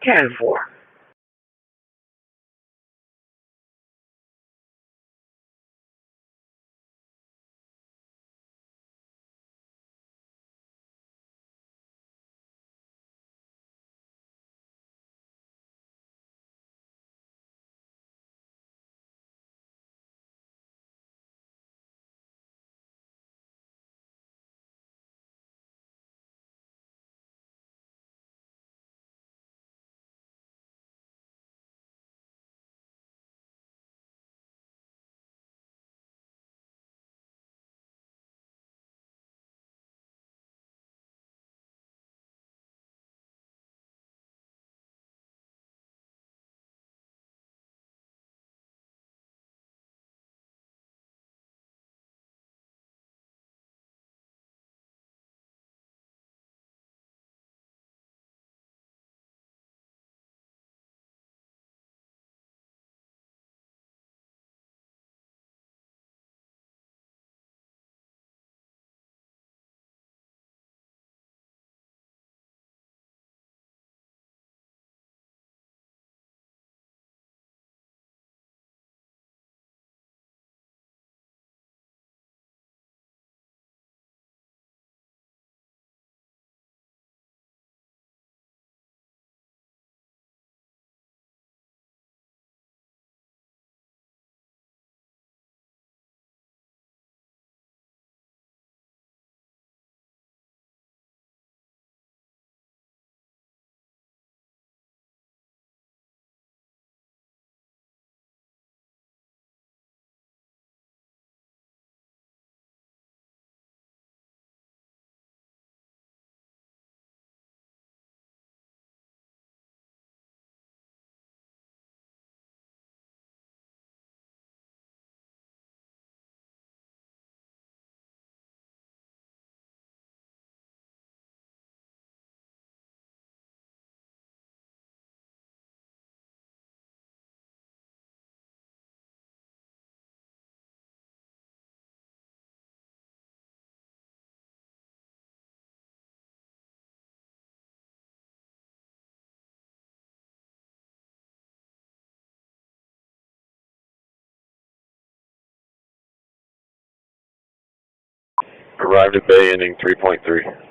10-4. Arrived at Bay ending 3.3.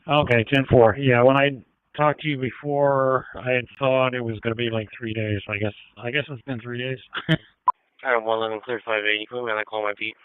Okay, 10-4. Yeah, when I talked to you before, I had thought it was going to be like 3 days. I guess it's been 3 days. I have 111 clear 580. Put me on that call, my Pete.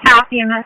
Copy, MS.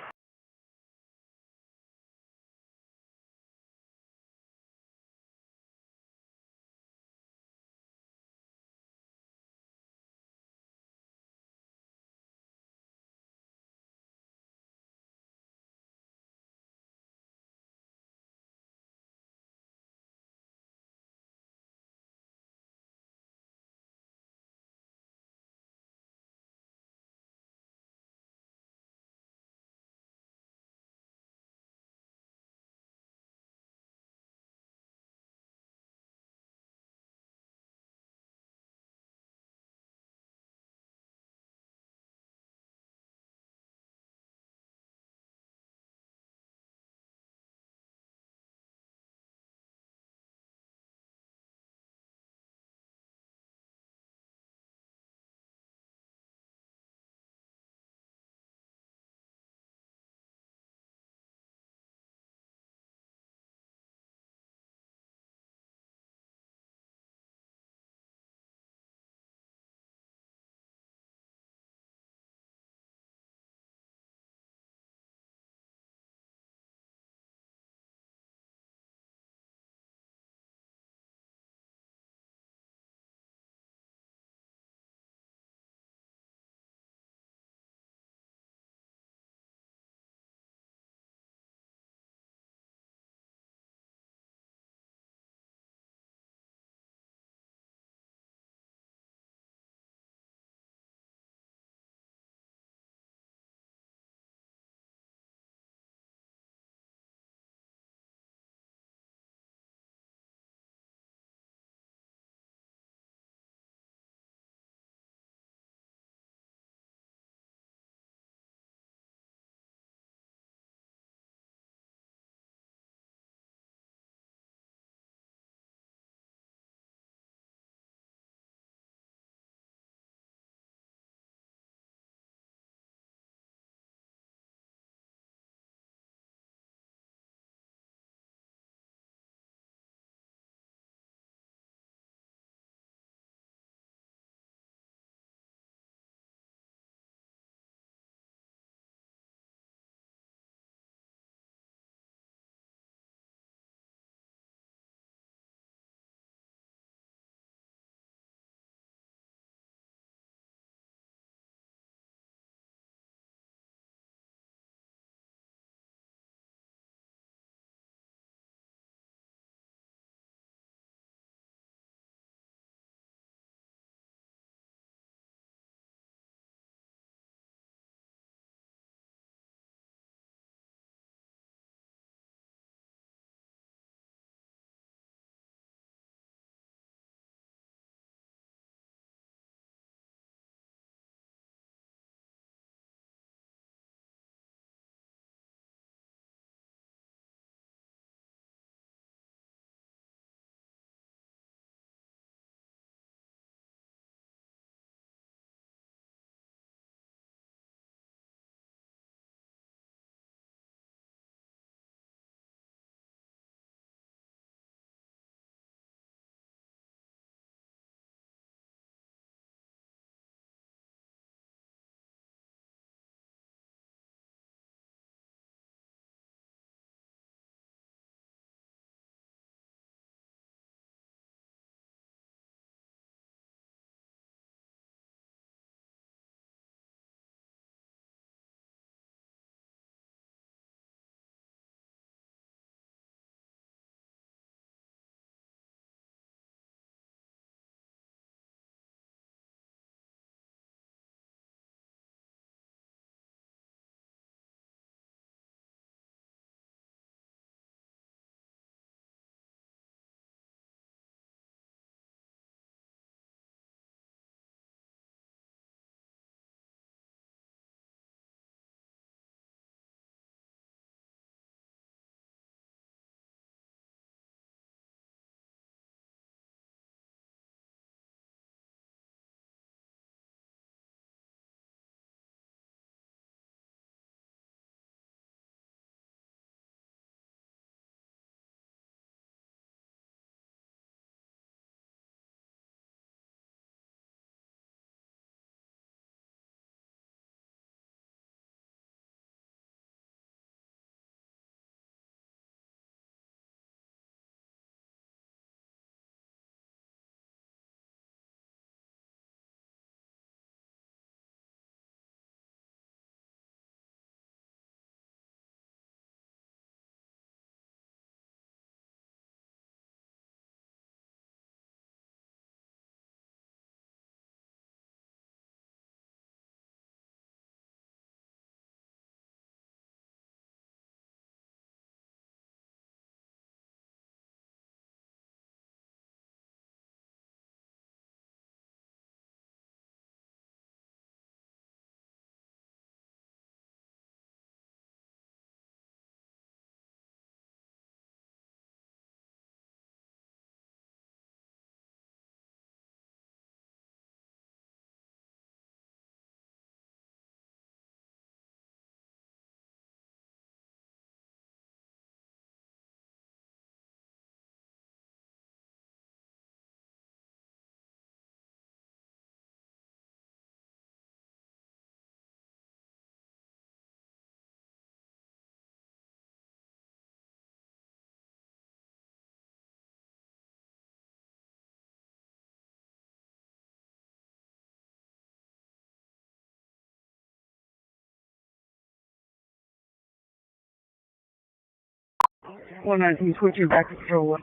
119, switch you back to control 1.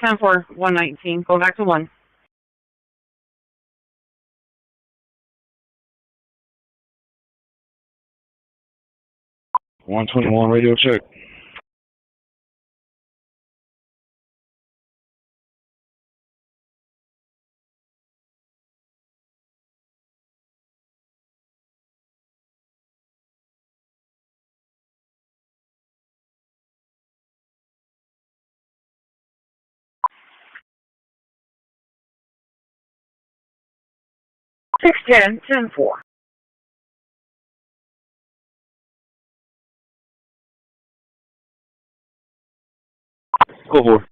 10-4, 119, go back to 1. 121 radio check. Six 10-4. Go for.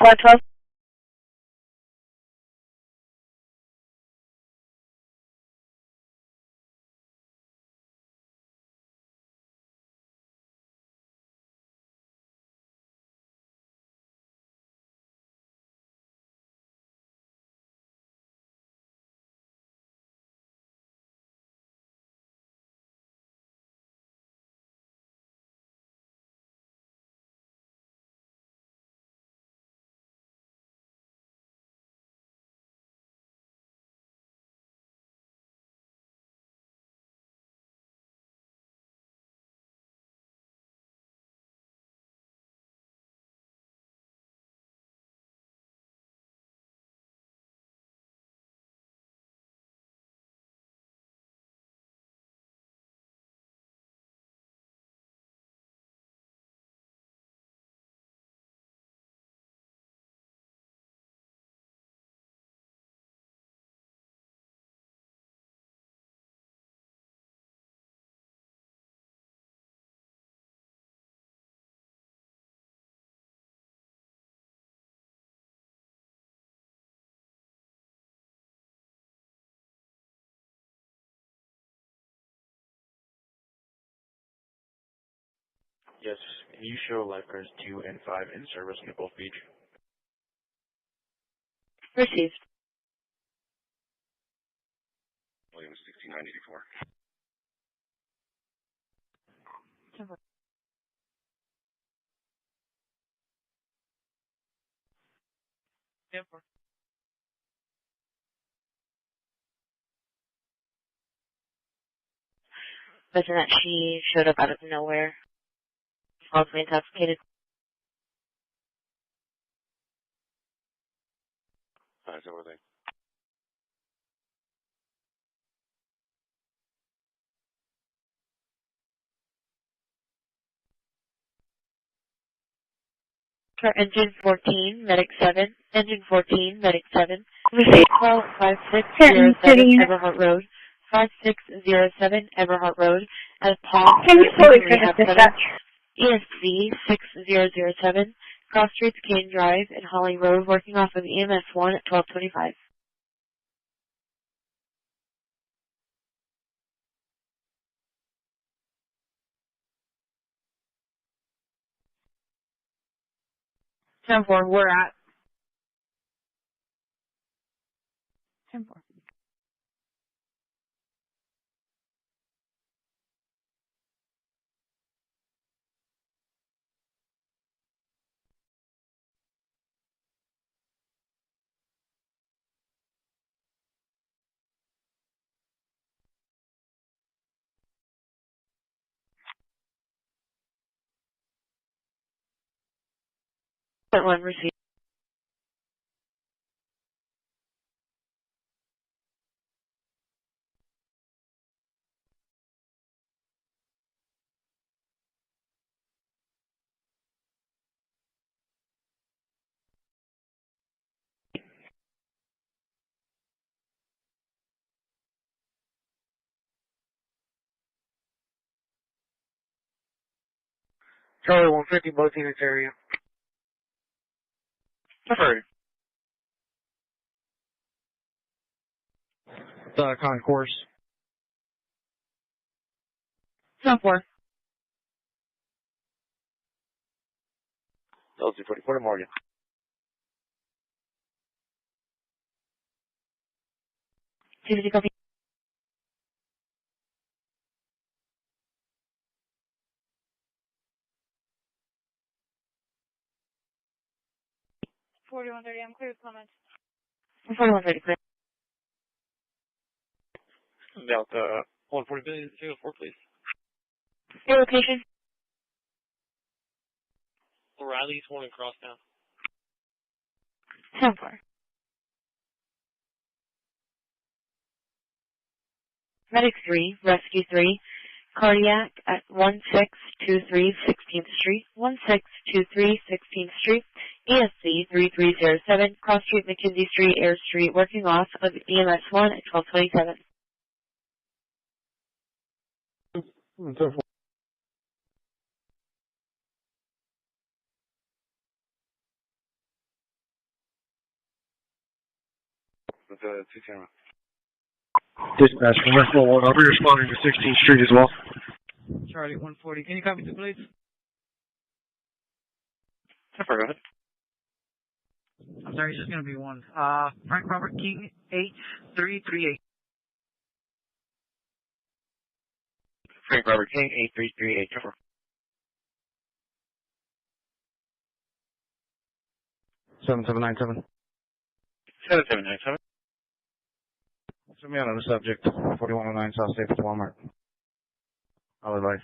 Squad 12. Yes, you show lifeguards 2 and 5 in service on Gulf Beach. Received. Williams 6984. 10-4. But then that she showed up out of nowhere, falsely intoxicated. Alright, so what are they? For engine 14, medic 7. Engine 14, medic 7. Received. Call 5607 Everhart Road. 5607 Everhart Road. As Paul Rehab Center. ESC 6007. Cross Streets, Kane Drive, and Holly Road, working off of EMS 1 at 1225. 10-4, we're at. 10-4. Point 1 received. Charlie 150, both units area. Affirmative. Concourse. 10-4. LC 44 to Morgan. 250 copy. 4130, I'm clear with comments. 4130 clear. Delta 140 billion, 04, please. Your location? O'Reilly's one and Crosstown. 10-4. Medic 3, Rescue 3, Cardiac at 1623 16th Street, 1623 16th Street, ESC 3307, Cross Street, McKenzie Street, Air Street, working off of EMS 1 at 1227. With the 2 camera. Dispatch, commercial one. I'll be responding to 16th Street as well. Charlie 140. Can you copy the please? Affirmative. I'm sorry, it's just gonna be one. Frank Robert King 8338. Frank Robert King, 8338, cover. 7797. 7797. Send me out on the subject. 4109 South State Walmart. All advice.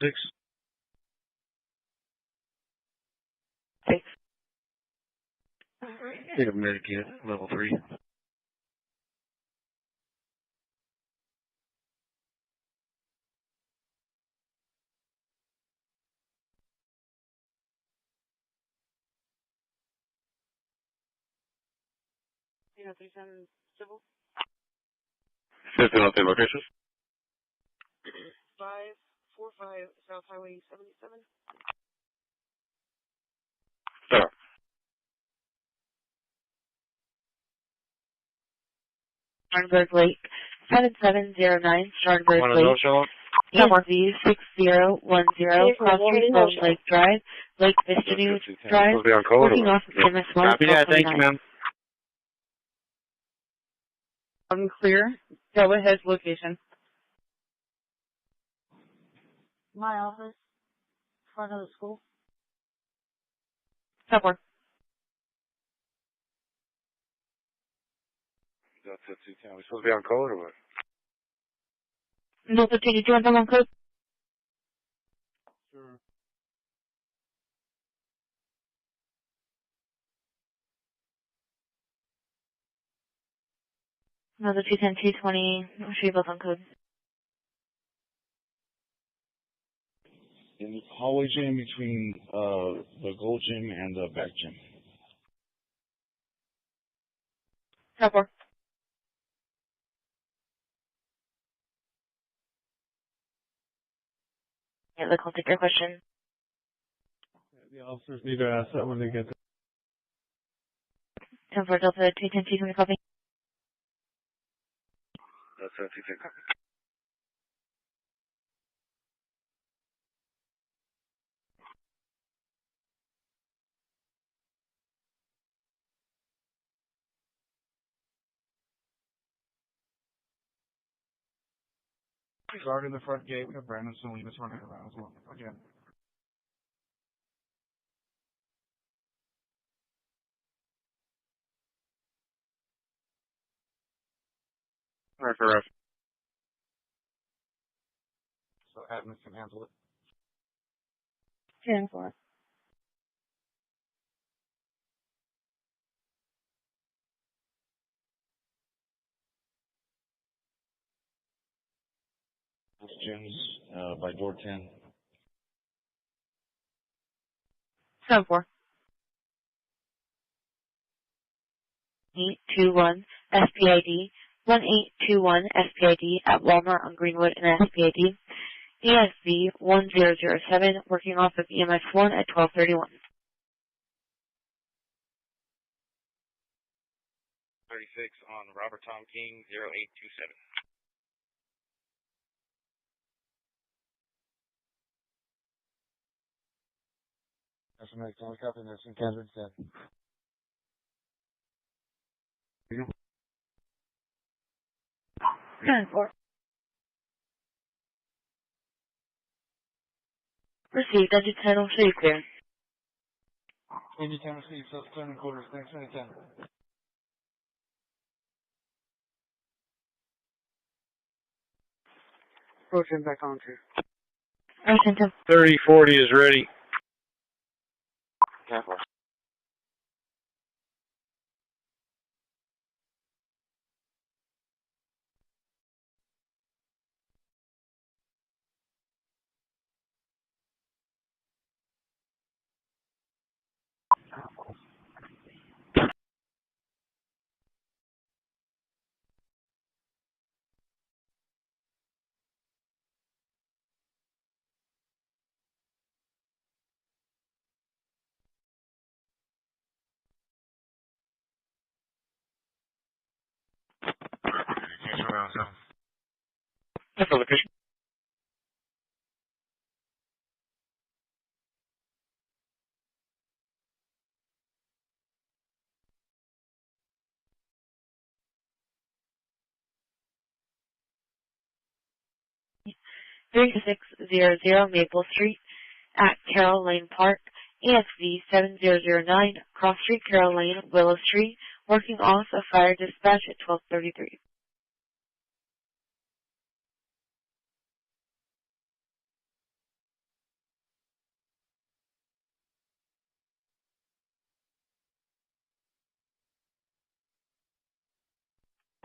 6. 6. Need a Medicaid, level 3. You know, 37 civil. 15 locations. 545 South Highway 77. Sir. Starnberg Lake, 7709 Starnberg Want a Lake, no-show? ESV 6010, crossing from Lake Drive, Lake Vistanu Drive, Supposed to be on code. working off of MS 1. Copy that. Thank you, ma'am. Unclear. Go ahead, location. My office, front of the school. Somewhere. That's it, 210. We supposed to be on code or what? No, 15, do you want them on code? Sure. No, the 210, 220, I'm sure you both on code. In the hallway gym between the gold gym and the back gym. Somewhere. Yeah, the call take your question. The officers need to ask that when they get there. 10 for Delta 210, 220, copy. That's it, 210. Copy. Guarding the front gate, Brandon Salinas running around as well. Again. All right, for ref. So admin can handle it. 10-4. Gyms by door 10. 7-4. 1821 SPID, 1821 SPID at Walmart on Greenwood and SPID, ESV 1007, working off of EMS 1 at 1231. 36 on Robert Tom King, 0827. That's a nice copy. That's in Catherine said. 10-4. Received, engine 10 will show you clear. Engine 10 received, so it's turning quarters. Thanks, engine 10. Approaching back on to. Engine 10. 3040 is ready. 10-4. That's the location. $3600 Maple Street at Carroll Lane Park, ESV 7009, Cross Street, Carroll Lane, Willow Street, working off of fire dispatch at 1233.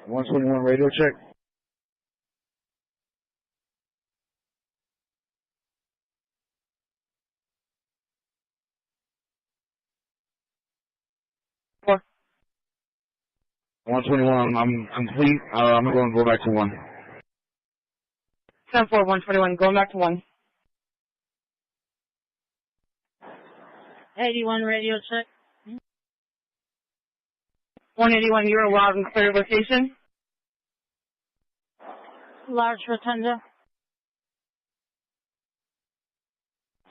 .121 radio check. Four. 121, I'm complete. I'm going to go back to 1. 10-4, 121. Going back to 1. 81 radio check. 181, you're allowed in clear location. Large rotunda.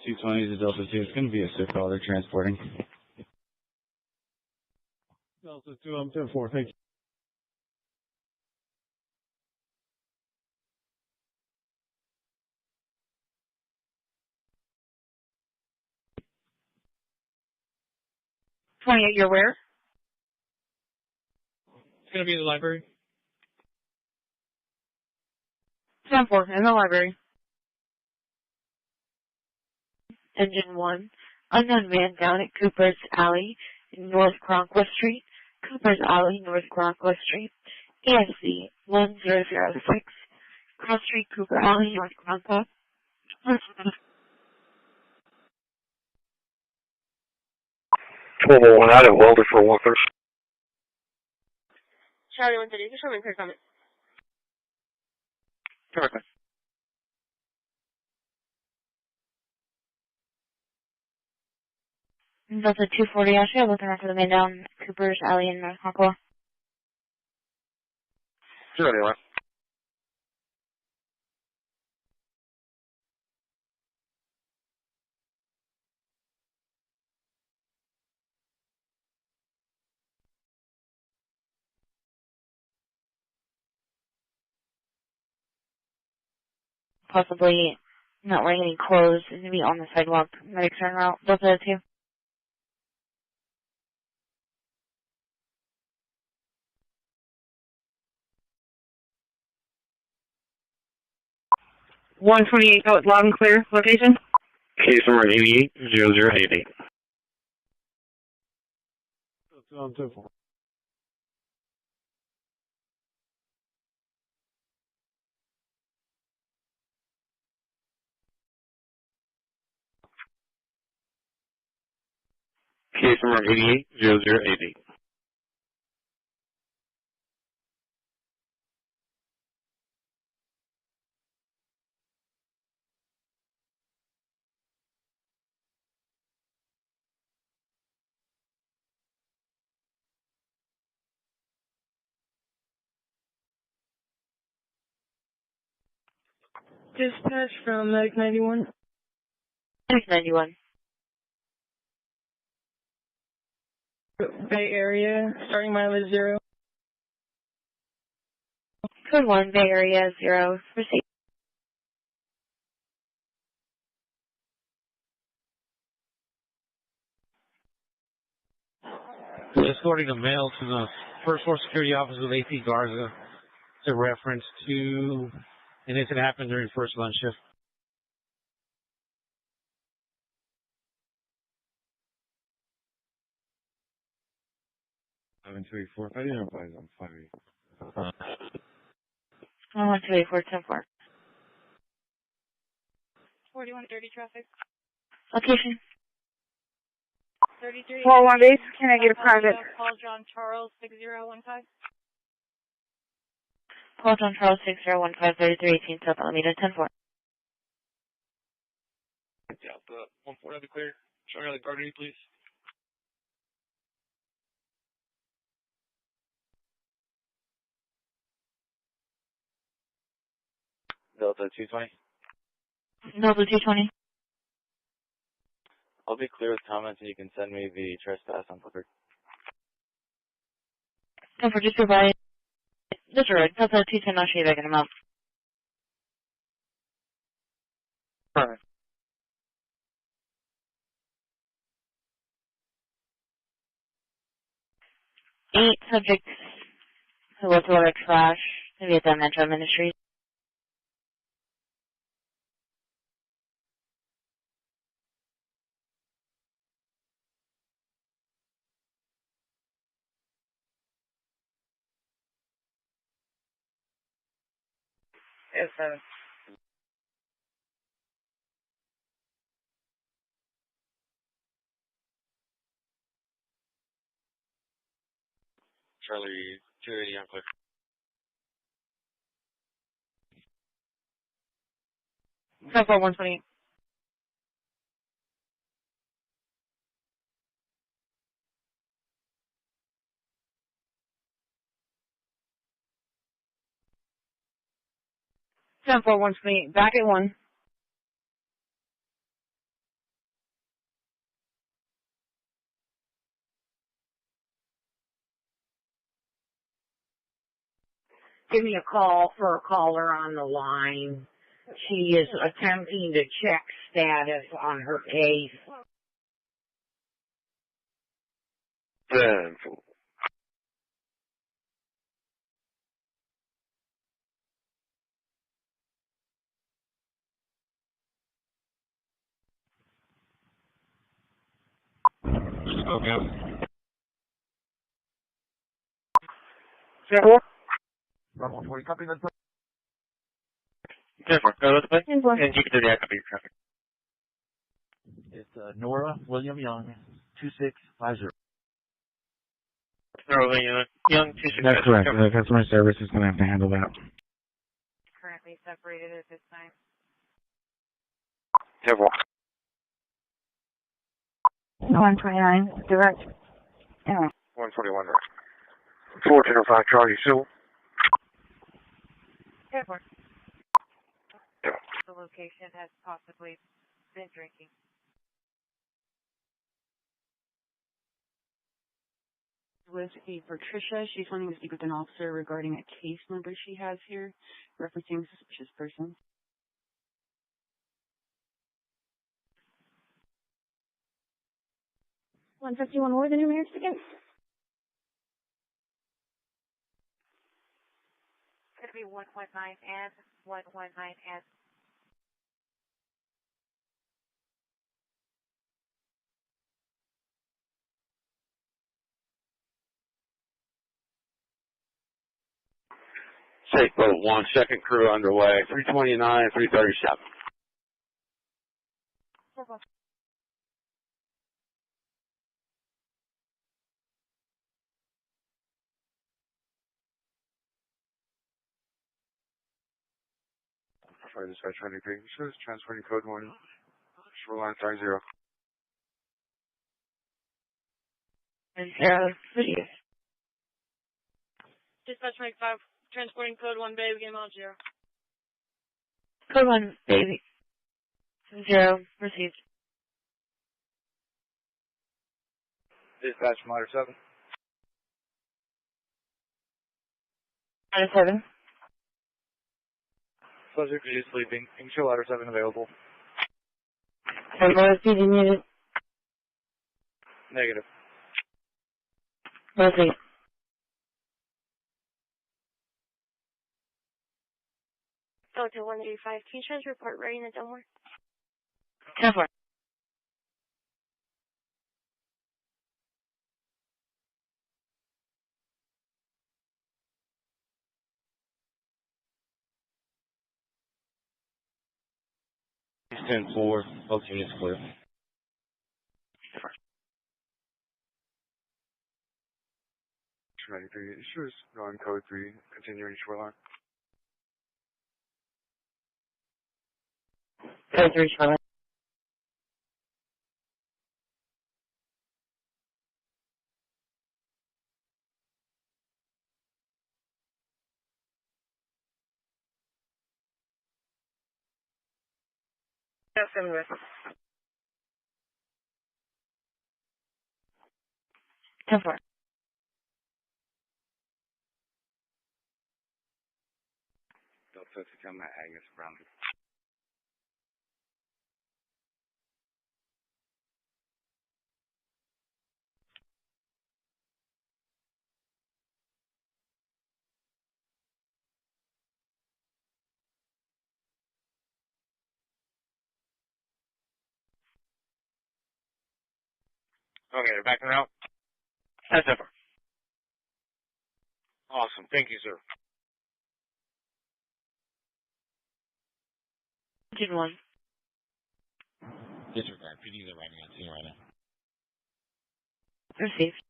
220 to Delta 2. It's going to be a SIP call. They're transporting. Delta 2, I'm 10-4, thank you. You're where? It's going to be in the library. 10-4, in the library. Engine 1, unknown man down at Cooper's Alley, North Cronquist Street. Cooper's Alley, North Cronquist Street. ESC 1006. Cross Street, Cooper Alley, North Cronquist. 1201 out of welder for workers. Charlie 130, just show me clear comment. Perfect. Delta 240, actually, I'm looking after the man down Cooper's Alley in North Concourse. Sure, anyway. Possibly not wearing any clothes and maybe on the sidewalk. Medics are en route. Delta 2. $128, loud and clear. Location? Case number 880088. I'm 10-4. Case number 880088. Dispatch from Medic 91. Medic 91. Bay Area, starting mileage 0. Code 1, Bay Area 0. Proceed. Escorting a mail to the first floor security office with AP Garza. It's a reference to an incident happened during first lunch shift. 734. If I didn't advise on 5. 1284, 10-4. 4130 traffic. Location? 33. 401 base, can I get a private? Paul John Charles 6015. Paul John Charles 6015 3318 South Alameda 10-4. Delta 14 have it clear. Showing on the guardian, please. Delta 220. Delta 220. I'll be clear with comments and you can send me the trespass on Clifford. 10-4, just provide. This road. Delta 210, I'll show you back in a month. Perfect. 8 subjects who left a lot of trash, maybe at the Metro Ministries. Yes, 7. Charlie 280 on clear. South 128. 10-4-128, back at 1. Give me a call for a caller on the line. She is attempting to check status on her case. 10-4. Okay. 10-4. 140, copy that. 10-4. Go with me. 10-4. And you can do the copy your traffic. It's Nora William Young, 2650. Nora Young 26. That's correct. The customer service is going to have to handle that. Currently separated at this time. 10-4. 129, direct. Yeah. 141. 1405 Charlie Sewell. 10-4. Yeah. The location has possibly been drinking. With a Patricia, she's wanting to speak with an officer regarding a case number she has here, referencing a suspicious person. 151, what were the numerics again? It's going to be 119 and 119 and. Safe boat 1, second crew underway. 329, 337. 10-4. Fire dispatch 23. Shows transferring code 1. Shoreline 50. And Sarah, video. Dispatch 25, transporting code 1 Bay, game on 0. Code 1, baby. 0, received. Dispatch Ladder 7. Ladder 7. Subject is sleeping. Ensure Ladder 7 available. More speed needed. Negative. Received. Delta 185, can you transfer report rating at Dunmore? 10-4. It's 10-4. Both units clear. 93. Issues on code 3. Continuing shoreline. Code 3, Charlotte. That's 7 West. 10-4. Delta to come at Agnes Brown. Okay, they're backing out. That's over. Awesome. Thank you, sir. Engine 1. Disregard. PDs are writing on scene right now. Received.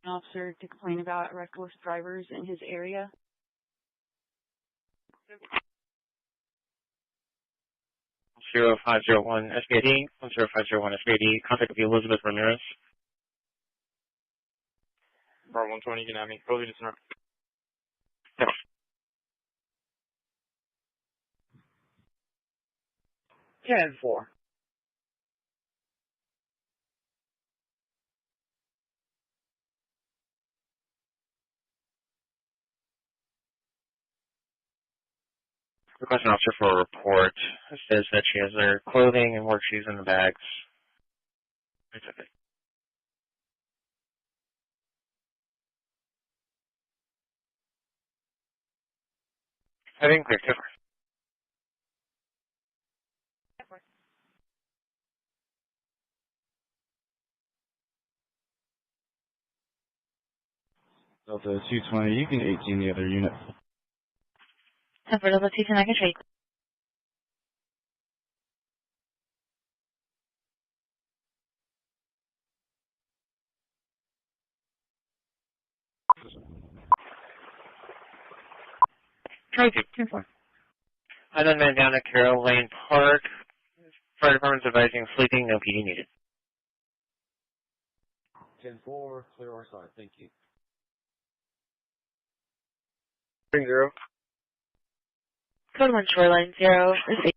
An officer to complain about reckless drivers in his area. 0501 SPAD, 0501 SPAD, contact with Elizabeth Ramirez. Bar 120, Ganami, Code Unit Center. 10-4. Request an officer for a report. It says that she has her clothing and work shoes in the bags. It's okay. I didn't clear cover. Delta 220, you can 18 the other unit. 10 for Delta 210, I can trade. Try to. Island man down at Carroll Lane Park. Fire department's advising sleeping, no PD needed. 10-4, clear our side. Thank you. 3-0. Code 1 Shoreline 0, receive.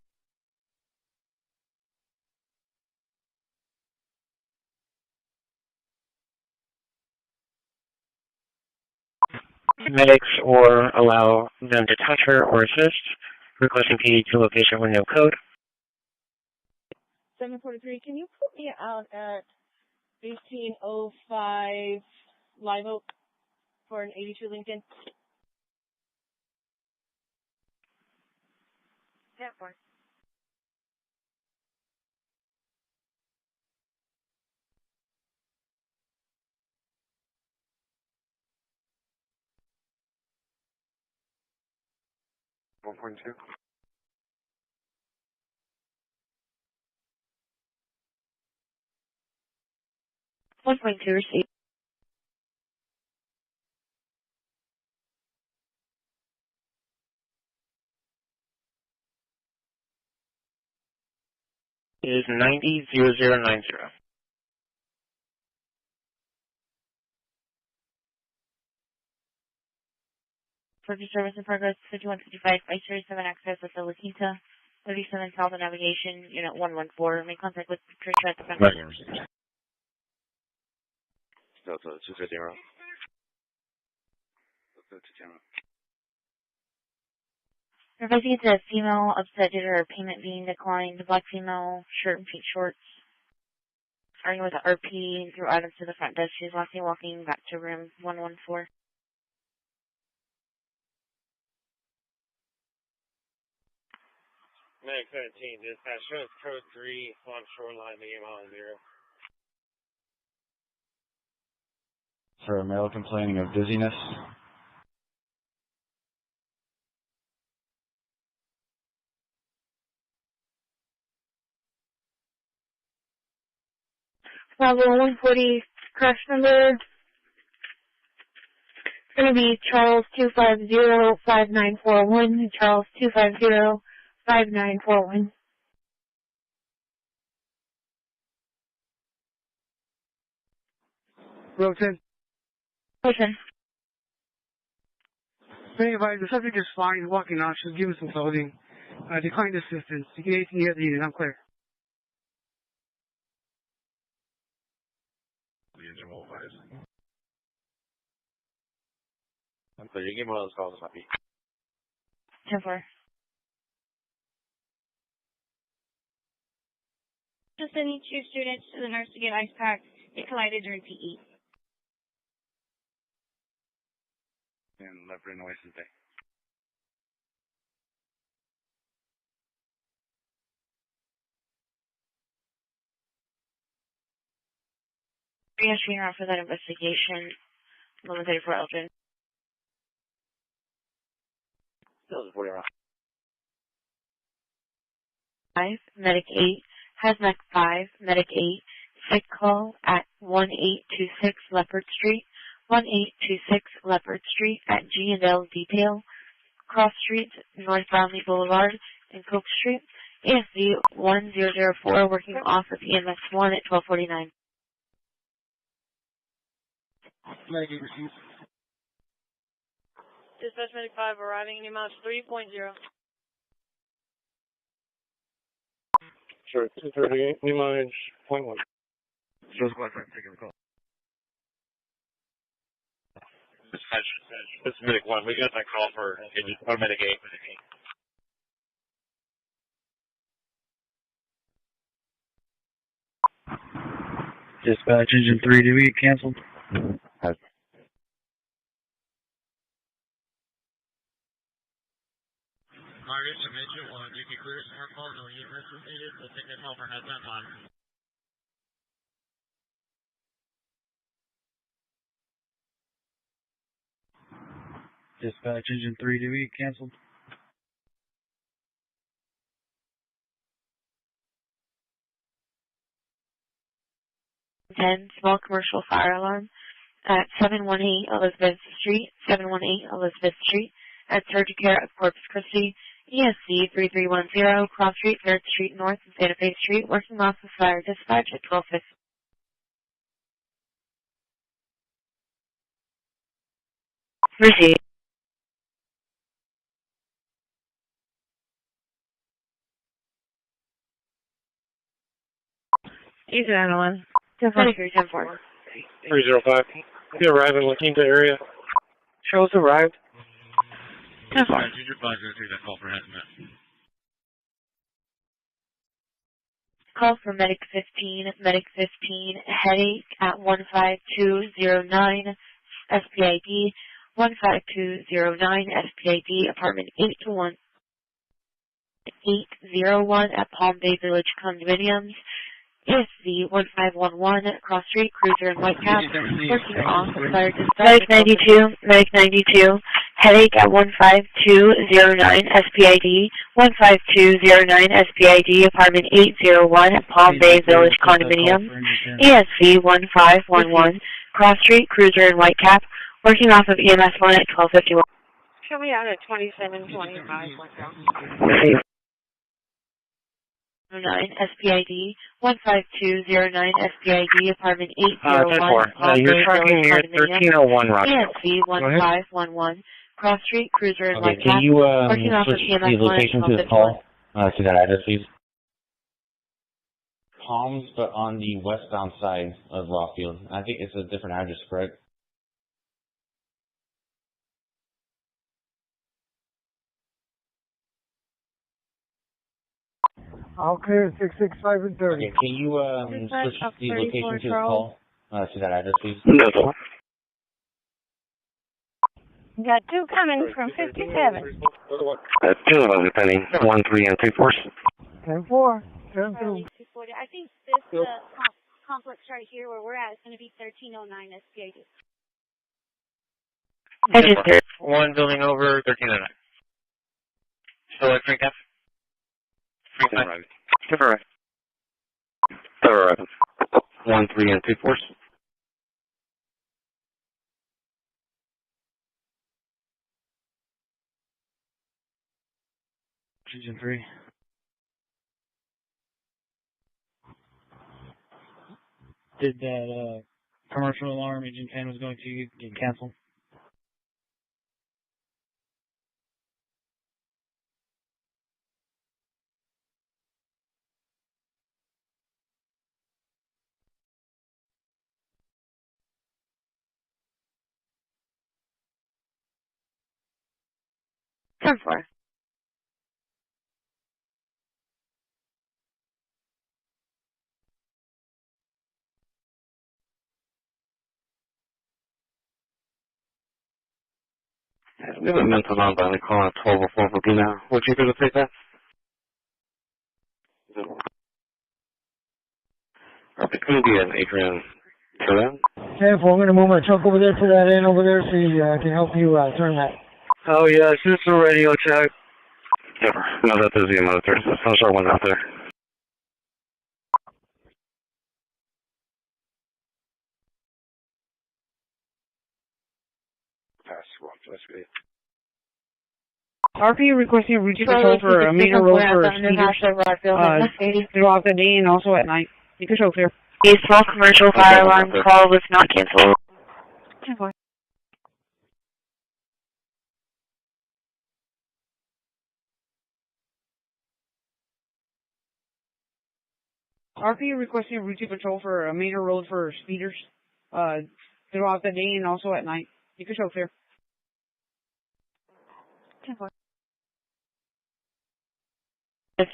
Medics or allow them to touch her or assist. Requesting PD to location with no code. 743, can you put me out at 1805 Live Oak for an 82 Lincoln? 10-4. One point two. 1.2 receive. Is 900090. Purchase service in progress 5155 537 access with the Lakita 37 South Navigation Unit 114. Make contact with Patricia at the front door. Delta 250. Delta 210. Advising it's a female upset due to her payment being declined. Black female, shirt and feet shorts. Starting with the RP through items to the front desk. She's walking back to room 114. Medic 17, dispatch shows code 3 on shoreline, medium on 0. For a male complaining of dizziness. Bravo 140 crash number. It's going to be Charles 250-5941. Charles 250-5941. Row 10. Listen. May advise the subject is fine, walking out, she'll give him some clothing. Declined assistance. You can 18 the other unit, I'm clear. I'm clear. You give me one of those calls, might be. 10-4. Just sending 2 students to the nurse to get ice packs. They collided during PE. And leopard nueces day. Transferring around for that investigation. 1134 Eldrin. That was 40 around. 5, Medic 8, Hazmat 5, Medic 8, sick call at 1826 Leopard Street, 1826 Leopard Street at G&L Detail, Cross Street, North Brownlee Boulevard, and Coke Street, ASD 1004, working off of EMS 1 at 1249. Medic 8 received. Dispatch Medic 5 arriving in amount 3.0. Sure, 238, new mileage, 0.1. So squad 5 taking the call. Dispatch, this is Medic 1. We got that call for Medic 8. Dispatch engine 3, do we get canceled? Margaret, submission, you can clear some more calls or you needed, so take that call for heads up on. Dispatch engine 3, do we get canceled? Small commercial fire alarm at 718 Elizabeth Street, 718 Elizabeth Street, at Surgery Care of Corpus Christi, ESC 3310, Cross Street, 3rd Street North, and Santa Fe Street, working off of fire dispatch at 1250. Received. He's an one. 10-4. 305. You arrive in La Quinta area. Shows arrived. 10-4. Junior 5 going to take that call for heads up. Call for Medic 15, headache at 15209 SPID, 15209 SPID, apartment 801 at Palm Bay Village Condominiums. Is the 1511 Cross Street, cruiser and white cap, working off of fire dispatch. Medic 92, headache at 15209 SPID, 15209 SPID, apartment 801 at Palm Bay Village Condominium. ESV 1511, Cross Street, cruiser and white cap, working off of EMS 1 at 1251. Show me out at 2725. 9 SPID, 15209 SPID, apartment 801. You're tracking near 1301 Rocky. ESV 1511, Cross Street, cruiser and white cap. Can you switch the location to the call? To that address, please. Palms, but on the westbound side of Rockfield. I think it's a different address, correct? I'll clear 665 and 30. Okay, can you switch the location to the call? To that address, please. No. You got two coming from 57. 2 of them, depending. 1, 3, and 2 force. 10-4. 10-2. I think this complex right here where we're at is going to be 1309 SPID. Registered. 1 building over, 1309. Still at Frank F? Frank F. Still arriving. 1, 3, and 2 force. Engine 3. Did that commercial alarm engine 10 was going to get canceled? Come for. We have a mental nonviolent call at 1204 for B now. Would you be able to take that? It's going to be an Adrian Turan. 10-4. I'm going to move my truck over there to that end over there so I can help you turn that. Oh, yeah, it's just a radio check. Never. No, that is the monitor. Some sort of one out there. RP requesting a routine patrol for a meter road for speeders. Throughout the day and also at night. You can show clear. A small commercial fire alarm call was not canceled. RP requesting routine patrol for a major road for speeders throughout the day and also at night. You can show clear. 10-4.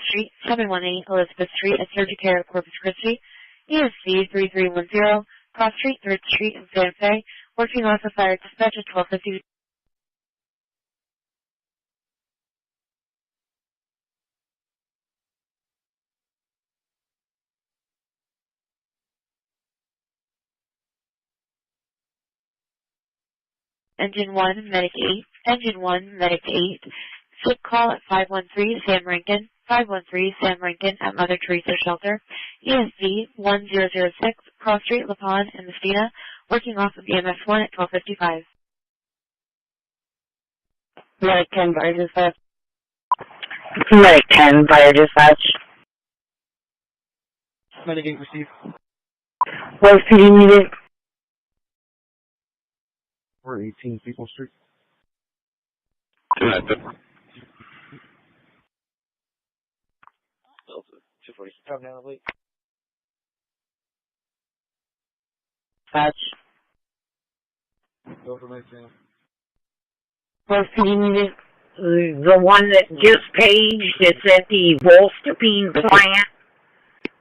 Street, 718 Elizabeth Street, at Surgicare, Corpus Christi. ESC 3310, Cross Street, 3rd Street in Santa Fe. Working off the fire dispatch at 1250. Engine 1, Medic 8. Engine 1, Medic 8. Sick call at 513 Sam Rankin. 513 Sam Rankin at Mother Teresa Shelter. ESD 1006, Cross Street, La Paz, and Messina. Working off of EMS 1 at 1255. Medic 10, fire dispatch. Medic 10, fire dispatch. Medic 8 received. What city needed? We're 18 People Street. Connected. Delta 240. Come down, wait. Dispatch. Go for Medicine. What city needed? The one that just paged, it's at the Volstapine plant.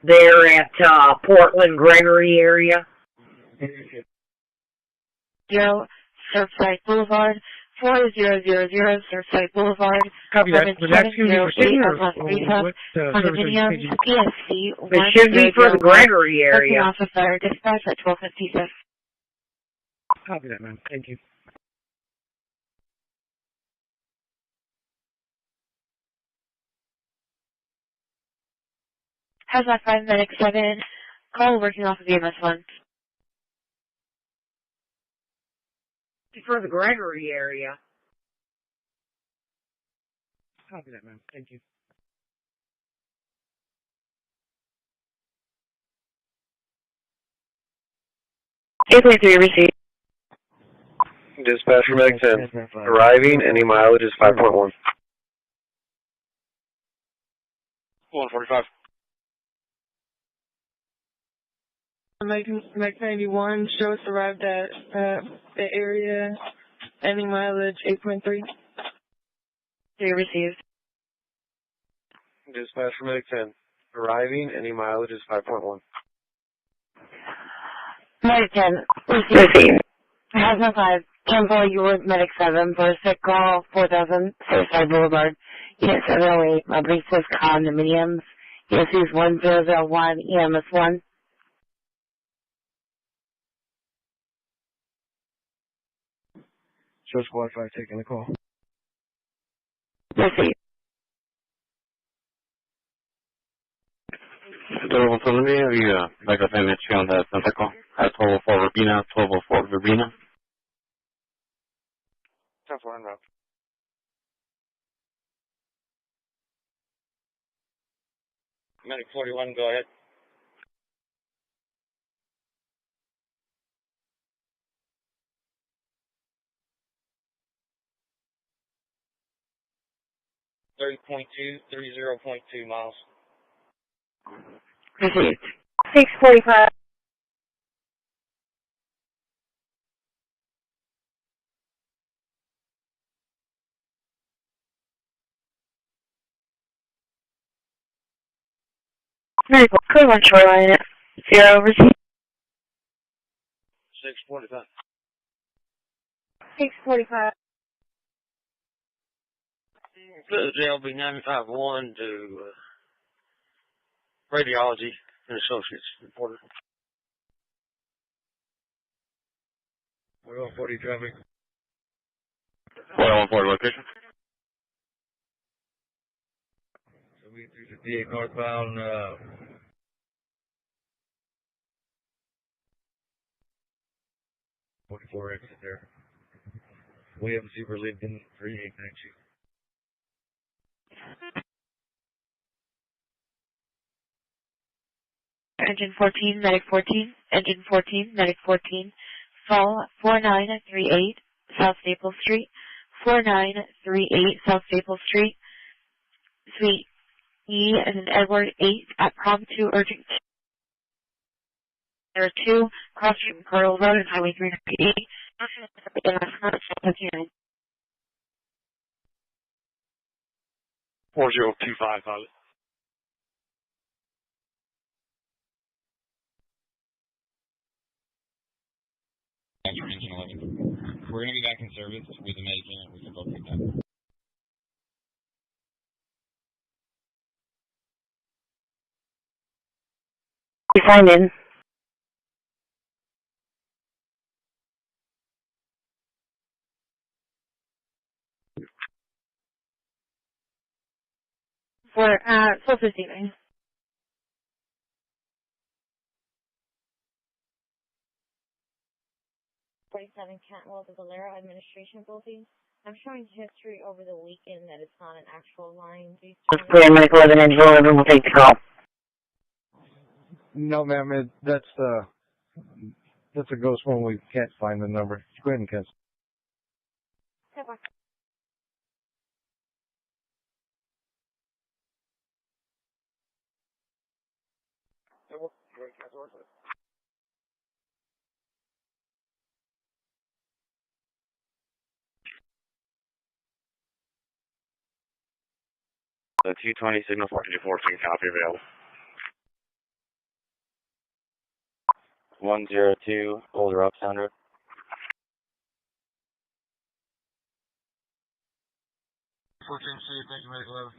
They're at Portland Gregory area. 0, Surfside Boulevard. 4000 Surfside Boulevard. Copy that. Was that going to be for Sydney or what Condominiums, ESC It should be for the Gregory area. Working off of fire dispatch at 1256. Copy that, man. Thank you. Hazmat 5, Medic 7. Call working off of EMS 1. For the Gregory area. Copy that, man. Thank you. Received. Dispatch for Medic 10. Arriving, any mileage is 5.1. 145. Mike 91, show us arrived at the area, ending mileage 8.3. 3 received. Dispatch for Medic 10. Arriving, any mileage is 5.1. Medic 10, received. Hazmat 5, cancel you with Medic 7 for a sick call, 4000 Surfside Boulevard. Unit 708, Maurice's Condominiums. ESC's 1001, EMS 1. Show Squad 5 taking the call. Received. Total autonomy, have you back up image on the Santa call? At 1204 Verbena, 1204 Verbena. 10-4 en route. Medic 41, go ahead. .2 miles. Received. 645. Medical, code 1 shoreline at 0 received. 645. 645. JLB 951 to Radiology and Associates reporter. We're on 40 traffic. 414 location. So we 358 northbound, 44 exit there. We have a Super Lincoln 3892. Engine 14, Medic 14. Engine 14, Medic 14. Fall 4938 South Staples Street. 4938 South Staples Street. Suite E as in Edward 8 at Prom 2 Urgent There are 2 crossing Pearl Road and Highway 398. 4025, pilot. Engine 11. We're going to be back in service with the medic unit. We can both pick that. You signed in. For, full receiving. 47 Cantwell to Valero Administration Building. I'm showing history over the weekend that it's not an actual line. Grand Medic 11, Engine 11 will take the call. No, ma'am, that's a ghost one. We can't find the number. Go ahead and cancel. The 220 signal 4214 copy available. 102 Boulder Up Sound Road. Thank you, Medic 11.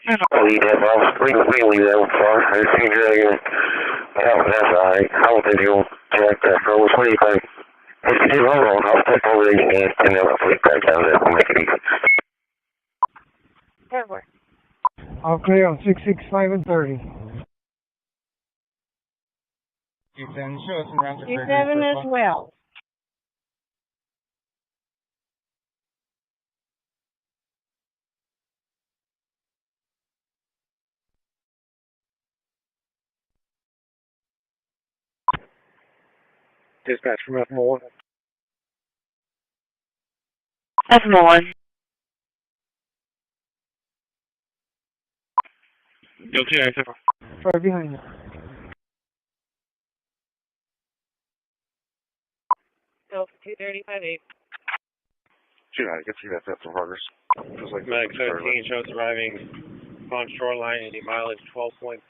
Lead that off. We leave that far. I see you that's alright. I don't think you'll check that for what do you think? If you do, hold on. I'll take over these hands and then I'll flick back down there. We'll make it easy. Airport. All clear on 665 and 30. Q7, show us around to Q7 as well. Dispatch from F1. F1. Yo, TI, so far. Right behind you. Delta 235-8. Shoot, I can see that depth of progress. Just like Medic 17 shows arriving on shoreline, 80 mileage 12.6.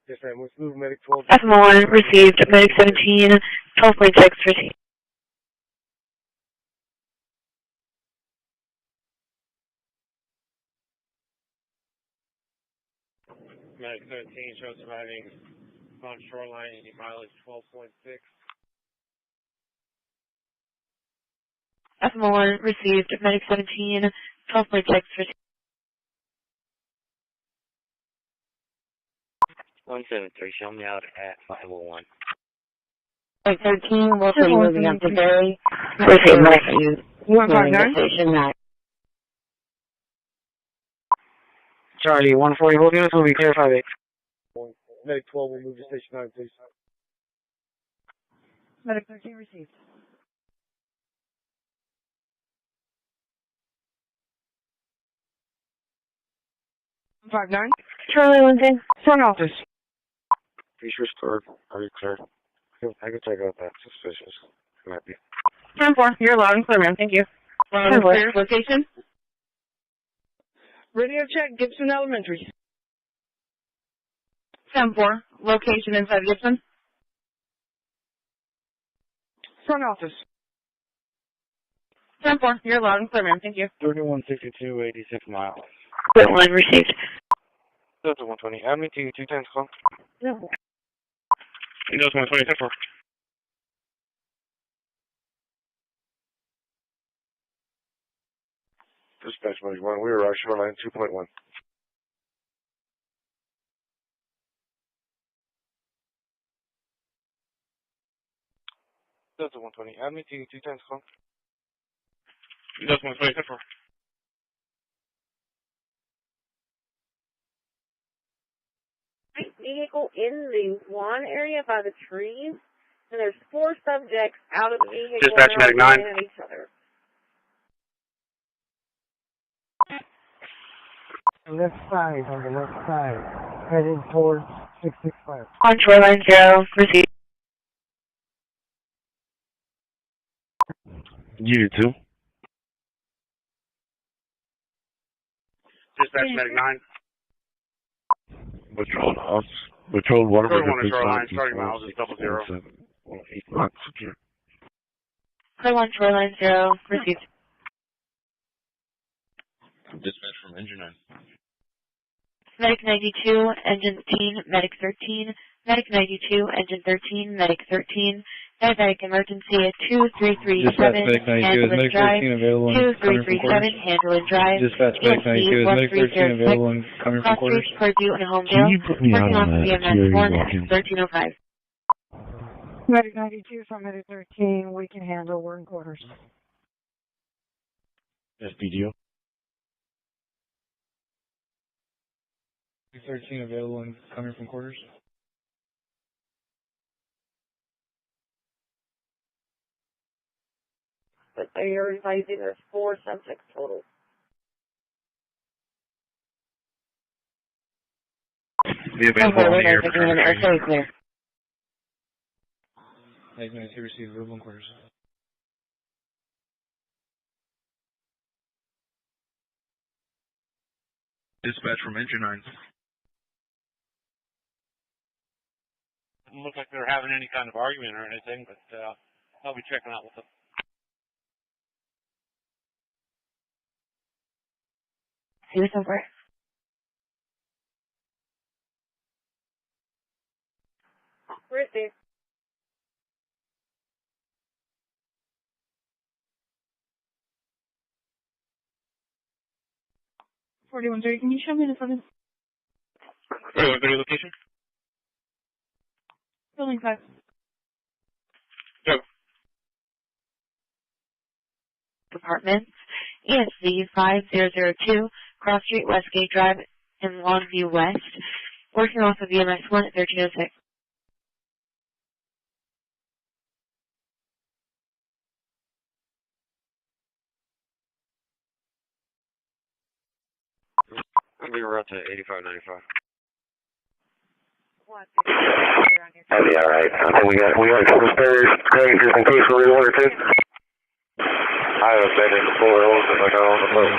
Yes, ma'am. Let's move Medic 12. F1 received. Medic 17, 12.6 received. Medic 13 shows arriving on shoreline, 80 mileage 12.6. F1 received. Medic 17, 12.6 received. 173, show me out at 501. Medic 13, we'll see you moving up to Barry. Receive, Medic. You 159. station 9. Charlie, 140 whole units will be clear 5-8. Medic 12 will move to station 9, please. Medic 13 received. Five nine. Charlie Lincoln, front office. office. Be restored. Are you clear? I can check out that. Suspicious. It might be. 10-4, you're loud and clear, man. Thank you. Loud and clear. Location? Radio check, Gibson Elementary. 10-4, location inside Gibson. Front office. 10-4, you're loud and clear, man. Thank you. 3162, 86 miles. Quit line received. Delta 120, add me to 210 call. Yeah. Delta 120, 10-4. Dispatch Medic 1, we are shoreline 2.1. Delta 120, add me to 210 call. Delta 120, 10-4. Vehicle in the lawn area by the trees. And there's 4 subjects out of the vehicle. Dispatch medic 9. At each other. Left side, on the left side, heading towards 665. On shoreline 0, receive. Unit 2. Dispatch medic 9. Patrol water. Shoreline, starting miles is 00. Clear 1, shoreline 0, receive. Dispatch from engine 9. Medic 92, engine 13, medic 13, medic 92, engine 13, medic 13, diabetic emergency at 2337, handle and drive, 2337, handle and drive, Dispatch medic 92, is medic 13 available and coming from quarters? Purdue and Homedale, working off VMS 1, 1305. Medic 92 from Medic 13, we can handle, we're in quarters. SPDO. 13 available and coming from quarters? But they're advising there's 4 subjects total. Be available on the air for training. Medic 92 receive available in quarters. Dispatch from engine 9. Doesn't look like they're having any kind of argument or anything, but I'll be checking out with them. See what's over. Where is it? Can you show me the front? Video location? Building 5. Go. Departments, ESV 5002, Cross Street, Westgate Drive, in Longview West, working off of VMS 1 at 1306. I'm being route to 8595. That'd be alright. I think we got some spares, Craig, just in case we wanted to. I have been in the floor holes if I got on the phone.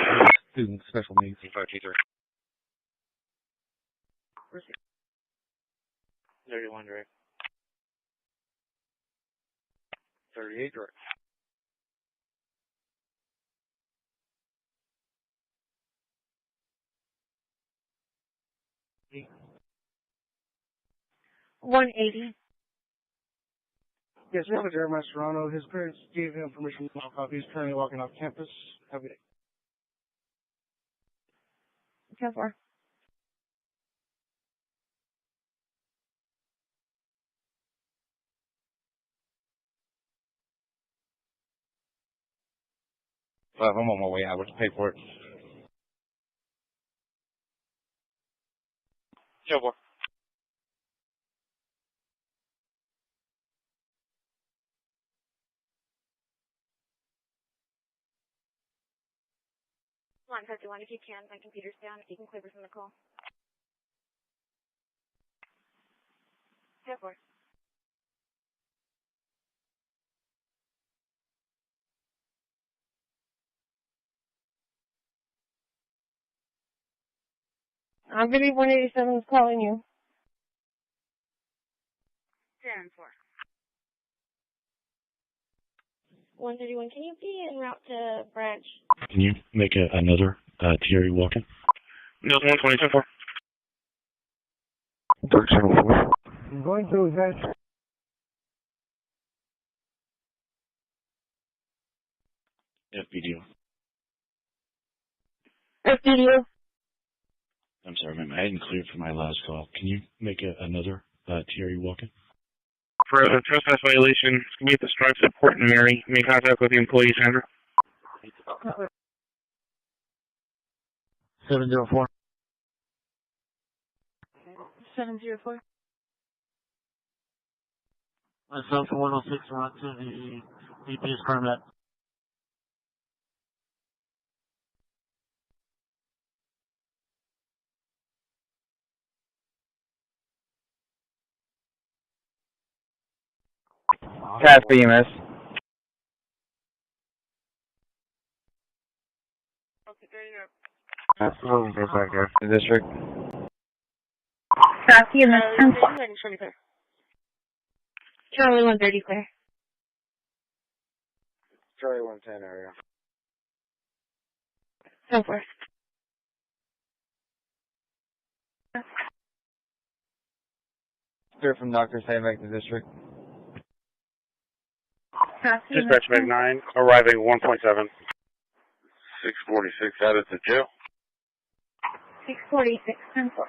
Student special needs. 5T3. 31 direct. 38 direct. $180. Yes, we have a Jeremiah Serrano. His parents gave him permission to walk off. He's currently walking off campus. Have a good day. 10-4. I'm on my way out with the paperwork. Joe, boy. Line 51, if you can, my computer's down. If you can quiver from the call. 10-4. I believe 187 is calling you. 10-4. 131, can you be en route to branch? Can you make another Thierry walk-in? Nils 120, 10-4. 1304. I'm going through that. FPDO. FPDO. I'm sorry, ma'am. I hadn't cleared for my last call. Can you make another Thierry walk-in? For a trespass violation, meet the stripes at Port and Mary. Make contact with the employee, Sandra. 704. 704. Myself for 106 run to the VP's permit. Pass BMS. Absolutely, go back there. The district. Pass BMS. Charlie 130 clear. Charlie 110 area. So forth. Clear from Dr. Sayback, the district. Dispatch Meg 9, arriving 1.7. 646 out of the jail. 646, 10-4.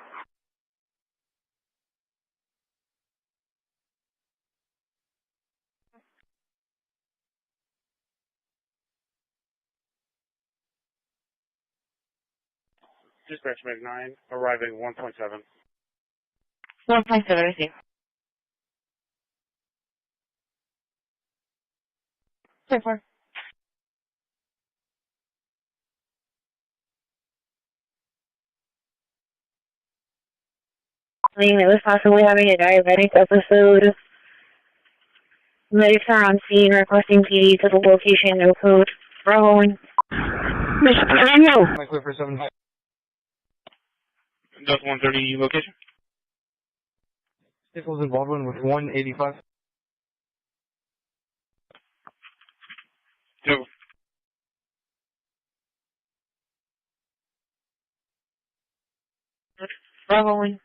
Dispatch Meg 9, arriving 1.7. 1.7, I see. So far. It was possibly having a diabetic episode. Medics are on scene requesting PD to the location, no code. Bravo 1. Mission Daniel! My clear for 7. Delta 130 location. Nichols and Baldwin with 185. Two. Bravo 1.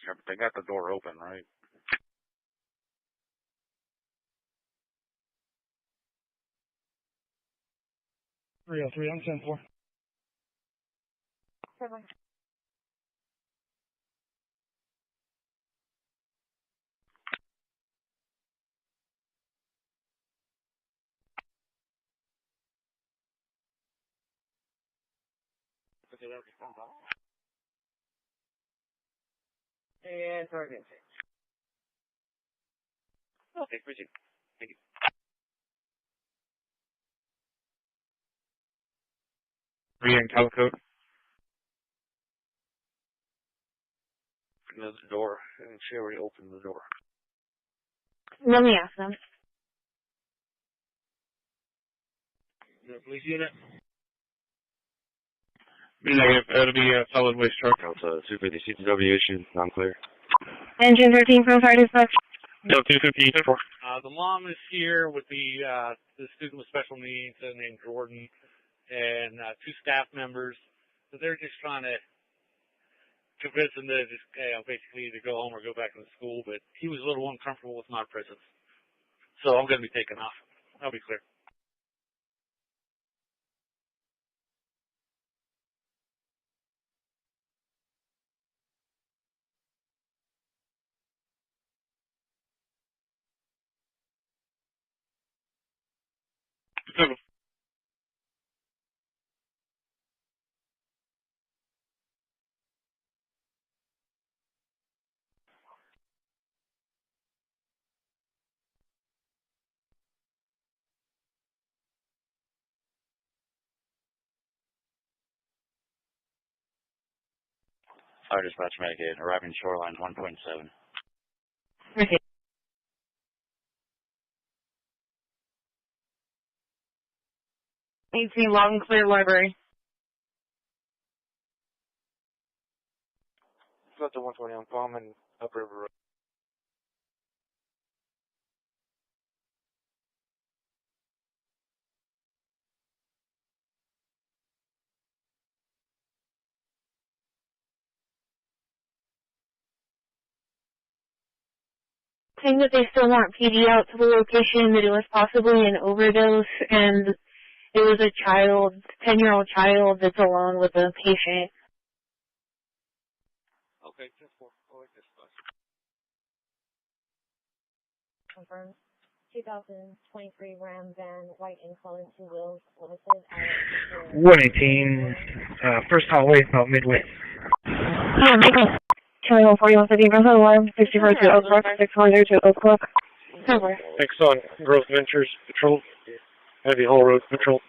Yeah, but they got the door open, right? Three oh three, I'm 10-4. And target. Okay, appreciate it. Thank you. Reading telecode. Another door, and she already opened the door. Let me ask them. Police unit. Negative. It'll be a solid waste truck. Delta 250 CTW issued, non-clear. Engine 13 from fire dispatch. Delta 250 10-4. The mom is here with the student with special needs named Jordan and two staff members. So they're just trying to convince him to just basically either go home or go back to school. But he was a little uncomfortable with my presence. So I'm going to be taking off. I'll be clear. Fire dispatch Medicaid, arriving shoreline 1.7. Okay. 18 loud and clear library. Delta 120 on Palm and Upriver Road. Saying that they still want PD out to the location, that it was possibly an overdose, and it was a child, 10-year-old child that's alone with a patient. Okay, 10-4. I'll like this bus. Confirmed. 2023 Ram van, white in color, 2 wheels, limited. 118, first hallway, about midway. Channel 4150, Brentwood Alarm, 6402 Oak Brook, 6402 Oak Brook. Over. Exxon, Growth Ventures, Patrol. Heavy Haul Road Patrol.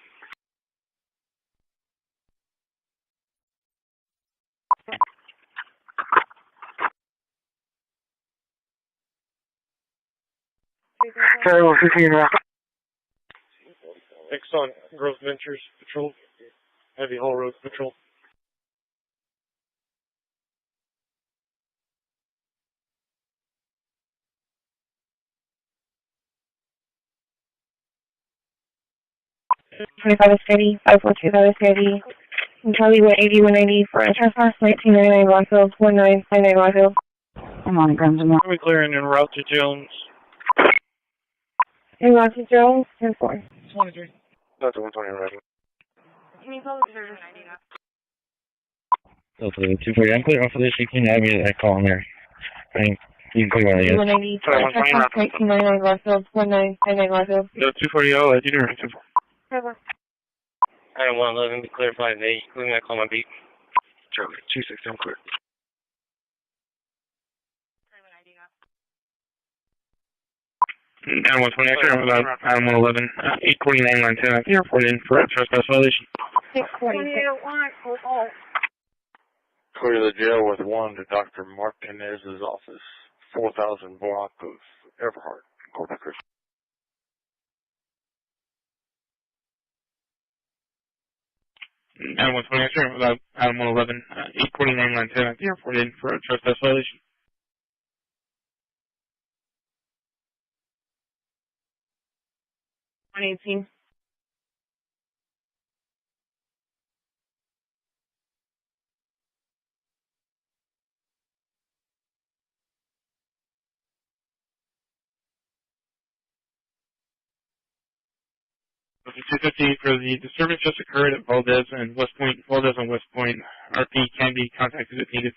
Channel 15 Rock. Exxon, Growth Ventures, Patrol. Heavy Haul Road Patrol. $25 steady, 542 steady. Charlie 180, 190 for a trespass, 1999 Rockville, 1999 Rockville. I'm on Grimsmore. We clearing en route to Jones. En route to Jones, 10-4. 23. That's 120 arrival. Can you public service ID now? Delta 240, I'm clear off of this. You can have me that call in there. I mean, you can click on it, yes. 190 for a trespass, 1999 Rockville, 1999 Rockville. 240, I'll let you know. Over. Item 111, be clear 5-8. We're going to call my beat. Charlie, 26, I'm clear. Item 120, I clear about item 111, 849 line 10. I think report in for a trespass violation. 646. Clear the jail with 1 to Dr. Martinez's office. 4,000 block of Everhart, Corpus Christi. Item 120, I clear about item 111, 849 line 10. I think report in for a trespass violation. 118. Okay, 250 for the disturbance just occurred at Valdez and West Point. Valdez and West Point. RP can be contacted if needed.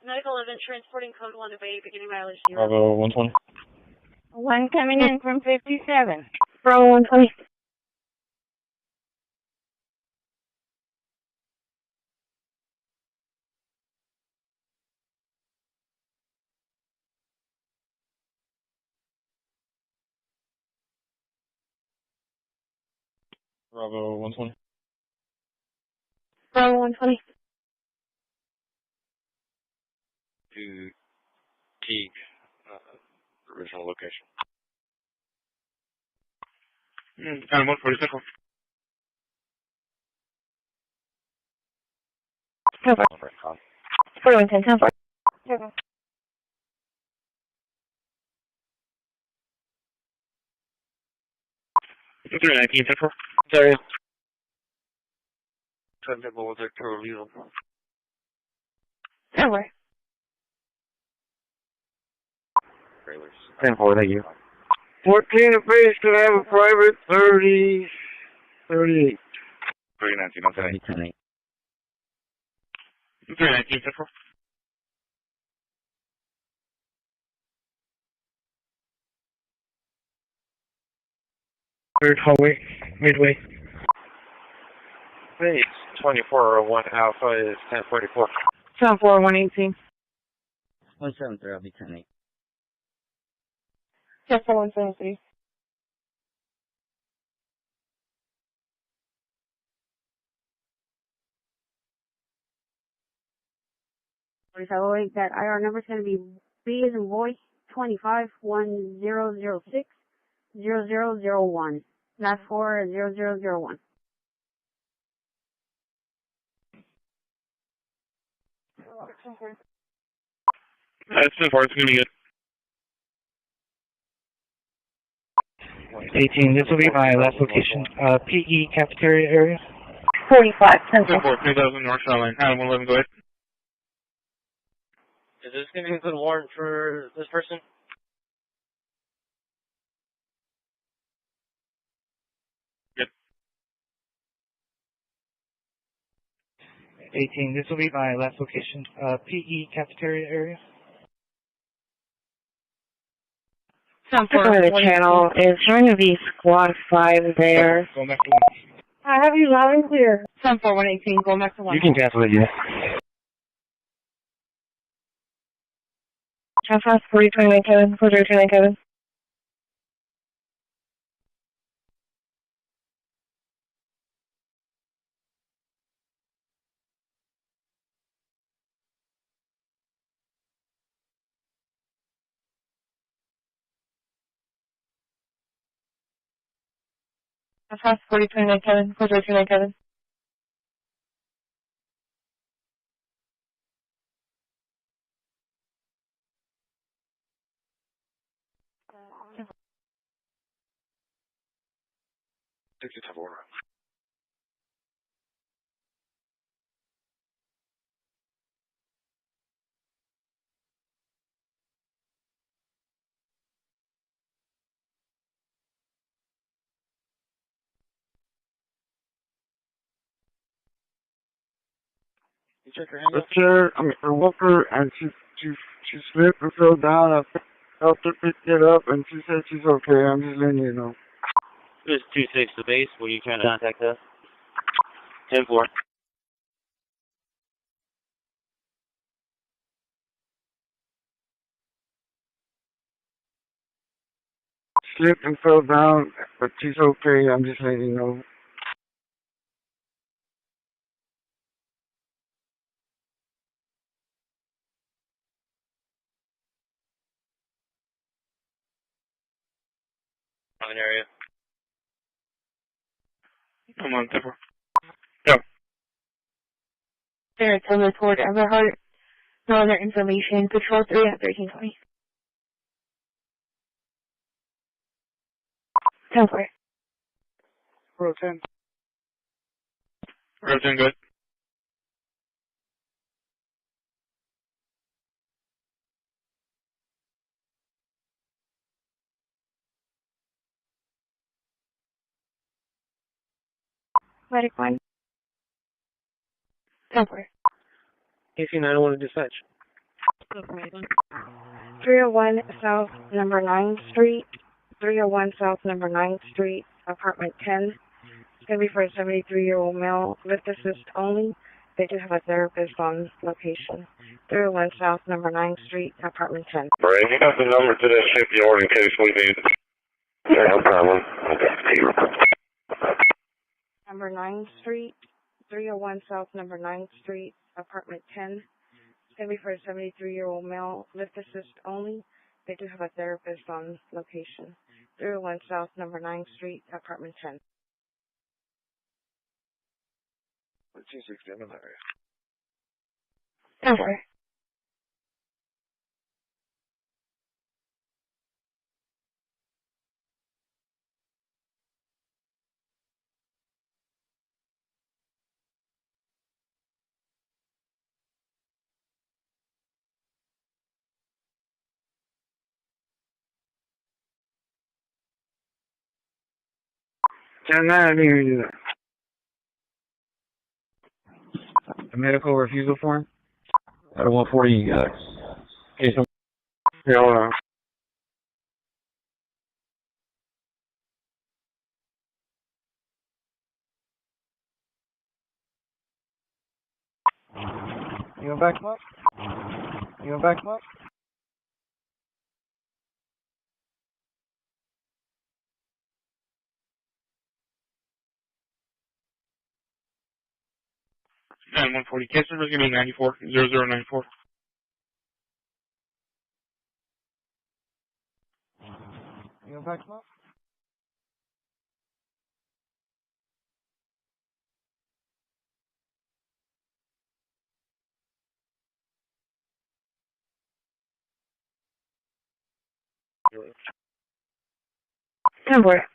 Medical event transporting code 1 to Bay, beginning mileage 0. Bravo 120. One coming in from 57. Bravo 120. Bravo 120. Bravo 120. To Teague, original location. Item 140 Central. Over. 4110, 10-4. Over. 319 Central. Sorry. Ten people with their tour legal. Over. 10-4, thank you. 14 apiece, could I have a private 30, 38. 319, okay. 319 Central. Third hallway, midway. Base 2401 Alpha is 1044. 10-4, 118. 173, I'll be 10-8. 10-4, 173. That IR number is going to be B as in boy 2510060001. Last 4 0001. That's 10-4, it's going to be good. 18, this will be my last location. PE cafeteria area. 45, 10-4. 10-4, 3000 North Shoreline. Item 111, go ahead. Is this going to be a good warrant for this person? Yep. 18, this will be my last location. PE cafeteria area. the channel is showing to be squad 5 there. Go back to 1. I have you loud and clear. 74118, go back to 1. You can cancel it, yes. Southwest 4029 Kevin, 4029 Kevin. Southwest 4029 Kevin, 4029 Kevin. Take your top order. You check your hand. A worker, and she slipped and fell down. I helped her pick it up, and she said she's okay. I'm just letting you know. This is 26 to base. Were you trying to contact us? 10-4. Slipped and fell down, but she's okay. I'm just letting you know. Common area. Come on, Pepper. There, it's over toward Everhart. No other information. Patrol 3 at 1320. 10-4. Row 10. Row 10, good. Medic 1. 10-4. AC901 to dispatch. 301 South number 9th Street. 301 South number 9th Street, apartment 10. It's going to be for a 73-year-old male with assist only. They do have a therapist on location. 301 South number 9th Street, apartment 10. Ray, you got the number to that shipyard in case we need it. Yeah, no problem. Okay, Number 9th Street, 301 South number 9th Street, apartment 10. It's going to be for a 73-year-old male with assist only. They do have a therapist on location. 301 South number 9th Street, apartment 10. 260 in that area. 10-4. I didn't even do that. A medical refusal form? Out of 140, case number. Yeah, hold on. You gonna back him up? You gonna back him up? And 140. Case number is going to be 94, 0094. You gonna back him up? Number.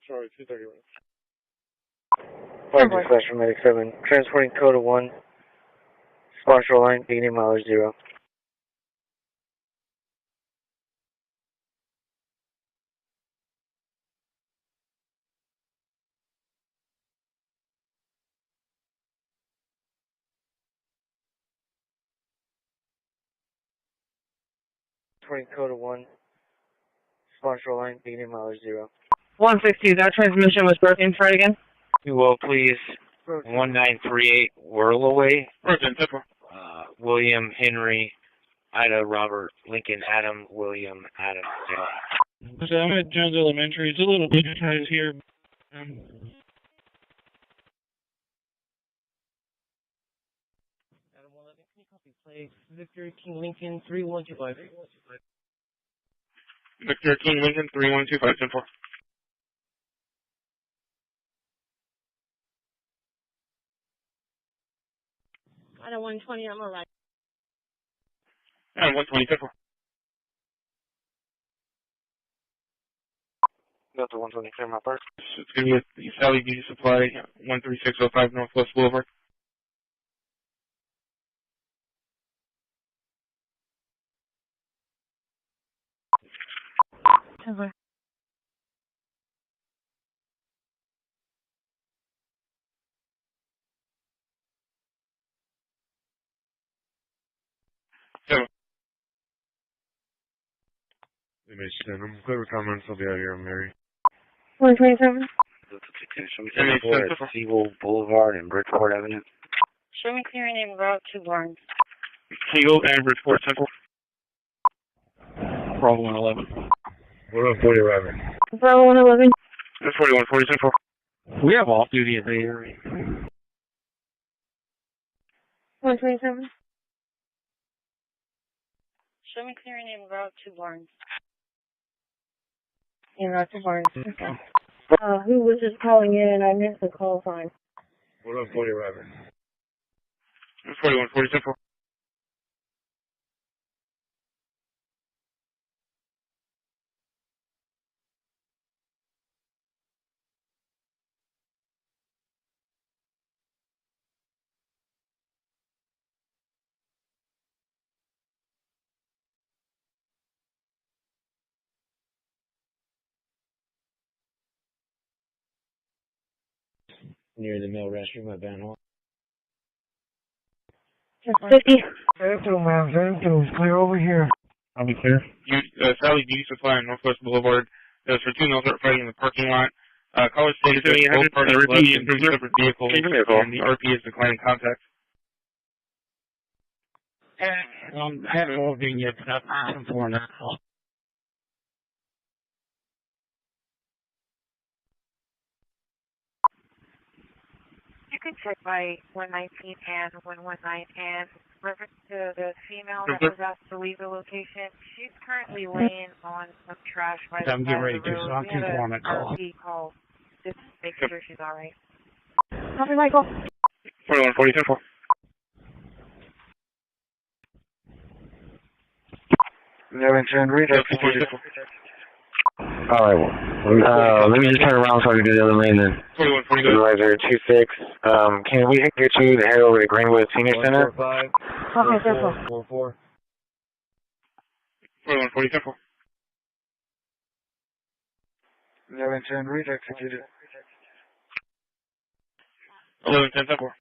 Sorry, 231. Fire dispatch from Medic 7. Transporting code of 1. Spot shoreline, beginning mileage 0. 120 Dakota 1. Sponsor line, beginning mileage 0. 160, that transmission was broken. Try it again. You will please. 1938 Whirlaway. William Henry, Ida Robert Lincoln Adam William Adam. So I'm at Jones Elementary. It's a little digitized here. Victor King Lincoln 3125. Victor King Lincoln 3125, 10-4. At a 120, I'm alright. And 120, 10-4. Delta 120, clear my park. It's going to be a Sally Beauty Supply, 13605 Northwest Boulevard. Over. I'm clear comments. I'll be out here. I'm Mary. 127. Seagull Boulevard and Bridgeport Avenue. Show me clearing en route to Barnes. Seagull and Bridgeport Central. Bravo 111. 140 arriving. Bravo 111. 4140 Central. We have off duty at the area. 127. Show me clearing en route to Barnes. En route to Barnes. Okay. Who was just calling in and I missed the call sign? 140 arriving. 4140 Central. Near the male restroom at Van Hall. 50. Clear over here. I'll be clear. Sally Beauty Supply on Northwest Boulevard. There's for two males that are fighting in the parking lot. Caller stated that both parties left in two separate vehicles, and the RP is declining contact. I haven't moved in yet, but I've asked for that. You can check by 119 and 119 and reference to the female that was asked to leave the location. She's currently laying on some trash by the side of the road. We had an RP call just to make sure she's all right. Copy, Michael. 4140 Central. Alright, let me just turn around so I can do the other lane then. 4140. Supervisor 26, can we get you to head over to Greenwood Senior Center? 44. 4140 Central. 1110, read executed. 1110 Central.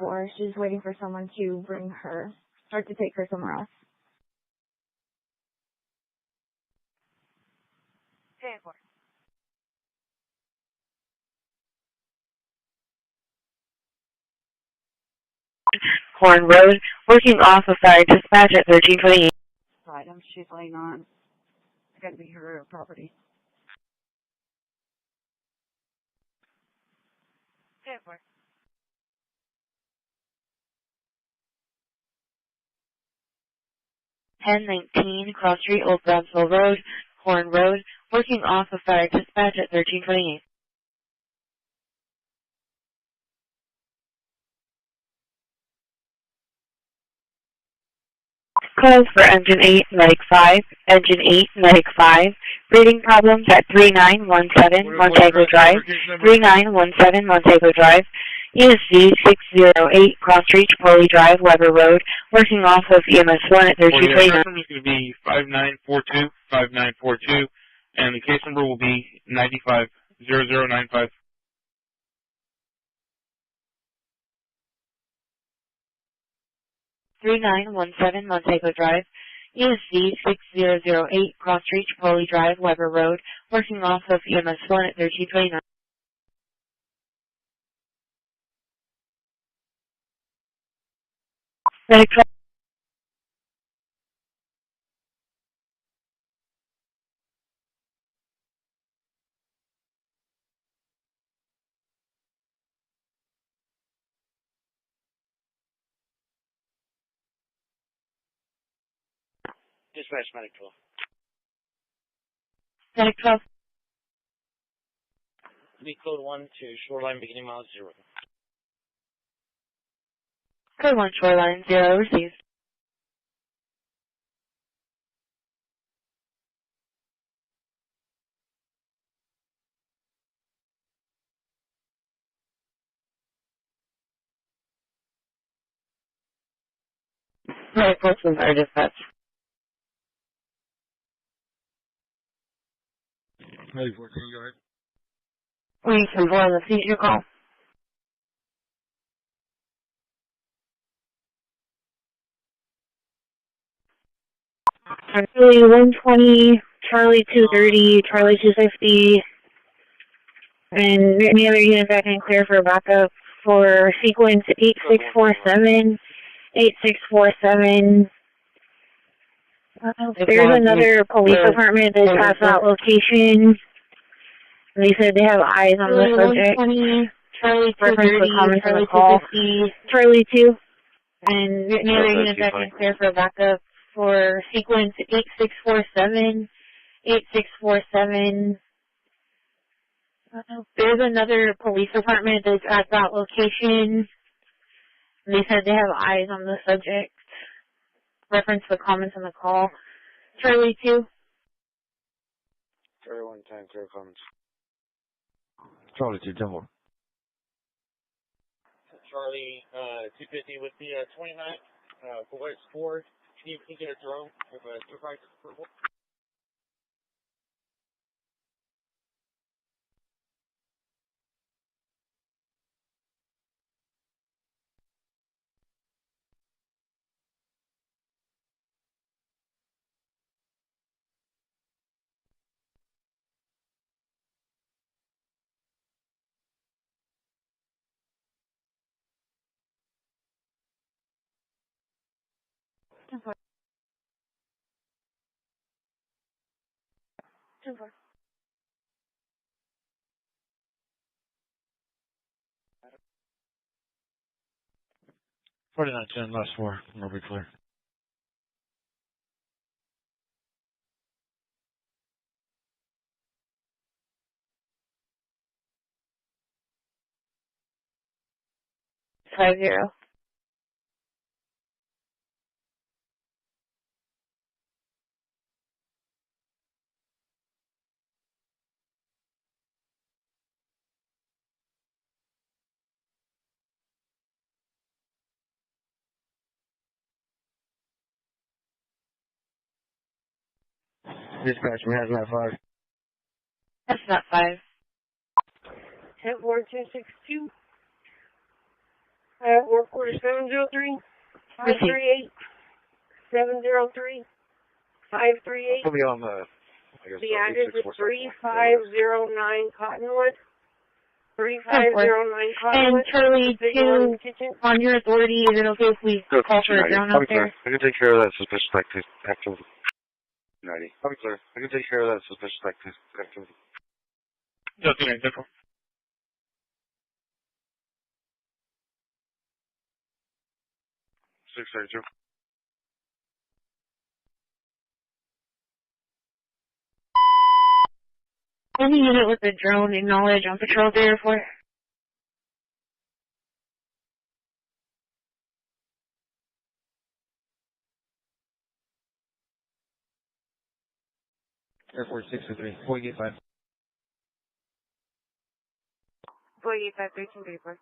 Or she's waiting for someone to bring her, or to take her somewhere else. Horn Road, working off of fire dispatch at 1328. Right, she's laying on. It's got to be her property. Okay, 1019 Cross Street, Old Brownsville Road, Horn Road, working off of fire dispatch at 1328. Calls for Engine 8, Medic 5, Engine 8, Medic 5, breathing problems at 3917 Montego Drive, 3917 Montego Drive, ESV 608 Cross Street, Chipotle Drive, Weber Road, working off of EMS 1 at 1329. The number is going to be 5942, 5942, and the case number will be 950095. 3917 Montego Drive, ESC 6008, Cross Street, Chipotle Drive, Weber Road, working off of EMS 1 at 1329. Medic 12. Dispatch medic 12. Medic 12. Lead code 1 to shoreline beginning miles 0. Code 1 Shoreline 0 received. Medic 14 are dispatch. Medic 14, go ahead. We can on the seizure call. Charlie 120, Charlie 230, Charlie 250, and any other units that can clear for backup for sequence 8647, 8647. There's another police department that's at that location. They said they have eyes on the subject. 120, Charlie 230, Charlie 250, Charlie 2, and any other units that can clear for backup for sequence 8647, 8647. There's another police department that's at that location. They said they have eyes on the subject. Reference the comments on the call. Charlie 2. Charlie 1 time, clear comments. Charlie 2, Temple. Charlie 250 with the 29, Voice 4. Can you get a drone with a 2-5 purple? Super. $49.10, last 4. We'll be clear. Five zero. Dispatch, Hazmat 5. That's not 5. 10262. Work order 703, 538, 703, 538. I'll be on the, The address is 3509 Cottonwood. 3509 Cottonwood. And Charlie 2, on your authority, is it okay if we call for a drone out there? I can take care of that suspicious activity. 90. I'll be clear. I can take care of that suspicious activity. Just doing different. Six 32. Any unit with a drone acknowledge on patrol there for? Air Force 603, 485. 485, 1334.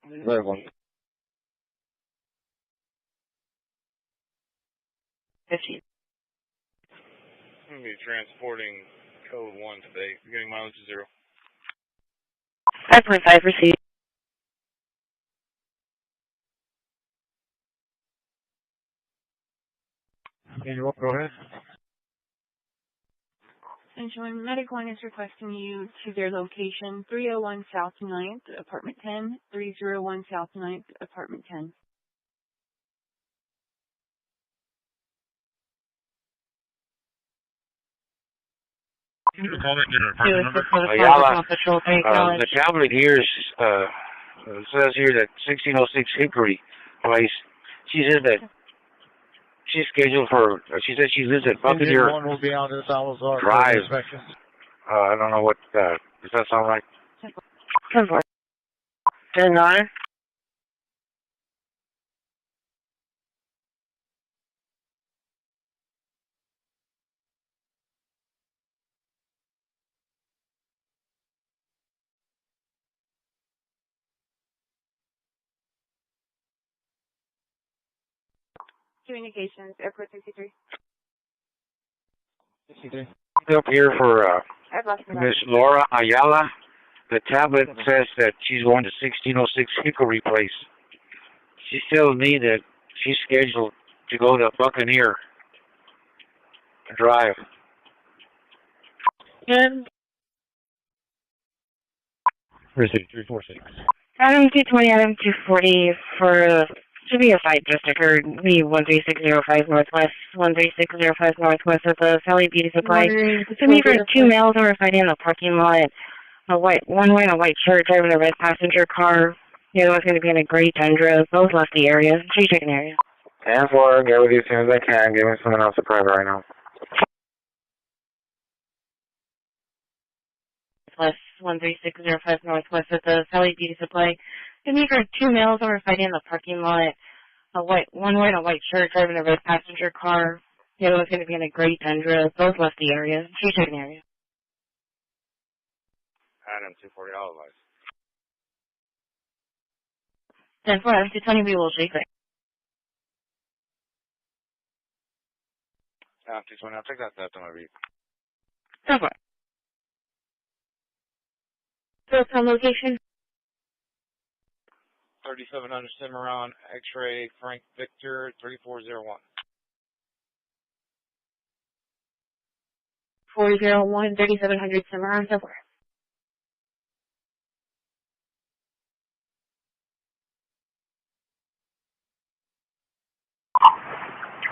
Red one. 15. I'm going to be transporting code 1 today. Beginning mileage is 0. 5.5 received. Go ahead. Essentially, Medic 1 is requesting you to their location, 301 South 9th, Apartment 10, 301 South 9th, Apartment 10. Ayala, the tablet here is, it says here that 1606 Hickory Place. She said that she's scheduled for, she said she lives at Buccaneer will be out at Salazar Drive. I don't know what, does that sound right? 10-4. 10-9. Communications, Airport 63. 63. Up here for Miss Laura Ayala. The tablet says that she's going to 1606 Hickory Place. She's telling me that she's scheduled to go to Buccaneer Drive. And Receipt 346. Item 220, item 240 for, should be a fight just occurred. Be 13605 Northwest, 13605 Northwest at the Sally Beauty Supply. To me, for 2 males that were fighting in the parking lot. One wearing a white shirt, driving a red passenger car. The other one's going to be in a gray Tundra. Both left the area. Tree chicken area. 10-4, get with you as soon as I can. Give me someone else a private right now. Plus 13605 Northwest at the Sally Beauty Supply. To me, for 2 males that were fighting in the parking lot. One wearing a white shirt, driving a red passenger car. The other one's going to be in a gray Tundra. Both left the area. Tree chicken area. Item 240, all of us. 10-4, item 220, we will shake it. Item 220, I'll take that theft on my read. 10-4. So, some location? 3700 Cimarron, X-ray, Frank Victor, 3401. 401, 3700 Cimarron, 10-4.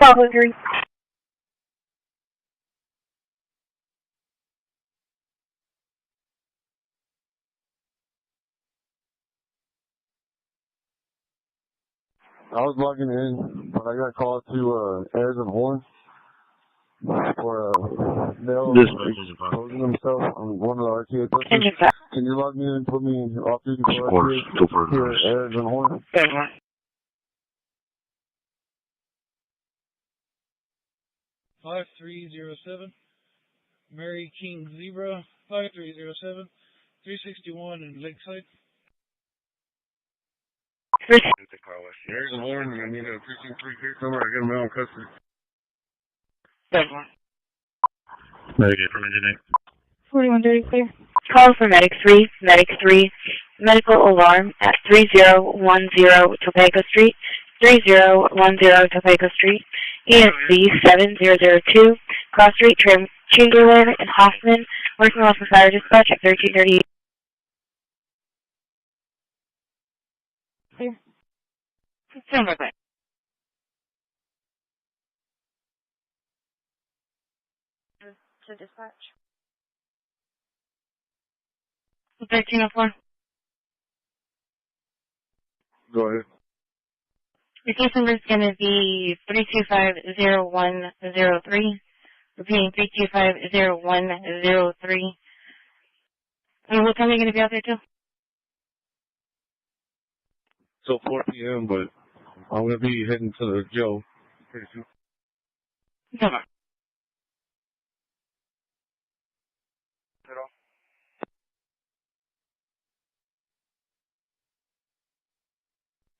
1203. I was logging in, but I got called to Airs and Horn for a male exposing himself on one of the RTA persons. Can you log me in and put me off duty for RTA here at Airs and Horn? 5307, Mary King Zebra, 5307, 361 in Lakeside. There's a warrant and I need a precinct 3 case number. I get him out in custody. Medic from Engine 4130 clear. Call for Medic 3, Medic 3. Medical alarm at 3010 Topeka Street, 3010 Topeka Street. ESC 7002, Cross Street, Chamberlain and Hoffman, working off of fire dispatch at 1338. Clear. Silver clear. To dispatch. 1304. Go ahead. The case number is going to be 3250103. Repeating 3250103. And what time are you going to be out there till? Till 4 p.m., but I'm going to be heading to the jail pretty soon. Come on.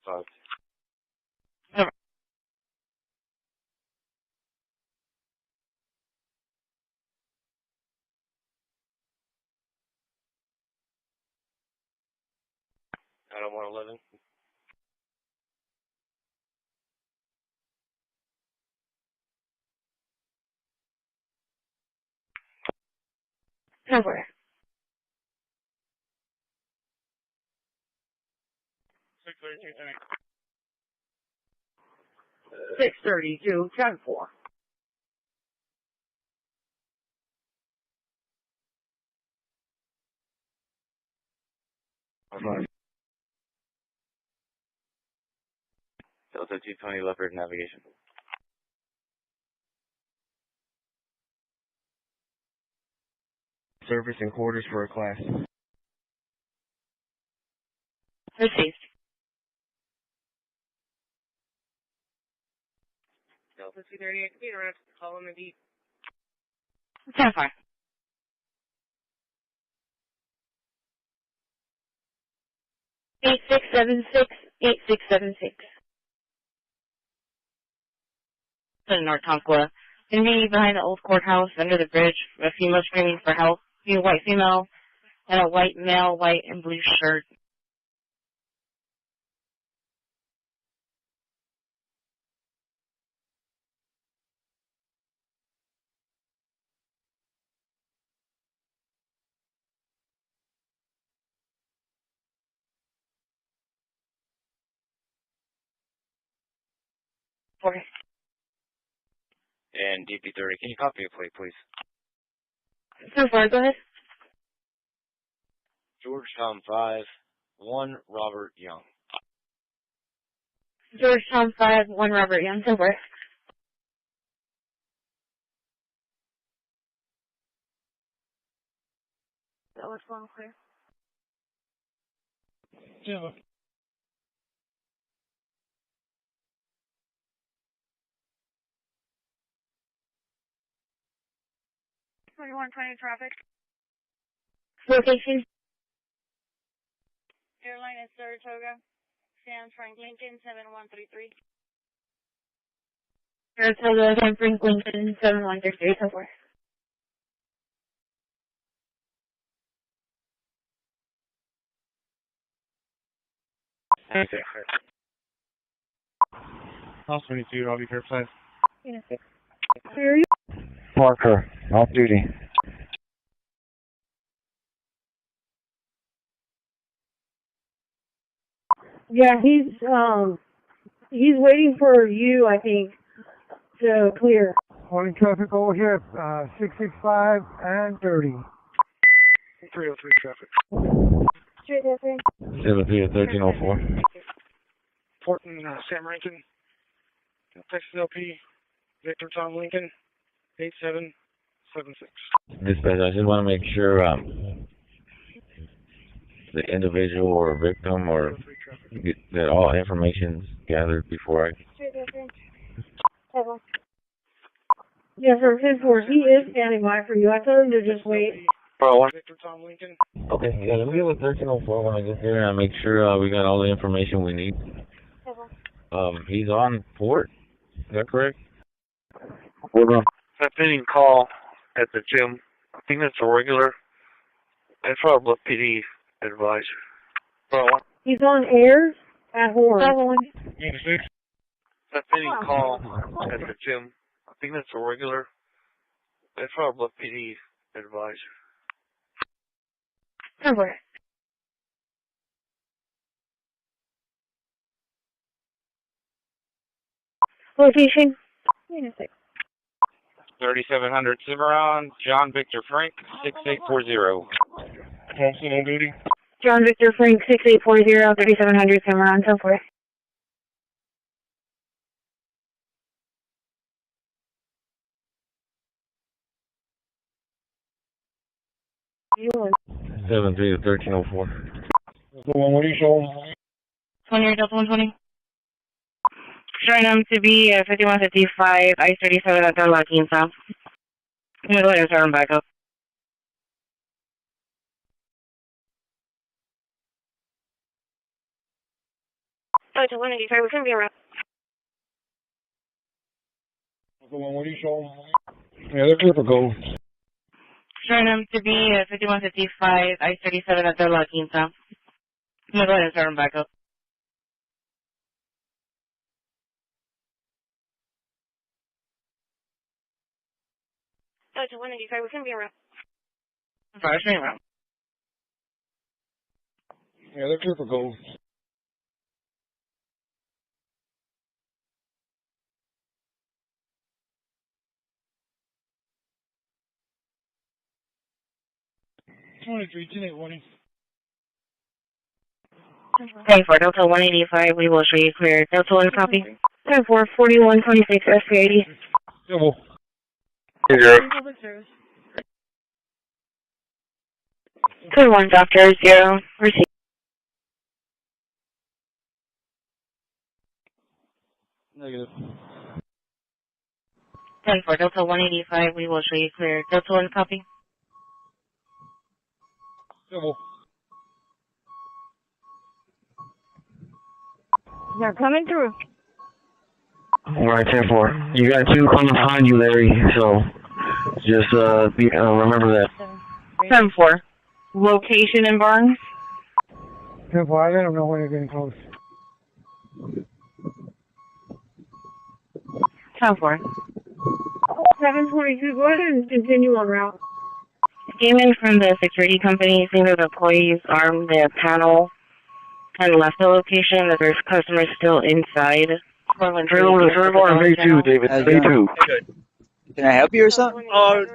5. Over. Adam 111. Over. 632, 10-4. Delta 220 Leopard navigation. Service and quarters for a class. Received. Delta 238, interrupt, call in the deep. Testify. Eight 8676. In North Tonkawa. Gonna be behind the old courthouse under the bridge. A female screaming for help. A white female and a white male, white and blue shirt. Okay. And DP30, can you copy a plate, please? So far, go ahead. Georgetown 5, 1 Robert Young. Georgetown 5, 1 Robert Young. So far. That was one clear. Yeah. 2120 traffic. Location. Airline is Saratoga. San Frank Lincoln 7133. Saratoga, San Frank, Lincoln, 7133. So far. Okay. House 22, I'll be curbside. Parker, off duty. Yeah, he's waiting for you, I think, to clear. Morning traffic over here, 665 and 30. 303 traffic. Straight that thing. 73 to 1304. Portland, Sam Rankin. Texas LP, Victor Tom Lincoln, 8776. Dispatch, I just want to make sure the individual or victim or that all information's gathered before I... Straight that thing. Yeah, for his force, he is standing by for you. I told him to just wait. Victor Tom Lincoln. Okay, yeah, let me get with 1304 when I get there and make sure we got all the information we need. He's on port. Is that correct? That pending call at the gym. I think that's a regular. That's probably PD advisor. He's on air at Horn. That pending call at the gym. I think that's a regular. That's probably PD advisor. Over. Location. 3700 Cimarron, John Victor Frank, 6840. Thompson on duty. John Victor Frank, 6840, 3700 Cimarron, so forth. You on? 73 to 1304. The one, what are you showing? 28 Delta 120. Showing them to be 5155, I-37 at the La Quinta. I'm going to go ahead and start them back up. Oh, to 185, we're going to be around. What are you showing? Yeah, they're clear for gold. Showing them to be 5155, I-37 at the La Quinta. I'm going to go ahead and start them back up. Oh, to 185, we're going to be around. I'm sorry, staying around. Yeah, they're clear for gold. Hey, for Delta 185, we will show you clear. Delta 1 copy. 10-4, 4126 SPID. Yeah, well. 2-1, Doctor, 0, receive. Negative. 10-4, Delta 185, we will show you clear. Delta 1 copy. Yeah, well. They're coming through. Alright, 10-4. You got two coming behind you, Larry, so just remember that. 10-4. Location in Barnes? 10-4, I don't know when they're getting close. 10-4. 722, go ahead and continue on route. Came in from the security company, saying that the employees armed the panel and left the location, that there's customers still inside. Third one, Bay 2, David. Bay 2. Can I help you or something? I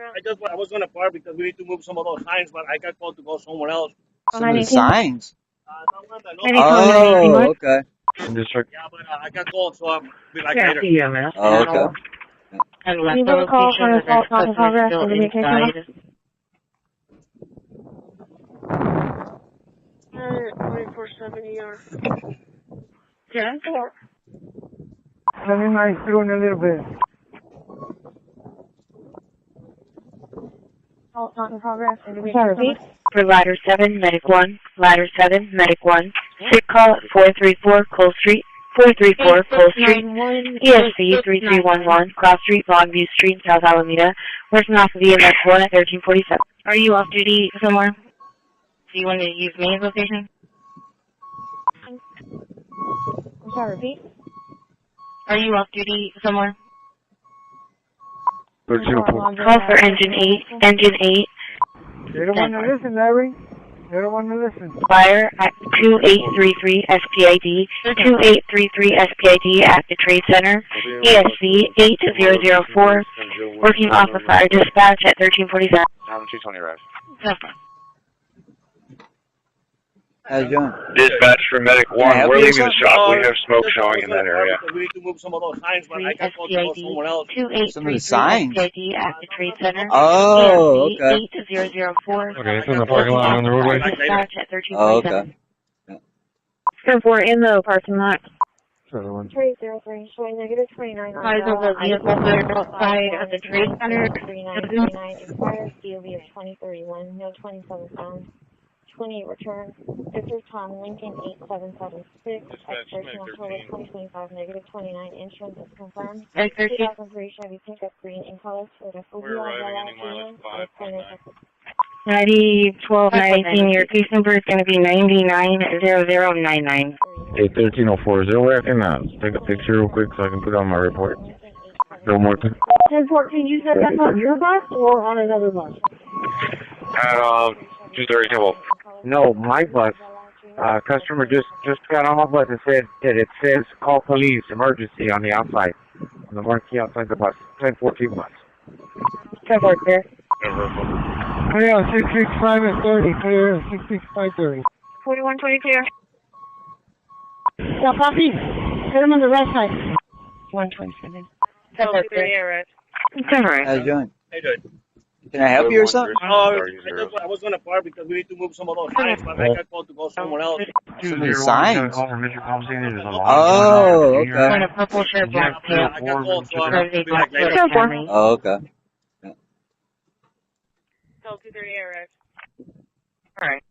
was gonna park because we need to move some of those signs, but I got called to go somewhere else. Some of the signs? Oh, okay. District. Yeah, but I got called, so I'll be like Yeah, later. EMS. Oh, okay. And left the location, that there's customers still inside. 24/7 ER. 10-4. 79 through in a little bit. All not in progress. For ladder 7, medic 1. Ladder 7, medic 1. Sick call at 434 Cole Street. 434 Cole Street. ESC 3311 Cross Street, Longview Street, South Alameda. Working off of EMS 1 at 1347. Are you off duty somewhere? Do you want to use me as location? I'm sorry, repeat. Are you off duty somewhere? Call for engine 8. Engine 8. They don't want to listen, Larry. They don't want to listen. Fire at 2833 SPID. 2833 SPID at the Trade Center. ESC 8004. Working off of fire dispatch at 1347. 220 arrived. How's it going? Dispatch for Medic 1. We're leaving the shop. We have smoke showing in that area. We need to move some of those signs, but I got called to go somewhere else. Some of the signs? SPID at the Trade Center. Oh, ESC okay. 8004. Okay, it's in the parking lot on the roadway. Dispatch at Oh, 1347. okay. 10-4 in the parking lot. 303, showing negative 29 on Eyes of the vehicle outside at the Trade Center. 3939 inquired, DOV of 2031, no 27 found. 28 return. Victor Tom Lincoln 8776, expiration October 2025, negative 29, insurance is confirmed. 2003 Chevy pickup green in color for the We're arriving any 90 12 19. Your case number is going to be 990099. Hey, 1304. Is there a way I can take a picture real quick so I can put it on my report? No more. 1014, you said that's on your bus or on another bus? At 230 Temple. No, my bus. Customer just got on my bus and said that it says call police emergency on the outside. On the marquee outside the bus. 1014 bus. 10-4 clear. Yeah, 665 and 30 clear. 665 30. 4120 clear. Now, Poppy, hit him on the right side. 127. 10-4 clear. How's it going? Hey, dude. Can I help you or something? I was gonna park because we need to move some of those signs, but I got called to go somewhere else. Some of the signs? Oh, okay. On a purple shirt, black pants. I got called, so I'll be like later. 10-4. Oh, okay. Call 230 arrived. Alright.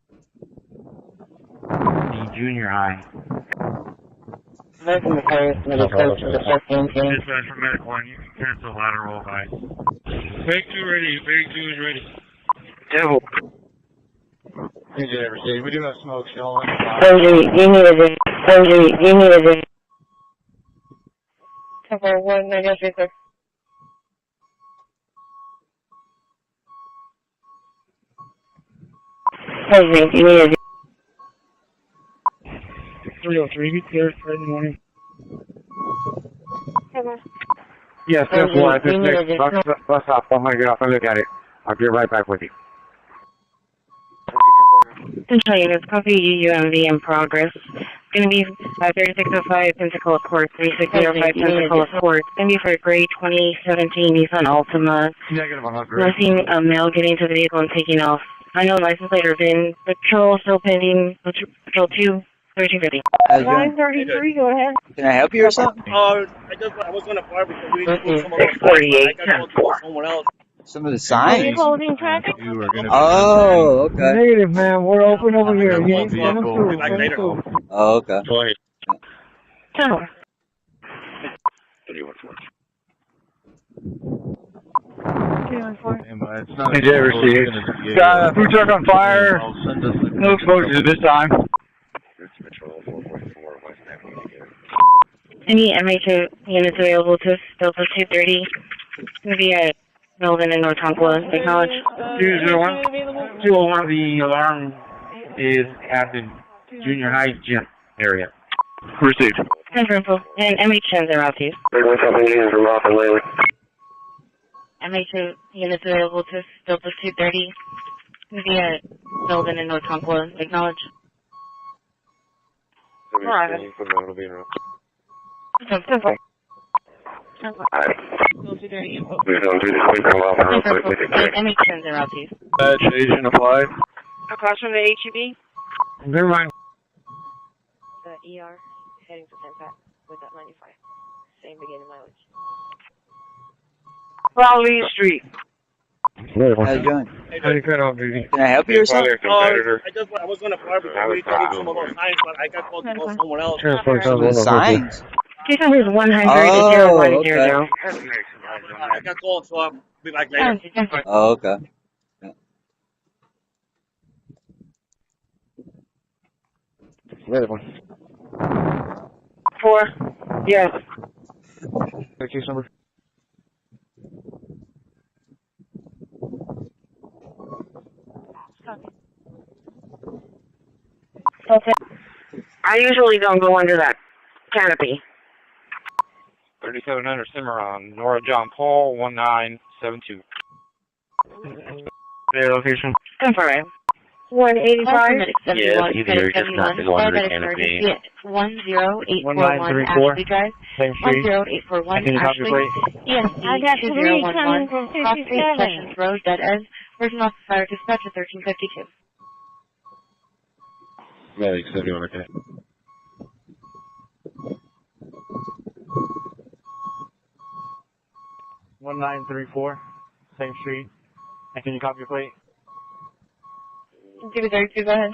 The junior high. American McCarran submitted code to the parking team. Dispatch from Medic 1, you can cancel lateral by. Big 2 ready, Big 2 is ready. Devil. Did you ever see? We do have smoke still. Surgery, you need a drink. Surgery, you need a drink. Cover 1, I guess, sir. Surgery, you need a drink. 303, clear Friday morning. Cover. Yes, that's why. This next bus stop, I'm going to get off and look at it. I'll get right back with you. Central units, copy UMV in progress. It's going to be 3605 Pensacola Court, 3605 Pensacola Court. It's going to be for a gray 2017 Nissan Altima. Negative 100. Nothing male getting into the vehicle and taking off. I know license plate is in. Patrol still pending. Patrol 2, 1350. 933, go ahead. Can I help you or something? I was going to park because we need to move someone else. 648. I got called to call someone else. Some of the Are you signs. closing traffic? Oh, okay. Negative, man. We're open over here. You ain't coming We'll through. be back later. Oh, okay. Go ahead. Tower. 314. Did you ever see it? Got a food truck on fire. No explosions this time. Any MHO units available to us, Delta 230. It's going to be at Melvin and North Tonkawa. Acknowledge. 201. 201. The alarm is at the junior high gym area. Received. Confirm. And MH10s are out to you. What's up, Indians from off and lately? MHO units available to us, Delta 230. It's going to be at Melvin and North Tonkawa. Acknowledge. Alright. Confirm. Alright. We're going to do this quick come off and real quick with it. MH10s are out to you. Badge agent applied. Across from the HEB. Never mind. The ER heading to St. Pat with that 95. Same beginning mileage. Raleigh Street. How you doing? How you doing, duty? Can I help you or something? I was going to park because we need to move some of those signs, but I got called to call someone else. Some of the signs. Case number is 100 Oh, okay. 0100. I got called, so I'll be back later. Oh, okay. Ready one. 4. Yes. Case number. Okay. I usually don't go under that canopy. 3700 Cimarron, Nora John Paul, 1972. Their location. Confirm. 185. Yes, he's here, just not his under the canopy. 10841 Ashley Drive. Same street. 10841 Can you copy, Ashley. please? ESD I got 3 coming 2011. from Cross Street, 57. Sessions Road, Dead End. Working off fire dispatch at 1352. Medic 71, okay. One 1934, same street. And can you copy your plate? 232, go ahead.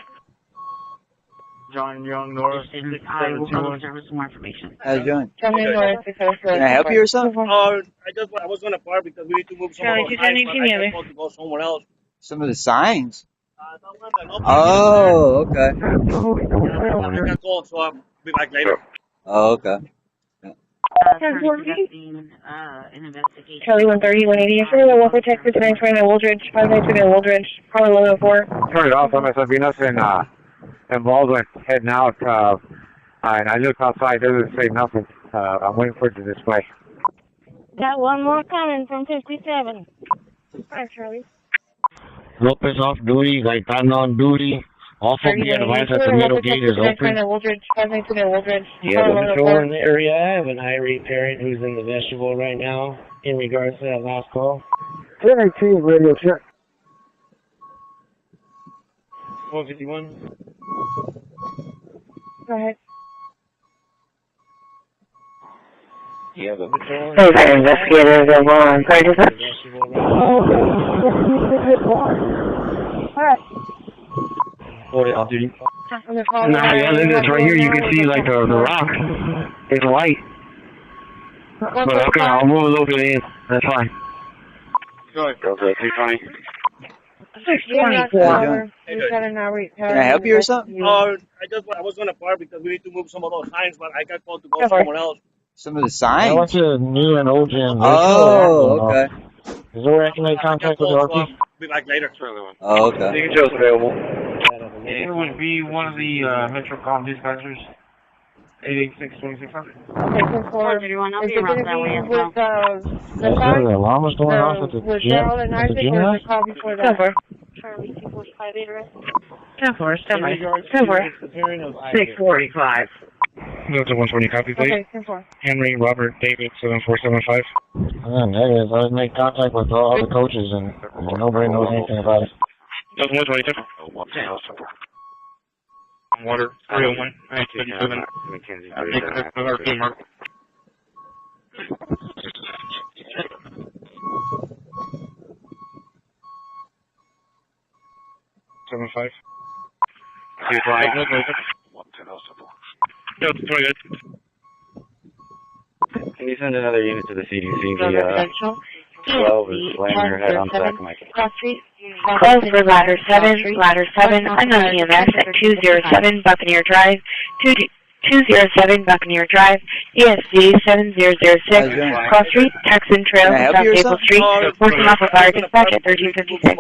John Young, North. I will call the service for more information. How you doing? Charlie Norris, 604. Can I help you or something? I was going to park because we need to move some of those signs, but I got called to call someone else. Some of the signs. Oh, okay. I got called, so I'll be back later. Oh, okay. An investigation. Charlie 130, 180. Affirmative, Wolf Texas, 929 Woldridge, 592 Woldridge, Harley 104. Turn it off. I'm at Venus and Baldwin heading out. And I look outside. It doesn't say nothing. I'm waiting for it to display. Got one more coming from 57. Hi, Charlie. Lopez off duty, Gaetano on duty. Also be advised that the middle gate is open. Woldridge, 592 Woldridge, Yeah, the patrol in the area. I have an irate parent who's in the vestibule right now in regards to that last call. 1018 radio check. 151. Go ahead. Yeah, the patrol. Hey, the investigators are on. Sorry, just Alright. 40 off duty. Nah, yeah, look at this right here. You can see like the rock. It's white. But okay, I'll move a little bit in. That's fine. Go ahead. Delta 220. 624. Can I help you or something? I was going to park because we need to move some of those signs, but I got called to go somewhere else. Some of the signs? I went to new and old gym. Oh, okay. Is there where I can make contact with the RP? Be back later. Oh, okay. Signature available. It would be one of the Metrocom dispatchers. 886-2600. Okay, 4. Is it going to be with The alarm was going off at the with gym? Gerald and At the Isaac, gym or house? is it call before that? Charlie 245 address. 10-4, stand by. 645. Delta 120, copy, please. Okay, 10-4. Henry Robert David 7475. Negative. I made contact with all the coaches and nobody knows anything about it. Delta 120, Water 301, 977. Our team mark. Seven five. Delta 20. Can you send another unit to the CDC? The 12 is laying her head on the back of my case. Cross Street. Call for ladder 7, unknown EMS at 207 Buccaneer Drive, 207 Buccaneer Drive, ESD 7006, Cross Street, Texan Trail, South Maple Street, working off of fire dispatch at 1356.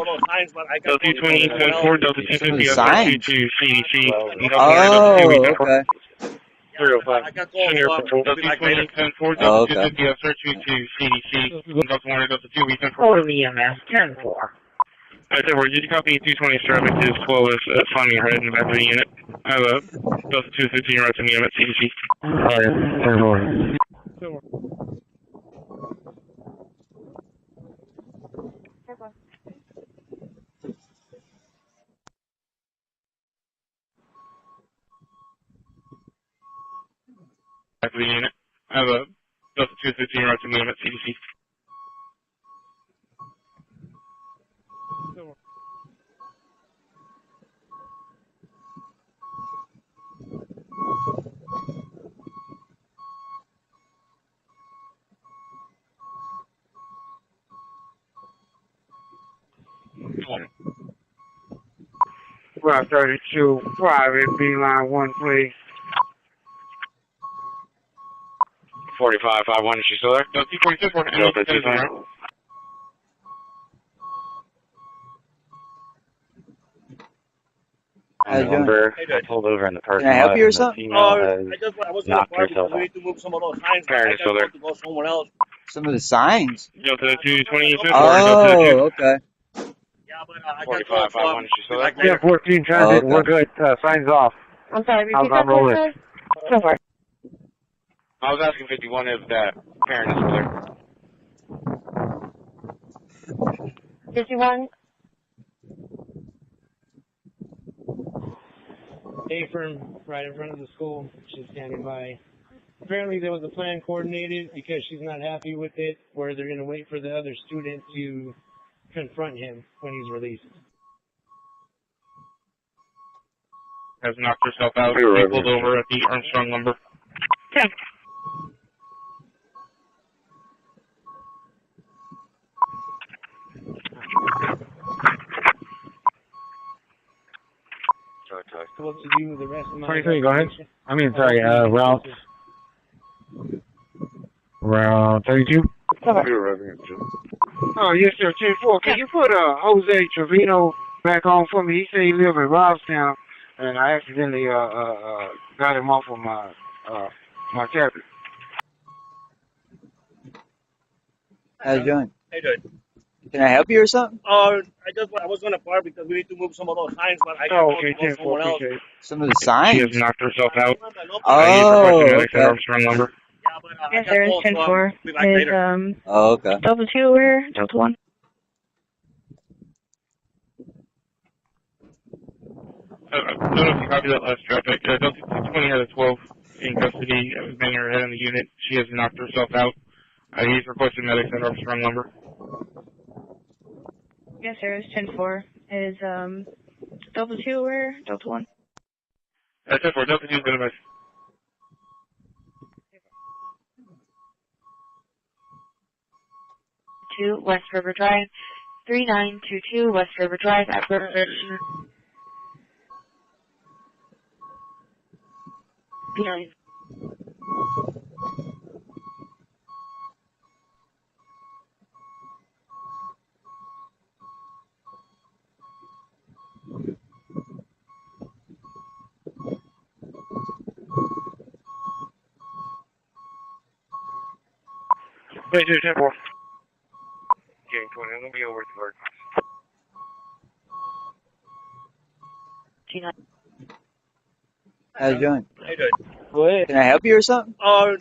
Delta 224, Delta 250, to CDC. Oh, okay. 305. Senior Patrol. Delta 224, Delta 250, search you to CDC. Delta 1, Delta 2, we 10-4. Call the EMS, 10-4. Alright, so did you copy 220 traffic is 12 is finding your head in the back of the unit? I have a Delta 215 right to me, I'm at CDC. Alright, 10-4. Back of the unit. I have a Delta 215 right to me, I'm at CDC. Well, 32, private, B-line 1, please. 4551, is she still there? Delta 246, Delta 220. Number, I pulled over in the parking lot. Can I help you or something? I was going to knocked park herself because we out. need to move some of those signs. Parent is still there. To go somewhere else. Some of the signs? Delta 220, Oh, okay. Yeah, but 4551, is she still there? Yeah, 14 transit, we're good. Signs off. I'm sorry, repeat How's that, rolling? please. 10-4. I was asking 51 if that parent is still there. 51. Apron right in front of the school. She's standing by. Apparently there was a plan coordinated because she's not happy with it, where they're going to wait for the other student to confront him when he's released. has knocked herself out. She pulled over at the Armstrong lumber. Okay. What to do with the rest of my 23, go ahead. I mean, sorry, route 32. Oh, yes, sir, 10-4. Can you put Jose Trevino back on for me? He said he lived in Robstown, and I accidentally got him off of my my cabin. How's it going? Hey, dude. Can I help you or something? I was going to park because we need to move some of those signs, but I got okay, to go somewhere else. Some of the signs? She has knocked herself out. Oh, okay. Armstrong lumber. Yes, there is 10-4. Is, oh, okay. Delta 2 over Delta 1. I don't know if you copied that last traffic. Delta 220 had a 12 in custody. I was banging her head in the unit. She has knocked herself out. He's requesting medics at Armstrong lumber. Yes, there is 10-4. Is Delta 2 where? Delta 1. 10-4, Delta 2 is going to miss. 2 West River Drive, 3922 West River Drive at River. P9. Wait, 10-4. Getting 20, I'm going to be over to work. G9. How's it going? Hey, good. Can I help you or something? I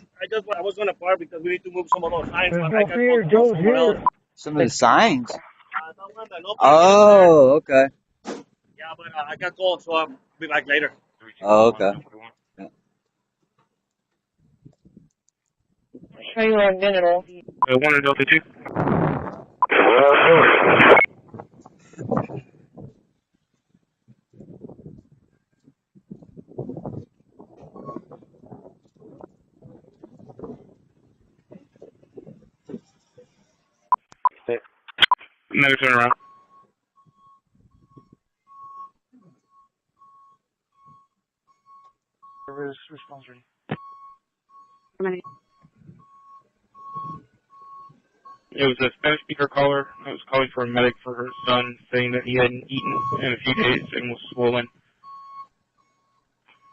was going to park because we need to move some of those signs. There's but I no got fear, called Joe's someone here. else. Some of the signs. No, no, Oh, okay. yeah, but I got called, so I'll be back later. Oh, okay. Show you on general. 1 and Delta 2. Another turn around. Response ready. It was a Spanish speaker caller that was calling for a medic for her son, saying that he hadn't eaten in a few days and was swollen.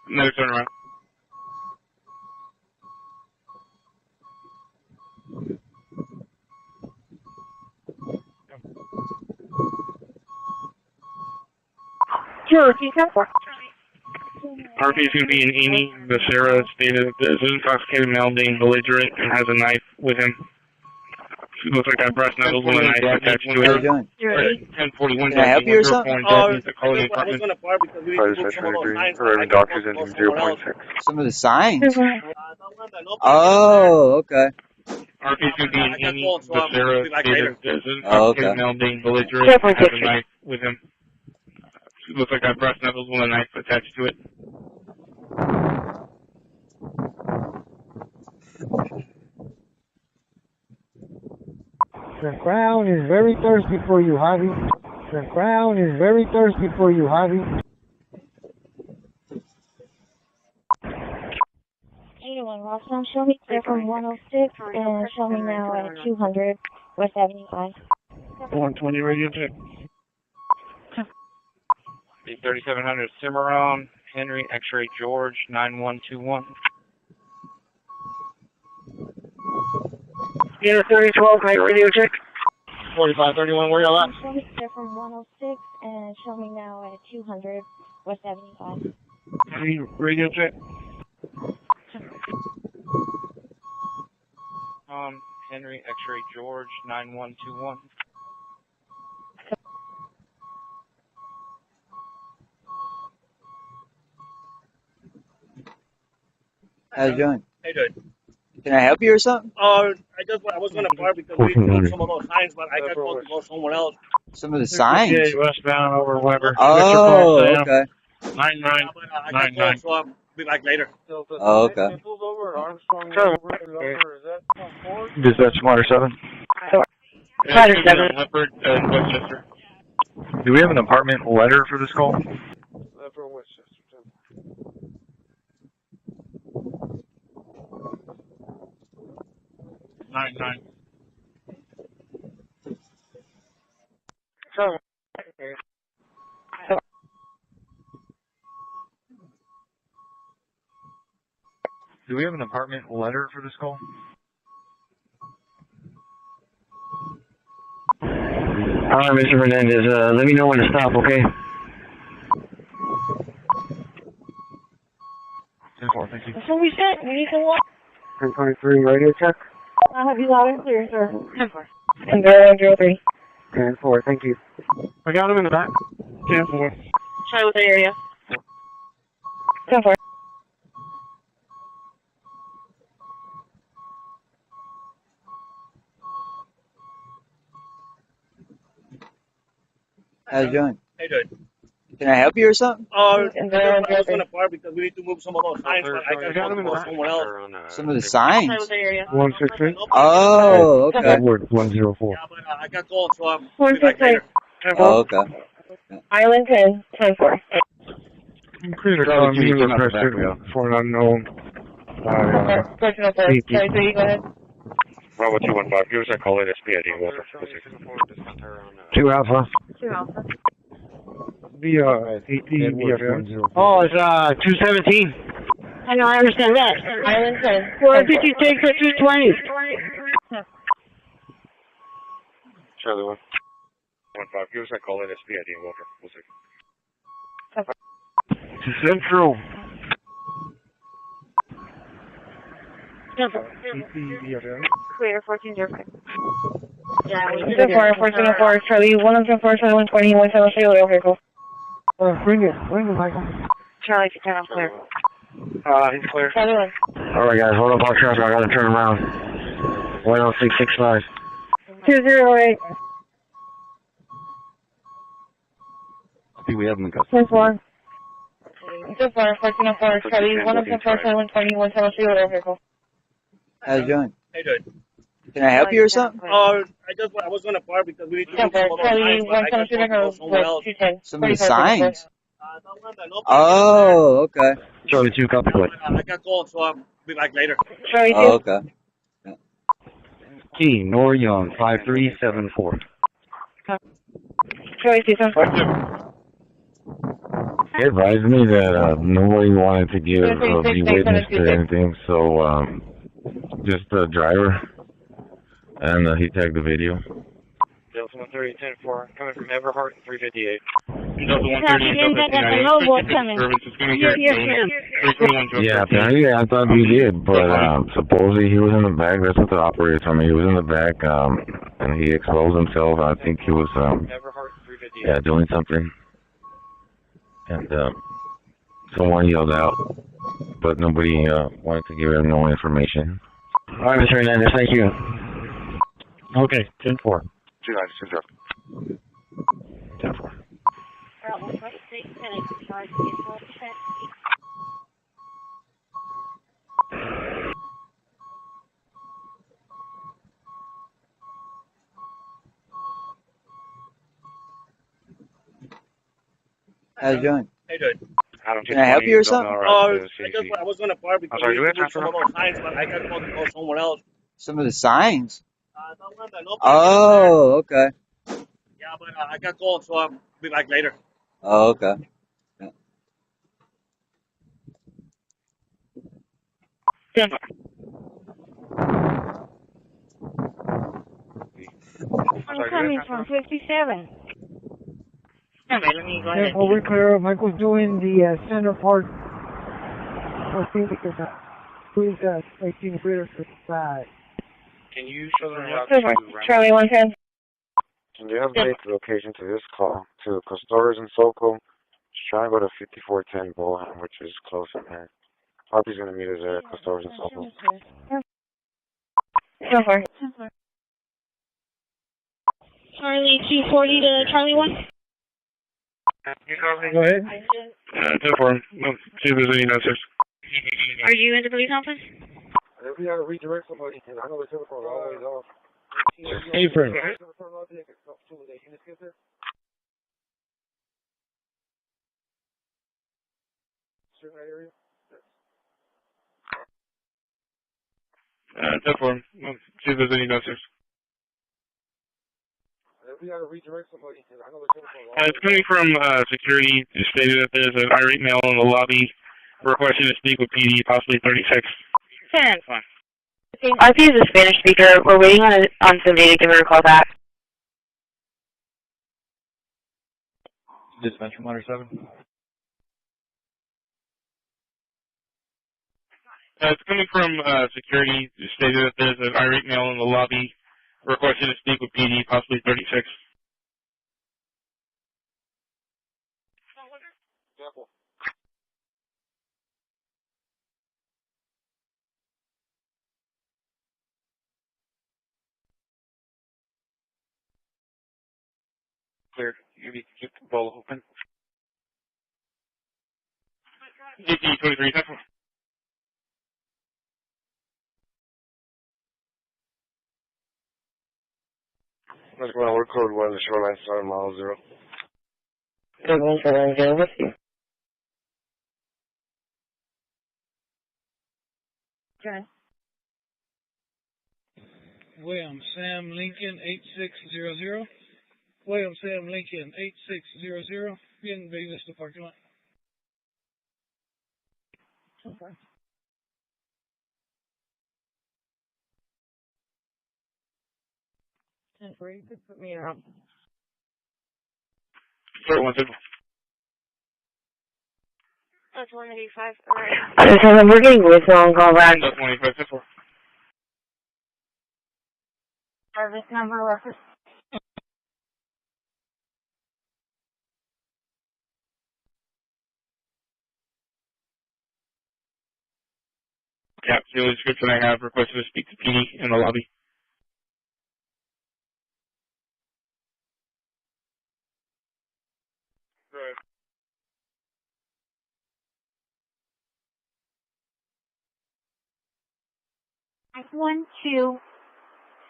Another turn around. Sure, can you come for? RP is going to be in Amy. Becerra stated that is an intoxicated male being belligerent and has a knife with him. It looks like I brass knuckles with a knife attached to How's it it. going? 1041. Can I help you or something? I was going to park because we need to move some of those signs. but I got called to someone else. Some of the signs? No, Oh, okay. RP is going to be in Amy. called, so I'll Becerra be back stated later. that is an Oh, intoxicated okay. male being belligerent and has a knife with him. It looks like I brass knuckles with a knife attached to it. The crown is very thirsty for you, Javi. The crown is very thirsty for you, Javi. 81 Rossman, show me clear from 106 and show me now at 200 West Avenue 5. 120 radio check. 3700 Cimarron, Henry, X-ray George, 9121. Unit 3012, make radio check. 4531, where y'all at? Show me clear from 106 and show me now at 200 West Avenue 5. Radio check. Henry, X-ray George, 9121. How's it going? Hey, good. Can I help you or something? I was going to park because we need to move some of those signs, but I got called to go somewhere else. Some of the signs? Yeah, westbound over Weber. Oh, okay. 9999. So I'll be back later. Oh, okay. Dispatch Smarter 7. Smarter 7. Leopard, Westchester. Do we have an apartment letter for this call? Leopard, Westchester. 99. Do we have an apartment letter for this call? Alright, Mr. Fernandez, let me know when to stop, okay? 10-4, thank you. That's what we said. We need to walk. 1023, radio check. I'll have you loud and clear, sir. 10-4. And 0103. 10-4, thank you. I got him in the back. 10-4. Charlotte area. 10-4. How's it going? Hey, good. Can I help you or something? I was going to park because we need to move some of those signs, but I got to call someone else. Some of the signs? 168. Oh, okay. Edward 104. Yeah, but I got called, so I'll be back later. Oh, okay. Island 10, 10-4. I'm clear to call me requested for an unknown by Personal first. CP. Sorry, so you go ahead. Bravo 215, give us a call at SPID, Walter. 2 Alpha. 2 Alpha. Via AT VFM. Oh, it's 217. I know, I understand that. Island 10. 456 or 220. Charlie 115, give us a call at SPID, Walter. To Central. Clear, 1405. Yeah, we did 1404, Charlie, 104, 120, 173, little vehicle. Bring it, Michael. Charlie, if you turn off clear. He's clear. Charlie 1. Alright guys, hold up on traffic, I gotta turn around. 10665. 208. I think we have them in custody. 10-4. 1404, Charlie, 104, 120, 173, little vehicle. How's it going? Hey, dude. Can I help you or something? I was going to park because we need to move some of those signs, but I got to call someone else. Some of the signs? Oh, okay. Charlie 2, copy quick. I got called, so I'll be back later. Charlie 2. Oh, okay. T, Nor Young, 5374. Charlie 2, 7-4. He advised me that nobody wanted to give be witness to anything, so just the driver, and he tagged the video. Delta 130, 10-4, coming from Everhart, 358. Delta 130, Yeah, apparently I thought we did, but supposedly he was in the back. That's what the operator told me. He was in the back, and he exposed himself. I think he was doing something. And someone yelled out, but nobody wanted to give him no information. All right, Mr. Hernandez, thank you. Okay, 10-4. 10-4. How's it going? Hey, dude. Can I help you or something? I was going to park because we need to move some of those signs, but I got called to call someone else. Some of the signs? Oh, okay. Yeah, but I got called, so I'll be back later. Oh, okay. I'm coming from 57. Let me go ahead. We're clear. Michael's doing the center part. I think because who's 18 clear for 5. Can you show them how Charlie 110. Can you update the location to this call to Costores and Soco? Just try and go to 5410 Bohan, which is close in there. Harpy's going to meet us there at Costores and Soco. 10-4. Charlie 240 to Charlie 1. Go ahead. 10-4. See if there's any notices. Are you in the police office? We got to redirect somebody. I know it's all the way off. Apron. Therefore, see if there's any notices. We got to redirect somebody. I know It's coming from security. It stated that there's an irate male in the lobby requesting to speak with PD, possibly 36. 10. Fine. RP is a Spanish speaker. We're waiting on somebody to give her a call back. Dispatcher monitor 7. It's coming from security. It stated that there's an irate male in the lobby requesting to speak with PD, possibly 36. Clear. You need to keep the ball open. JT 23, Central. Let's go on, we're code 1, the shoreline, 7 miles 0. Code 1, shoreline 0, with you. Okay. William Sam Lincoln 8600. William Sam Lincoln 8600. In Vegas, the parking lot. Okay. You could put me around. Sorry, 1 Central. That's 185. Alright. We're getting voicemail and call back. That's 185 Central. Service number reference. Cap, the only description I have requested to speak to PD in the lobby. Right. It's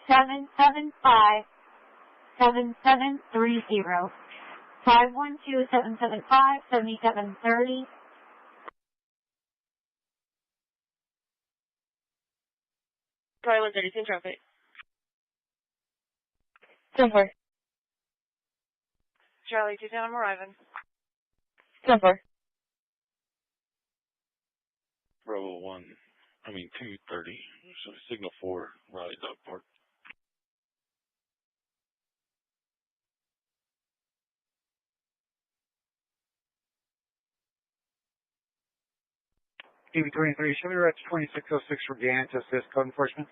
127757730. 512-775-7730. Probably 132 traffic. Somewhere. Charlie 27, I'm arriving. Somewhere. Bravo 230. So signal 4, Raleigh Dog Park. TV23, show me route 2606 for Gannett to assist code enforcement.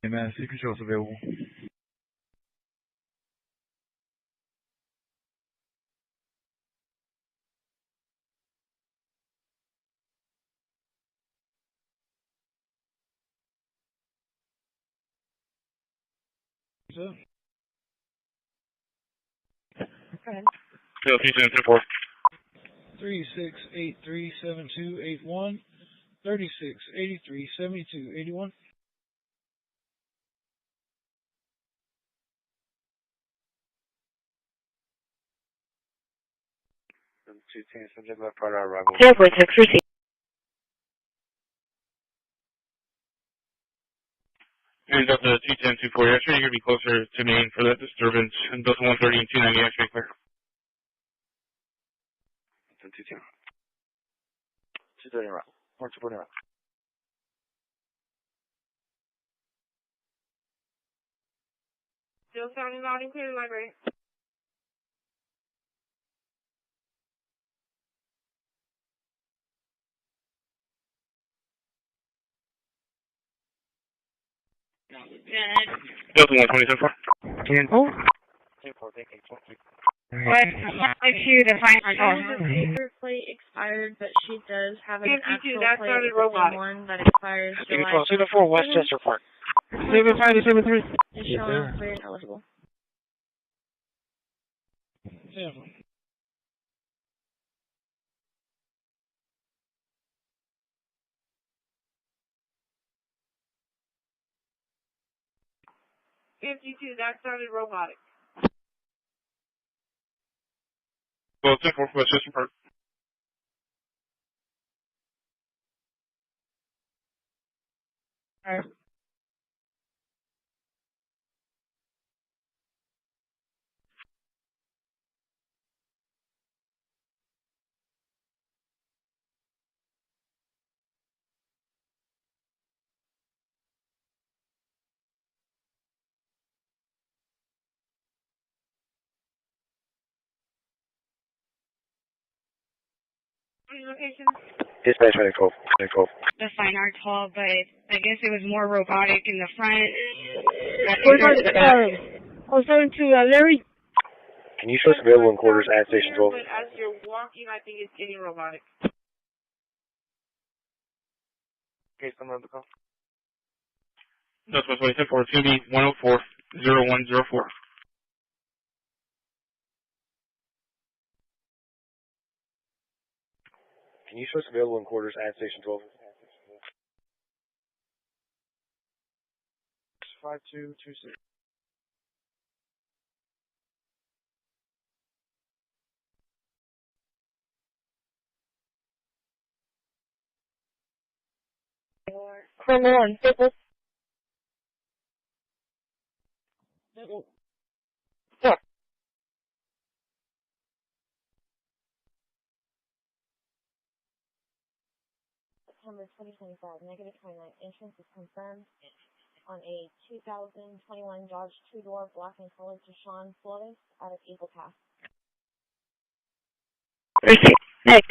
Hey man, see controls available. Okay. Bill 3724. 36837281. 36837281. Two teams, subject left part our arrival. 0.6, receive. Here's up to 21024. Actually, you're going to be closer to Maine for that disturbance. And those 130 and 290 actually clear. 210. 230 around. 120 around. Still sounding loud and clear, library. Delta 127. 10. Oh. 10-4, thank you. You to find Her paper plate expired, but she does have an actual that plate, sounded the same robotic. one that expires July. Signal 4, Westchester Park. 75-73. Is showing clear and eligible. Yeah. That sounded robotic. Well, 10-4, Westchester Park. Alright. Location? Dispatch, ready, Cove. The fine art hall, but I guess it was more robotic in the front. I'll send to Larry. Can you show us available in quarters at Station 12? But as you're walking, I think it's getting robotic. Okay, someone on the call. That's what's 124. It's going to be 104-0104. Can you show us available in quarters at Station 12? 5226. Criminal and civil. Yeah. September 2025, negative 29. Entrance is confirmed on a 2021 Dodge two-door black and colored Deshaun Flores out of Eagle Pass. Receive. Next.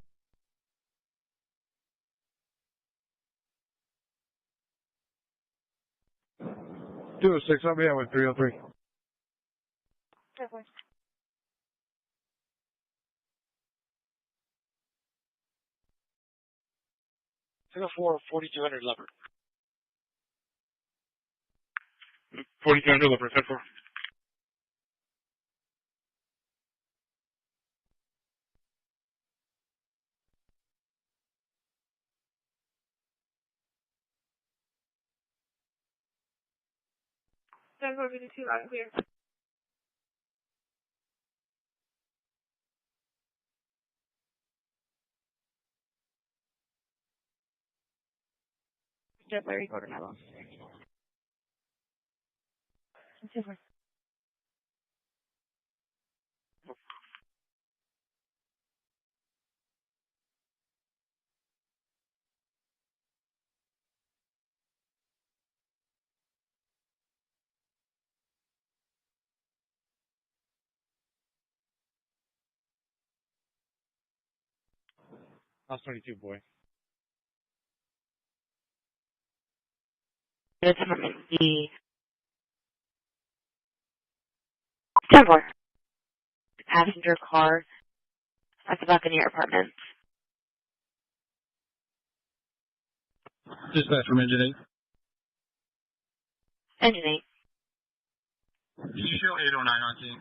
206, I'll be out with 303. Perfect. Signal 4, 4200 leopard. 4200 leopard, 10-4. Denver 52, loud and clear. Just Larry Coder now. Super. House 22, boy. It's the 10-4. Passenger car at the Buccaneer Apartments. Dispatch from Engine 8. Engine 8. Did you show 809 on scene?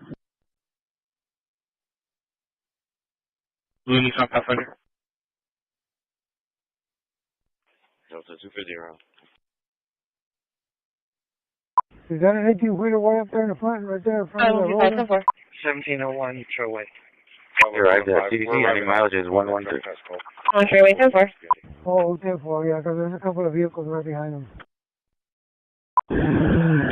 Blue Nissan Pathfinder. Delta 250 around. Is that an 18-wheeler way up there in the front, right there in front of the road? 1701 Trailway. You're right, the CDC, I think mileage is 113. On Trailway 10-4. Oh, 10-4, yeah, because there's a couple of vehicles right behind them.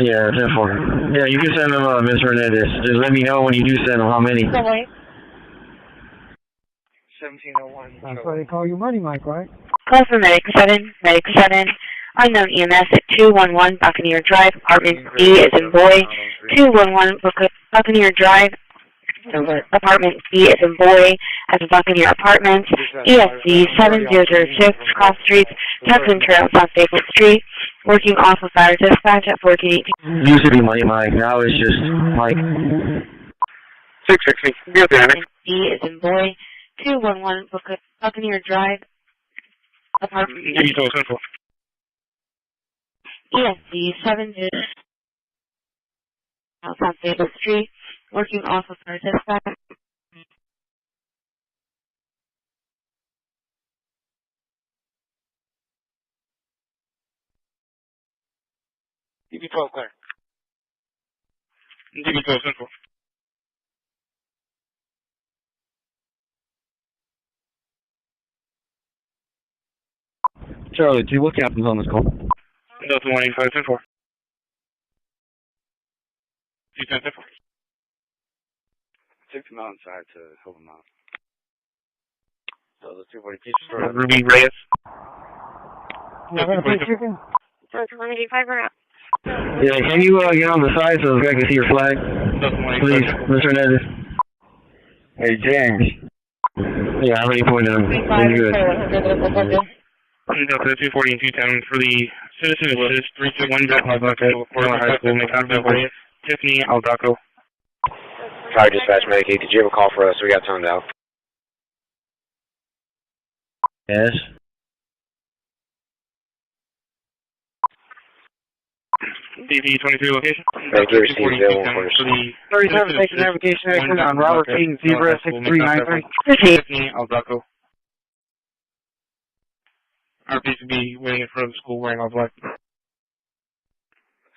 Yeah, 10-4. Yeah, you can send them, Ms. Hernandez. Just let me know when you do send them how many. 1701. That's why they call you Money Mike, right? Call for Medic 7, Medic 7. Unknown EMS at 211 Buccaneer Drive, apartment B as in boy. 211 Buccaneer Drive, apartment B as in boy, at the Buccaneer Apartments. ESC 7006, cross streets, Tucson Trail, South Staples Street. Working off of fire dispatch at 1418. Used to be Money Mike, now it's just Mike. 660. Good damage. B as in boy. 211 Buccaneer Drive, apartment B. ESC 70 South Staples Street, working off of our dispatch. DB12 clear. DB12 central. Charlie, T, what captain's on this call? Delta 185, 10-4. 210, 10-4. Took them outside to help them out. So the 240 keeps Ruby Reyes. You're going to play chicken? Delta 185 or out. Yeah, can you get on the side so I can see your flag? Please, Mr. Hernandez. Hey, James. Yeah, how many points on him? You're good. Delta 240 and 210 for the Citizen Assist 321 High School. Make contact with Tiffany Aldaco. Fire dispatch medic 8, did you have a call for us? We got toned out. Yes. DV 23 location. Thank you, received 37 station navigation action on Robert King, Zebra 6393. Proceed. Tiffany Aldaco. RP to be waiting in front of the school wearing all black.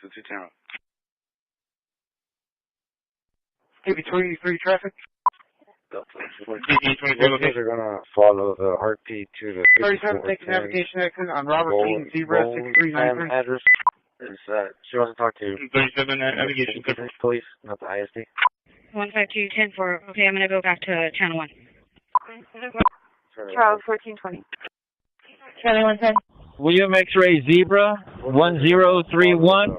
So 210. Maybe 23 traffic. Workers are gonna follow the RP to the 37 taking navigation exit on Robert King, Zebra 6393. Address is, she wants to talk to 37 navigation. police, not the ISD. 152-10-4. Okay, I'm going to go back to channel 1. Charles 1420. Charlie 110. William X-ray Zebra 1031.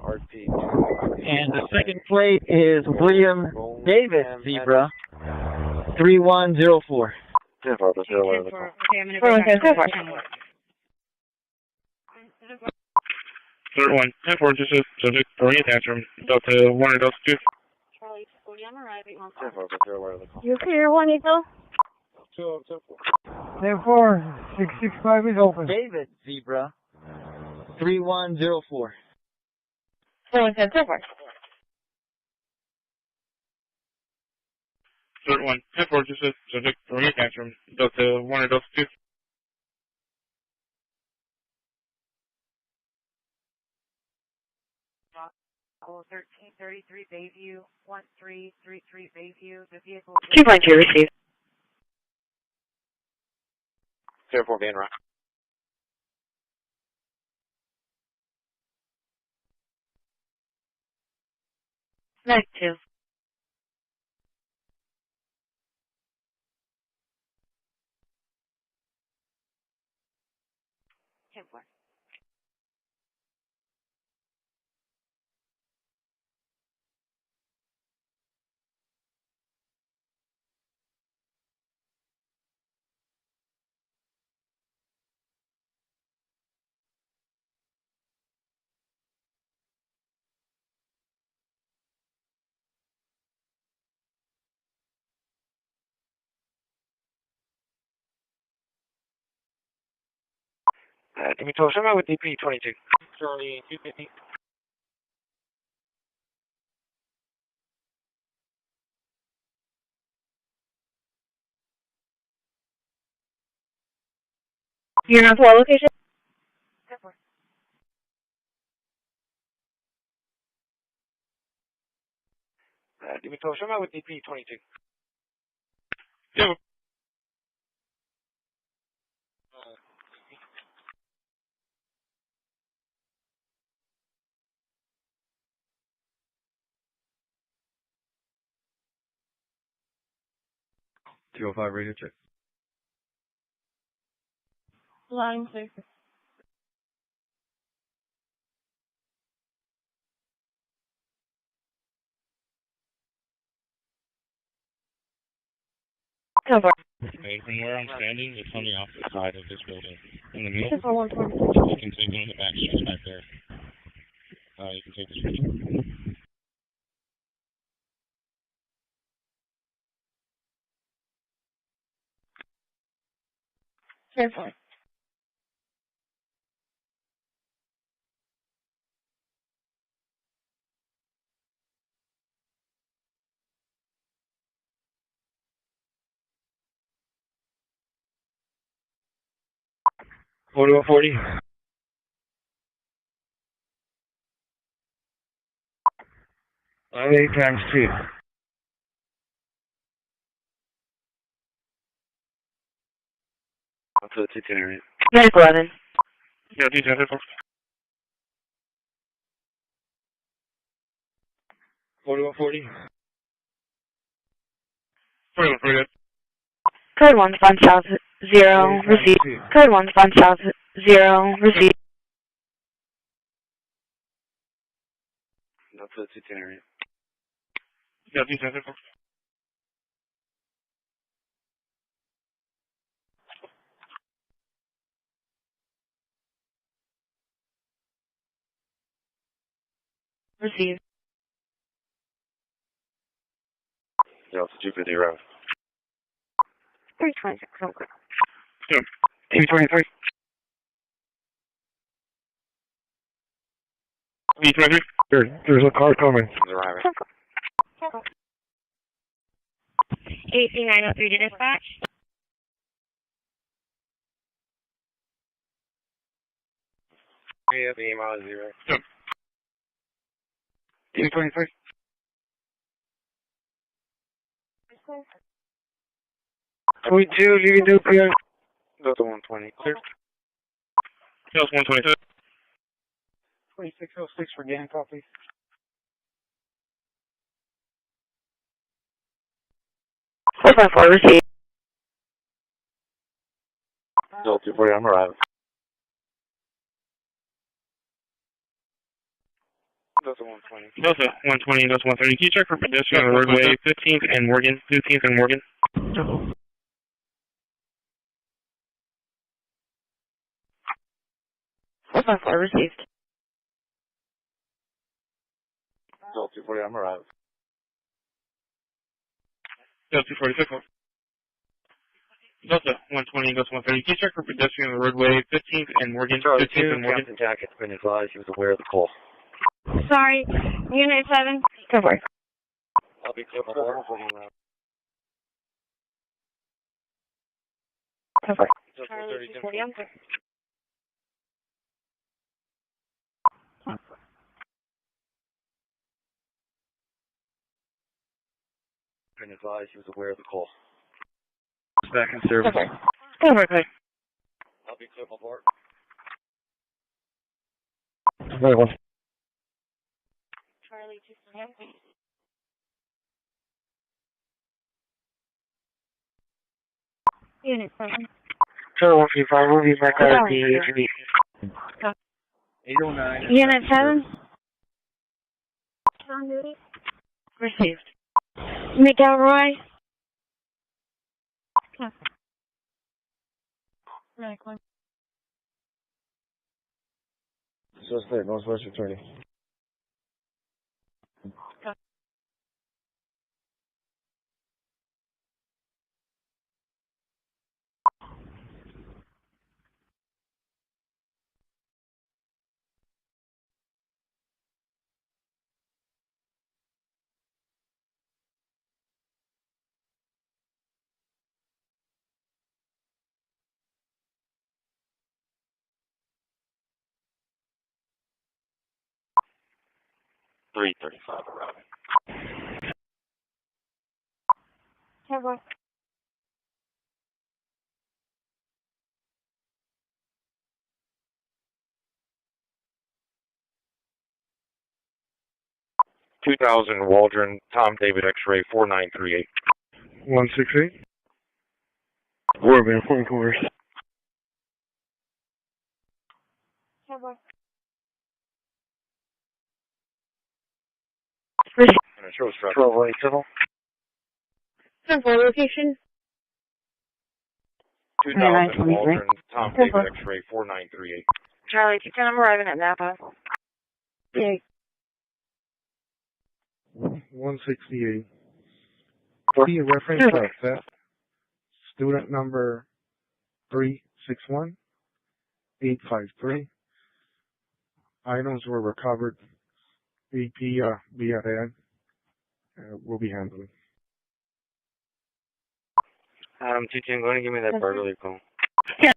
And the second plate is William David Zebra 3104. 10-4, let's go away. Okay, I'm going to go back to channel 1. Third one, 10-4, just a subject throwing a tantrum. Delta 1 or Delta 2. Charlie 40, I'm arriving. 10-4, let's go away. You clear 1 Eagle? 10-4, 665 is open. David Zebra 3104. 410, 10-4. Third one, 10-4, just a subject throwing a tantrum. Delta 1 or Delta 2. Apple 1333 Bayview, 1333 Bayview. The vehicle. 2.2 received. 04 being right. Back 2. Give me 12, somebody with DP 22. Charlie 250. You're on what location? Give me 12, somebody with DP 22. Yeah. 205 radio check. Line 6. Go for it. Okay, from where I'm standing, it's on the opposite side of this building. In the middle, 120. you can take one of the back streets back there. You can take this picture. Careful. What about 40? I'm 8 times 2. Up to the 210 area. Medic 11. Yeah, D10, 4. What about 40? 41, 40. Code 1, Fund South 0, received. Code 1, Fund South 0, received. Up to the 210 area. Yeah, D10, 4. Received. Yeah, it's 250 round. 326, okay. Yeah. 223. D23. There's a car coming. It's arriving. 83903 to dispatch. Yeah, the email is 0. Yep. 223. We do, you can do PR. Delta 120. Clear. Delta 122. 2606 for GAN copy. Delta 4 received. Delta 240, I'm arriving. Delta 120. Delta 120, Delta 130. Can you check for pedestrian on the roadway 15th and Morgan? 15th and Morgan. Delta 4 received. Delta 240, I'm arriving. Delta 246. Delta 120, Delta 130. Can you check for pedestrian on the roadway 15th and Morgan? Charlie 15th 2, and Morgan. Captain Jacket's been advised he was aware of the call. Sorry, Unit 7. Go for it. I'll be clear before. Go for it. Charlie 240, I'm clear. Been advised he was aware of the call. Back in service. Go for it. I'll be clear before. Very well. Charlie 240. Unit 7. Charlie 135, we'll be back out at the 809. Unit 7. On duty. Received. McElroy. Right, Suspect, Northwest returning. $335 arriving. Cover. $2,000 Waldron, Tom David X-ray 4938. 168. Warman, point course. Cover. Received. 12 civil. 10-4 location. 2000 Waldron, Tom David X-ray 4938. Charlie 210, I'm arriving at Napa. Okay. 168. See a reference to theft. Student number 361853. Items were recovered. AP via head. We'll be handling. 210, go ahead and give me that burglary call. Yeah.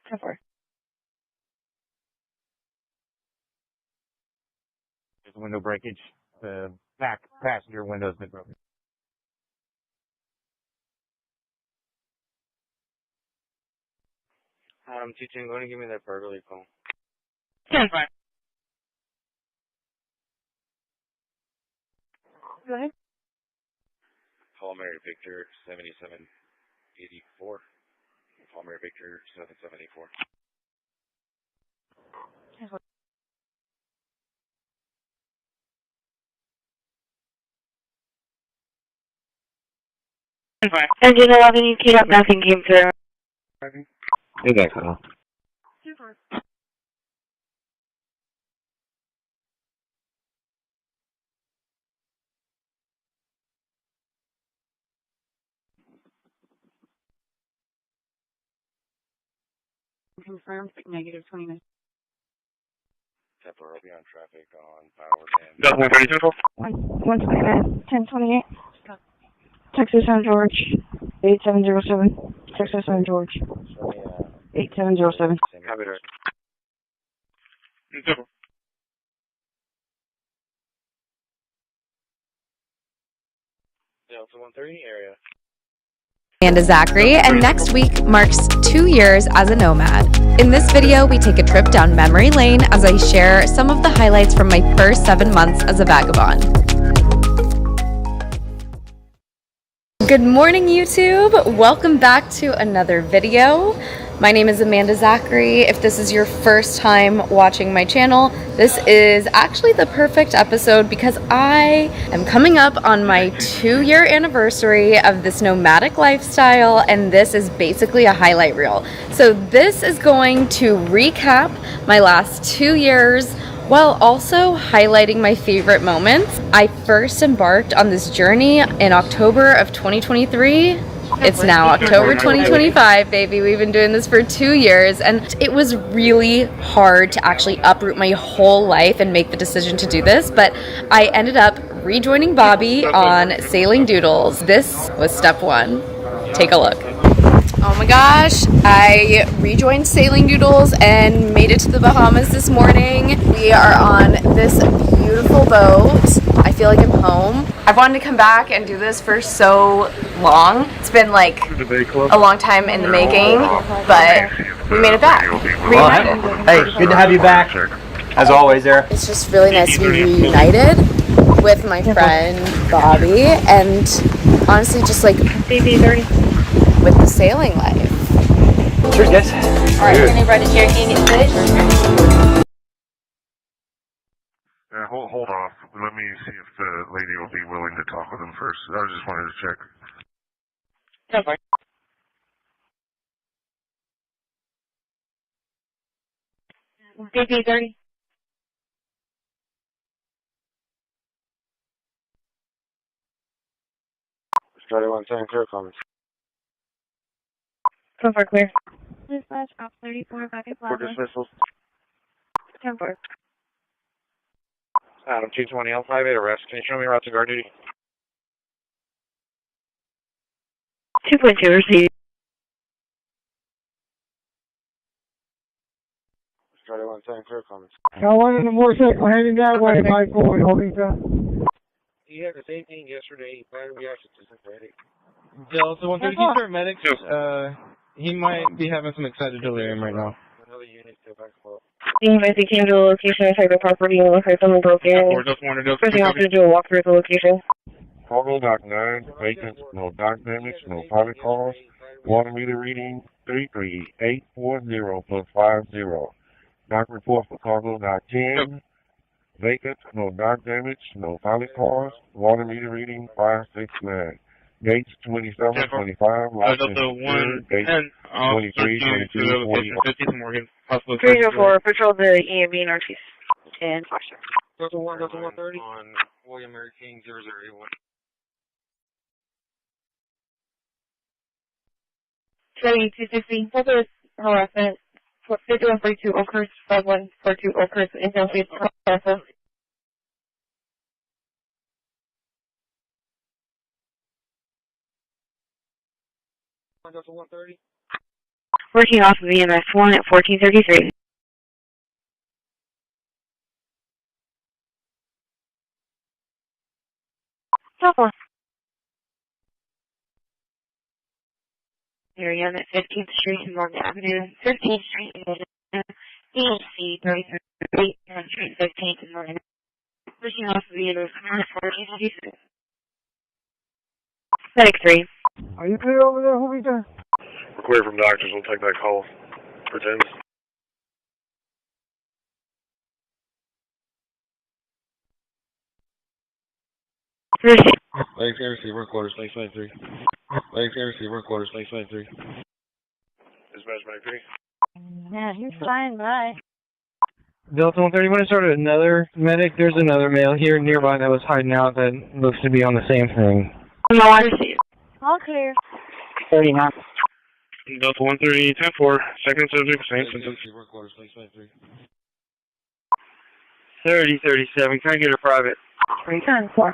Cover. There's window breakage. The back passenger window has been broken. Adam 210, go ahead and give me that burglary call. Yeah, fine. Go ahead. Paul Mary Victor 7784. Paul Mary Victor 7784. Engine 11, you keyed up, nothing came through. Exactly. Super. Confirmed, -29. Templar will be on traffic on Power and... Delta 130 Central. 129, 1028. Texas San George. 8707. 607 George. 8707. Copy that. Delta 130 area. Amanda Zachary, and next week marks 2 years as a nomad. In this video, we take a trip down memory lane as I share some of the highlights from my first 7 months as a vagabond. Good morning, YouTube. Welcome back to another video. My name is Amanda Zachary. If this is your first time watching my channel, this is actually the perfect episode because I am coming up on my 2-year anniversary of this nomadic lifestyle, and this is basically a highlight reel. So this is going to recap my last 2 years while also highlighting my favorite moments. I first embarked on this journey in October of 2023. It's now October 2025, baby. We've been doing this for 2 years, and it was really hard to actually uproot my whole life and make the decision to do this, but I ended up rejoining Bobby on Sailing Doodles. This was step 1. Take a look. Oh my gosh, I rejoined Sailing Doodles and made it to the Bahamas this morning. We are on this beautiful boat. I feel like I'm home. I've wanted to come back and do this for so long. It's been like a long time in the making, but we made it back. Reunited. Hey, good to have you back. As always there. It's just really nice to be reunited with my friend Bobby, and honestly just like with the sailing life. Cheers, guys. Alright, we're gonna run in here and get fish. Hold off. Let me see if the lady will be willing to talk with him first. I just wanted to check. Okay. BP30. Started 110, clear comments. So far clear. Dispatch, op 34, back at For Plaza. dismissals. 10-4. Adam 220, L58 arrest. Can you show me route to guard duty? 2.2 received. Started 110, clear comments. I went in the motorcycle heading that way, 5-4, holding down. He had the same thing yesterday. Prior reaction to sympathetic. Delta 130, can you start medics? He might be having some excited delirium right now. Another unit to back up. If he came to the location and checked the property and looked like someone broke in. First thing I have to do a walkthrough at the location. Cargo dock 9, vacant, no dock damage, no private cars. Water meter reading 33840 plus 50. Dock report for cargo dock 10, vacant, no dock damage, no pilot cars. Water meter reading 569. Gates 27, 25, locked in third, gates 23, 22, 40. 304, patrol the EMB Northeast. And Foster. Delta 130. On William Mary King 0081. 7260. Further harassment. 5142 Oakhurst, 5142 Oakhurst, in Southeast Plaza. Delta 130. Working off of EMS 1 at 1433. Delta. Area at 15th Street and Morgan Avenue, 15th Street and EMC 33, Street 15th and Morgan. Working off of EMS 1 at 1433. Medic 3. Are you clear over there, Jovita? We're clear from doctors. We'll take that call. Pretend. Legs Garrison, work orders, Legs 93. Legs Garrison, work orders, Legs 93. Dispatch Medic 3. Yeah, he's fine, bye. Delta 130, when I started another medic, there's another male here nearby that was hiding out that looks to be on the same thing. No, I see it. All clear. 39. Delta 130, 10-4, second subject, same symptoms. 3037, can I get a private? 3-4.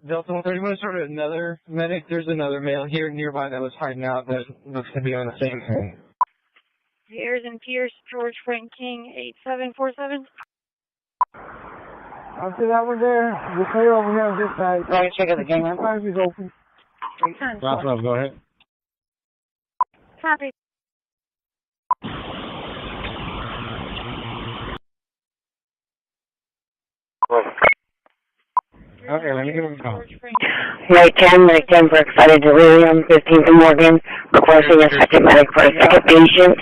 Delta 131 started another medic. There's another male here nearby that was hiding out that looks to be on the same thing. Ayers and Pierce, George Frank King, 8747. I see that one there. Just stay over here on this side. Right, check out the game room. Five is open. Go ahead. Copy. Okay, let me give him a call. Medic 10 for excited delirium, 15 to Morgan, requesting a second medic for a second patient.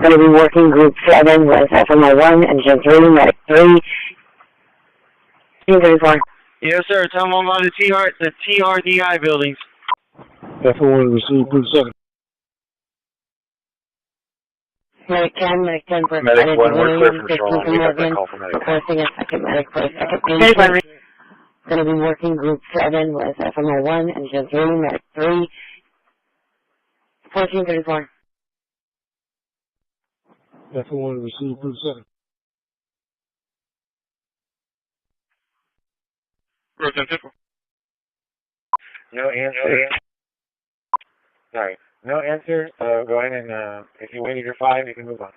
Going to be working group 7 with FMO1, engine 3, medic 3. 1834. Yes, sir. Tell them about the TRDI buildings. F1 receive group 7. Medic 10 for Medic excited 1, we're clear delirium, for 15 Shoreline. to We got that Morgan, call from Medic. requesting a second medic for a second patient. Going to be working group 7 with FMO1, engine 3, medic 3. 1434. F1 receive group 7. No answer. Sorry. No answer. Go ahead and, if you waited your 5, you can move on.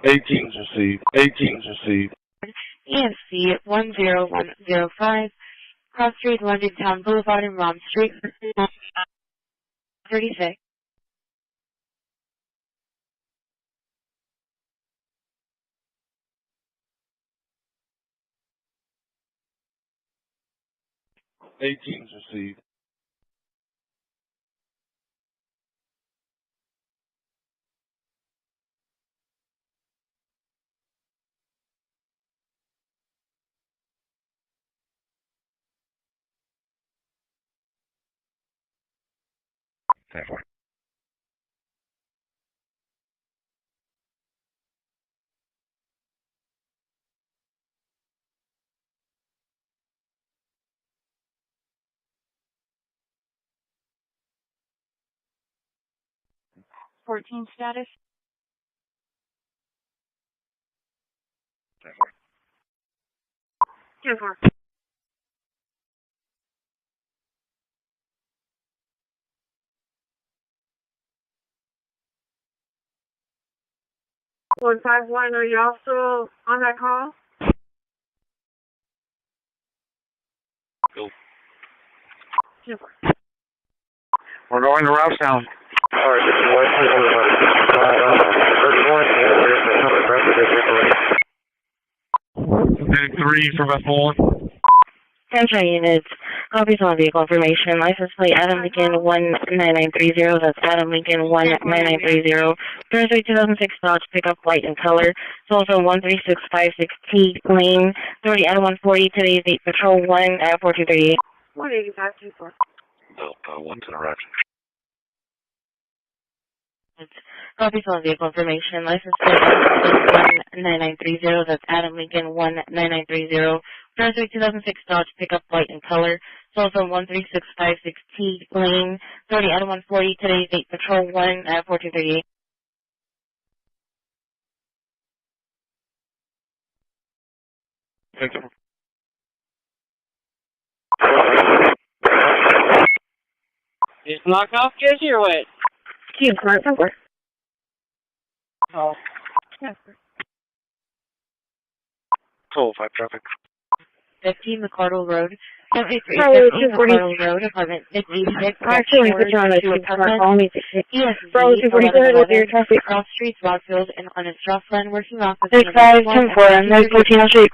18's received. 18's received. EMC 10105, Cross Street, London Town Boulevard and Rom Street, 36. Eighteen's received. Therefore. Fourteen status. Therefore. 2-4. One 5-1, are you also on that call? Go. 2-4. We're going to Robstown. Alright, this is Medic 3 for Vessel 1. Attention units, copies on vehicle information, license plate Adam Lincoln 19930, that's Adam Lincoln 19930, Thursday 2006 Dodge pickup white in color, also 13656T lane, 30 Adam 140, today's 8 Patrol 1 at 4238. 185-24. Delta 1 to the right. Copies on vehicle information, license plate Adam 19930, that's Adam Lincoln 19930, Thursday 2006 Dodge pickup white in color, also 13656T lane, 30 Adam 140, today's 8 Patrol 1 at 4238. Just knock off Jesse or what? Cube, smart number. Oh. Toll 5 traffic. 15 McCardle Road, 73 240. McCardle Road, apartment 56, Actually, put you on the two apartments, call me. ESV, Bro, 247 with your traffic. Cross Streets, Rockfield, and on its Jocelyn, working office. 65-10-4, there's 14 on street.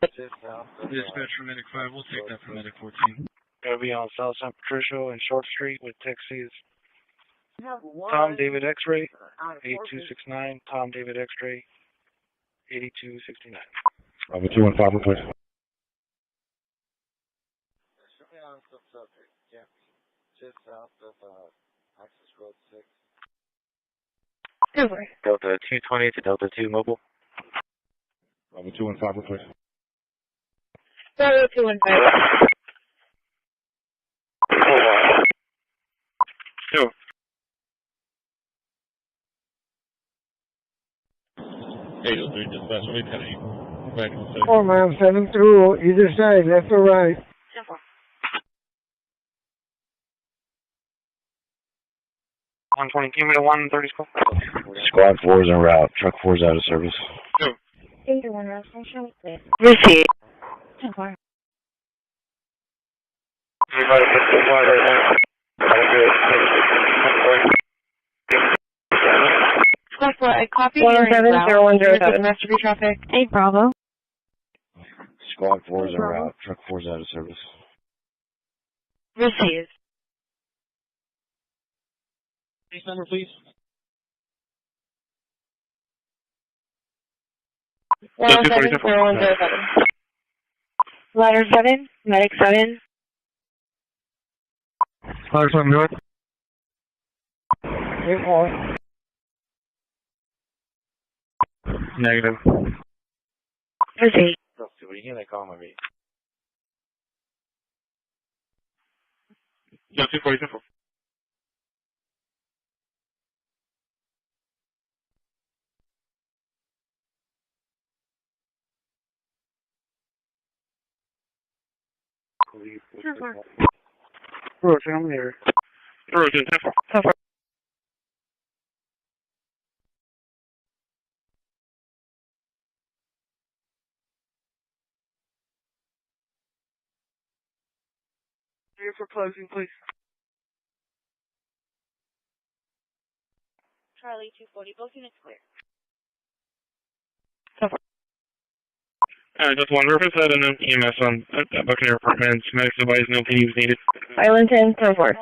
Dispatch for Medic 5, we'll take that for Medic 14. Gonna be on South San Patricio and Short Street with taxis. Tom David X-Ray, 8269, Tom David X-Ray, 8269. Over 215, please. Just south of Access Road 6. Over. Delta 220 to Delta 2 mobile. Over 215, please. 215. Two. Hey. 3, dispatch, wait, back in the 4 miles 7 through either side, left or right. 120, give me the 130 squad. Squad 4 is en route. Truck 4 is out of service. Go. 81 route station, please. Receive. 10-4. Squad 4, I copy 107-0107. Master B traffic. 8 Bravo. Squad 4 is en route. Truck 4 is out of service. Receive. Case number, please. 107-0107. Ladder 7, Medic 7. Ladder 7 north. 8-4. Negative. Receive. They call me. Yeah, 240, 10-4. Roger, I'm here. Roger, 10-4. 10-4. Here for closing, please. Charlie 240, both units clear. Just one reference at an EMS on Buccaneer Apartments. Medics advised no PD was needed. Island 10, 10-4.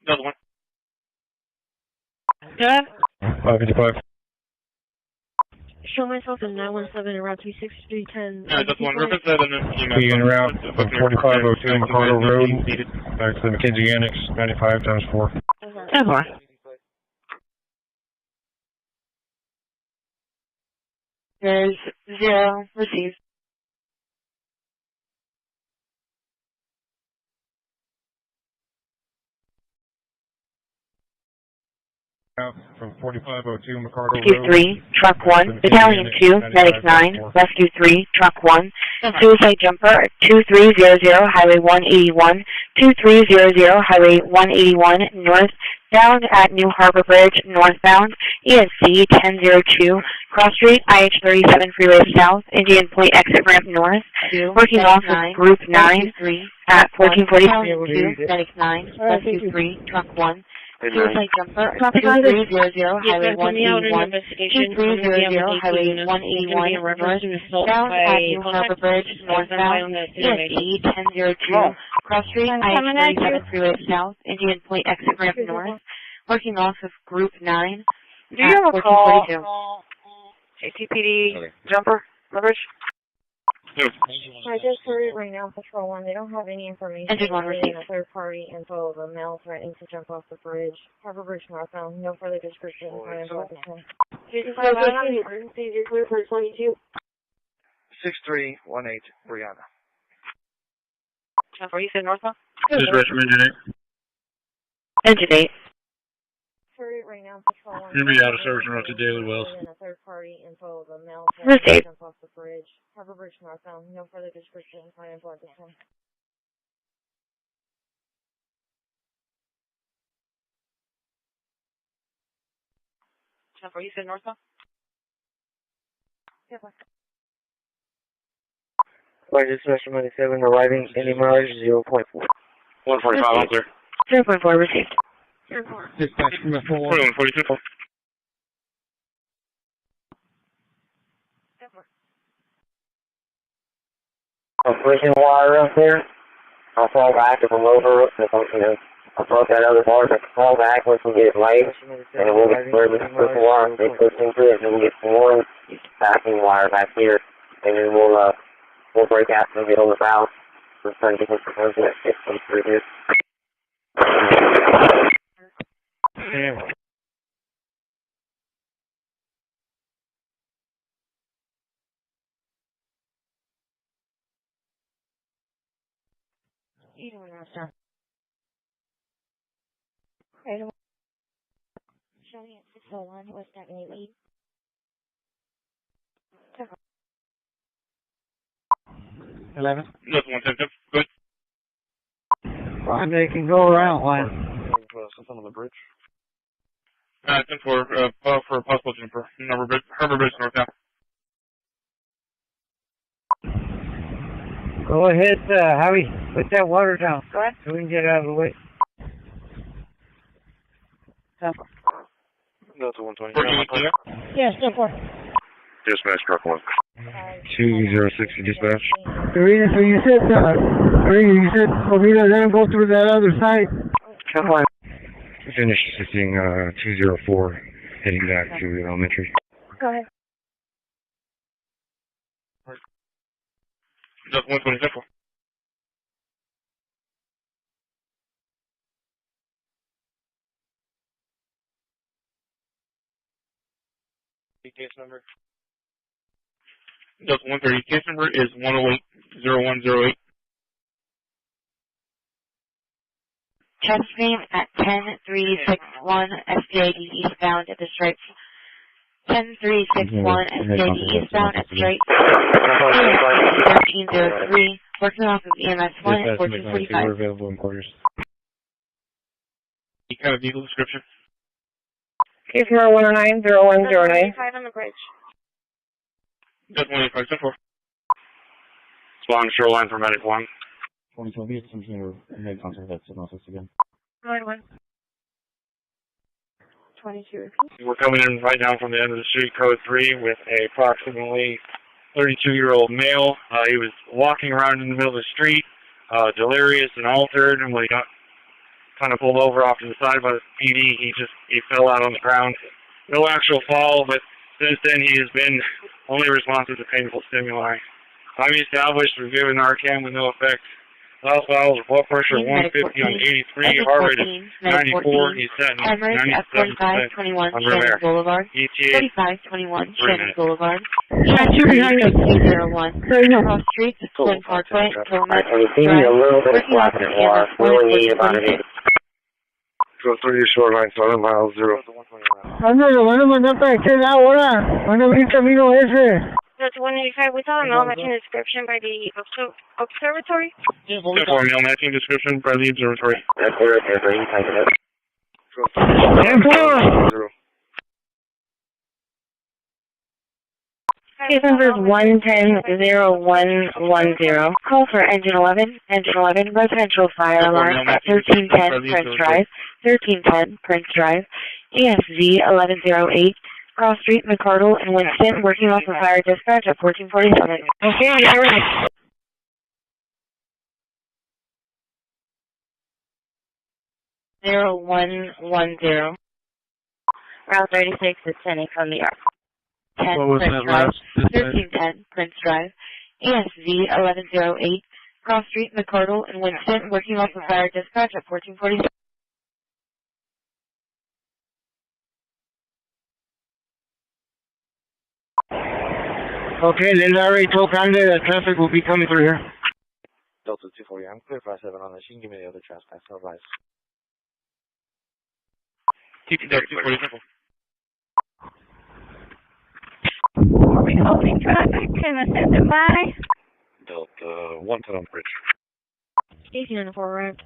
Another one. Yeah. 555. Show myself in 917 and route 26310. Just one reference at an EMS Be en route from 4502 Mercado Road. Needed. Back to the McKenzie Annex, 95 times 4. 10-4. There's 0. Receive. From 4502 Mercado Rescue Road. 3, Truck 1, Battalion 2, Medic 9, Rescue 3, Truck 1, Suicide Jumper, 2300, Highway 181, 2300, Highway 181, northbound at New Harbor Bridge, northbound, ESC 1002, Cross Street, IH-37 Freeway South, Indian Point exit ramp north, working off of Group 9 at 1442, Medic 9, Rescue 3, Truck 1, Suicide Jumper, 2300, Highway 181, 2300, Highway 181, northbound at New Harbor Bridge, northbound, ESC 1002, Cross Street, I-37 Freeway South, Indian Point exit ramp north, working off of Group 9 Do you have a call? CCPD jumper leverage? I just heard it right now, Patrol 1. They don't have any information regarding a third-party info of a male threatening to jump off the bridge. Harbor Bridge northbound. No further description. I am blocking him. 55 on the emergency. You're clear for 22. 6318, Brianna. Jumper, you said northbound? This is Richmond, Engine 8. Engine 8. Heard it right now, Patrol 1. You'll be out of service and route to Daily Wells. A third-party info of a male threatening to jump off the bridge. Harbor Bridge northbound. No further description. I am blocking him. Jumper, you said northbound? Flight dispatch 97 arriving, any mileage 0.4. 145, I'm clear. 0.4 received. Dispatch from the 4. 4142. I'm pushing wire up there. I'll fall back if I'm over, if I'm, I'll float that other bar, I can fall back once we get it laid, and then we'll get where we push the wire, they push into it, and then we'll get some more backing wire back here, and then we'll break out and get on the valve. We're trying to get this proposal at 15 through here. Damn. You don't understand. Showing at 601 West Avenue East. 11. Just 110. Good. Fine, they can go around one. Something on the bridge. 10-4, for possible jumper. Harbor Bridge North now. Go ahead, Howie. Put that water down. Go ahead. So we can get out of the way. No, to 120. Yes, 10-4. Dispatch truck 1. 2060 dispatch. Karina, so you said, Karina, let him go through that other side. Come on. Finished assisting 204, heading back to the elementary. Go ahead. Just 127. Case number? Just 130. Case number is 108-0108. Chest stream at 10361 SJD eastbound at the stripes. 10361 SJD eastbound at stripes. 1303. Working off of EMS 1 at 1445. We're available in quarters. You kind of vehicle description. Case number 109-0109. 5 on the bridge. Just 185. 10-4. Spawn shoreline for medic 1. 2012, it's something head contact at 706 again. 91. 22 repeat. We're coming in right down from the end of the street, code 3, with a approximately 32-year-old male. He was walking around in the middle of the street, delirious and altered, and when he got kind of pulled over off to the side by the PD, he fell out on the ground. No actual fall, but since then he has been only responsive to painful stimuli. Time established, we've given Narcan with no effect. Last vitals, blood pressure 150 on 83, heart rate is 94, he's set in 97% on room air. Boulevard. ETA 4521 Shannon Boulevard. Two behind us. 301. Cross Street, Twin Parkway, Tillman Drive. Working off of EMS 1 at 1446. Go 30 shoreline, 7 miles, 0. Ándale, van a mandar para aquel lado ahora. Van a abrir camino ese. That's 185. We saw a male matching description by the observatory. 10-4, male matching description by the observatory. That's where it's at, you type it up. 10-4. Case number is 110-0110. Call for engine 11. Engine 11, residential fire alarm at 1310 Prince Drive. 1310 Prince Drive. ESV 1108. Cross Street, McCardle, and Winston, working off of fire dispatch at 1447. Okay, you're right. Zero 0110. Route 36 is sending from the 10 Prince Drive, 1310 Prince Drive, ESV 1108, Cross Street, McCardle, and Winston, working off of fire dispatch at 1447. Okay, then I already told Conde that traffic will be coming through here. Delta 240, I'm clear for 7 on this. You can give me the other trespass, no advice. Keep it there, 240. We're holding traffic. Can I send it by? Delta 110 on the bridge. Station on the forward.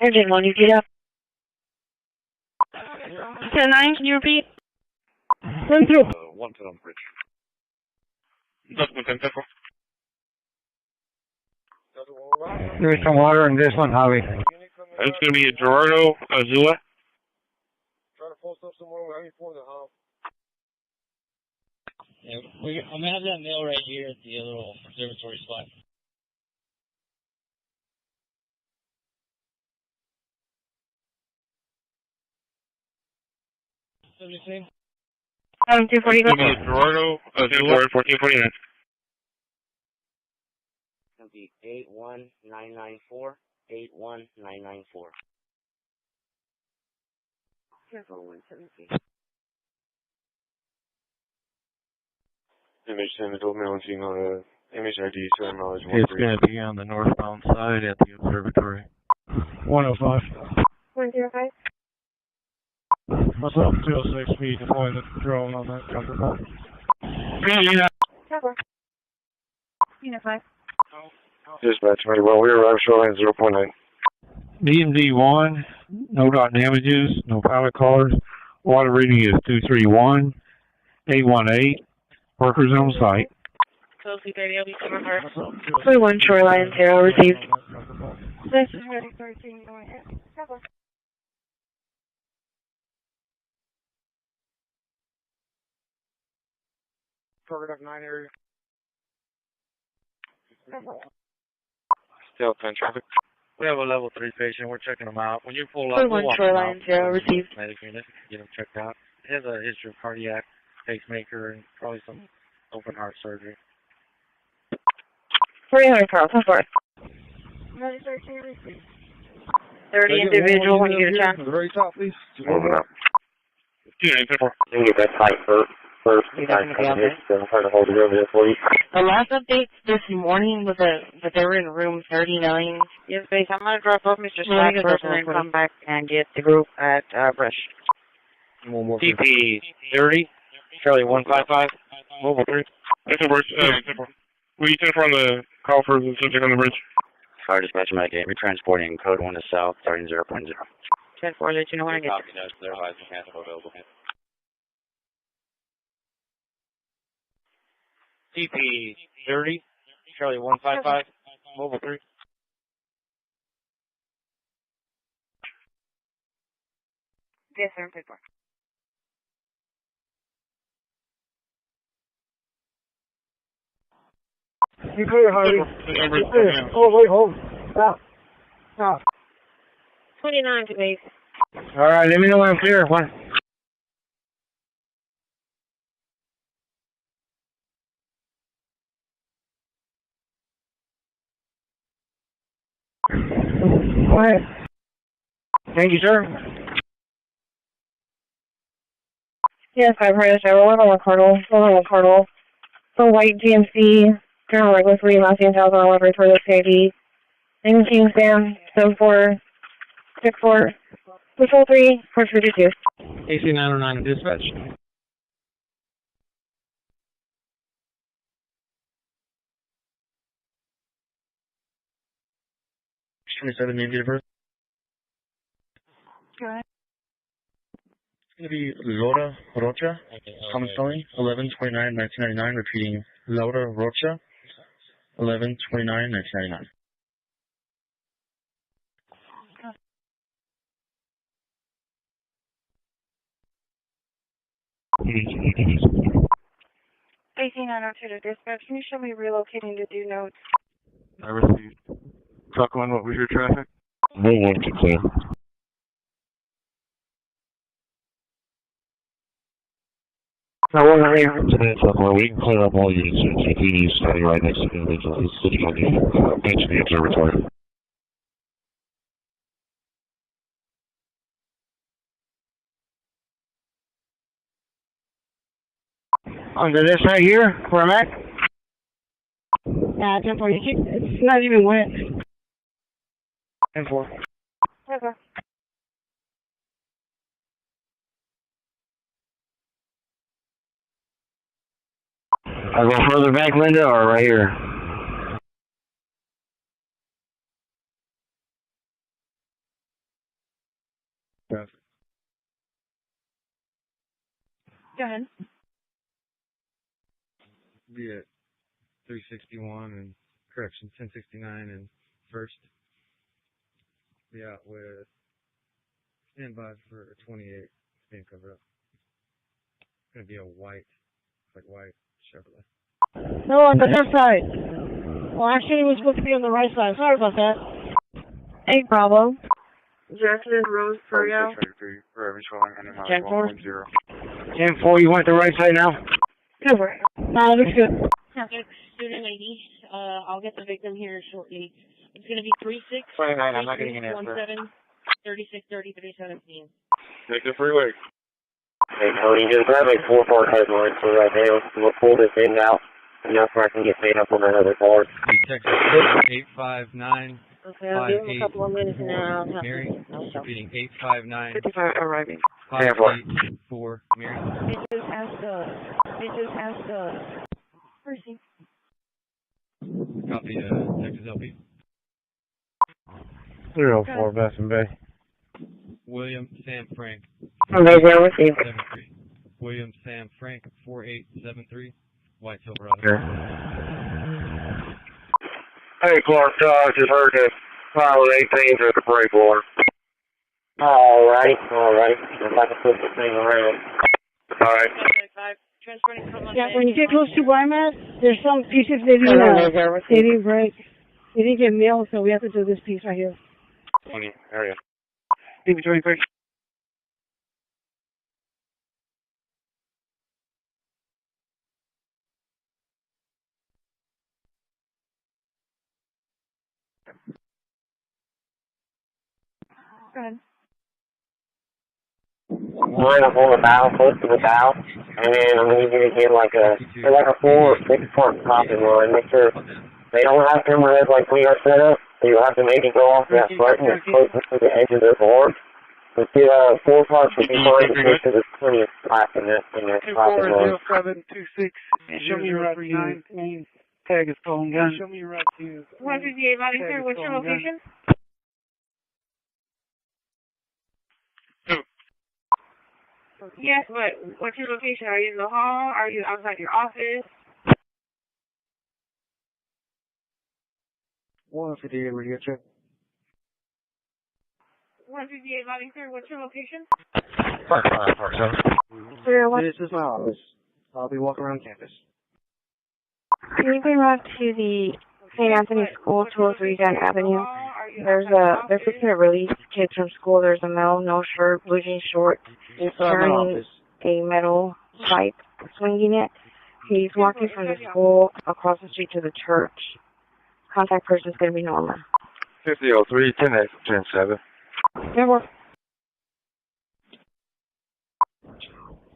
Engine 1, you get up. 10-9, can you repeat? 110 on the bridge. Just 110. There's some water in this one, Javi. It's going to be a Gerardo Azula. Try to post up somewhere where I ain't for the house. Yeah, I'm going to have that mail right here at the little observatory spot. What did you say? 240. It's going to be a Gerardo Azula, 1449. It's going to be 81994. 81994. Careful, 117. MH10 adult male and female, MHID, 7 mileage. It's going to be on the northbound side at the observatory. 105. 105. What's up? 206 feet, deploy the drone on that counterpart. Cover. Unit 5. Dispatch, very well. We arrived shoreline 0.9. DMD1, no dot damages, no pilot cars. Water reading is 231, 818. Workers on site. 21 shoreline 0 received. This is ready 13 going ahead. Cover. Target up 9 area. Still 10 traffic. We have a level 3 patient. We're checking them out. When you pull up, 21 shoreline 0 received. Medic unit, get him checked out. He has a history of cardiac, pacemaker, and probably some open heart surgery. 49 Carl, so forth. Ready 13 received. 30 individual when you get a chance. Very top, please. Moving up. Yeah, You can get that tight first. The last update this morning was that they were in room 39. Yes, base. I'm going to drop off Mr. Slack first and then come back and get the group at Brush. TP 30, Charlie 155, mobile 3. That's a bridge. Will you take from the call for the subject on the bridge? Fire dispatch Medicaid, retransporting code 1 to south, starting 0.0. 10-4, let you know when I get Copy, no, clear, highs, mechanical available. TP 30, Charlie 155, mobile 3. Yes, sir, 10-4. You clear, Harvey. You clear. Oh, wait, hold. Stop. 29 to base. All right, let me know when I'm clear. One. Go ahead. Thank you, sir. Yes, I've heard of it. We're on Cardinal. So white GMC, General Regulatory, Los Angeles, Laboratory, CID. Name Kingston, 7464, Patrol 3, Port 52. AC 909 dispatch. Go ahead. It's going to be Laura Rocha, common spelling, 11/29/1999, repeating Laura Rocha, 11/29/1999. AC 902 to dispatch. Can you show me relocating to due notes? I received. Talk on what was your traffic? No one to clear. I wasn't here. Today, we can clear up all units. CCPD standing right next to the individual. He's sitting on the bench of the observatory. Under this right here, where I'm at? Yeah, 10-4. It's not even wet. 10-4. Okay. I go further back, Linda, or right here? Go ahead. Be at 361 and correction 1069 and first. Be out with standby for a 28 being covered up. It's gonna be a white Chevrolet. No, on the left side. Well, actually, it was supposed to be on the right side. Sorry about that. Hey, Bravo. Jackson Rose Fergal. 10-4. 10-4, you went the right side now? Cover. No, looks good. Okay, student ID. I'll get the victim here shortly. It's going to be 36 29, I'm not getting an answer. 17 36 33 17. Take the freeway. Hey, Tony, just grab a 4-part headline for right now. We'll pull this end out enough where I can get paid up on that other card. Texas 859. Okay, I'll give him a couple of minutes and then I'll have Mary, to. repeating 859. 55 arriving. 584, Mary. It just has to. Percy. Copy, Texas LP. 304 Basin Bay. William Sam Frank. Okay, there with you. 73. William Sam Frank, 4873. White Silverado. Hey, Clark, just heard that pilot 18's at the breakwater. Alrighty. If I can flip this thing around. Alright. Yeah, when you get close to YMAS, there's some pieces they didn't break. They didn't get mailed, so we have to do this piece right here. 20, area. Maybe 23. Go ahead. Line up on the bow, close to the bow, and then I'm going to need you to get like a 4 or 6-part topping line. Make sure they don't have hammerheads like we are set up, so you'll have to maybe go off that button that's closest to the edge of the board. But the 4 parts will be fine because there's plenty of slack in that topping line. 0726, show me route 39. Tag is calling down. Show me route 2. 158 riding through, what's your location? Yes, but what's your location? Are you in the hall? Are you outside your office? 158 radio check. 158 riding through, what's your location? This is my office. I'll be walking around campus. Can you bring me up to the St. Anthony School, 203 Gun Avenue? They're fixing to release kids from school. There's a male, no shirt, blue jean shorts, carrying a metal pipe, swinging it. He's walking from the school across the street to the church. Contact person is going to be Norma. 5003, 10-7. Never.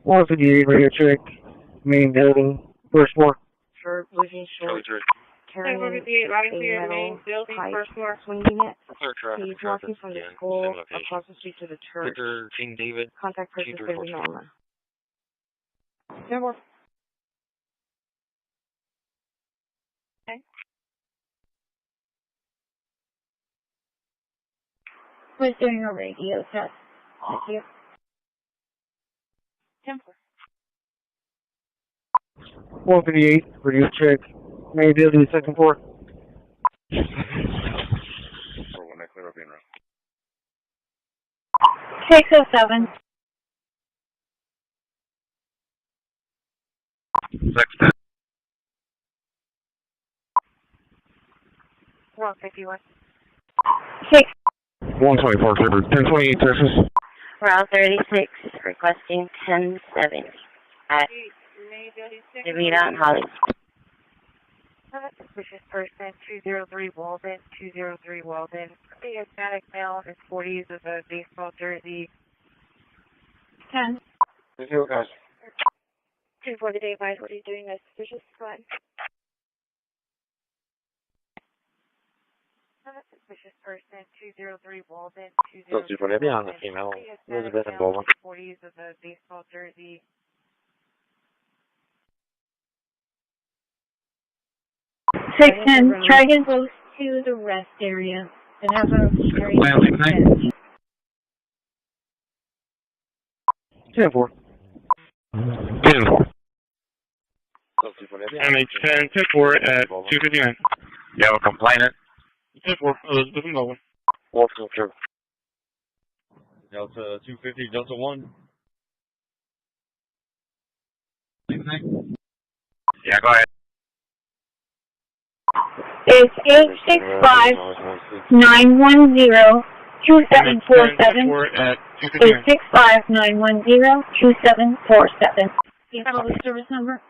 158 radio check. Main building. First floor. Shirt, blue jean shorts. Carrying 158 riding through your main metal building, pipe, first floor. swinging it. He's walking from the school across the street to the church. Victor, King David. Contact person is going to be Norma. Never. Okay. Who's doing a radio test? Thank you. 10-4. 158 radio check. Main building, second floor. 607. Sexton. 151. 124 Clifford, 1028 Texas. Route 36, requesting 1070 at the meetup in Hollywood. Suspicious person, 203 Walden, 203 Walden. The asthmatic male is 40, uses a baseball jersey. 10. 240 day advice, what are you doing? That's suspicious. Go ahead. Suspicious person, 203 Walden, 203 Be on the female. Elizabeth and Baldwin. 40, uses a baseball jersey. 610, try again. Close to the rest area and have a carry. 10-4. 10-4. MH10, 10-4 at 259. You have a complainant? 10-4, Elizabeth and Baldwin. Wolfson, true. Delta 250, Delta 1. Yeah, go ahead. It's 865-910-2747. 865-910-2747. You have a service number?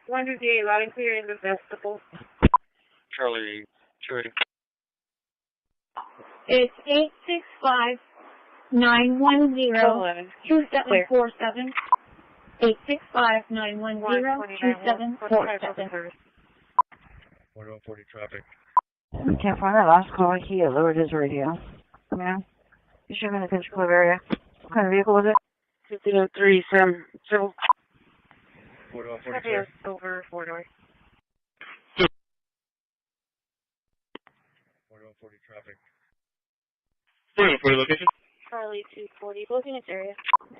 158, loud and clear in the vestibule. Charlie, It's 865-910-2747. 865-910-2747. 4140 traffic. I can't find that last call. He lowered his radio. Yeah. You should have been in the Country Club area. What kind of vehicle was it? 1503, Sam. Civil. 4140 Over 4 door. 4140 traffic. 4140 location. Charlie 240. Looking at area.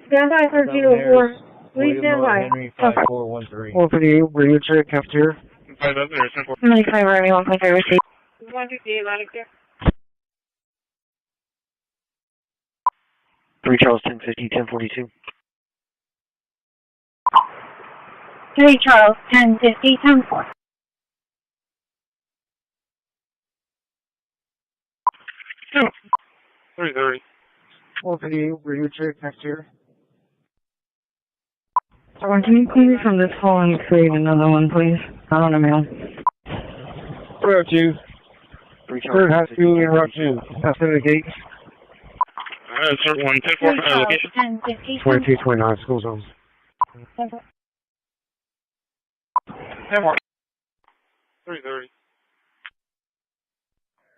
Stand by for 04. Please stand by. Henry 5413. 158, radio check, cafeteria. 5 there, 10-4. 95 Army 1.5 receipt. 158, Atlantic there. 3 Charles 1050, 1042. 3 Charles 1050, 10-4. 330. 158, radio check, cafeteria. Someone, can you clean me from this call and create another one, please? I don't know, man. 302. Third High School in Route 2. Outside of the gate. Cert 1, 10-4 for location. 1050, 2229, school zones. 10-4. 330.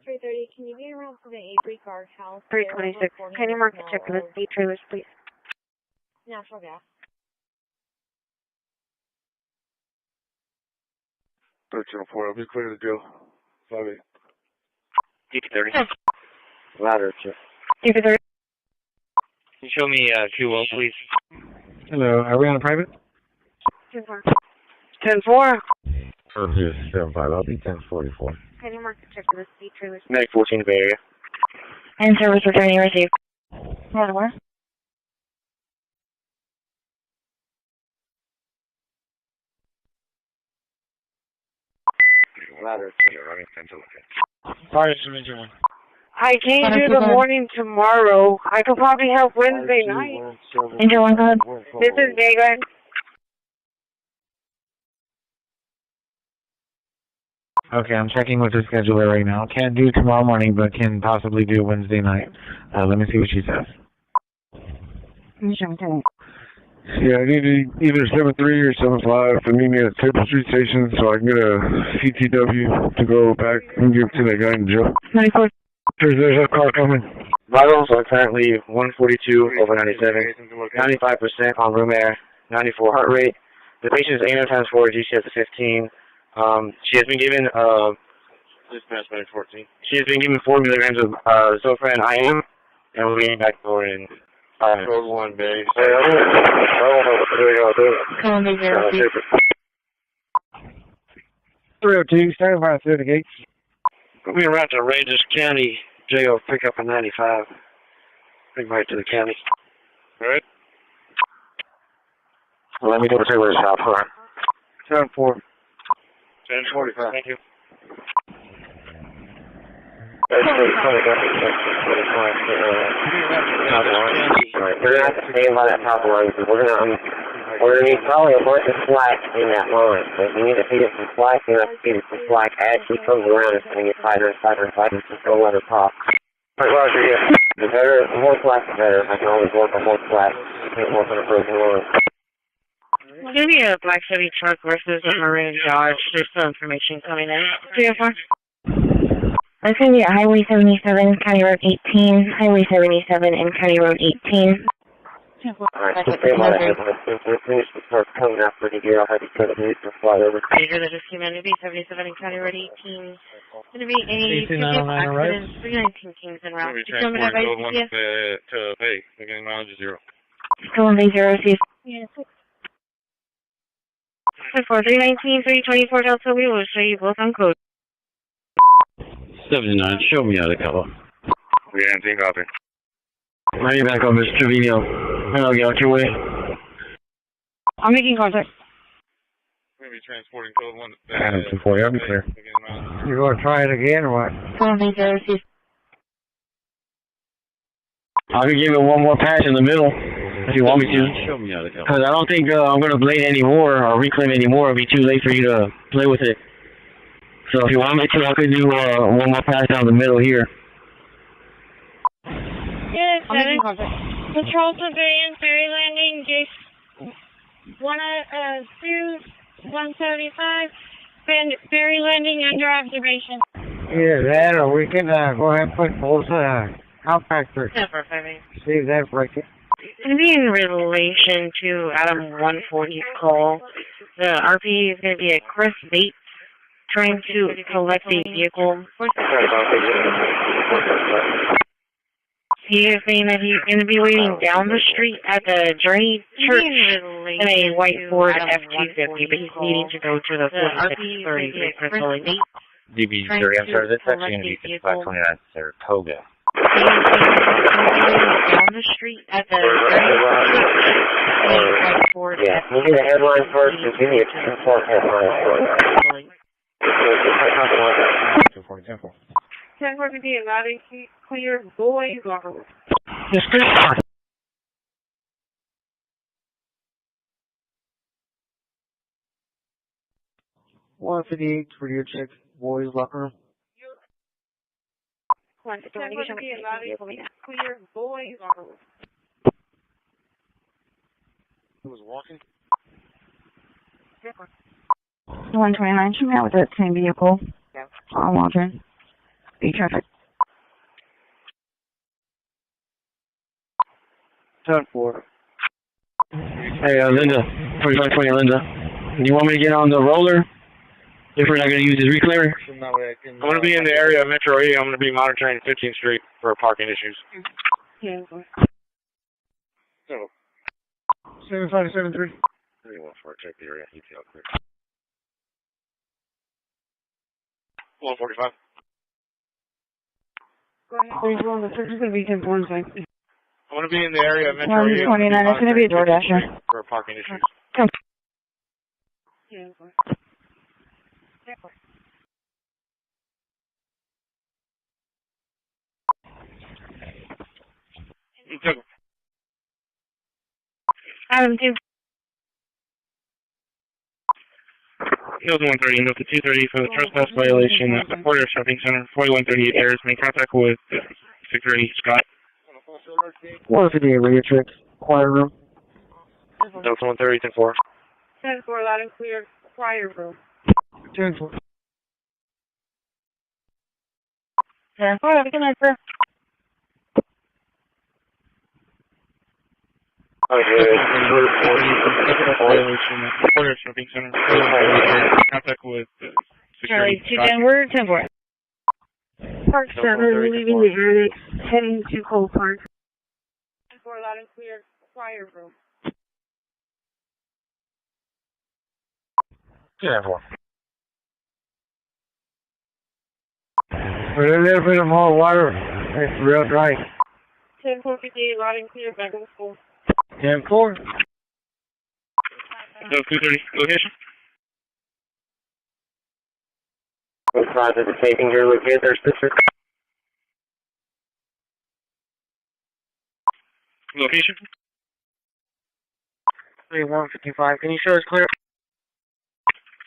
330, can you be around for the Avery guardhouse? 326. Can you mark the check for the speed trailers, please? Natural gas. 1304, I'll be clear to go. 5-8. DP30. Louder, sir. DP30. Can you show me Q1, please? Hello, are we on a private? 10-4. 10-4. 075, I'll be 1044. Can you mark the check for the speed trailers? Medic 14 Bay Area. And service returning received. Louder, where? Louder, sir. Running 10 to look at. Fire Dimension 1. I can't do the morning tomorrow. I could probably help Wednesday night. Angel 1, go ahead. This is Megan. Okay, I'm checking with the scheduler right now. Can't do tomorrow morning, but can possibly do Wednesday night. Let me see what she says. Yeah, I need either 73 or 75 to meet me at Table Street Station so I can get a CTW to go back and give to that guy in jail. 94. There's a car coming. Vitals are currently 142 over 97, 95% on room air, 94 heart rate. The patient is 8 times 4, GCS is 15. She has been given Dispatch by 14. She has been given 4 milligrams of Zofran IM, and we'll be getting back to her in 5 minutes. Code 1, Bay. Columbia 0. 302, standing by through the gates. We are out to Rangers County Jail, pick up a 95. Bring right to the county. Alright. Let me double check where the shops are. 10-4. 10-45. Thank you. Alright, we're gonna have to stay by that top line because we're gonna need probably a bunch of slack in that line. So if you need to feed it some slack, you have to feed it some slack as she comes around. It's gonna get tighter and tighter and tighter. Just don't let her pop. Alright, Roger, yeah. The more slack, the better. I can always work on more slack. Can't work on a broken line. We'll give you a black Chevy truck versus a maroon Dodge. There's some information coming in. 304. That's going to be at Highway 77, County Road 18, Highway 77, and County Road 18. Alright, so stay by that. We'll finish the start coming out pretty good. I'll have you cut the to fly over. Major that just came in to be 77 and County Road 18. It's going to be a accident, 319 Kingston route. We'll be transporting code 1 to Bay. Again, mileage is 0. Columbia 0, see. Yeah, 4 319, 324 Delta, we will show you both on code. 79, show me out of color. We didn't think of it. Now you're back on Mr. Trevino. I'll get out your way. I'm making contact. We'll be transporting code 1 to Bay. Adam 240, I'll be clear. You gonna try it again or what? Columbia 0, see. I can give it one more pass in the middle if you want me to. Show me out of color. Because I don't think I'm going to blade anymore or reclaim anymore. It'll be too late for you to play with it. So if you want me to, I could do one more pass down the middle here. Patrol Civilian, Ferry Landing, J 175, Ferry Landing under observation. Either that or we can go ahead and put both outpackers. See if that breaks it. It's going to be in relation to Adam 140's call. The RP is going to be at Chris Bates trying to collect a vehicle. He is saying that he's going to be waiting down the street at the Journey Church in a white Ford F-250, but he's needing to go to the 4630 facility. DB30, I'm sorry, that's actually going to be 5529 Saratoga. Down the street at the Journey Church in a white Ford F-250. Yeah, you do the headline first and give me a 2-4 headline. 1040 allowed to clear boys locker. Yes, clear. One 58 for your check, boys locker room. 1040 allowed to clear boys locker room. Who was walking? 129, should be out with that same vehicle. On Waldron. Be traffic. 10-4. Hey, Linda. 4520, Linda. You want me to get on the roller? If we're not going to use this reclaimer? I'm going to be in the area of Metro E. I'm going to be monitoring 15th Street for parking issues. Yeah. 7573. 314, check the area. ETL clear. 145. Go ahead. There's one. The search is going to be 10-4 inside. I'm going to be in the area of Metro E. 129, it's going to be a DoorDasher. For parking issues. Yeah. Adam 2. Hills 130, note the 230 for the trespass violation at the Porter Shopping Center. 4138 Airs. Make contact with security Scott. 158 radio check, quiet room. Delta 130, 10-4. 10-4, loud and clear, quiet room. 10-4. 10-4, have a good night, sir. Porter Shopping Center. Contact with security Charlie 210, we're 10-4. Park 7, leaving the annex, heading to Cole Park. 10-4, loud and clear, quiet room. 10-4. With a little bit of more water, it's real dry. 10-458, loud and clear, back in school. 10-4. 230, location. Both sides of the taping gear look good there, sister. Location. 3155, can you show us clear?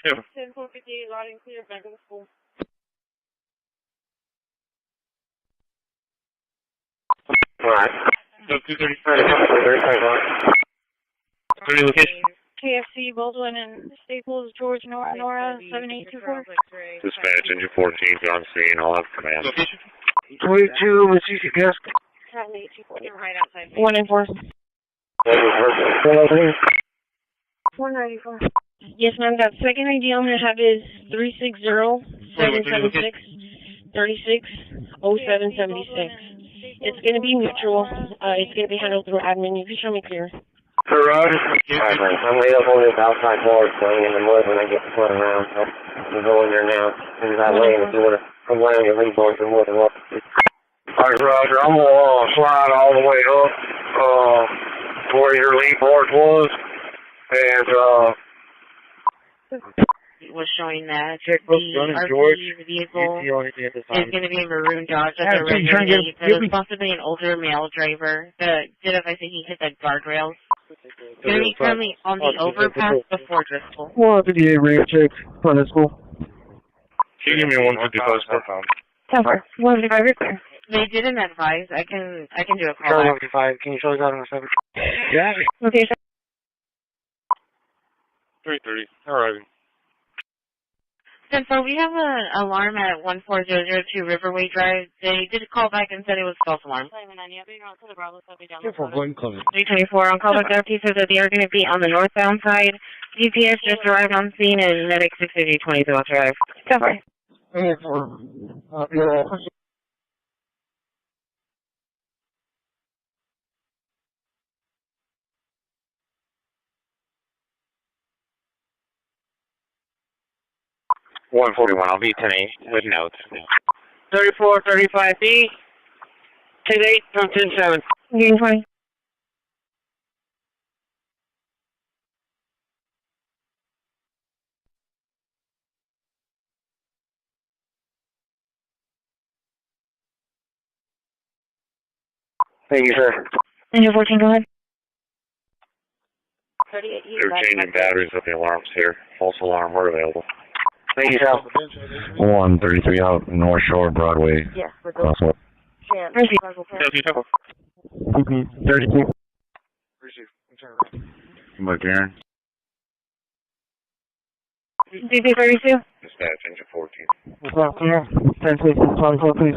Yeah. 10-458, loud and clear, back in school. Alright. 230. 30 location. KFC, Baldwin, and Staples, George, Nora, 7824. Dispatch, engine 14 is on scene, all have command. Location. 22 with CCPD. 7824. You're right outside. 1 and 4. 494. Yes, ma'am. That second ID I'm going to have is 360-776-360776. It's going to be mutual. It's going to be handled through admin. You can show me clear. Alright, I'm way up on this outside board playing in the mud when I get to foot around. I'm going there now. As soon as I land, if you want to come land your lead board, you're more than welcome. Alright, Roger, I'm going to slide all the way up where your lead board was. And, It was showing that check the RP vehicle is going to be a maroon Dodge at the red gate. It was possibly an older male driver. The I say he hit the guardrails. It's going to be currently on the overpass before Driscoll. 158 radio check, front of school. Can you give me 155 square pound? 10-4. 155, you're clear. They didn't advise. I can do a call Charlie back. 55, can you show us out on the 7? Yeah. Okay, 330. Arriving. 10-4, we have an alarm at 14002 Riverway Drive. They did call back and said it was false alarm. 324 on callback therapy says that they are going to be on the northbound side. GPS just arrived on scene and medic 650 to arrive. okay. I'll be 10-8 with notes. 34, 35 feet. 10-8 from 10-7. Getting 20. Thank you, sir. Engine 14, go ahead. They're changing batteries of the alarms here. False alarm, we're available. Thank you, sir. 133 out North Shore Broadway. Yeah, we're good. Crosswalk. 32. But Karen. DP 32. Dispatch engine 14. What's up, Karen? 10 please, 24, please.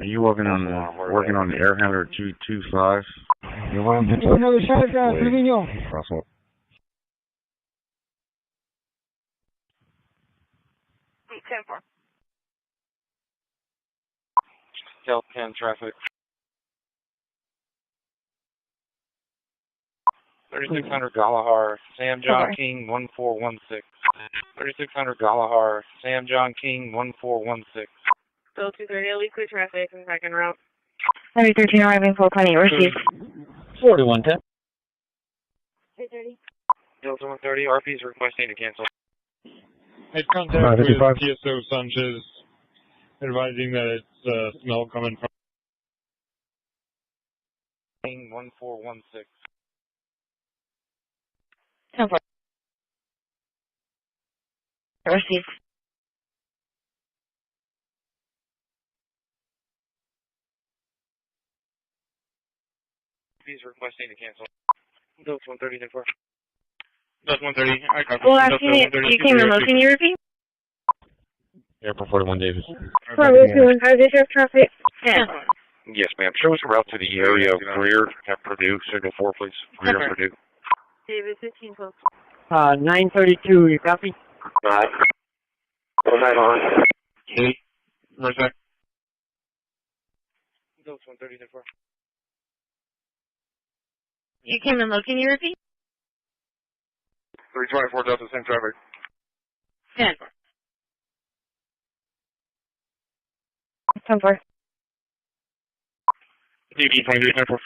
Are you working on the air handler 225? You're one. Another shot, Silvino. Crosswalk. South 10 traffic. 3600 Galahar, Sam John King 1416. 3600 Galahar, Sam John King 1416. Bill 230, I'll clear traffic and back en route. 3013 arriving 420, received. 4110. 330. Delta 130, RP's requesting to cancel. I'd contact with TSO Sanchez, advising that it's smell coming from King 1416. 10-4. Received. He's requesting to cancel. Delta 130, 10-4. Delta 130, I copy. Well, actually, you came in low. Can you repeat? Airport 41 Davis. Probably doing traffic. Yeah. Yes, ma'am. Show us a route to the area of Greer at Purdue. Signal 4, please. Greer, Purdue. David 15 close. 932, you copy? Alright. What's that on? 8. Merced. Delta 130, 10-4. You came in low. Can you repeat? 324 Delta, same traffic. 10. 10-4. DD 23, 10-4.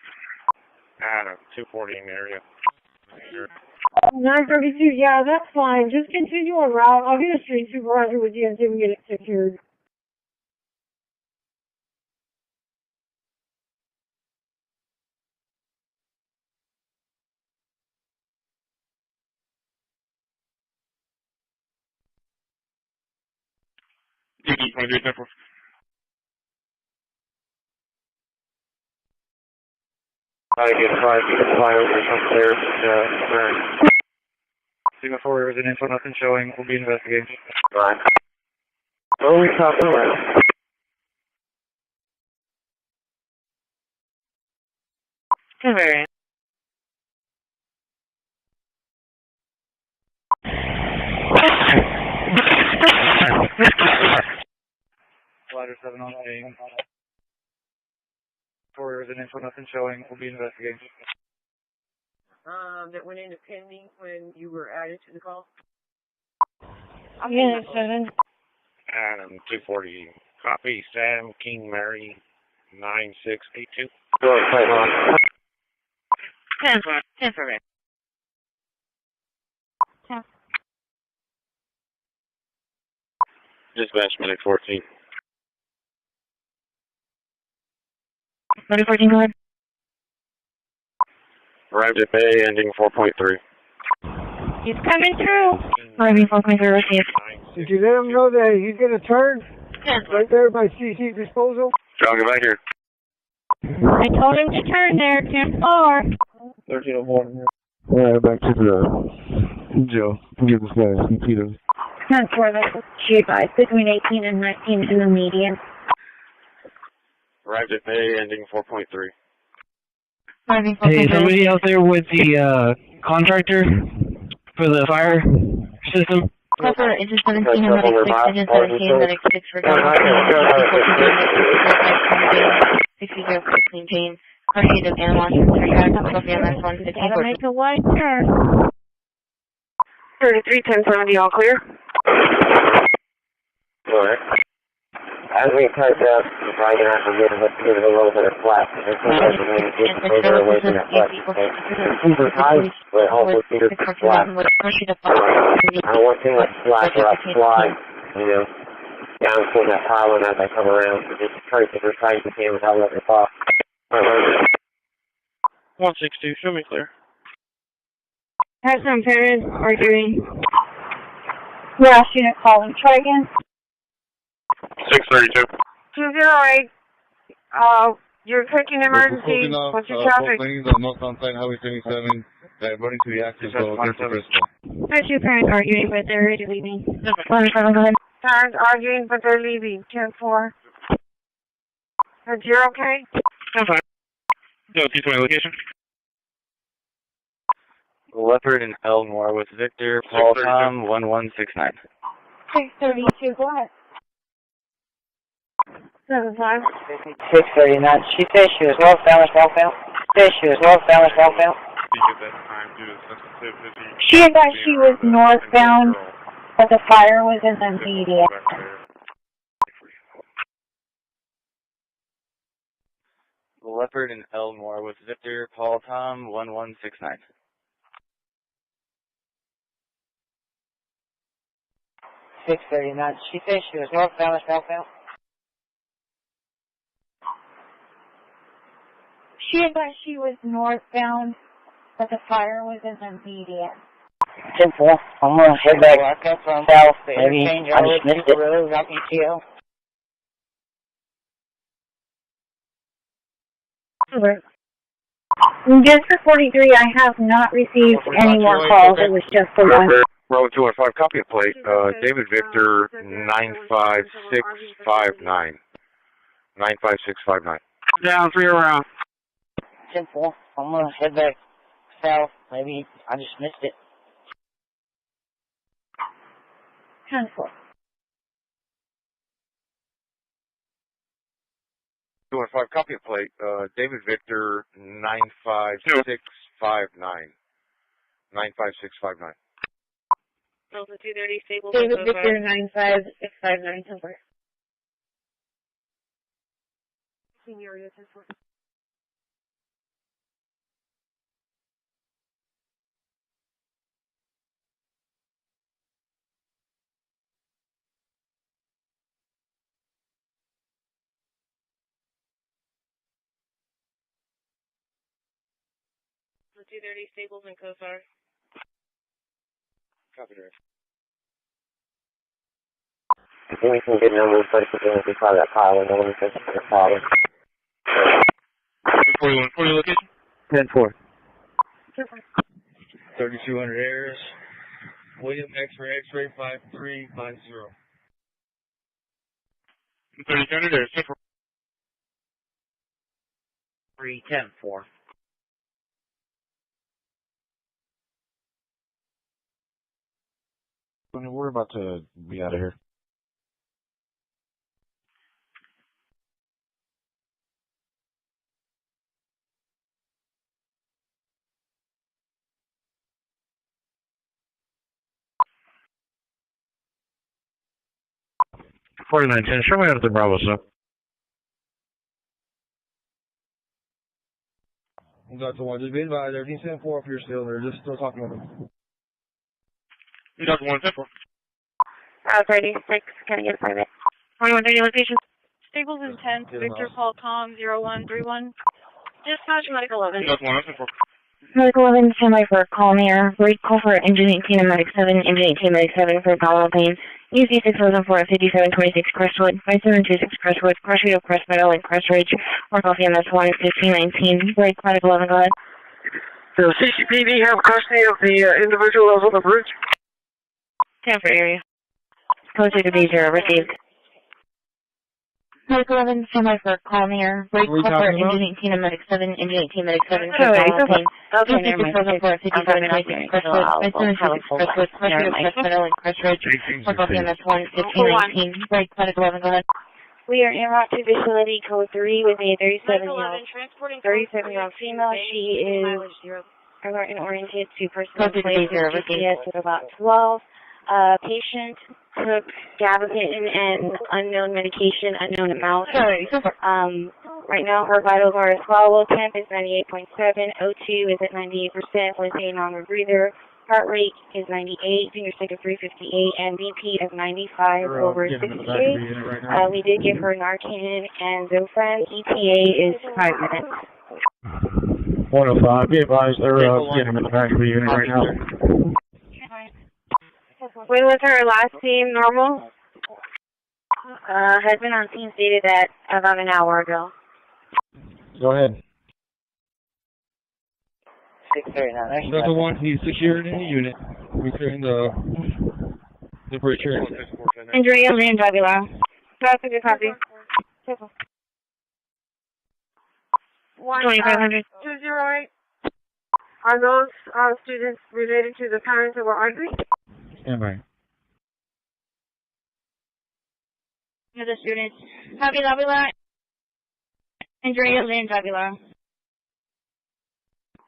240 in the area. 932, yeah, that's fine. Just continue on route. I'll get a street supervisor with you until we get it secured. DD 23, 10-4. I get flyovers up there. Signal 4 is an info, nothing showing. We'll be investigating. Alright. Slowly top around. Very. Ladder 7 on A. 4 is an info, nothing showing. We'll be investigating. That went into pending when you were added to the call? Yeah, 7. 240. Copy. Sam King Mary 9682. Go ahead, on. 10 for Rick. 10. Dispatch medic 14. Medic 14, go ahead. Arrived at Bay, ending 4.3. He's coming through. Arriving 4.3, received. 9 Did you let him know that he's going to turn? Right there by CC disposal? John, get back here. I told him to turn there, 10-4. 1301. Alright, back to the Joe. Give this guy some Peters. 10-4, that's she advised between 18 and 19 in the median. Arrived at Bay, ending 4.3. Hey, somebody out there with the contractor for the fire system? Cover engine 17 and medic 6, engine 17, medic 6 for down 60 clean chain. Proceed of animal for drag, Sophia MS 1 15. Gotta make a wide turn. 331070, all clear. Alright. As we approach up, we're probably going to have to give it a little bit of slack. There's some type of maybe get further away from that flat. Super high, but hopefully keep it flat. I don't want too much slack or I'll slide, you know, down toward that pylon as I come around. So just try to get as tight as you can without letting it fall. 162, show me clear. Have some parents arguing. Yeah, unit calling. Try again. 632. 208. You're taking emergency. What's your traffic? North on site, Highway 77, running to the active zone, Crystal. There's two parents arguing, but they're already leaving. Go ahead. Parents arguing, but they're leaving. 10-4. And you're okay? I'm fine. No, T20 location. Leopard and Elmore with Victor, Paul Tom, 1169. 632, go ahead. 75. 639. She said she was northbound. She advised she was northbound, but the fire was in the immediate. Leopard and Elmore with Victor, Paul Tom, 1169. 639. She said she was northbound. She advised she was northbound, but the fire was in the immediate. 10-4. I'm going to head back south. Maybe I just missed it. Just for 43, I have not received any more calls. It was just the one. Row 215, copy of plate. David Victor 95659. 95659. Down, 3 around. 10-4. I'm going to head back south. Maybe I just missed it. 10-4. 215, copy of plate. David Victor 95659. 95659. Delta 230, stable. David Victor 95659, over. Senior, 10-4. The 230 stables and COSAR. Copy, Dave. Give me some good numbers, but if you can call that pile, no one says it's a pile. 41, 40 location? 10-4. 3200 airs. William X-ray 5350. 3200 there, 3-10-4. We're about to be out of here. $49.10. Show me out of the Bravo, sir. Dr. 1, just be advised, everything's 10-4 if you're still there. Just still talking with them. Dr. 1, 10-4. 36, can I get a private? 2130 location. Stables is 10, Victor Paul Tom 0131. Dispatch Medical 11. Dr. 1, 10-4. Medical 11, standby for a call near. Read call for engine 18 and medic 7, engine 18, medic 7 for abdominal pain. UC 6004 at 5726 Crestwood, 5726 Crestwood, Crossfield, Crest Meadow, and Crest Ridge. Mark off the MS1 at 1519. Break, Product 11, go ahead. So CCPD have custody of the individual that was on the bridge? Tampa area. Code 6D0, received. Medic 11, standby for call near. Break, call for engine 18 and medic 7, engine 18, medic 7, check all pain. Okay, never mind. 5726 Crestwood, 5726 Crestwood, Crossfield, Crest Meadow, and Crest Ridge. Mark off the MS1 at 1519. Break, Product 11, go ahead. We are en route to facility code 3 with a 37-year-old female. She is alert and oriented to personal place with GPS at about 12. Patient took gabapentin and unknown medication, unknown amount. Right now her vitals are as follows. Temp is 98.7, O2 is at 98% with a non-rebreather. Heart rate is 98, finger stick of 358, and BP of 95/68. We did give her Narcan and Zofran. ETA is 5 minutes. 105, be advised, they're getting them in the back of the unit right now. When was her last team normal? Has been on scene stated that about an hour ago. Go ahead. 639. Another one, he's secured in the unit. We're clearing the bridge here. Injury on land, Javila. That's a good copy. 2500. 208. Are those students related to the parents that were angry? Stand by. The students. Javila. Injury on land, Javila.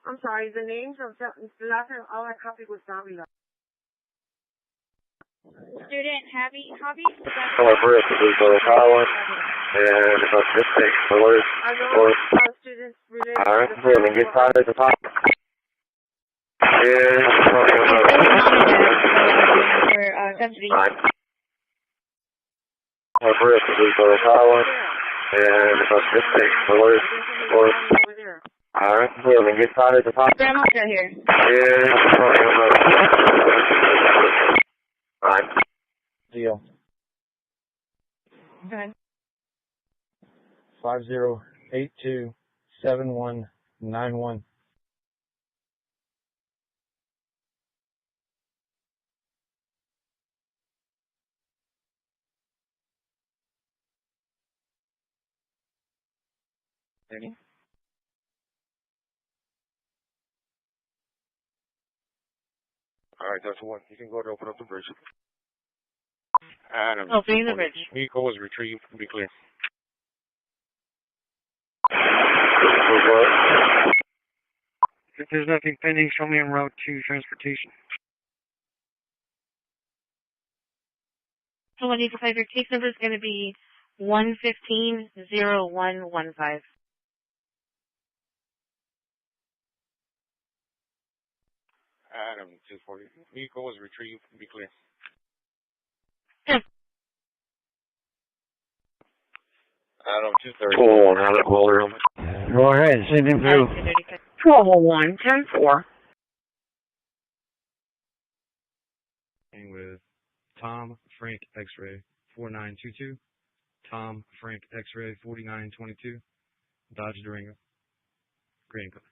I'm sorry, the names of the last time all I copied was Davila. Student, Hobby? Hello, Bruce, this is the Holland, and about this thing, alert. Students related Alright, we're going to get started at the top. Yeah, Alright. Hello, Bruce, this is the Holland, and about this thing, alert. Alright, we're going to get started at the top. Grandma's still here. Yeah, Alright. Deal. Okay. 50827191. Ready? Alright, that's one. You can go to open up the bridge. Adam. Opening the bridge. Vehicle was retrieved. Be clear. If there's nothing pending, show me en route to transportation. So when you decide your case number is going to be 115-0115. Adam 240. Vehicle was retrieved. Be clear. Adam 230. 1201. How that Boulder? Go ahead, send him through. 1201, 10-4. With Tom Frank X-ray 4922. Tom Frank X-ray 4922. Dodge Durango. Green color.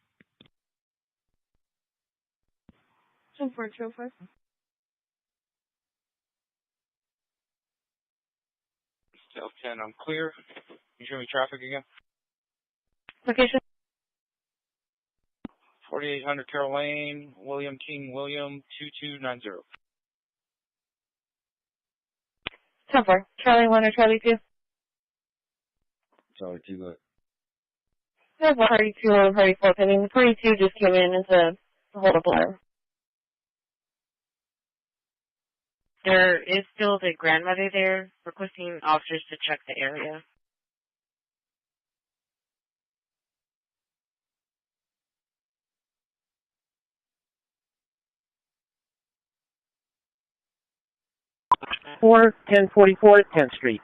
10-4. Still 10. I'm clear. You show me traffic again? Location? 4800 Carroll Lane, William King William 2290. 10-4. Charlie 1 or Charlie 2? Charlie 2, go ahead. There's a party 2 or party 4 pending. The party 2 just came in as a hold-up letter. There is still the grandmother there requesting officers to check the area. Four 1044 10th Street.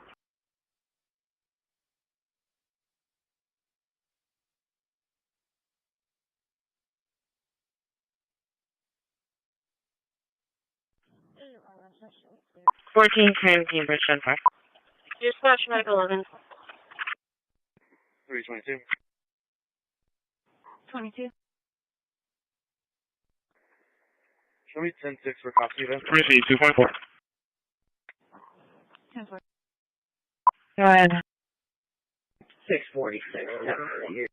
1410 Cambridge, 10-5. Dispatch medical 11. 322. 22. Show me 10-6 for copy then. 2.4. 10-4. Go ahead. 646.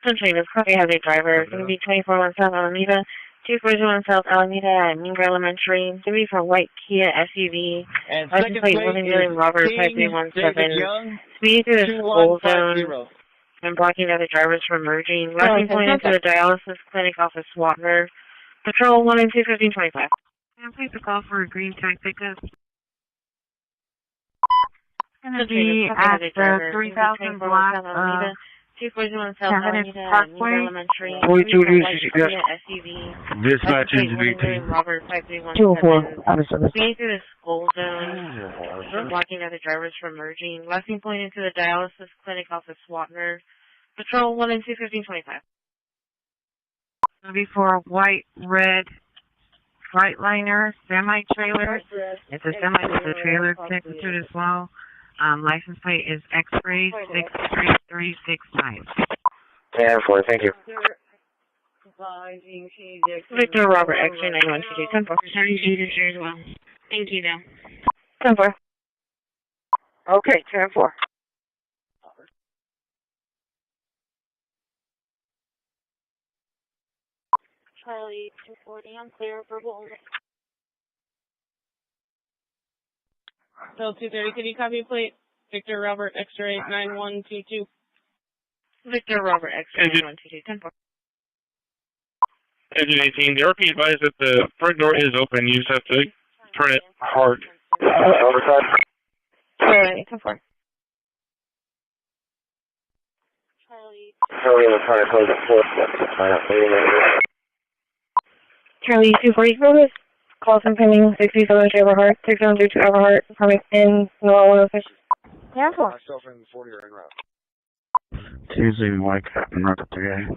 Essentially, this copy has a driver. It's going to be 241 South Alameda, 241 South Alameda at Mingra Elementary. It's going to be for white Kia SUV. And License plate William William Robert 5317. Speeding through the school zone and blocking other drivers from merging. Left point into the dialysis clinic off of Swatner. Patrol 1 and 2, 1525. Can I please call for a green tag pickup? It's going to be at the 3000 block of 241 South Alameda at Mingra Elementary. 42 Kia SUV. Dispatch into VT. Robert 5317. Speeding through the school zone and blocking other drivers from merging. Left point into the dialysis clinic off of Swatner. Patrol 1 and 2, 1525. It'll be for a white, red Freightliner semi-trailer. It's a semi with a trailer connected to it as well. License plate is X-ray 63365. Yeah, for thank you. Victor Robert X-ray 9122. 10-4. As well. Thank you, though. 10-4. Okay, 10-4. Charlie 240, I'm clear, verbal. Bill 230, could you copy plate? Victor Robert X-ray 9122. Victor Robert X-ray 9122. 10-4. Engine 18, the RP advised that the front door is open. You just have to turn it hard. Overside. Charlie 10-4. Charlie was trying to close the floor. Charlie 240, focus. Call from pending 67 Everhart, 6132 Everhart, coming in, no 106. Yeah, 4. Myself and 40 are en route. Tuesday, Mike, I'm not up today.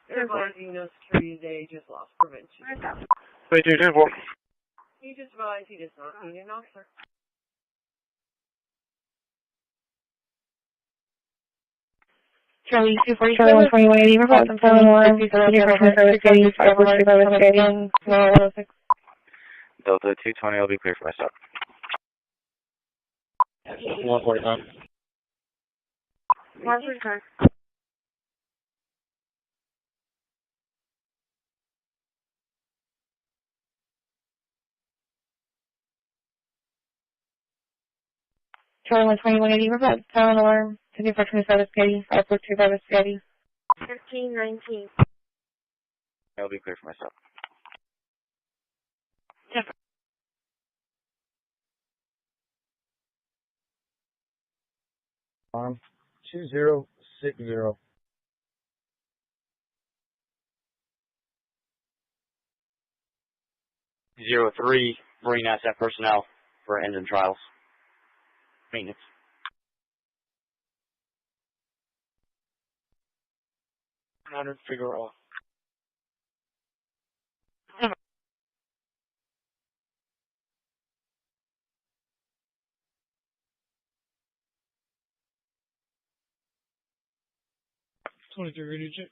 They're advising no security today, just lost prevention. 22, 10-4. He just advised he does not need an officer. Charlie 240, Charlie 12180, report from 71, 50 service Getty, 542 service Getty, no 106. Delta 220 will be clear for my stop. 145. 145. Charlie 12180, report, sound alarm, 54 service Getty, 542 service Getty. 1519. I'll be clear for my stop. Yeah. 2060. 03, Marine Asset Personnel for engine trials. Maintenance. Figure off. Radio check.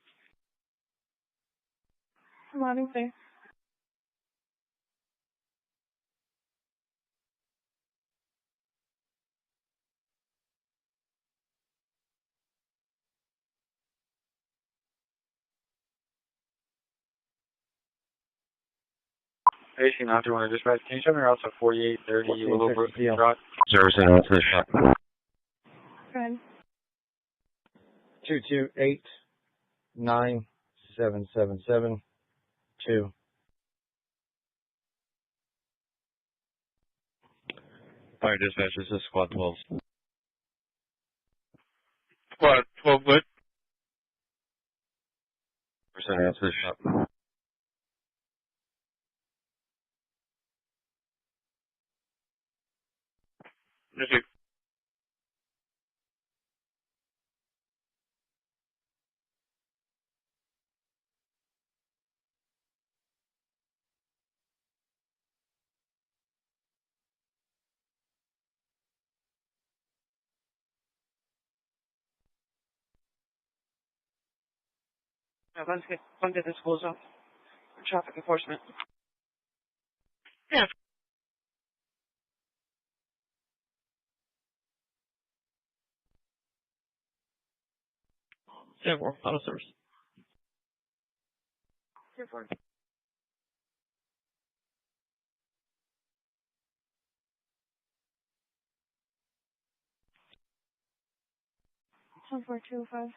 Morning, sir. Hey, she not doing a dispatch. Can you show me routes at 4830 Willowbrook Drive? Servicing out to the shop. Good. 228-9777-2. Fire dispatch, this is squad 12. Squad 12 foot. Servicing out to the shop. Just Let's get this closed off. Traffic enforcement. Yeah. Several auto service. 10-4. 10-4-205.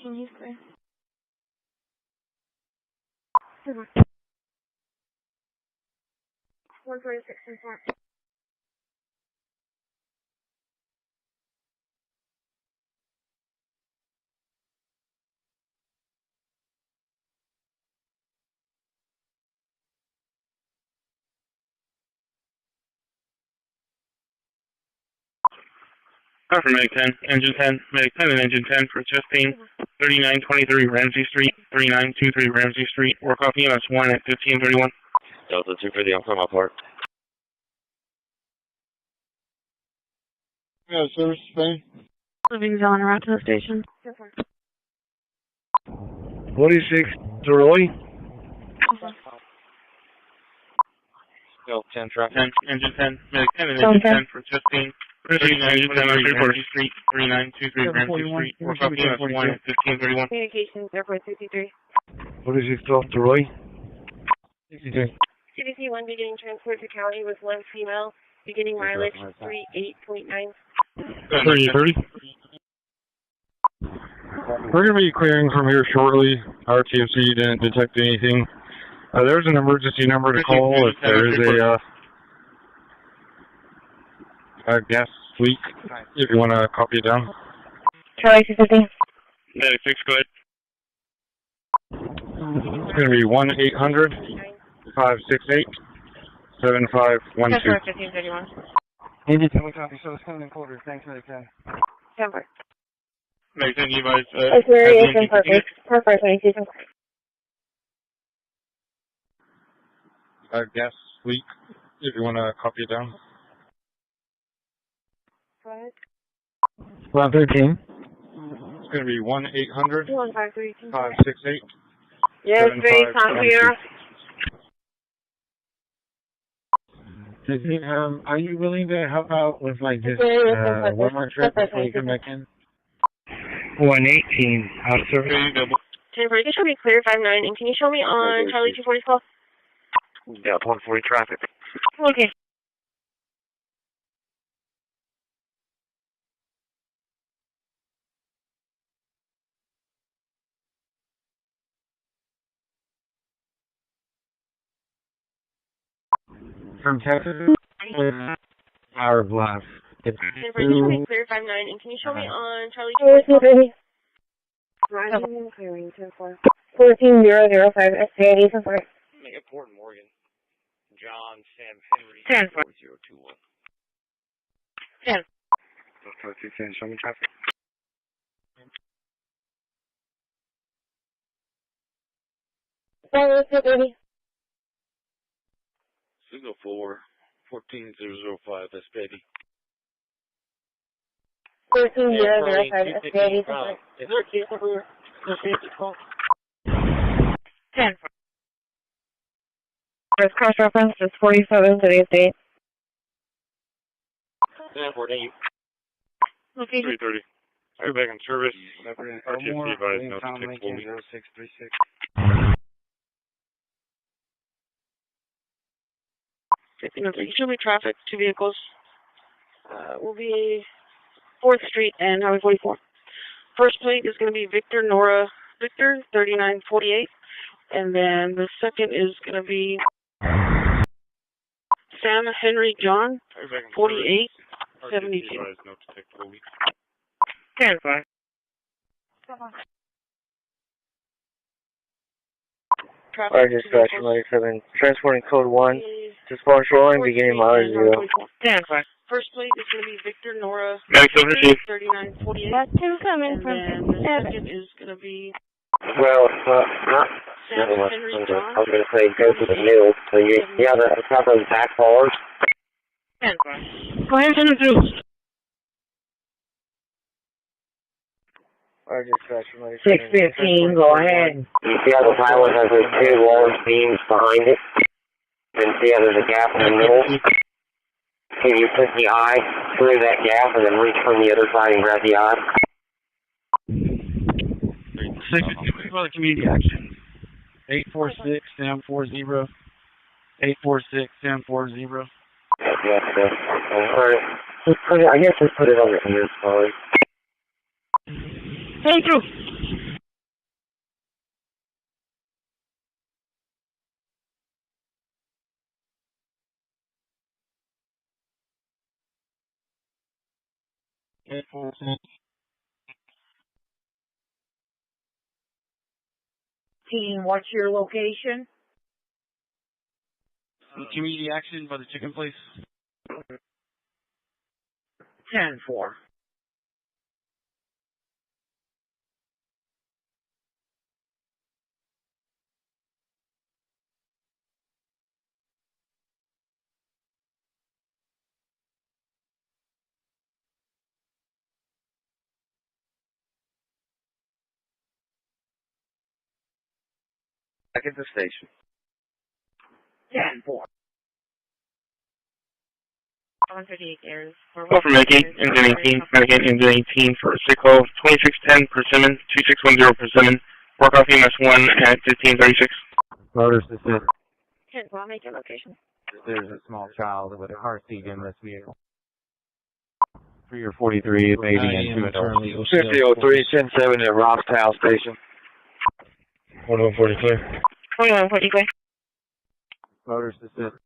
Heath clear. 146 and 4. For Medic 10, Engine 10, Medic 10 and Engine 10 for chest pain, 3923 Ramsey Street, 3923 Ramsey Street. Work off EMS 1 at 1531. Delta 2 for the Informant part. Yeah, service Spain. Living zone, route to the station. 46 to Roy. Delta 10 traffic. Engine 10, Medic 10 and Engine 10 for chest pain, 3923 Ramsey Street, 3923 Ramsey Street. Work off EMS 1 at 1531. Communications, Airport 63. 46 to Roy. 63. CDC 1 beginning transport to county with 1 female, beginning mileage 38.9. 30. We're going to be clearing from here shortly. Our TFC didn't detect anything. There's an emergency number to call if there is a gas leak, if you want to copy it down. Charlie 250. Medic 6, go ahead. It's going to be 1-800-568-7512. 1531. Indy 10, we copy. So it's coming in quarters. Thanks, Medic 10. 10-4. Medic 10, you guys, Aquarius and perfect. Perfect, 22. Gas leak, if you want to copy it down. Go ahead. 113. It's going to be 1-800-568-7512. Yes, very clear. Are you willing to help out with like this one more trip before you come back in? 118. Out of service. 10-4, can you show me clear 59, and can you show me on Charlie 240 call? Yeah, 140 traffic. Okay. From Texas? Hour blast. 10-4, can you show me clear 59, and can you show me on Charlie 240 call? Rising and clearing 10-4. 14005 SJD 10-4. Make it Port Morgan. John Sam Henry. 10-4. 4021. 10. Show me traffic. Signal 4, 14005, that's Betty. 14005 SJD 10-4. Is there a case over the safety call? 10-4. There's cross-reference, just 47 today's date. 10-4, thank you. Okay. 330. Are you back in service? RTFC advised no to take full lead. 0636. Usually traffic, 2 vehicles. Will be 4th Street and Highway 44. First plate is going to be Victor Nora Victor, 3948. And then the second is going to be Sam Henry John, 4872. 10-4. Alright, dispatch 97. Transporting code 1 to Spawn Shoreline, beginning mileage 0. 10-4. First plate is going to be Victor Nora 3948. That's 2 coming from And then the second is going to be Well, never mind. I was going to say go to the mill. So yeah, the top of the back bars. Go ahead and send it through. Our dispatch from 615, go ahead. You see how the pilot has those 2 large beams behind it? And see how there's a gap in the middle? Can you put the eye through that gap and then reach from the other side and grab the eye? 650 for the community action. 846 740. 846 740. Yes, I guess just put it on the ears, sorry. Thank you. Team, what's your location? Community action by the chicken place. 10-4. Back at the station. 10-4. 158 airs. Call for Medicaid, engine 18, Medicaid, engine 18 for sick call 2610 Persimmon, 2610 Persimmon. Work off EMS 1 at 1536. Motors assist. 10-4, make your location. There's a small child with a car seat in this vehicle. 3 or 43 is 80 and 2 adults. 5003, 107 at Robstown Station. 2140 clear. 2140 clear. Motors assist.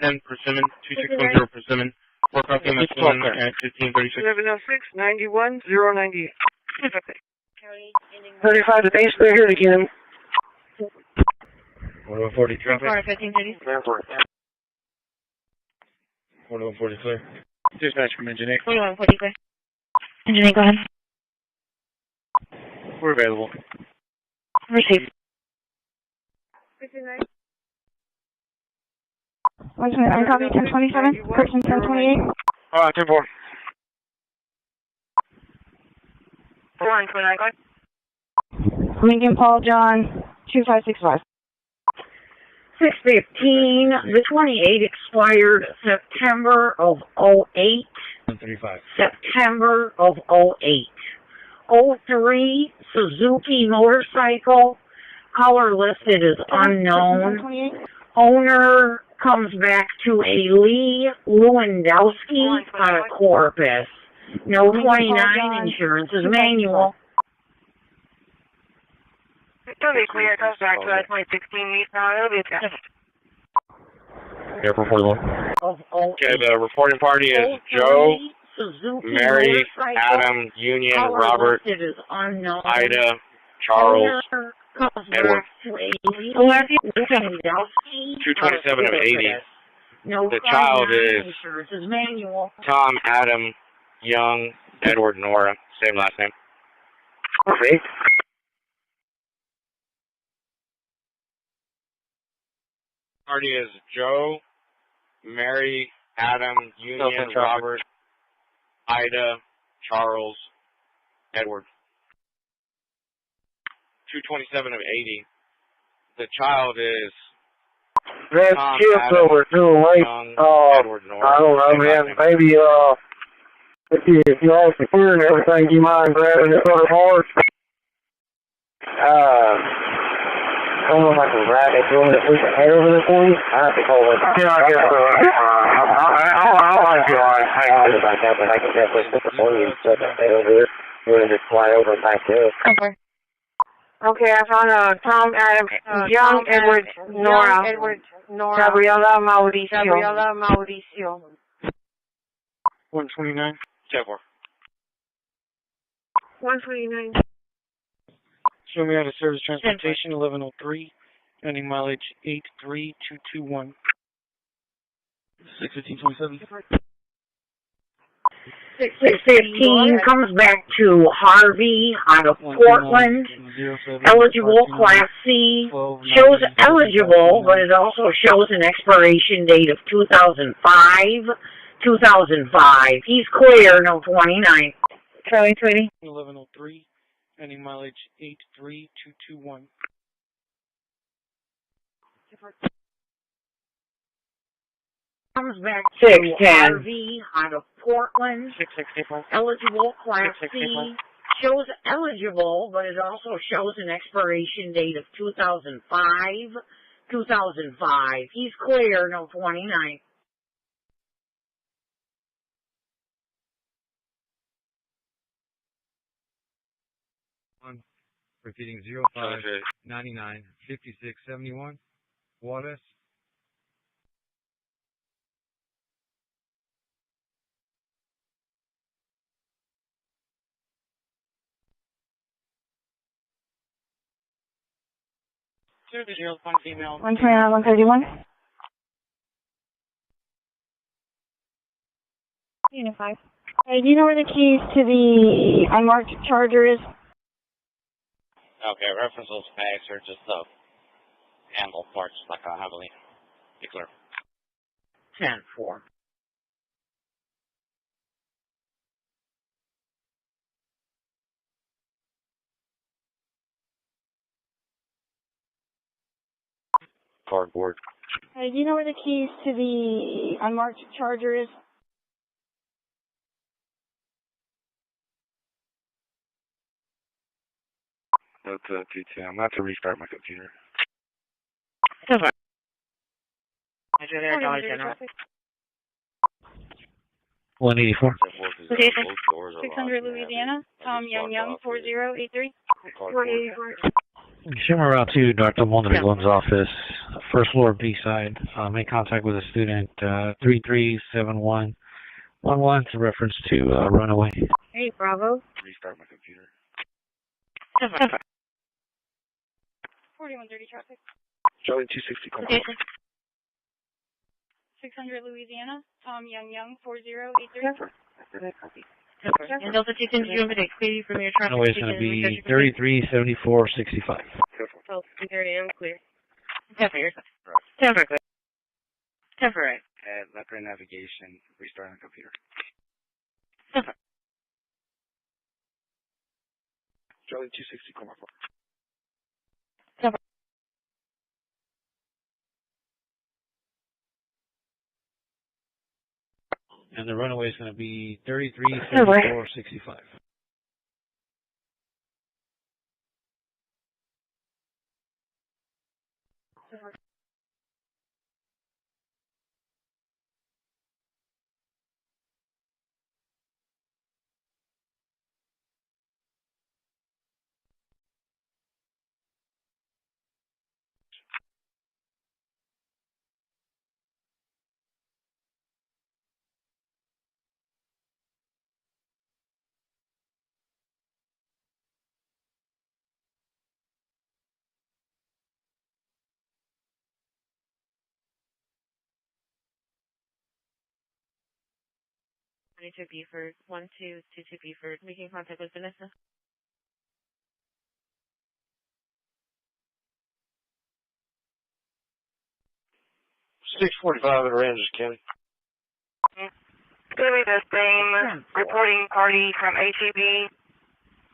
610 Persimmon, 2610 Persimmon. Work off EMS 1 at 1536. 1106 91 098. 35 to base, they're here again. 2140 traffic. 1530. 2140 clear. Dispatch from engine 8. 2140 clear. Engine 8, go ahead. We're available. Receive. 59. What's my copy 1027? Person 1028? 10-4. 4129, go ahead. Lincoln Paul John 2565. 615, the 28 expired September of 08. 135. September of 08. 03 Suzuki motorcycle. Color listed is unknown. Owner comes back to a Lee Lewandowski out of Corpus. No 29 insurance is manual. Totally clear. It goes back to that 2016 meet now. It'll be a test. Airport 41. Okay, the reporting party is Joe, Mary, Adam, Union, Robert, Ida, Charles, Edward. 227 of 80. The child is Tom, Adam, Young, Edward, Nora. Same last name. Okay. Party is Joe, Mary, Adam, Union, Robert, Ida, Charles, Edward. 227 of 80. The child is That's Tom, shift Adam, over too late. Edward, Nora. I don't know, man. Maybe, if you all secure and everything, you mind grabbing this other part? I don't know if I can grab it. Do you want me to push the head over there for you? I have to call it. Yeah, I guess so. I'll let you on. Hang on about that, but I can definitely put the phone and set the head over here. You want to just fly over and back to it? Okay. Okay, I found Tom, Adam, Young, Edward, Nora, Gabriela Mauricio. 129. 10-4. 129. Show me out of service transportation 1103, ending mileage 83221. 61527. 615 comes back to Harvey out of Portland. Eligible, Class C. Shows eligible, but it also shows an expiration date of 2005. 2005. He's clear, no 29. Charlie, sweetie. 1103, pending mileage 83221. Comes back to RV out of Portland. 664. Eligible, Class C. Shows eligible, but it also shows an expiration date of 2005. 2005. He's clear, no 29. Repeating 05 99 56 71. Juarez. One female. 129, 131. Unit 5. Hey, do you know where the keys to the unmarked Charger is? Okay, reference those bags are just the handle parts, like heavily. Be clear. 10-4. Cardboard. Hey, do you know where the keys to the unmarked Charger is? That's TT. I'm not to restart my computer. 184. 600 Louisiana. Tom Young 4083. 184. Shimmer Route 2, Dr. Mondragon's office, first floor B side. Make contact with a student 337111. It's a reference to runaway. Hey, Bravo. Restart my computer. 4130 traffic. Charlie 260. Come on. 600 Louisiana. Tom Young 4083. And Delta 2 sends you over to clear you from your traffic. Runaway is going to be 337465. 12:30 a.m. clear. Temporary. At leopard navigation, restarting the computer. Charlie 260. Come on. And the runaway is going to be 337465. To Beaufort, 1222 Beaufort, making contact with Vanessa. 645 at Aransas County. It's going to be the same reporting party from HEB.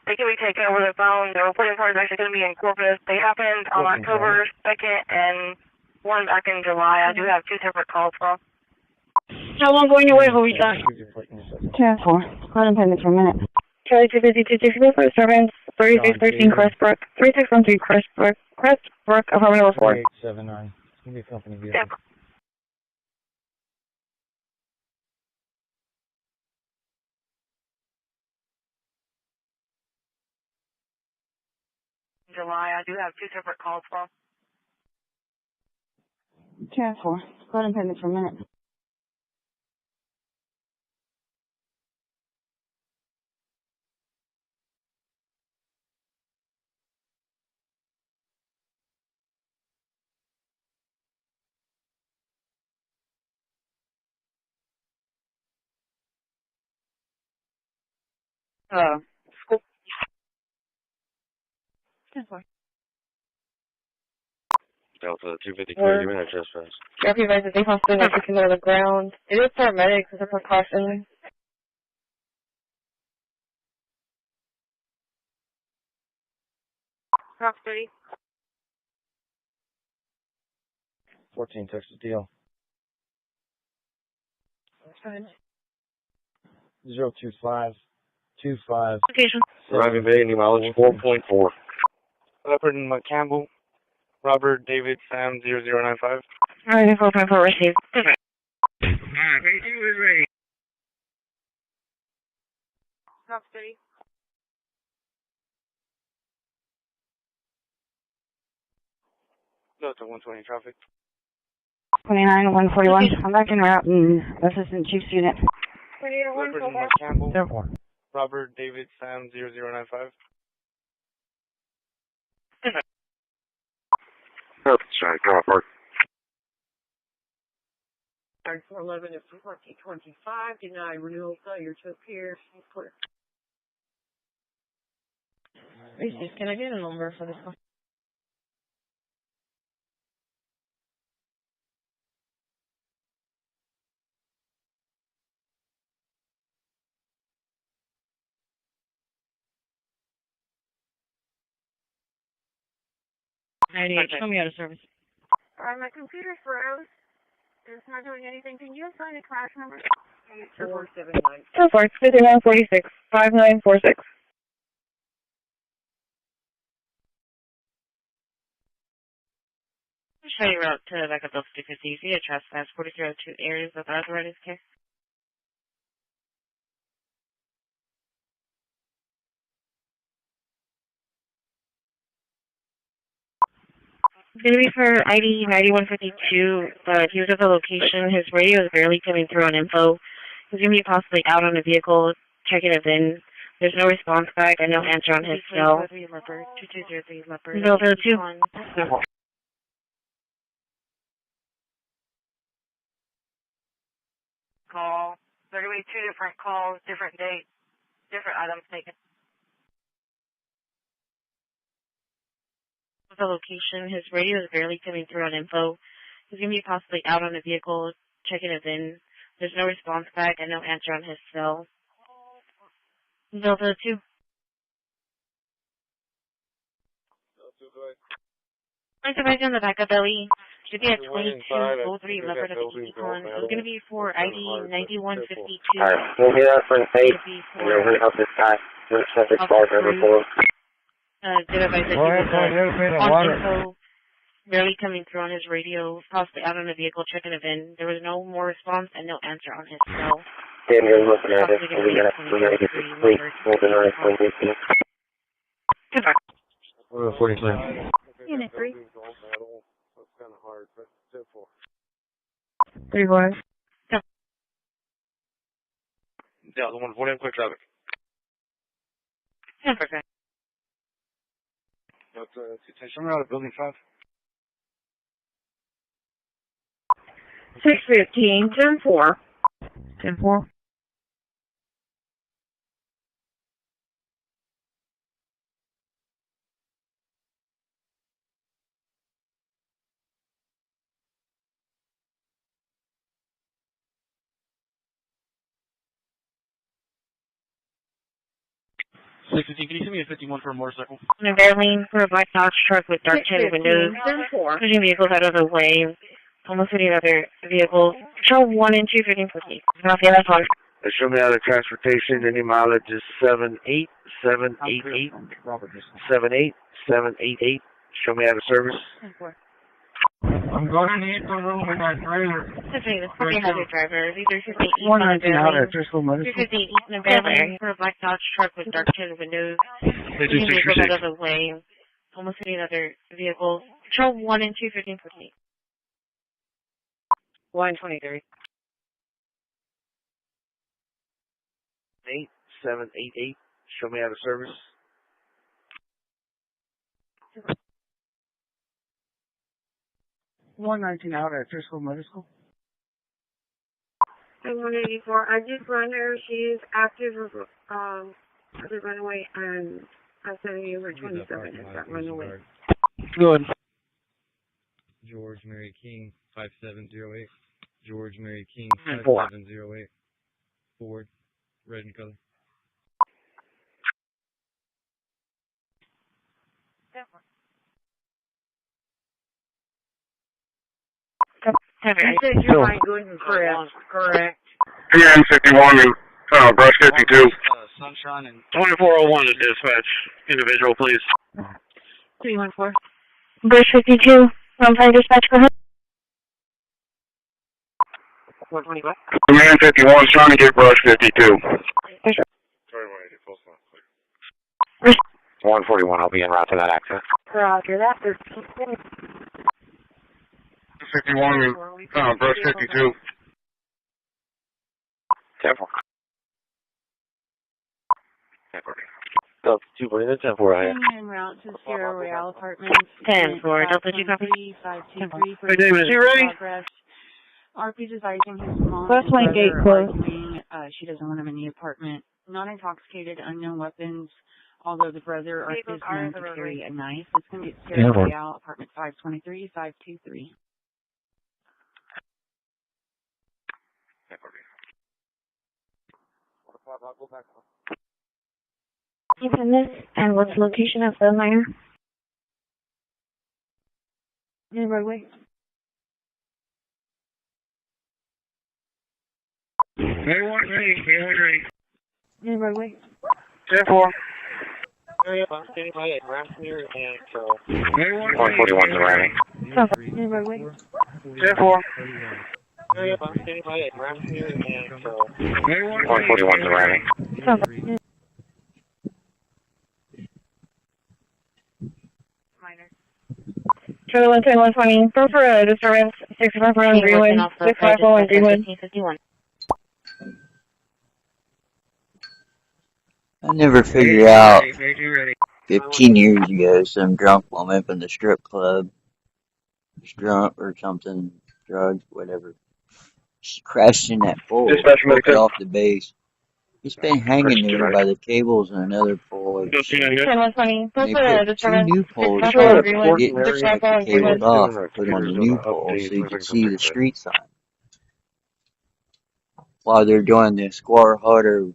They can be taken over the phone. The reporting party is actually going to be in Corpus. They happened on October 2nd and one back in July. I do have two separate calls from. How long going away will we got? 10-4. Hold on pending for a minute. Charlie 250 for disturbance. 3613 Crestbrook. 3613 Crestbrook, affirmative 4. 879. It's going to be a company vehicle. Yep. July, I do have two separate calls from. 10-4. Hold on pending for a minute. School. 10-4. Delta 253, minute trespass. Recognize that they possibly have to come out of the ground. It is paramedics as a precaution. Cross 30. 14, Texas deal. Fine. 02525. Location. Arriving Bay, new mileage 4.4. Leopard and Campbell. Robert David Sam 0095. Alright, 4.4 received. Alright, he was ready. Cross 30. Delta 120 traffic. 29, 141. I'm back en route in Assistant Chief's unit. Leopard and Campbell. 10-4. Robert David Sam 0095. Sorry, go on, Mark. 411 at 2025, deny renewal failure to appear. Clear. Can I get a number for this one? Show me out of service. Alright, my computer froze. It's not doing anything. Can you assign a crash number? 479. 5146 5946. Show you route to back up Delta 250. You see a trespass 4302 areas of authorized care. Going to be for ID 9152, but he was at the location. His radio is barely coming through on info. He's going to be possibly out on a vehicle, checking a VIN. There's no response back and no answer on his cell. 2203 Leopard. Delta 2. Call. There are going to be 2 different calls, different dates, different items taken. The location, his radio is barely coming through on info. He's going to be possibly out on a vehicle, checking a VIN. There's no response back and no answer on his cell. Delta 2. Information on the backup belly. Should be at 2203 Leopard at the Econ. It's going to be for ID 9152. Alright, we'll get up for the face. We're going to help this guy. We're going to start number 4. Did advise that he was on info, barely coming through on his radio, possibly out on a vehicle, checking a VIN. There was no more response and no answer on his cell. Dan, you're looking at it. We're going to get this fleet organized for this. 43. Unit 3. That's kind of hard, but 10-4. 3-1. Delta 140 quick traffic. 10%. Show me out of building 5. 615, 10-4. 10-4. Can you send me a 51 for a motorcycle? In a Berlin for a black Dodge truck with dark tinted windows. Pushing vehicles out of the way. Almost hitting other vehicles. Control 1 and 2, 1550. Mafia, that's one. Show me out of transportation. Any mileage is 78788. 78788. Show me out of service. I'm going to need the room in that trailer. Okay, hazard driver. Either 58 East 119 out at 258 East in Berlin for a black Dodge truck with dark tinted windows. Pushing vehicles out of the way. Almost hitting other vehicles. Control 1 and 2, 1550. 123. 8788. Show me out of service. 119 out at Frisco Middle School. 184. I just run her. She is active The runaway on I'm sending you over 27 is that runaway. Good. George Mary King 5708. George Mary King 5708. Ford, red in color. You said you're my good and correct. PN 51 and brush 52. Sunshine and 2401 to dispatch. Individual, please. 314. Brush 52. 15 dispatch, go ahead. 125. Command 51 is trying to get brush 52. 141, I'll be en route to that access. Roger that. 51 and brush 52. 10-4. 10-4. 2 for the 10-4, I have. En route to Sierra Royale Apartments. 10-4, Delta 2 copy. 523 for progress. RP's advising his mom Plus my gate closed. She doesn't want him in the apartment. Not intoxicated, unknown weapons. Although the brother RP is known to carry a knife. It's going to be Sierra Royale Apartment 523, 523. And what's the location of the minor? In roadway. In roadway. 10-4. 141 is arriving. In roadway. 10-4. 141 is arriving. Charlie 110, 120. Go for a disturbance. 651 Greenwood. 651 Greenwood. 51. I never figured out 15 years ago some drunk woman up in the strip club was drunk or something, drugs, whatever. She crashed in that pole, broke it off the base. It's been hanging there by the cables and another pole. They put 2 new poles up, didn't check the cables off, put on the new pole so you could see the street sign. While they're doing the Square Harder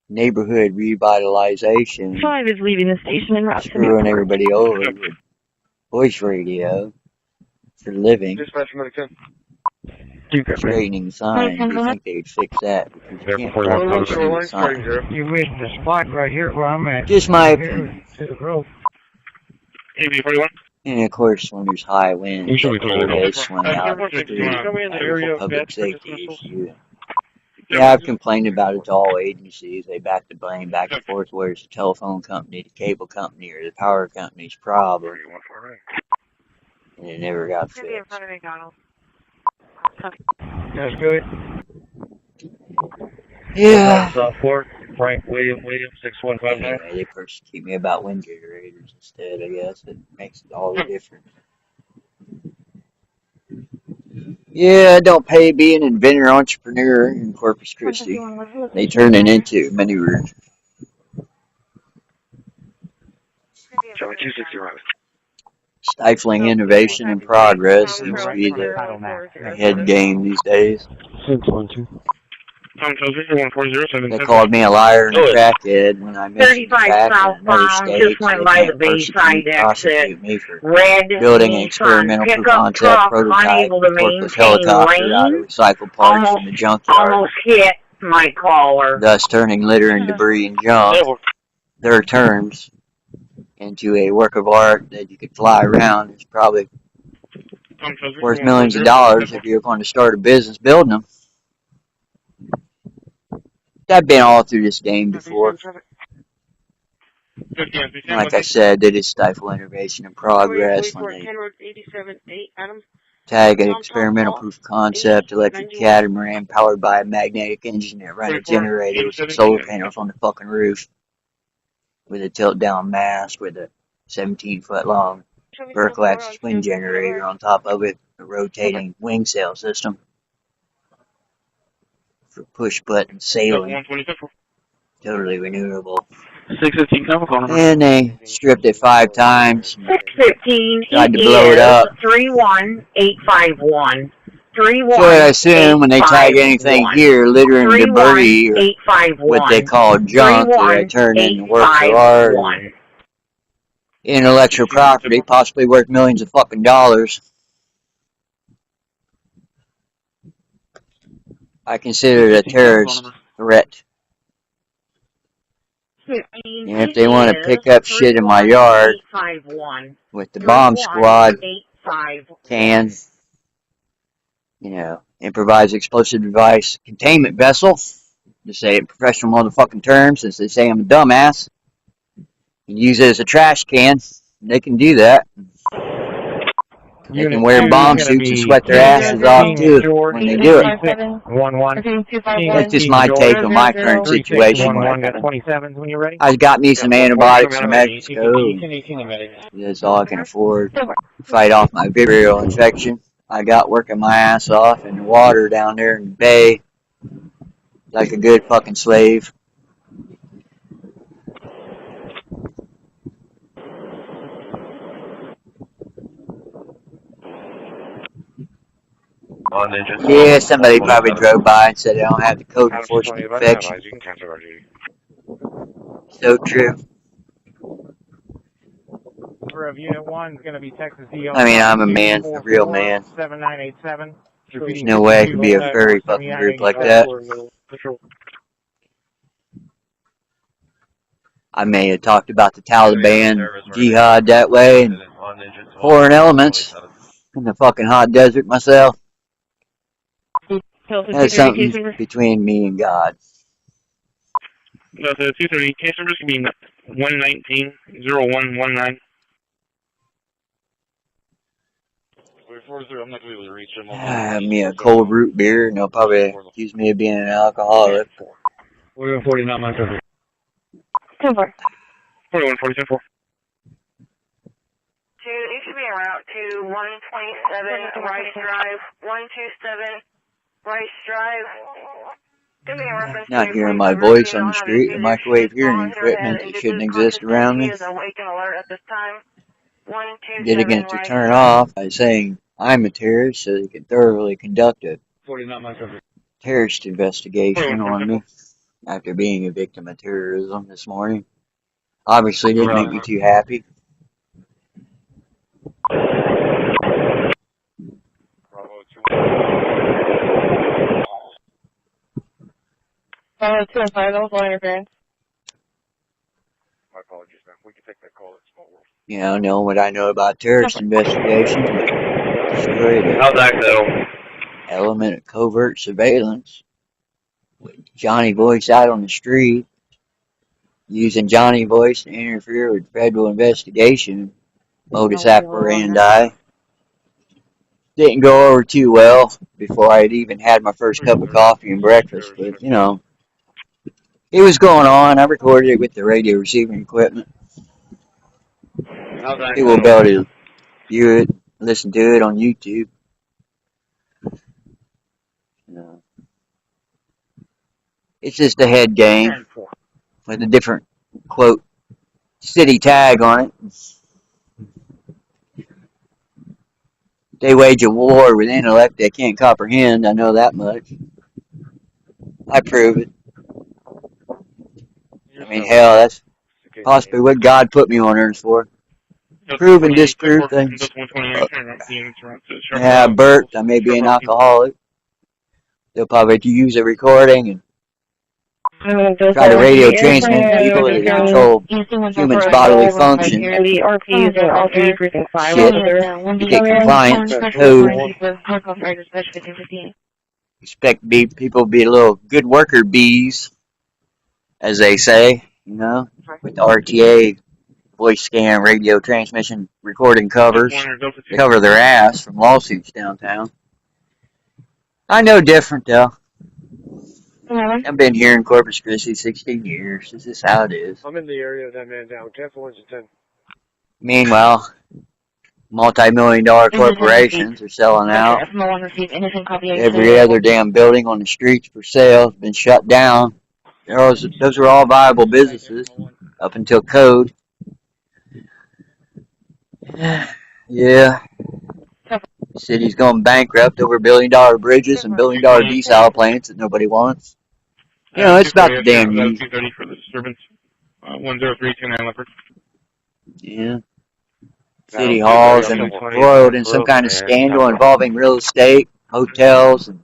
neighborhood revitalization, 5 is leaving the station en route to screwing everybody over with voice radio for a living, straightening signs. You think they'd fix that because you can't walk over the sign. You missed the spot right here where I'm at. Just my opinion. AB41. And of course, when there's high winds, they swing out the street. Public safety issue. Yeah, I've complained about it to all agencies. They back the blame back and forth, whether it's the telephone company, the cable company, or the power company's problem. And it never got fixed. That's good. Yeah. Frank William 6159. Anyway, they persecute me about wind generators instead, I guess. It makes all the difference. Yeah, I don't pay being an inventor entrepreneur in Corpus Christi. They turn it into many rooms. Stifling innovation and progress seems to be the head game these days. They called me a liar and a crackhead when I mentioned the fact that another state can't prosecute me for building an experimental proof concept prototype worthless helicopter out of recycled parts from the junkyard, almost hit my caller. thus turning litter and debris and junk, their terms, into a work of art that you could fly around. It's probably worth millions of dollars if you're going to start a business building them. I've been all through this game before. And like I said, they just stifle innovation and progress when they tag an experimental proof of concept electric catamaran powered by a magnetic engine that ran a generator with some solar panels on the fucking roof with a tilt-down mast with a 17-foot long vertical axis wind generator on top of it, a rotating wing sail system for push-button sailing totally renewable. 615, come on. And they stripped it 5 times. 615, tried to blow it up. 31851. 31. So I assume when they tag anything here, litter and debris, or what they call junk, that I turn into works of art, intellectual property, possibly worth millions of fucking dollars. I consider it a terrorist threat. And if they want to pick up shit in my yard with the bomb squad can, you know, improvised explosive device containment vessel, to say it in professional motherfucking terms, since they say I'm a dumbass, and use it as a trash can, they can do that. They can wear bomb suits and sweat their asses off too when they do it. That's just my take on my current situation. I got me some antibiotics and Mexico. That's all I can afford to fight off my vibrio infection. I got working my ass off in the water down there in the bay like a good fucking slave. Yeah, somebody probably drove by and said they don't have the code enforcement infection. So true. Unit 1 is going to be Texas DL. I mean, I'm a man, a real man. 7987. There's no way I can be a furry fucking group like that. I may have talked about the Taliban, jihad that way, and foreign elements in the fucking hot desert myself. That's something between me and God. No, the 230 case number is going to be 119-0119. I'm not going to be able to reach him. Have me a cold root beer, and they'll probably accuse me of being an alcoholic. 4140, not my perfect. 10-4. 4140, 10-4. You should be en route to 127 Rice Drive, 127 Rice Drive. Give me a reference. Not hearing my voice on the street, the microwave hearing equipment that shouldn't exist around me. Did it get to turn off by saying I'm a terrorist so they can thoroughly conduct a terrorist investigation on me after being a victim of terrorism this morning. Obviously didn't make me too happy. Bravo 2 and 5, that was all interference. My apologies, man. We can take that call at Small World. You know, knowing what I know about terrorist investigations, destroyed an element of covert surveillance with Johnny Voice out on the street, using Johnny Voice to interfere with federal investigation, modus operandi. Didn't go over too well before I had even had my first cup of coffee and breakfast, but, you know, it was going on. I recorded it with the radio receiving equipment. People will be able to view it, listen to it on YouTube. It's just a head game with a different, quote, city tag on it. They wage a war with intellect they can't comprehend. I know that much. I prove it. I mean, hell, that's possibly what God put me on earth for. Prove and disprove things. Yeah, I burped. I may be an alcoholic. They'll probably use a recording and try to radio transmit people that control humans' bodily function. Shit. To get compliance with code. Expect people to be a little good worker bees, as they say, you know, with the RTA voice scan radio transmission recording covers. Cover their ass from lawsuits downtown. I know different, though. I've been here in Corpus Christi 16 years. This is how it is. I'm in the area of that man down. 10-4 10. Meanwhile, multi-million-dollar corporations are selling out. Every other damn building on the streets for sale has been shut down Those were all viable businesses up until code. Yeah. The city's going bankrupt over $1 billion bridges and $1 billion desal planes that nobody wants. You know, it's about the damn news. 230 for the disturbance. 10329 Leopard. Yeah. City halls embroiled in some kind of scandal involving real estate, hotels, and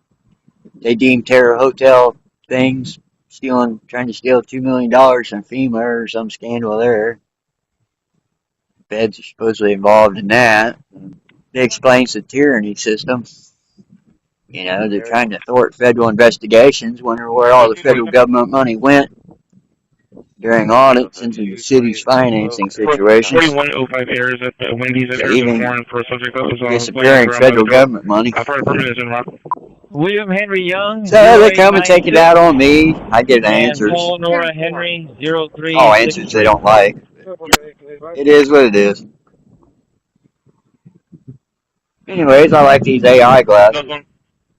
they deem terror hotel things, trying to steal $2 million from FEMA or some scandal there. Feds are supposedly involved in that. It explains the tyranny system. You know, they're trying to thwart federal investigations, wonder where all the federal government money went during audits into the city's financing situations. 4105 errors at the Wendy's at Even warrant for a subject that was disappearing federal government money. Fire department is in Rock. William Henry Young. So they come and take it out on me. I get answers. And Paul Nora Henry 03. All answers they don't like. It is what it is. Anyways, I like these AI glasses.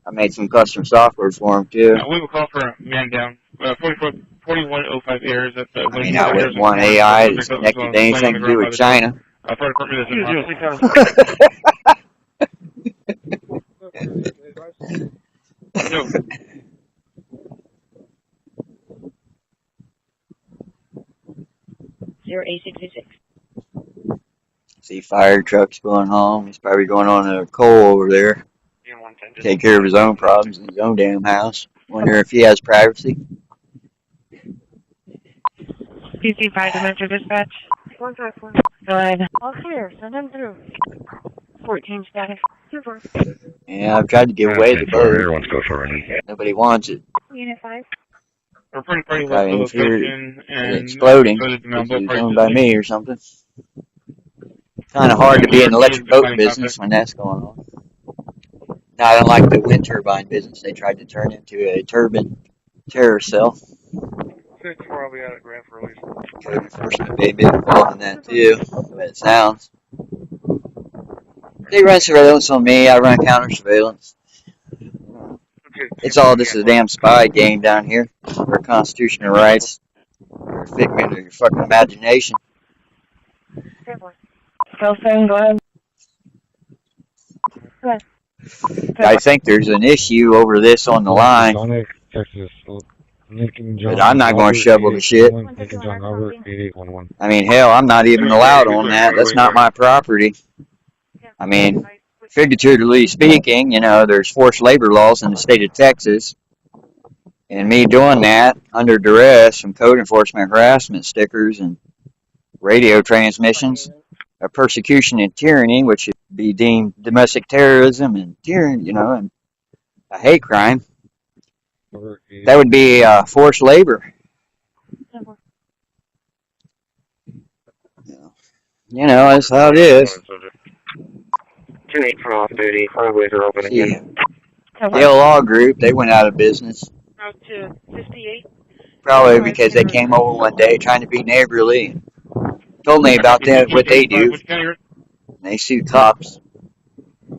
I made some custom software for them too. We will call for a man down. 4105 errors at the I mean, I wouldn't want AI that's connected to anything to do with China. Fire department is in Rock. See fire trucks going home. He's probably going on a coal over there. Take care of his own problems in his own damn house. Wonder if he has privacy. CC5 Dimension Dispatch. 154. Go ahead. All clear. Send them through. 14 status. 24. Yeah, I've tried to give away the boat. Everyone's go for it. Nobody wants it. Unit 5. We're pretty Probably well exploding. It's owned by me or something. Kind of hard to be in the electric boat business when that's going on. Now, I don't like the wind turbine business. They tried to turn into a turbine terror cell. 54, I'll be out at Grand for release. Code enforcement may be involved in that too, the way it sounds. They run surveillance on me, I run counter surveillance. It's all just a damn spy game down here for constitutional rights. You're a figment of your fucking imagination. Cell phone, go ahead. I think there's an issue over this on the line. But I'm not going to shovel the shit. I mean, hell, I'm not even allowed on that. That's not my property. I mean, figuratively speaking, you know, there's forced labor laws in the state of Texas. And me doing that under duress from code enforcement harassment stickers and radio transmissions of persecution and tyranny, which would be deemed domestic terrorism and tyranny, you know, and a hate crime. That would be forced labor. You know, that's how it is. 2-8 from off duty. Highways are open again. The law group, they went out of business. Out to 58. Probably because they came over one day trying to be neighborly and told me about that, what they do. They sue cops.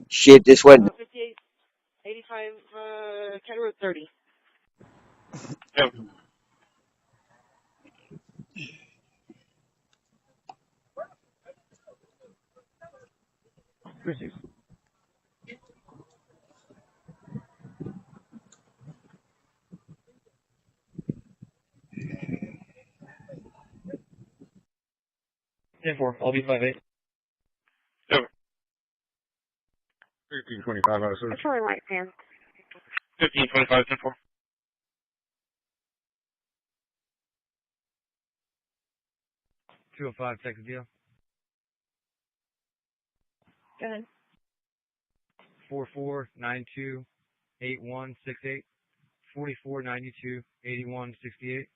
Shit, this wasn't. 58, 85, County Road 30. Yep. Christi. Four. I'll be 5-8. 1325 out of service. That's really right, Sam. 1525, 10-4. 205, take the deal. Go ahead. 44928168. 44928168.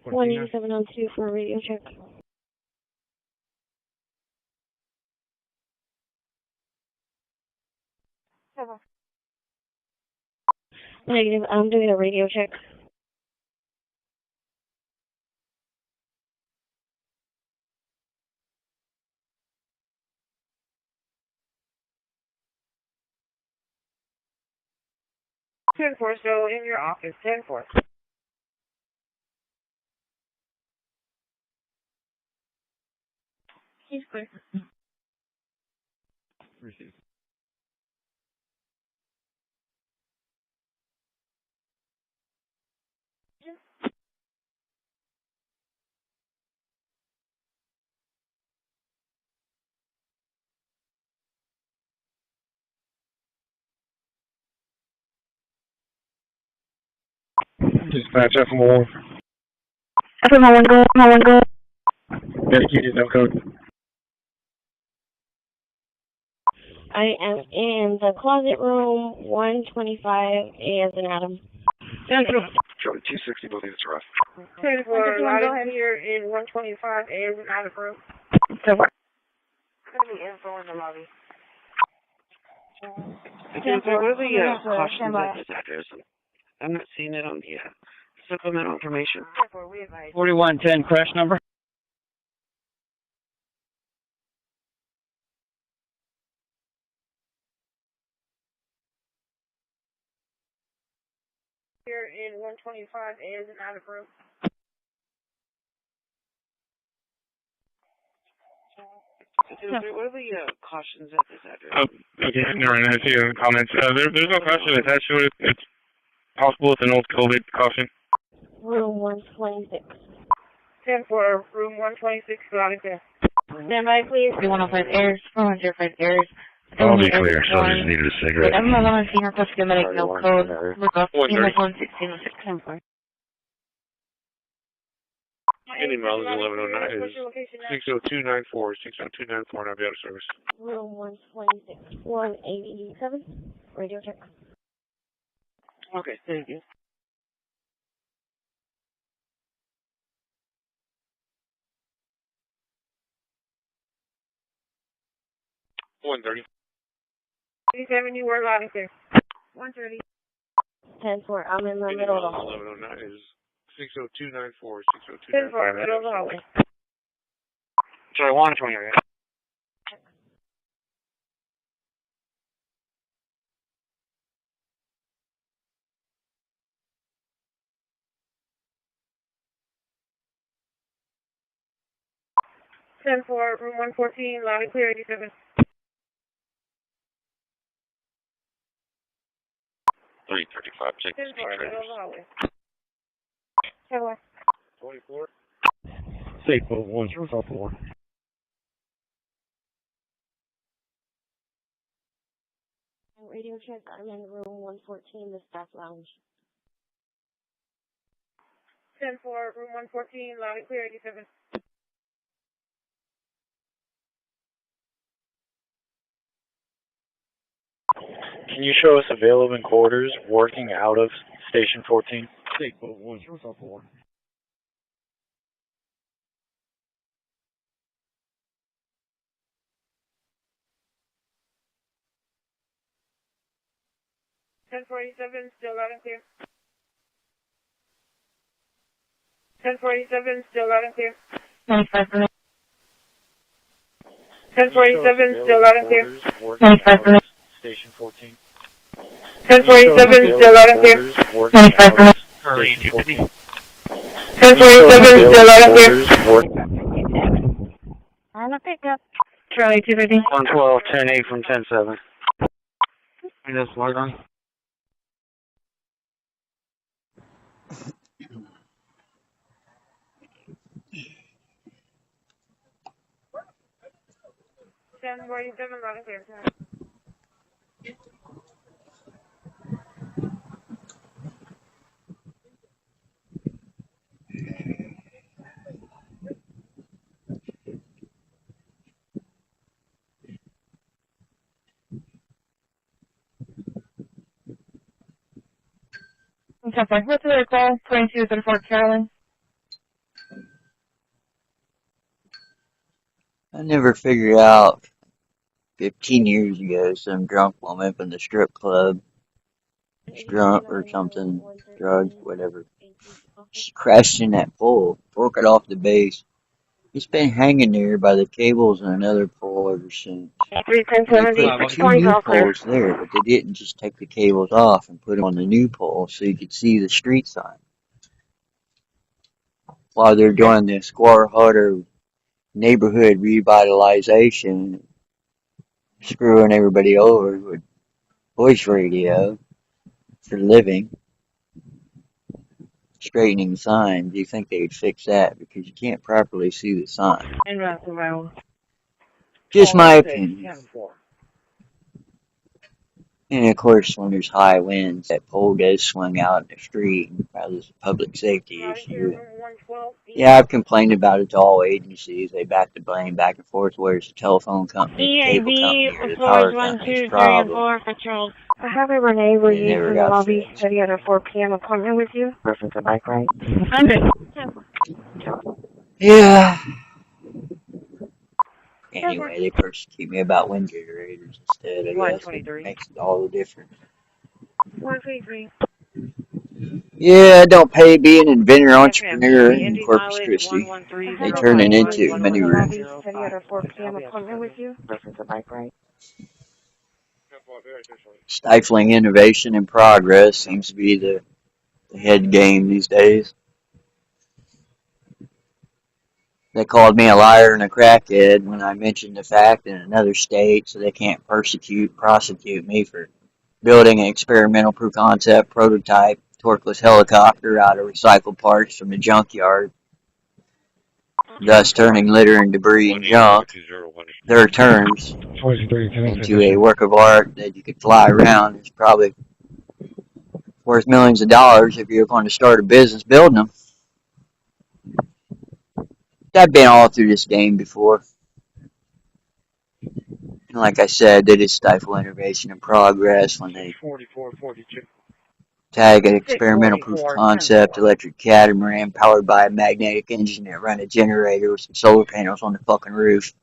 187 on 2 for a radio check. Negative, I'm doing a radio check. So in your office, 10-4. He's clear. Receive. Dispatch F1. F1 go, F1 go. Dedicated no code. I am in the closet room, 125, A as in Adam. Charlie 260, believe it's rough. 10 for Lottie here in 125, A as in Adam room. So far. Send me info in the lobby. What are the cautions at this address? I'm not seeing it on the supplemental information. 4110 crash number. Here in 125, A as in Adam room. What are the cautions at this address? Oh, okay, never mind. I see your comments. There's no caution attached to it. It's possible it's an old COVID caution. Room 126. 10 for room 126, Lottie there. Stand by, please. 3105 airs, 405 airs. I'll be clear, so I just needed a cigarette. I'm not on senior plus medic, no code. Look off, email 11606. Any miles 1109 is 60294, 60294, and I'll be out of service. Room 126, 187. Radio check. Okay, thank you. $130. 87, you were Lottie there. 130. 10-4, I'm in the middle of the hall. 1109 is 60294, 10 for middle of the hallway. Sorry, 120, right? Ten for room 114, Lottie clear 87. 335, check 10 for middle of the hallway. 24. Safe 104. Radio check, I'm in room 114, the staff lounge. 10 for room 114, Lottie clear 87. Can you show us available in quarters working out of Station 14? Safe 104. Ten 47, still loud and clear. 1047, still loud and clear. 95 minutes. 1047, still loud and clear. 95 minutes. Station 14. 1047, still loud and clear. 95 minutes. 1047, still loud and clear. On a pickup. Charlie 250. 112, 10-8 from 10-7. And that's right on. Ten 47, loud and clear. Okay, what's the call? 2234 Carolyn. I never figured out 15 years ago some drunk woman up in the strip club. She's drunk or something, drugs, whatever. She crashed in that pole, broke it off the base. It's been hanging there by the cables and another pole ever since. They put 2 new poles there, but they didn't just take the cables off and put them on the new pole so you could see the street sign. While they're doing the Square Harder neighborhood revitalization, screwing everybody over with voice radio for a living, straightening signs. You think they'd fix that because you can't properly see the sign. Just my opinion. And of course, when there's high winds, that pole does swing out in the street, and probably it's a public safety issue. Yeah, I've complained about it to all agencies. They back the blame back and forth, whether it's the telephone company, the cable company, or the power company's problem. I have a Renee Lee in the lobby study at a 4 p.m. appointment with you. Reference the bike, right? Yeah. Anyway, they persecute me about wind generators instead, I guess. It makes all the difference. 123. Yeah, don't pay to be an inventor, entrepreneur in Corpus Christi. They turn it into many rooms. Study at a 4 p.m. appointment with you. Reference the bike, right? Stifling innovation and progress seems to be the head game these days. They called me a liar and a crackhead when I mentioned the fact in another state, so they can't prosecute me for building an experimental proof concept prototype torqueless helicopter out of recycled parts from the junkyard, thus turning litter and debris and junk, their terms, into a work of art that you could fly around. It's probably worth millions of dollars if you're going to start a business building them. I've been all through this game before. And like I said, they just stifle innovation and progress when they tag an experimental proof of concept electric catamaran powered by a magnetic engine that run a generator with some solar panels on the fucking roof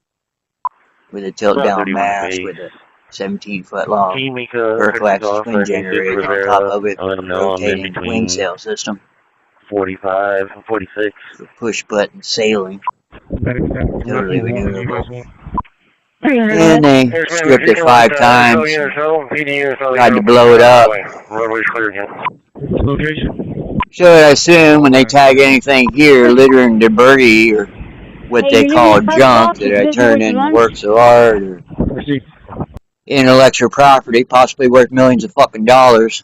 with a tilt-down mast with a 17-foot long vertical axis wind generator on top of it with a rotating wing sail system. 45, 46. For push-button sailing. Totally renewable. And they stripped it 5 times, tried to blow it up. So I assume when they tag anything here, litter and debris, or what they call junk, that I turn into works of art, or intellectual property, possibly worth millions of fucking dollars.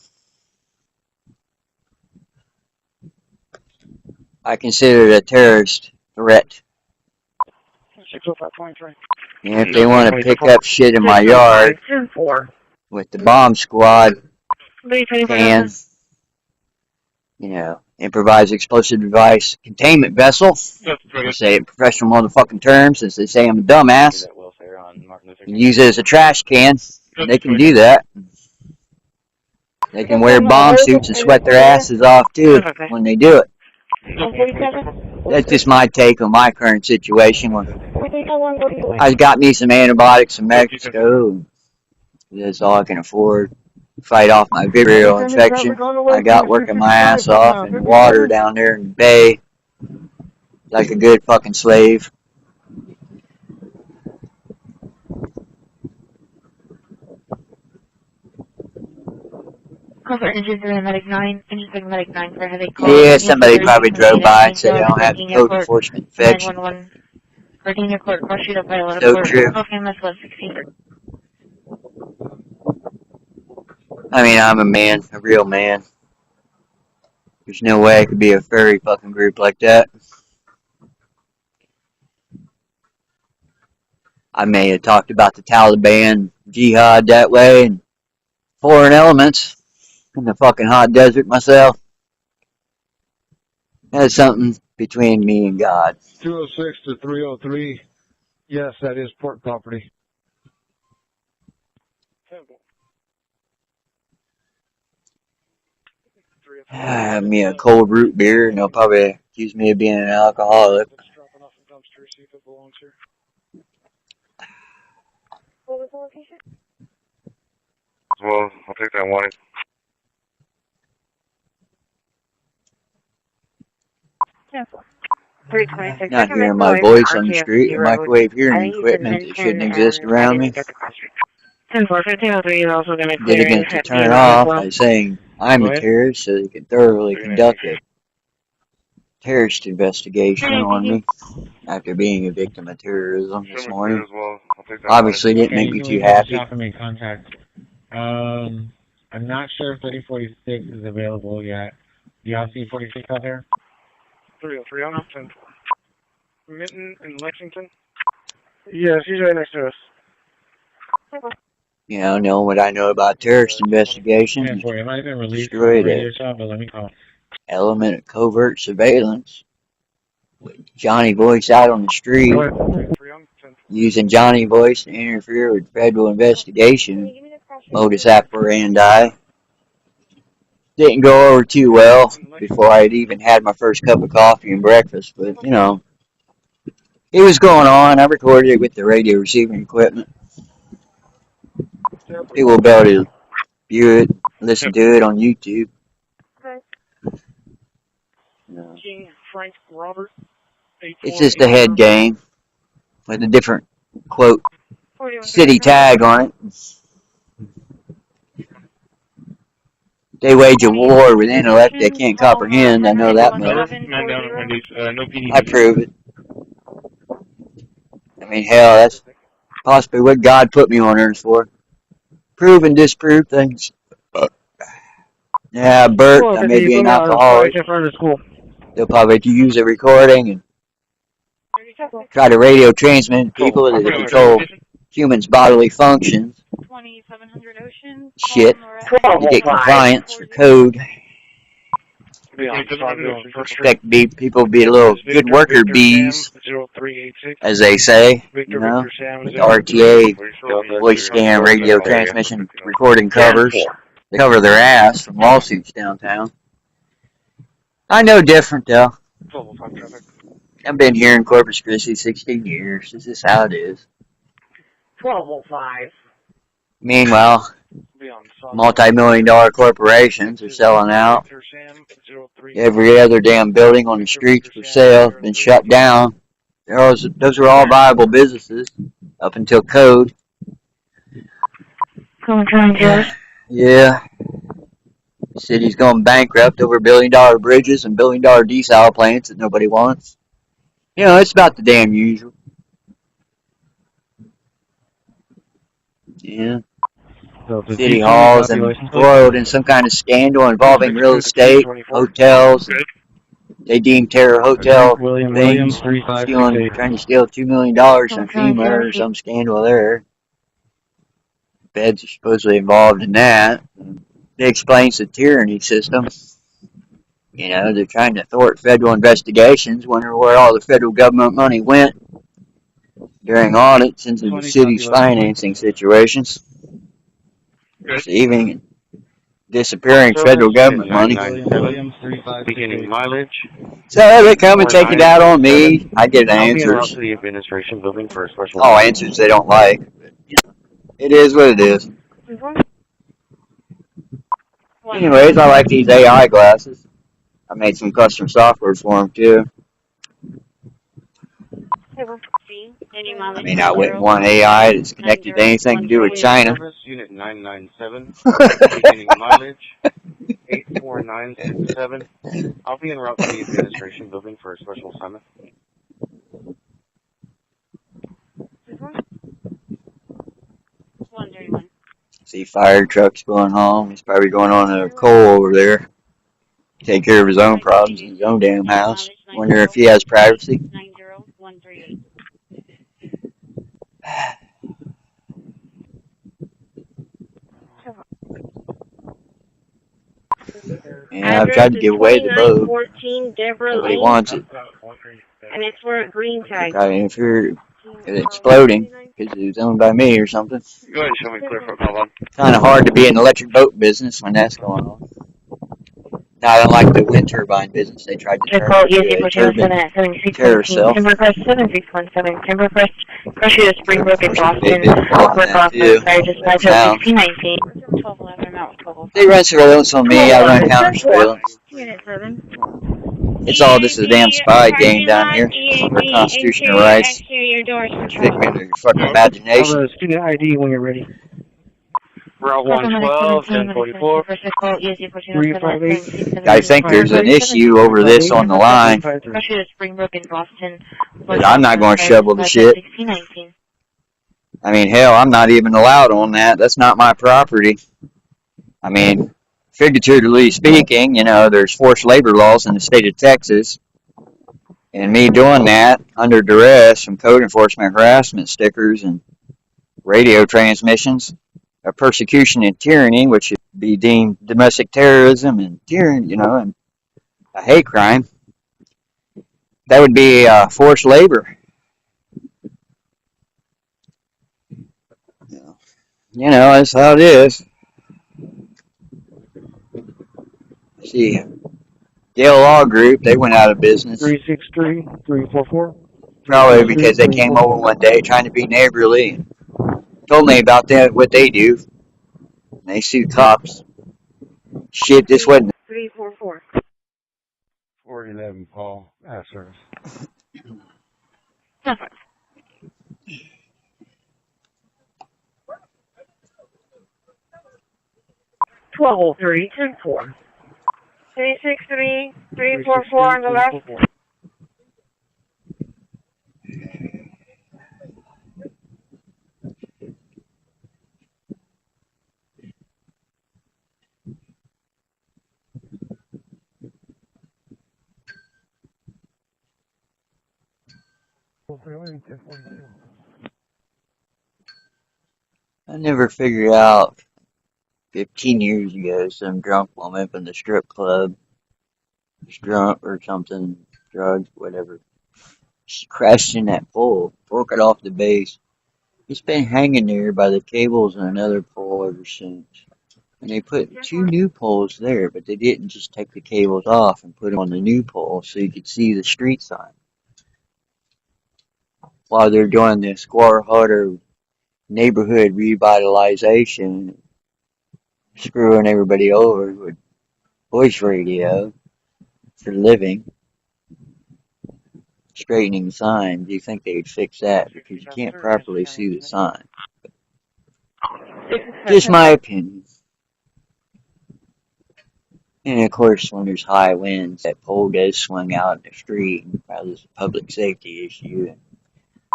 I consider it a terrorist threat. And if they want to pick up shit in my yard with the bomb squad can, improvised explosive device containment vessel, to say it in professional motherfucking terms, since they say I'm a dumbass, and use it as a trash can, they can do that. They can wear bomb suits and sweat their asses off too when they do it. That's just my take on my current situation. I got me some antibiotics in Mexico. That's all I can afford. Fight off my vibrio infection. I got working my ass off in the water down there in the bay like a good fucking slave. Yeah, somebody probably drove by and said I don't have code enforcement infection. So true. I mean, I'm a man, a real man. There's no way I could be a furry fucking group like that. I may have talked about the Taliban jihad that way and foreign elements in the fucking hot desert myself. That's something between me and God. 206 to 303. Yes, that is port property. Have me a cold root beer and they'll probably accuse me of being an alcoholic. What was the location? Well, I'll take that one. Not hearing my voice on the street or microwave hearing equipment that shouldn't exist around me. 10-4-15-03 is also going to Did against to turn off by saying I'm a terrorist so they can thoroughly conduct a terrorist investigation on me after being a victim of terrorism this morning. Obviously didn't make me too happy. Contact. I'm not sure if 3046 is available yet. Do y'all see 46 out there? 303 on Upton. Minton in Lexington? Yeah, she's right next to us. You know, knowing what I know about terrorist investigations, It might have been released from destroyed radio an shop, but let me call. element of covert surveillance with Johnny Voice out on the street, using Johnny Voice to interfere with federal investigation, modus operandi. Didn't go over too well before I had even had my first cup of coffee and breakfast, but, you know, it was going on. I recorded it with the radio receiving equipment. People will be able to view it, listen to it on YouTube. King Frank Robert. It's just a head game with a different, quote, city tag on it. They wage a war with intellect they can't comprehend. I know that much. I prove it. I mean, hell, that's possibly what God put me on earth for. Prove and disprove things. Yeah, Bert, I may be an alcoholic. They'll probably use a recording and try to radio transmit people that control humans' bodily functions. 2700 Ocean. Shit. You get compliance for code. Expect people to be little good worker bees, as they say, you know, with the RTA, voice scan, radio transmission, recording covers. They cover their ass from lawsuits downtown. I know different, though. I've been here in Corpus Christi 16 years. This is how it is. 1205. Meanwhile, multi-million-dollar corporations are selling out. Every other damn building on the streets for sale has been shut down. Those are all viable businesses up until code. Yeah. The city's going bankrupt over billion-dollar bridges and billion-dollar desal plants that nobody wants. You know, it's about the damn usual. Yeah. City halls embroiled in some kind of scandal involving real estate, hotels. They deem terror hotel things, trying to steal $2 million from FEMA or some scandal there. Feds are supposedly involved in that. It explains the tyranny system. You know, they're trying to thwart federal investigations, wondering where all the federal government money went during audits into the city's financing situations. Receiving and disappearing federal government money. Beginning mileage. So they come and take it out on me. I get answers. To the administration building for a special. Oh, answers they don't like. But, you know, it is what it is. Anyways, I like these AI glasses. I made some custom software for them too. I mean, I wouldn't want AI that's connected to anything to do with China. Unit 997. Beginning mileage 84967. I'll be en route to the administration building for a special assignment. See fire trucks going home. He's probably going on a coal over there. Take care of his own problems in his own damn house. Wonder if he has privacy. 90138. Yeah, I've tried to give away the boat. 14 Deborah Nobody Lane. wants it. And it's for a green tag. Probably interfere with exploding because it was owned by me or something. Go ahead and show me clear for call on. Kind of hard to be in the electric boat business when that's going on. No, I don't like the wind turbine business. They tried to turn it into a terror cell. Timber Crest 7617. Timber Crest, Crusher to Springbrook and Boston. Now, they run surveillance on me. I run counter surveillance. It's all just a damn spy game down here for constitutional rights. Figment of your fucking imagination. Student ID when you're ready. Route 112, 1044. I think there's an issue over this on the line. But I'm not going to shovel the shit. I mean, hell, I'm not even allowed on that. That's not my property. I mean, figuratively speaking, you know, there's forced labor laws in the state of Texas. And me doing that under duress from code enforcement harassment stickers and radio transmissions of persecution and tyranny, which should be deemed domestic terrorism and tyranny, you know, and a hate crime. That would be forced labor. You know, that's how it is. See, Yale Law Group, they went out of business. 363-344. Probably because they came over one day trying to be neighborly and told me about that, what they do. They sue cops. Shit, this wasn't. 344. 411, Paul. Service. 1203-10-4. 363-344 on the left. I never figured out 15 years ago some drunk woman from the strip club was drunk or something, drugs, whatever. She crashed in that pole, broke it off the base. It's been hanging there by the cables and another pole ever since. And they put 2 new poles there, but they didn't just take the cables off and put them on the new pole so you could see the street sign. While they're doing the Square Harder neighborhood revitalization, screwing everybody over with voice radio for a living, straightening signs. You think they'd fix that because you can't properly see the sign. Just my opinion. And of course, when there's high winds, that pole does swing out in the street, and probably it's a public safety issue.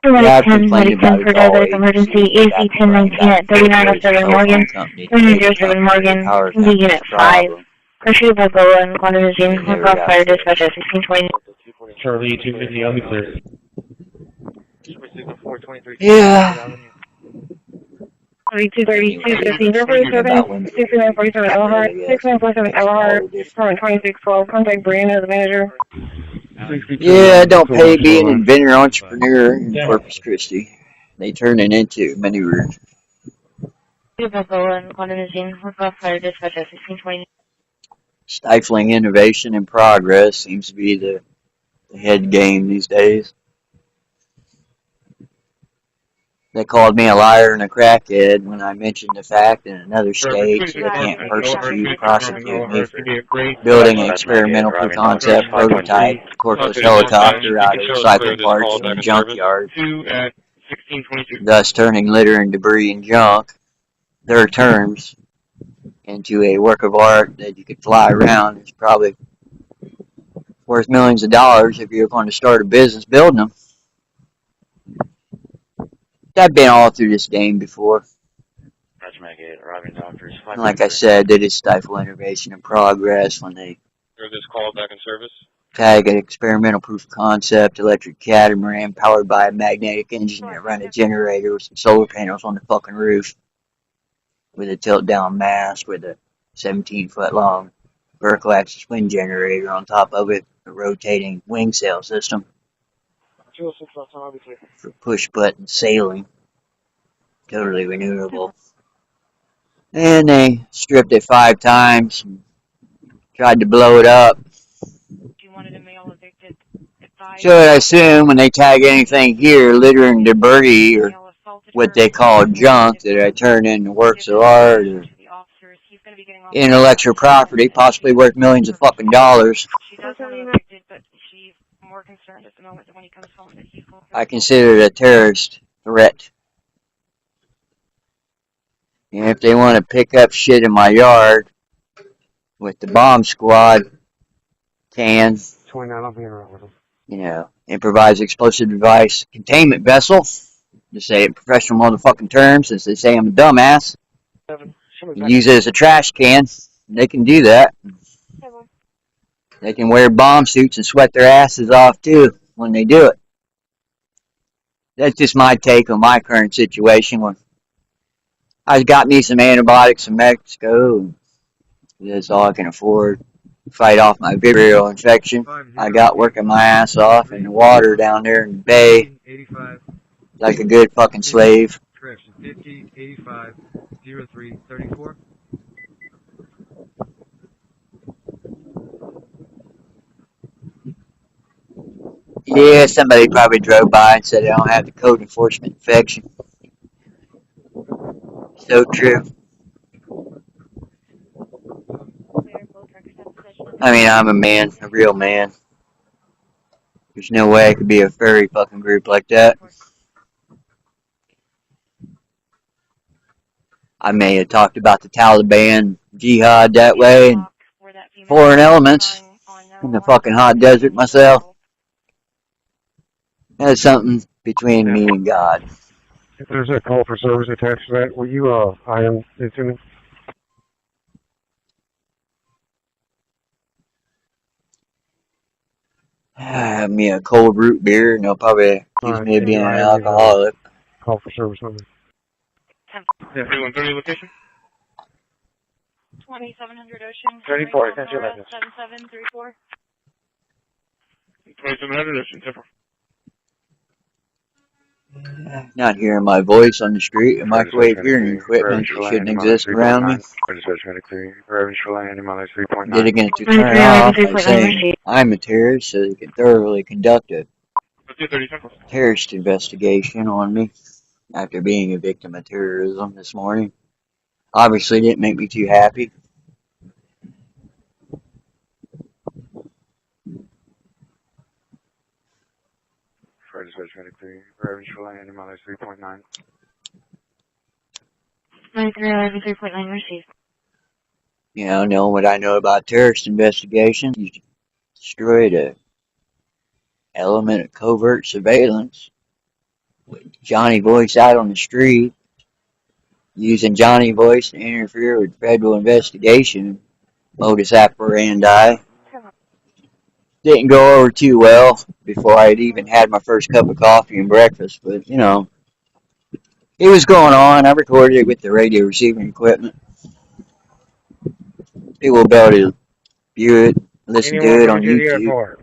Medic 10 for diabetic emergency, AC 1019 at 3907 Morgan, 3907 Morgan, PD Unit 5. Pursuit by Bola and Quantum Machine, cross fire dispatch at 1620. Charlie 250, I'll be clear. Yeah. 3232, 1547, 6947 Elhart, 6947 Elhart, 2612, contact Brianna, the manager. Yeah, don't pay be an inventor entrepreneur in Corpus Christi. They turn it into maneuvers. Stifling innovation and progress seems to be the head game these days. They called me a liar and a crackhead when I mentioned the fact in another state so they can't persecute, prosecute me for building an experimental proof-concept prototype corpus helicopter out of recycled parts from a junkyard, thus turning litter and debris and junk, their terms, into a work of art that you could fly around. It's probably worth millions of dollars if you're going to start a business building them. I've been all through this game before. And like I said, they just stifle innovation and progress when they tag an experimental proof of concept electric catamaran powered by a magnetic engine that run a generator with some solar panels on the fucking roof with a tilt-down mast with a 17-foot long vertical axis wind generator on top of it, a rotating wing sail system for push-button sailing, totally renewable. And they stripped it 5 times and tried to blow it up. So I assume when they tag anything here, litter and debris, or what they call junk, that I turn into works of art or intellectual property, possibly worth millions of fucking dollars. I consider it a terrorist threat. And if they want to pick up shit in my yard with the bomb squad can, 29, I'll be around with them. you know, improvised explosive device containment vessel, to say it in professional motherfucking terms, since they say I'm a dumbass, use it as a trash can. They can do that. They can wear bomb suits and sweat their asses off too when they do it. That's just my take on my current situation. When I got me some antibiotics in Mexico, that's all I can afford. Fight off my viral infection. I got working my ass off in the water down there in the bay, like a good fucking slave. Correction, 50, 85, 03, 34. Yeah, somebody probably drove by and said I don't have the code enforcement infection. So true. I mean, I'm a man, a real man. There's no way I could be a furry fucking group like that. I may have talked about the Taliban jihad that way, and foreign elements in the fucking hot desert myself. That's something between me and God. If there's a call for service attached to that, will you item it to me? Have me a cold root beer, and they'll probably accuse me of being an alcoholic. Call for service number. 3130 location? 2700 Ocean. 34, can't you 7734. 2700 Ocean, 10-4. Not hearing my voice on the street, and microwave hearing equipment that shouldn't exist around me. Did again to turn off by saying I'm a terrorist, so they can thoroughly conduct a terrorist investigation on me after being a victim of terrorism this morning. Obviously didn't make me too happy. .9. 93.9 received. You know, knowing what I know about terrorist investigations, you destroyed a element of covert surveillance with Johnny Voice out on the street, using Johnny Voice to interfere with federal investigation, modus operandi. Didn't go over too well before I had even had my first cup of coffee and breakfast, but, you know, it was going on. I recorded it with the radio receiving equipment. People will be able to view it, listen to it on YouTube.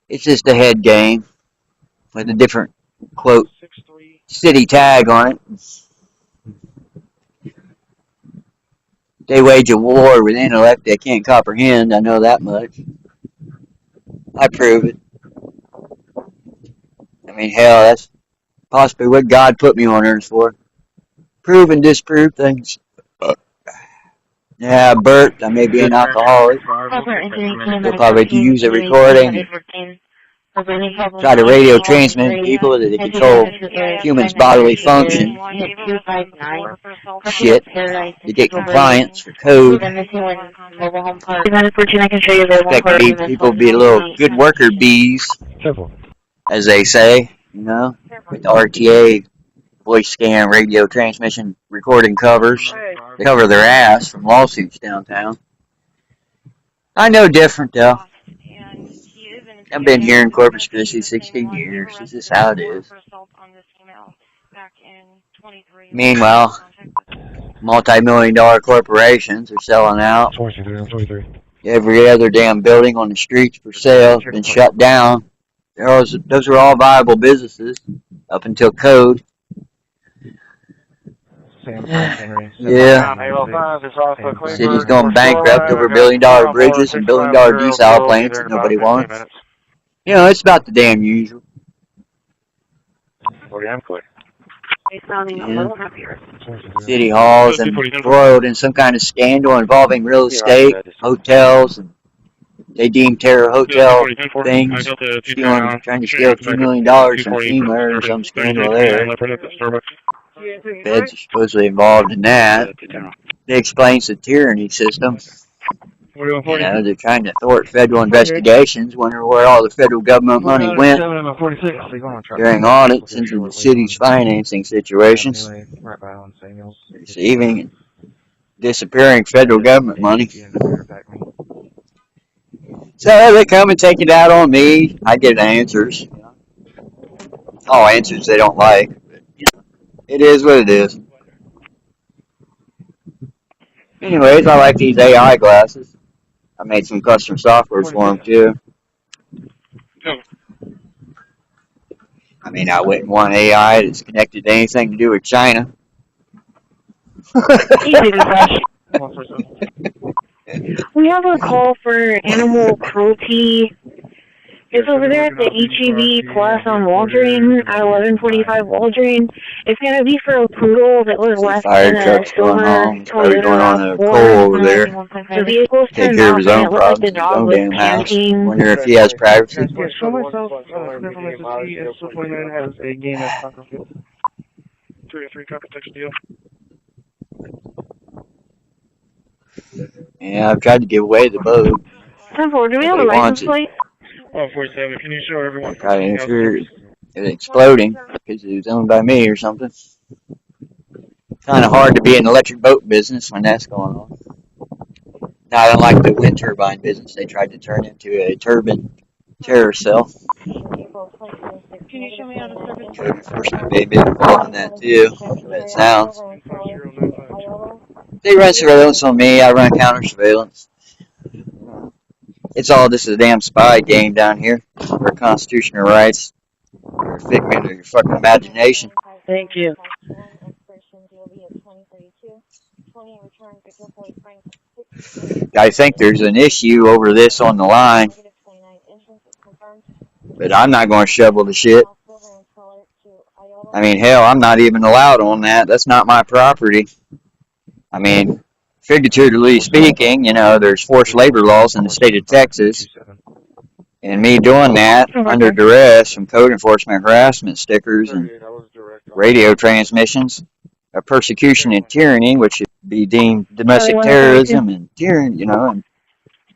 It's just a head game with a different, quote, city tag on it. They wage a war with intellect they can't comprehend. I know that much. I prove it. I mean, hell, that's possibly what God put me on earth for. Prove and disprove things. Yeah, I burped. I may be an alcoholic. They'll probably use a recording. Try to radio transmit people that they control humans' bodily function. Shit. To get compliance for code. Expect people to be little good worker bees, as they say, you know, with the RTA voice scan radio transmission recording covers. They cover their ass from lawsuits downtown. I know different though. I've been here in Corpus Christi 16 years. This is how it is. Meanwhile, multi-million-dollar corporations are selling out. Every other damn building on the streets for sale has been shut down. Those are all viable businesses up until code. Yeah. City's going bankrupt over billion-dollar bridges and billion-dollar desal plants that nobody wants. You know, it's about the damn usual. Yeah. City halls embroiled in some kind of scandal involving real estate, hotels, and They deemed terror hotel things, trying to steal $2 million from FEMA or some scandal there. Feds are supposedly involved in that. It explains the tyranny system. You know, they're trying to thwart federal investigations, wondering where all the federal government money went during audits into the city's financing situations, receiving and disappearing federal government money. So they come and take it out on me. I get answers. All answers they don't like. But, you know, it is what it is. Anyways, I like these AI glasses. I made some custom software for them too. I mean, I wouldn't want AI that's connected to anything to do with China. We have a call for animal cruelty. It's over there at the HEB Plus on Waldron, at 1145 Waldron. It's going to be for a poodle that was left in a silver Toyota going on a coal over there. The vehicle's Take turned care of off his and own it looked like problems the in his dog own was damn house. panting. Wonder if he has privacy. Show myself, has a game that's not confused. 3-3 copy text deal. Yeah, I've tried to give away the boat. 10-4, do we have a license plate? 47, can you show everyone? I tried to ensure it exploding because it was owned by me or something. Kind of hard to be in the electric boat business when that's going on. Now, I don't like the wind turbine business. They tried to turn into a turbine terror cell. Can you show me how to service? Code enforcement may be involved in that too, the way it sounds. They run surveillance on me, I run counter surveillance. It's all just a damn spy game down here for constitutional rights. You're a figment of your fucking imagination. Thank you. I think there's an issue over this on the line, but I'm not going to shovel the shit. I mean, hell, I'm not even allowed on that. That's not my property. I mean, figuratively speaking, you know, there's forced labor laws in the state of Texas, and me doing that under duress from code enforcement harassment stickers and radio transmissions of persecution and tyranny, which should be deemed domestic terrorism and tyranny, you know, and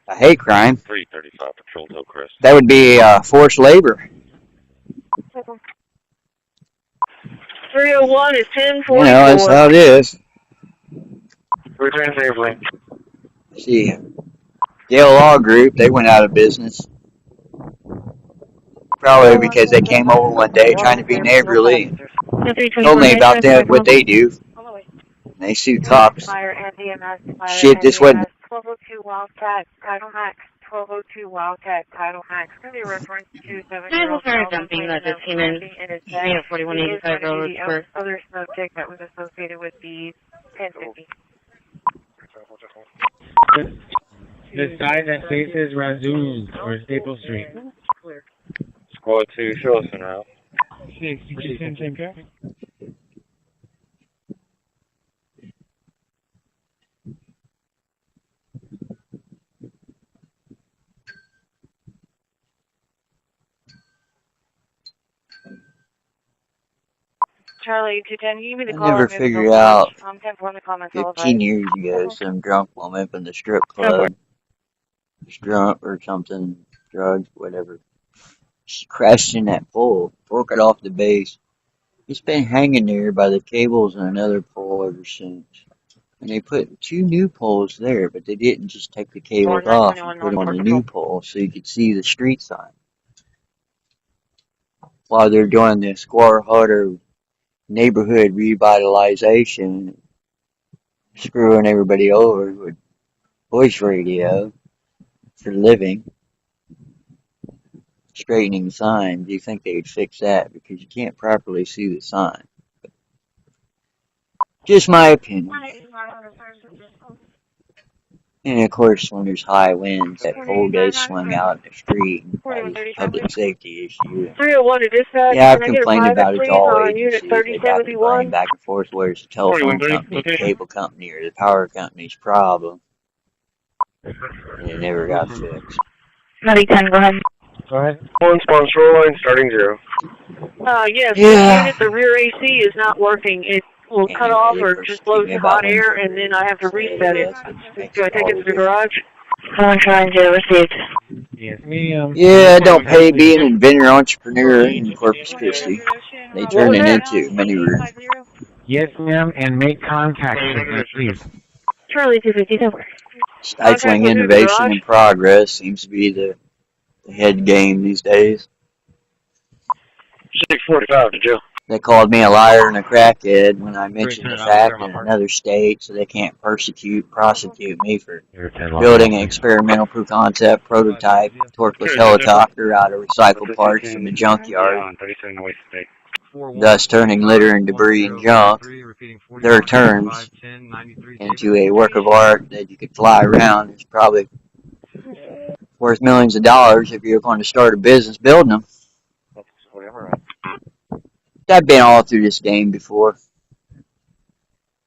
a hate crime. 335 Patrol Hill Crest. That would be forced labor. 301 is 1044. You know, that's how it is. Return safely. See, Yale Law Group, they went out of business. Probably because they came over one day trying to be neighborly. Told me about that, what they do. They sue cops. Shit, this wasn't. 1202 Wildcat, Title Max. 1202 Wildcat, Title Max. Going to be reference to 7-year-old dumping that just came in. 4185 Railroad Square. Other subject that was associated with the 1050. The sign that faces Razzoon or Staple Street. Squad 2, show us now. 6, same car? Charlie, 210, give me the I call. never figured out 15 years ago some drunk woman up in the strip club. Was drunk or something, drugs, whatever. She crashed in that pole, broke it off the base. It's been hanging there by the cables and another pole ever since. And they put 2 new poles there, but they didn't just take the cables off and put on a new pole so you could see the street sign. While they're doing the Square Harder neighborhood revitalization, screwing everybody over with voice radio for a living, straightening signs. You think they would fix that because you can't properly see the sign. Just my opinion. And of course, when there's high winds, that pole does swing out in the street and causes public safety issue. 301 to dispatch. Yeah, I've complained about it to all agencies. They got to going back and forth whether it's the telephone company, the cable company, or the power company's problem. And it never got fixed. Medic 10, go ahead. Go ahead. One spawn shoreline, starting 0. Yes, Yeah. the rear AC is not working. It will cut off or just blows hot air, and then I have to reset it. Do I take it to the garage? 150 received. Yes, medium. Yeah, don't pay being an inventor entrepreneur in Corpus Christi. They turn it into many rooms. Yes, ma'am, and make contact with me, please. Charlie 257. Stifling innovation and progress seems to be the head game these days. 645 to jail. They called me a liar and a crackhead when I mentioned the fact in another state, so they can't prosecute me for building an experimental proof-concept prototype torqueless helicopter out of recycled parts from the junkyard, thus turning litter and debris and junk, their terms, into a work of art that you could fly around. It's probably worth millions of dollars if you're going to start a business building them. I've been all through this game before.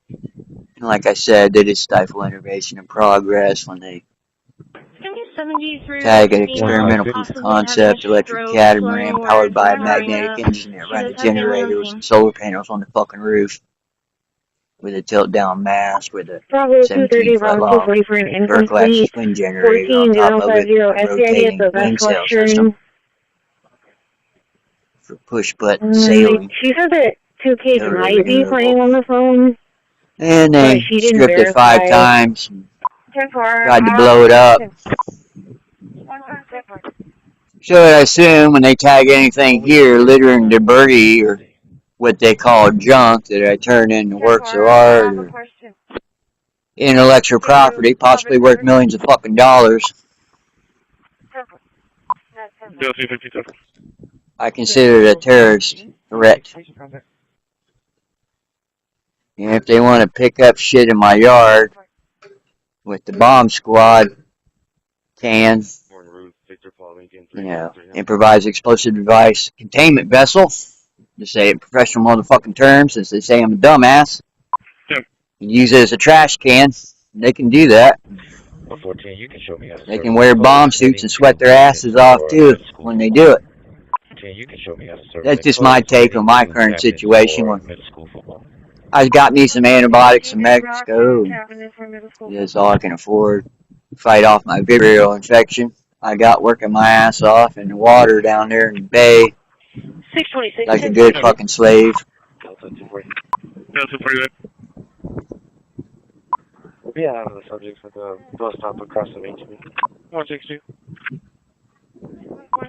And like I said, they just stifle innovation and progress when they tag an experimental proof of concept electric catamaran powered by a magnetic engine that runs a generator with some solar panels on the fucking roof with a tilt-down mast with a 17-foot long Berkeley wind generator on top of it, a rotating wind sail system for push-button sailing. She said that 2K might be playing on the phone. And they stripped it 5 times and tried to blow it up. So I assume when they tag anything here, litter and debris, or what they call junk, that I turn into works of art or intellectual property, possibly worth millions of fucking dollars. I consider it a terrorist threat. And if they want to pick up shit in my yard with the bomb squad can, improvised explosive device containment vessel, to say it in professional motherfucking terms, since they say I'm a dumbass, and use it as a trash can, they can do that. They can wear bomb suits and sweat their asses off too when they do it. That's just my take on my current situation. I got me some antibiotics in Mexico. That's all I can afford to fight off my vibrio infection. I got working my ass off in the water down there in the bay, like a good fucking slave. We'll be out of the subjects at the bus stop across the HB. 162.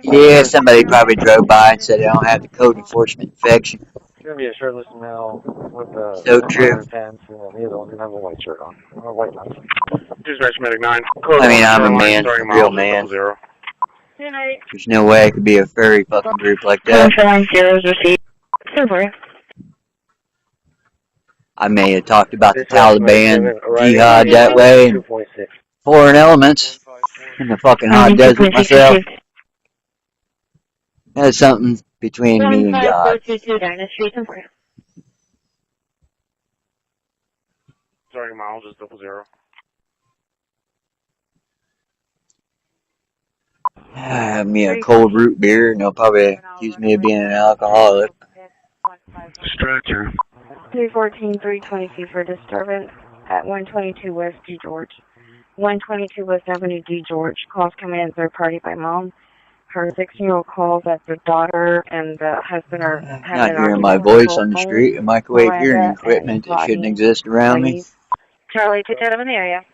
Yeah, somebody probably drove by and said I don't have the code enforcement infection. It's going to be a shirtless male with a so true. pants, and the other one's going to have a white shirt on. Or a white pants. Dispatch medic 9. I mean, I'm a man, a real man. There's no way I could be a furry fucking group like that. I may have talked about the Taliban, jihad that way, and foreign elements in the fucking hot desert myself. That's something between me and God. Sorry, miles is 00. Have me a cold root beer, and they'll probably accuse me of being an alcoholic. Stretcher. 314, 322 for disturbance at 122 West D. George. 122 West Avenue D. George. Calls coming in third party by mom. Her 16-year-old calls that the daughter and the husband are having not hearing my voice on the street, a microwave hearing equipment that shouldn't exist around me. Charlie, take that up in the area.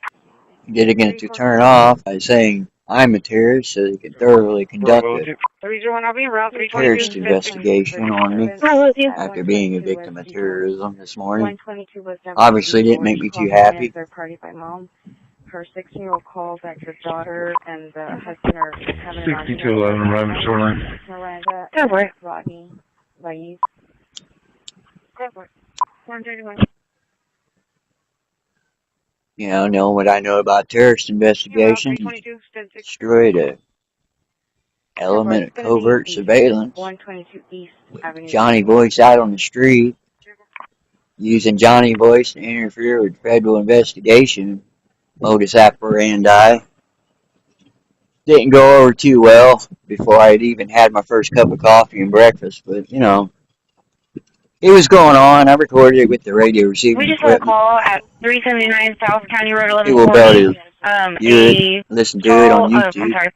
Getting it to turn off by saying I'm a terrorist so they can thoroughly conduct a terrorist investigation on me after being a victim of terrorism this morning. Obviously didn't make me too happy. Her 16-year-old calls that the daughter and the husband are having 6211 Robin Shoreline. Miranda, Rodney, Lais. Go for it. 131. You know, knowing what I know about terrorist investigations, destroyed a element of covert surveillance. Johnny Voice out on the street, using Johnny Voice to interfere with federal investigation, modus operandi. Didn't go over too well before I had even had my first cup of coffee and breakfast, but, you know, it was going on. I recorded it with the radio receiving We just had a equipment. call at 379 South County Road You will be able 1140. to hear it, listen to it on YouTube. I'm sorry.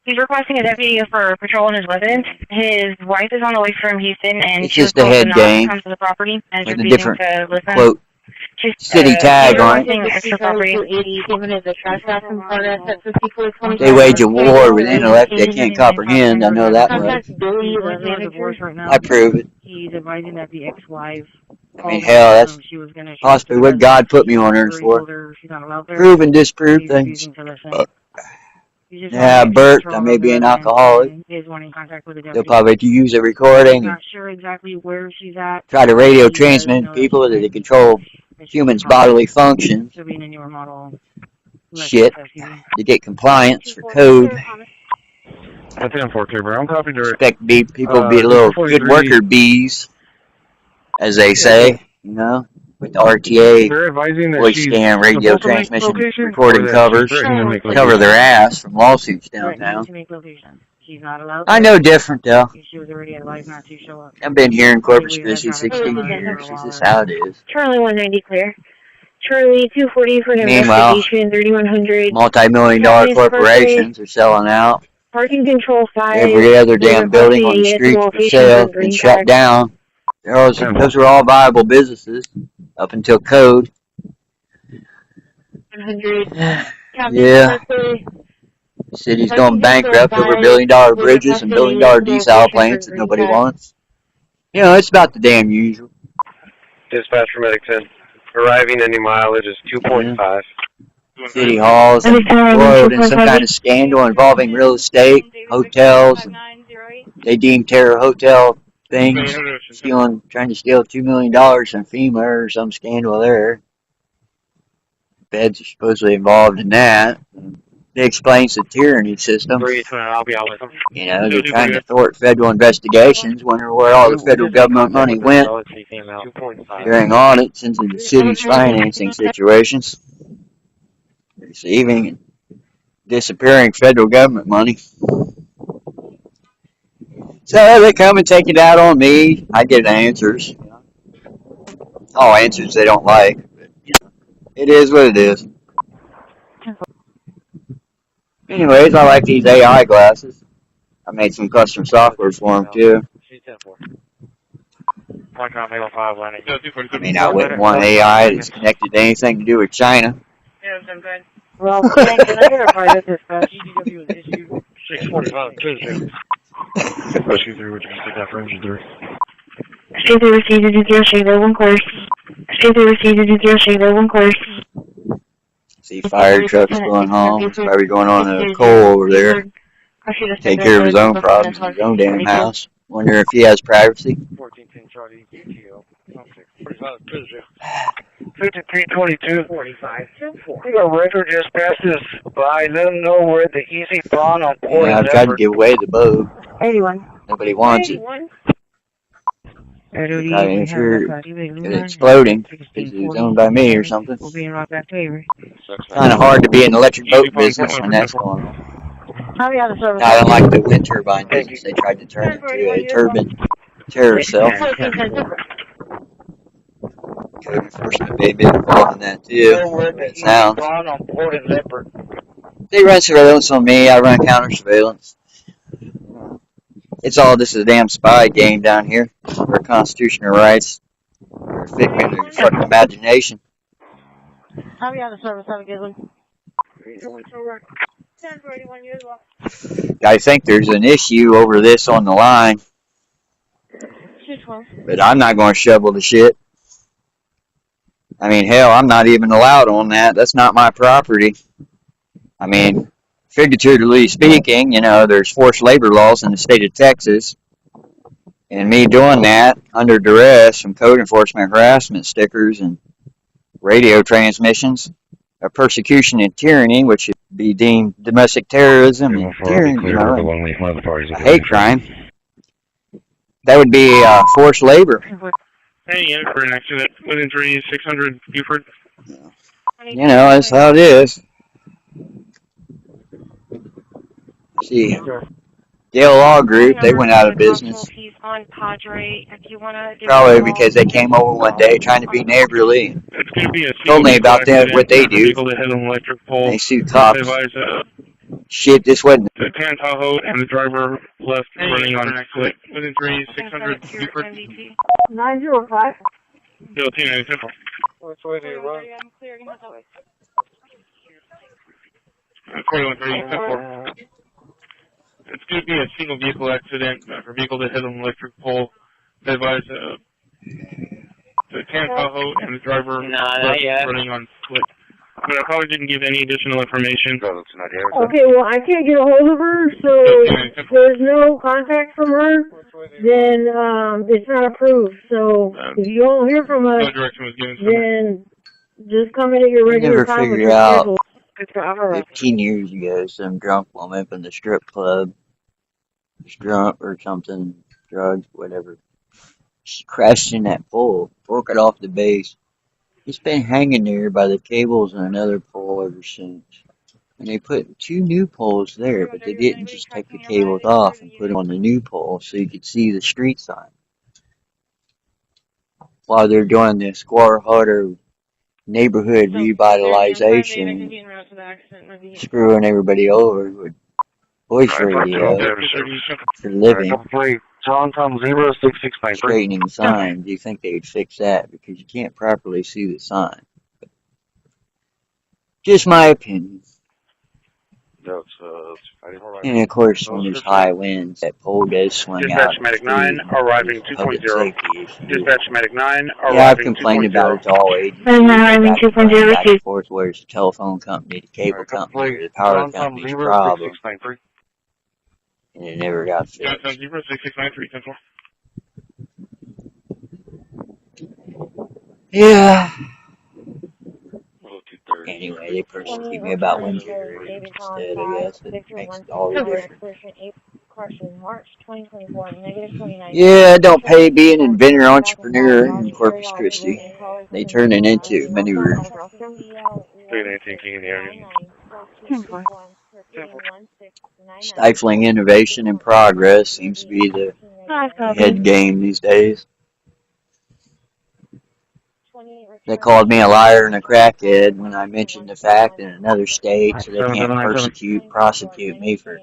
He's requesting a deputy for patrolling his residence. His wife is on the way from Houston, and It's she was just a told head not game to come to the property and with a refusing different to listen. quote city tag on it. They wage a war with intellect they can't comprehend. I know that much. I prove it. He's advising that the ex-wife. I mean, hell, that's possibly what God put me on earth for. Prove and disprove things. Yeah, I burped. I may be an alcoholic. They'll probably use a recording and try to radio transmit people that they control humans' bodily functions. Shit. To get compliance for code. That's in 4K, bro. I'm copy direct. Expect people to be little good worker bees, as they say, you know, with the RTA, voice scan, radio transmission, recording covers, cover their ass from lawsuits downtown. I know different, though. I've been here in Corpus Christi 16 years. This is how it is. Charlie 190 clear. Charlie 240 for an Meanwhile, investigation, 3100. multi-million-dollar corporations are selling out. Parking control 5. Every other damn building on the street for sale has been shut down. Those are all viable businesses up until code. 100. Yeah. The city's going bankrupt over billion-dollar bridges and billion-dollar desal planes that nobody wants. You know, it's about the damn usual. Dispatch for Medic 10. Arriving, any mileage is 2.5. City halls and road in some kind of scandal involving real estate, hotels. And they deem terror hotel things, trying to steal $2 million from FEMA or some scandal there. Feds are supposedly involved in that. It explains the tyranny system. You know, they're trying to thwart federal investigations, wondering where all the federal government money went during audits into the city's financing situations. Receiving and disappearing federal government money. So they come and take it out on me. I get answers. All answers they don't like. But, you know, it is what it is. Anyways, I like these AI glasses. I made some custom software for them too. I mean, I wouldn't want AI that's connected to anything to do with China. Well, can I verify that this EDW was issued? 645 Tuesday. Rescue 3, would you take that for engine 3? Stay there, receive the detail, Shade 1 course. Stay there, receive the detail, Shade 1 course. See fire trucks going home. He's probably going on a coal over there. Take care of his own problems in his own damn house. Wonder if he has privacy. 1410 Charlie, ETO. 5322. 45. Your record just passes by. Let them know where the easy pawn on board. Yeah, I've tried to give away the bow. 81. Nobody wants it. If you're exploding, it's owned by me or something. It's kind of hard to be in the electric boat business when that's going on. I don't like the wind turbine business. They tried to turn it into a turbine terror cell. Code enforcement may be involved in that too. It sounds. They run surveillance on me. I run counter surveillance. It's all just a damn spy game down here. For constitutional rights. Or a figment of your fucking imagination. I'll be out of service. Have a good one. I think there's an issue over this on the line. But I'm not going to shovel the shit. I mean, hell, I'm not even allowed on that. That's not my property. I mean, figuratively speaking, you know, there's forced labor laws in the state of Texas. And me doing that under duress from code enforcement harassment stickers and radio transmissions of persecution and tyranny, which should be deemed domestic terrorism and tyranny, you know, a hate crime. That would be forced labor. Hey, yeah, for an accident with injury 600 Buford. You know, that's how it is. See, Yale Law Group, they went out of business. He's on Padre. If you want to Probably because they came over one day trying to be neighborly. It's going to be a Told me about them, what they do. vehicle that hit an electric pole. They sue cops. Advise, Shit, this wasn't. the Tan Tahoe and the driver left running on foot. Within 600 Buford. 905. Bill 294. Which way do you run? I'm clearing the highway. 4134. It's going to be a single vehicle accident for a vehicle that hit an electric pole. They advise the Tan Tahoe and the driver left running on foot. But I probably didn't give any additional information. Okay, well, I can't get a hold of her, so if there's no contact from her, then it's not approved. So if you don't hear from us, No direction was given. then just come in at your regular time. Never figure out 15 years ago, some drunk woman from the strip club, was drunk or something, drugs, whatever. She crashed in that pole, broke it off the base. It's been hanging there by the cables and another pole ever since. And they put 2 new poles there, but they didn't just take the cables off and put them on the new pole so you could see the street sign. While they're doing the Square Harder neighborhood revitalization, screwing everybody over with voice radio for living, straightening signs. Do you think they'd fix that? Because you can't properly see the sign. Just my opinion. And of course, when there's high winds, that pole does swing out. Dispatch Medic 9 arriving 2.0. Dispatch Medic 9 arriving 2.0. Yeah, I've complained about it to all agencies. Back and forth, where it's the telephone company, the cable company, or the power company's problem. And it never got fixed. Yeah. Anyway, they persecute me about wind generators instead, I guess. It makes all the difference. Yeah, don't pay be an inventor, entrepreneur in Corpus Christi. They turn it into manure. 319 King in the area. Stifling innovation and progress seems to be the head game these days. They called me a liar and a crackhead when I mentioned the fact in another state, so they can't prosecute me for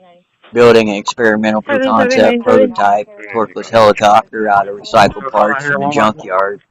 building an experimental proof-concept prototype torqueless helicopter out of recycled parts from a junkyard,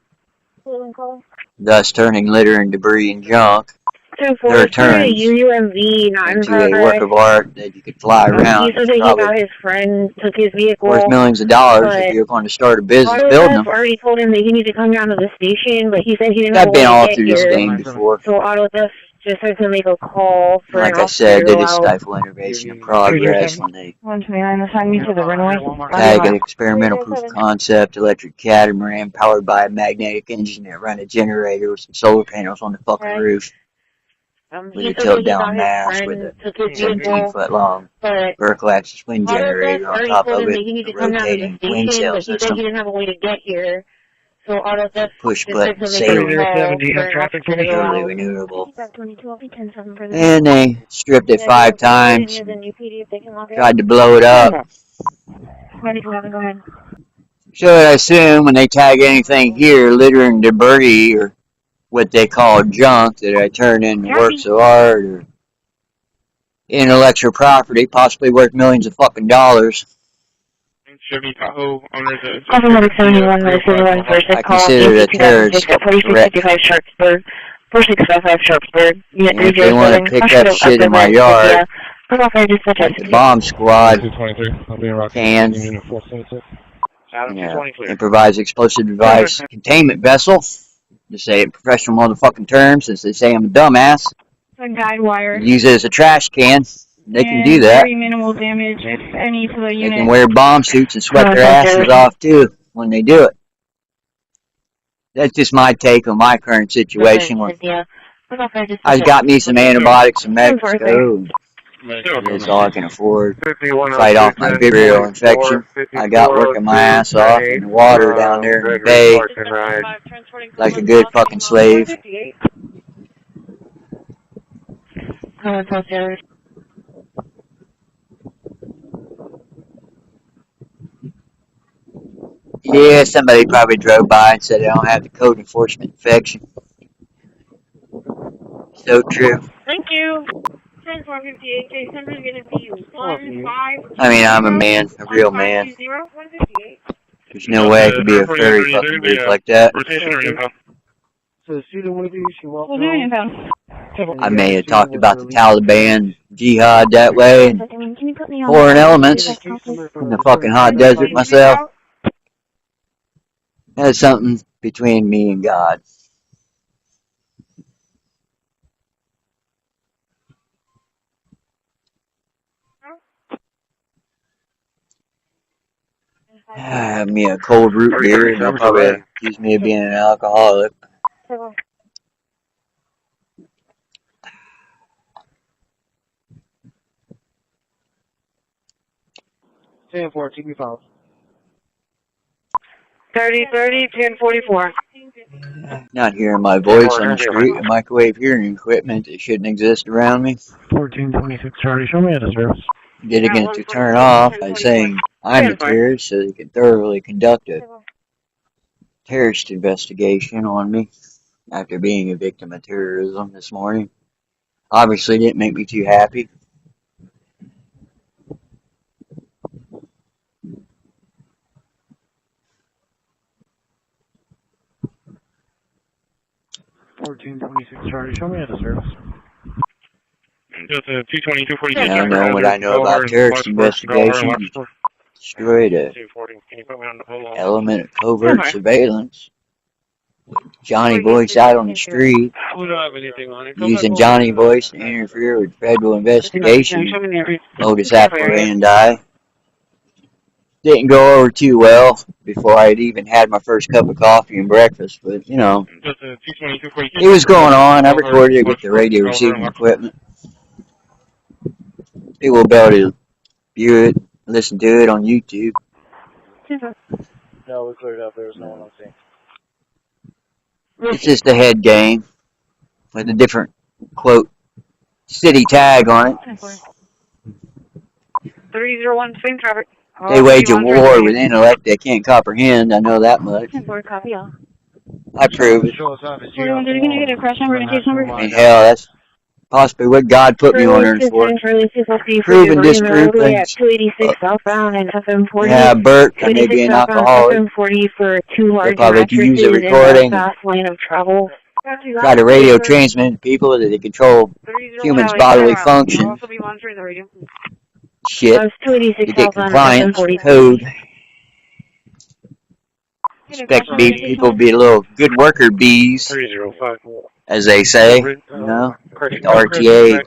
thus turning litter and debris and junk. Their turns into a work of art that you could fly around. He said that he got his friend, took his vehicle. Worth millions of dollars if you're going to start a business building them. Already told him that he needed to come down to the station, but he said he didn't know I've been all to through get this here. game before. So Auto Theft just had to make a call for like I said, they just stifle innovation and progress when they 129, assign me to the runway. tag an experimental proof of concept electric catamaran powered by a magnetic engine that run a generator with some solar panels on the fucking roof. With a tilt-down mast with a 17-foot long vertical axis wind generator on top of it, a rotating wind sail system, he didn't have a way to get here. So Auto Theft push-button sail, totally renewable. And they stripped it 5 times, tried to blow it up. So I assume when they tag anything here, litter and debris, or what they call junk that I turn into works of art or intellectual property, possibly worth millions of fucking dollars. Chevy Tahoe owners of I consider it a terrorist threat. And if they want to pick up shit in my yard, the bomb squad cans, improvised explosive device containment vessel. To say it in professional motherfucking terms, since they say I'm a dumbass. A guide wire. Use it as a trash can. They can do that. Very minimal damage, if any, to the unit. They can wear bomb suits and sweat their asses off too when they do it. That's just my take on my current situation. I've got me some antibiotics in Mexico. That's all I can afford. Fight off my bacterial infection. I got working my ass off in the water down there in the bay, like a good fucking slave. Yeah, somebody probably drove by and said they don't have the code enforcement infection. So true. Thank you. 10-458, case number is going to be 15. I mean, I'm a man, a real man. There's no way I could be a furry fucking group like that. I may have talked about the Taliban jihad that way, and foreign elements in the fucking hot desert myself. That's something between me and God. Have me a cold root beer, and they'll probably accuse me of being an alcoholic. TB 30-30, 10-44. Not hearing my voice on the street with microwave hearing equipment that shouldn't exist around me. 1426 Charlie, show me how to service. Did it get to turn off by saying I'm a terrorist so they can thoroughly conduct a terrorist investigation on me after being a victim of terrorism this morning. Obviously didn't make me too happy. Charlie, show me how to service. Just a 220, I don't know what I know about terrorist investigation. Destroyed a element of covert surveillance. Johnny Voice out on the street, using Johnny Voice to interfere with federal investigation. Modus operandi. Didn't go over too well before I had even had my first cup of coffee and breakfast, but you know, it was going on. I recorded it with the radio receiving equipment. People will be able to view it, listen to it on YouTube. No, we cleared up. There was no one on scene. It's just a head game with a different, quote, city tag on it. 301, same traffic. They wage a war with intellect they can't comprehend. I know that much. I prove it. I mean, hell, that's possibly what God put me on earth for. Prove and disprove things. Yeah, Bert, I may be an alcoholic. They probably could use a recording. Try to radio transmit to people that they control humans' bodily function. Shit, to get compliance, code. Expect people to be little good worker bees, as they say, you know. The RTA,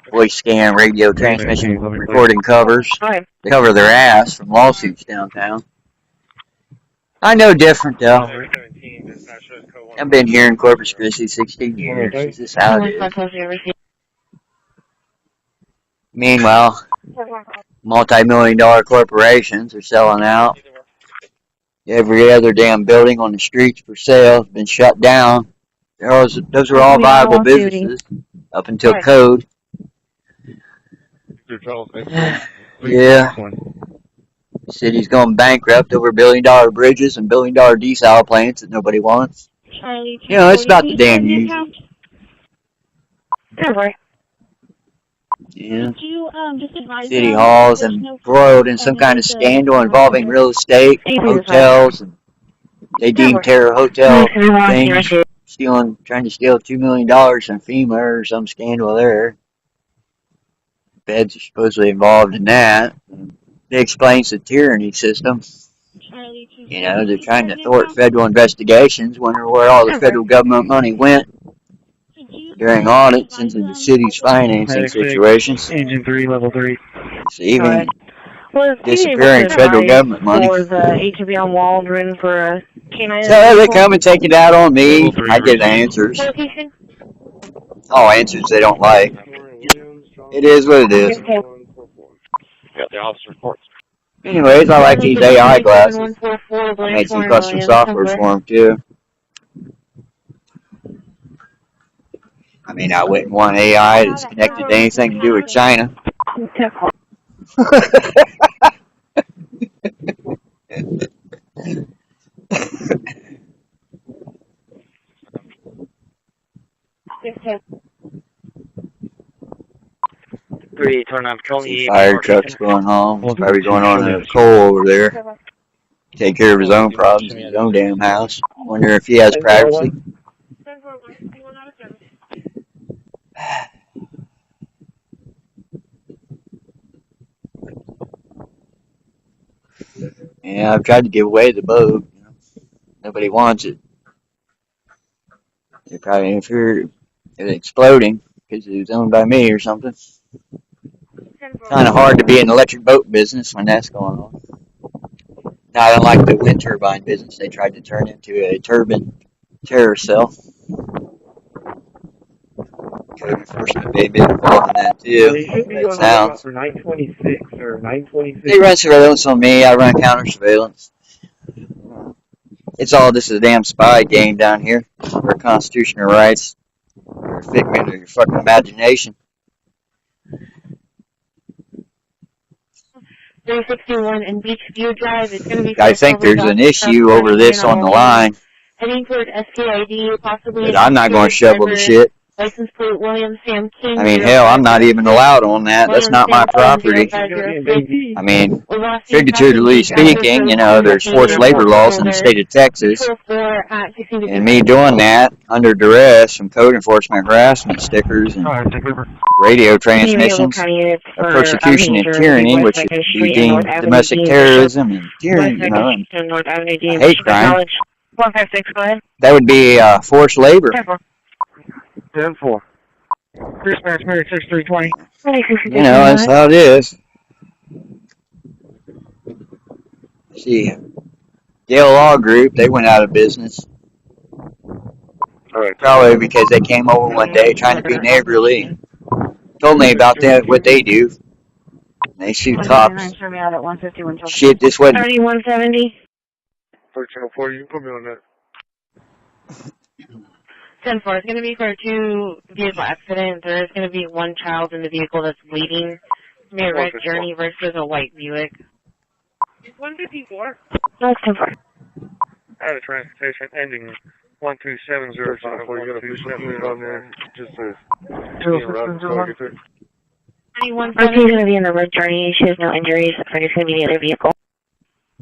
voice scan, radio transmission, recording covers. They cover their ass from lawsuits downtown. I know different, though. I've been here in Corpus Christi 16 years. This is how it is. Meanwhile, multi-million-dollar corporations are selling out. Every other damn building on the streets for sale has been shut down. Those are all viable businesses up until code. Yeah. The city's going bankrupt over $1 billion bridges and $1 billion desal plants that nobody wants. You know, it's not the damn usual. Yeah. City halls embroiled in some kind of scandal involving real estate, hotels, and they deem terror hotel things, trying to steal $2 million from FEMA or some scandal there. Feds are supposedly involved in that. It explains the tyranny system. You know, they're trying to thwart federal investigations, wondering where all the federal government money went during audits into the city's financing situations. Engine 3, level 3. It's even disappearing federal government money. HB on Waldron for a canine. So they come and take it out on me. I get answers. All answers they don't like. It is what it is. Got the officer reports. Anyways, I like these AI glasses. I made some custom software for them too. I mean, I wouldn't want AI that's connected to anything to do with China. See fire trucks going home. He's probably going on a coal over there. Take care of his own problems in his own damn house. Wonder if he has privacy. Yeah, I've tried to give away the boat. Nobody wants it. They probably fear it exploding because it was owned by me or something. Kind of hard to be in the electric boat business when that's going on. Not unlike the wind turbine business, they tried to turn into a turbine terror cell. Code enforcement may be involved in that too. That sounds. For 926 or 926. They run surveillance on me. I run counter surveillance. It's all just a damn spy game down here. For constitutional rights. Or a figment of your fucking imagination. 361 and Beachview Drive is going to be. I think there's an issue over this on the line. Heading toward SKID, possibly. But I'm not going to shovel the shit. License plate William Sam King. I mean, hell, I'm not even allowed on that. That's not my property. I mean, figuratively speaking, you know, there's forced labor laws in the state of Texas. And me doing that under duress from code enforcement harassment stickers and radio transmissions of persecution and tyranny, which would be deemed domestic terrorism and tyranny, you know, and hate crime. 156, go ahead. That would be forced labor. 10-4. Dispatch, Mary 6320. You know, that's how it is. See, Yale Law Group, they went out of business. Probably because they came over one day trying to be neighborly. Told me about that, what they do. They shoot cops. Shit, this wasn't. 3170. 1304, you can put me on that. 10-4. It's going to be for a 2-vehicle accident. There is going to be one child in the vehicle that's bleeding. May a red Journey versus a white Buick. 154. That's 10-4. I have a transportation ending 1270. You got to push that minute on there. Just to RT is going to be in the red Journey. She has no injuries. Looks like it's going to be the other vehicle.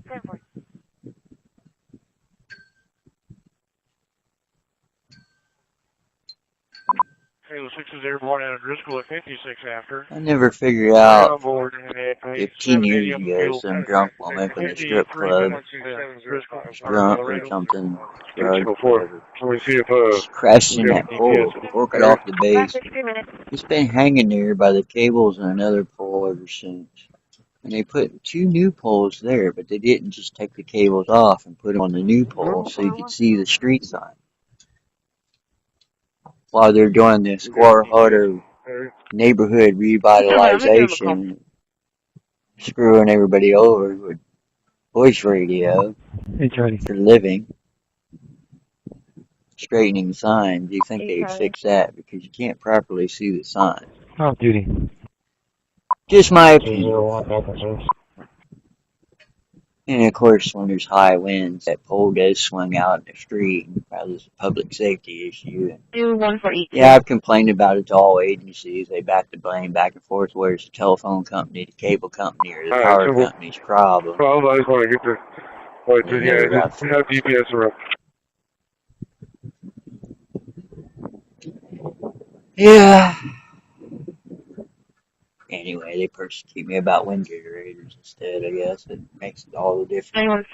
10-4. Halo 6 is airborne out of Driscoll at 56 after. I never figured out 15 years ago some drunk woman in the strip club, drunk or something, drugged, whatever. She crashed in that pole, broke it off the base. It's been hanging there by the cables and another pole ever since. And they put 2 new poles there, but they didn't just take the cables off and put them on the new pole so you could see the street sign. While they're doing the Square Harder neighborhood revitalization, screwing everybody over with voice radio for living, straightening signs. Do you think they'd fix that? Because you can't properly see the sign. Off duty. Just my opinion. And of course, when there's high winds, that pole does swing out in the street, and probably it's a public safety issue. Yeah, I've complained about it to all agencies. They back the blame back and forth, whether it's the telephone company, the cable company, or the power company's problem. Well, I just want to get the just have GPS around. Yeah. Anyway, they persecute me about wind generators instead, I guess. It makes all the difference.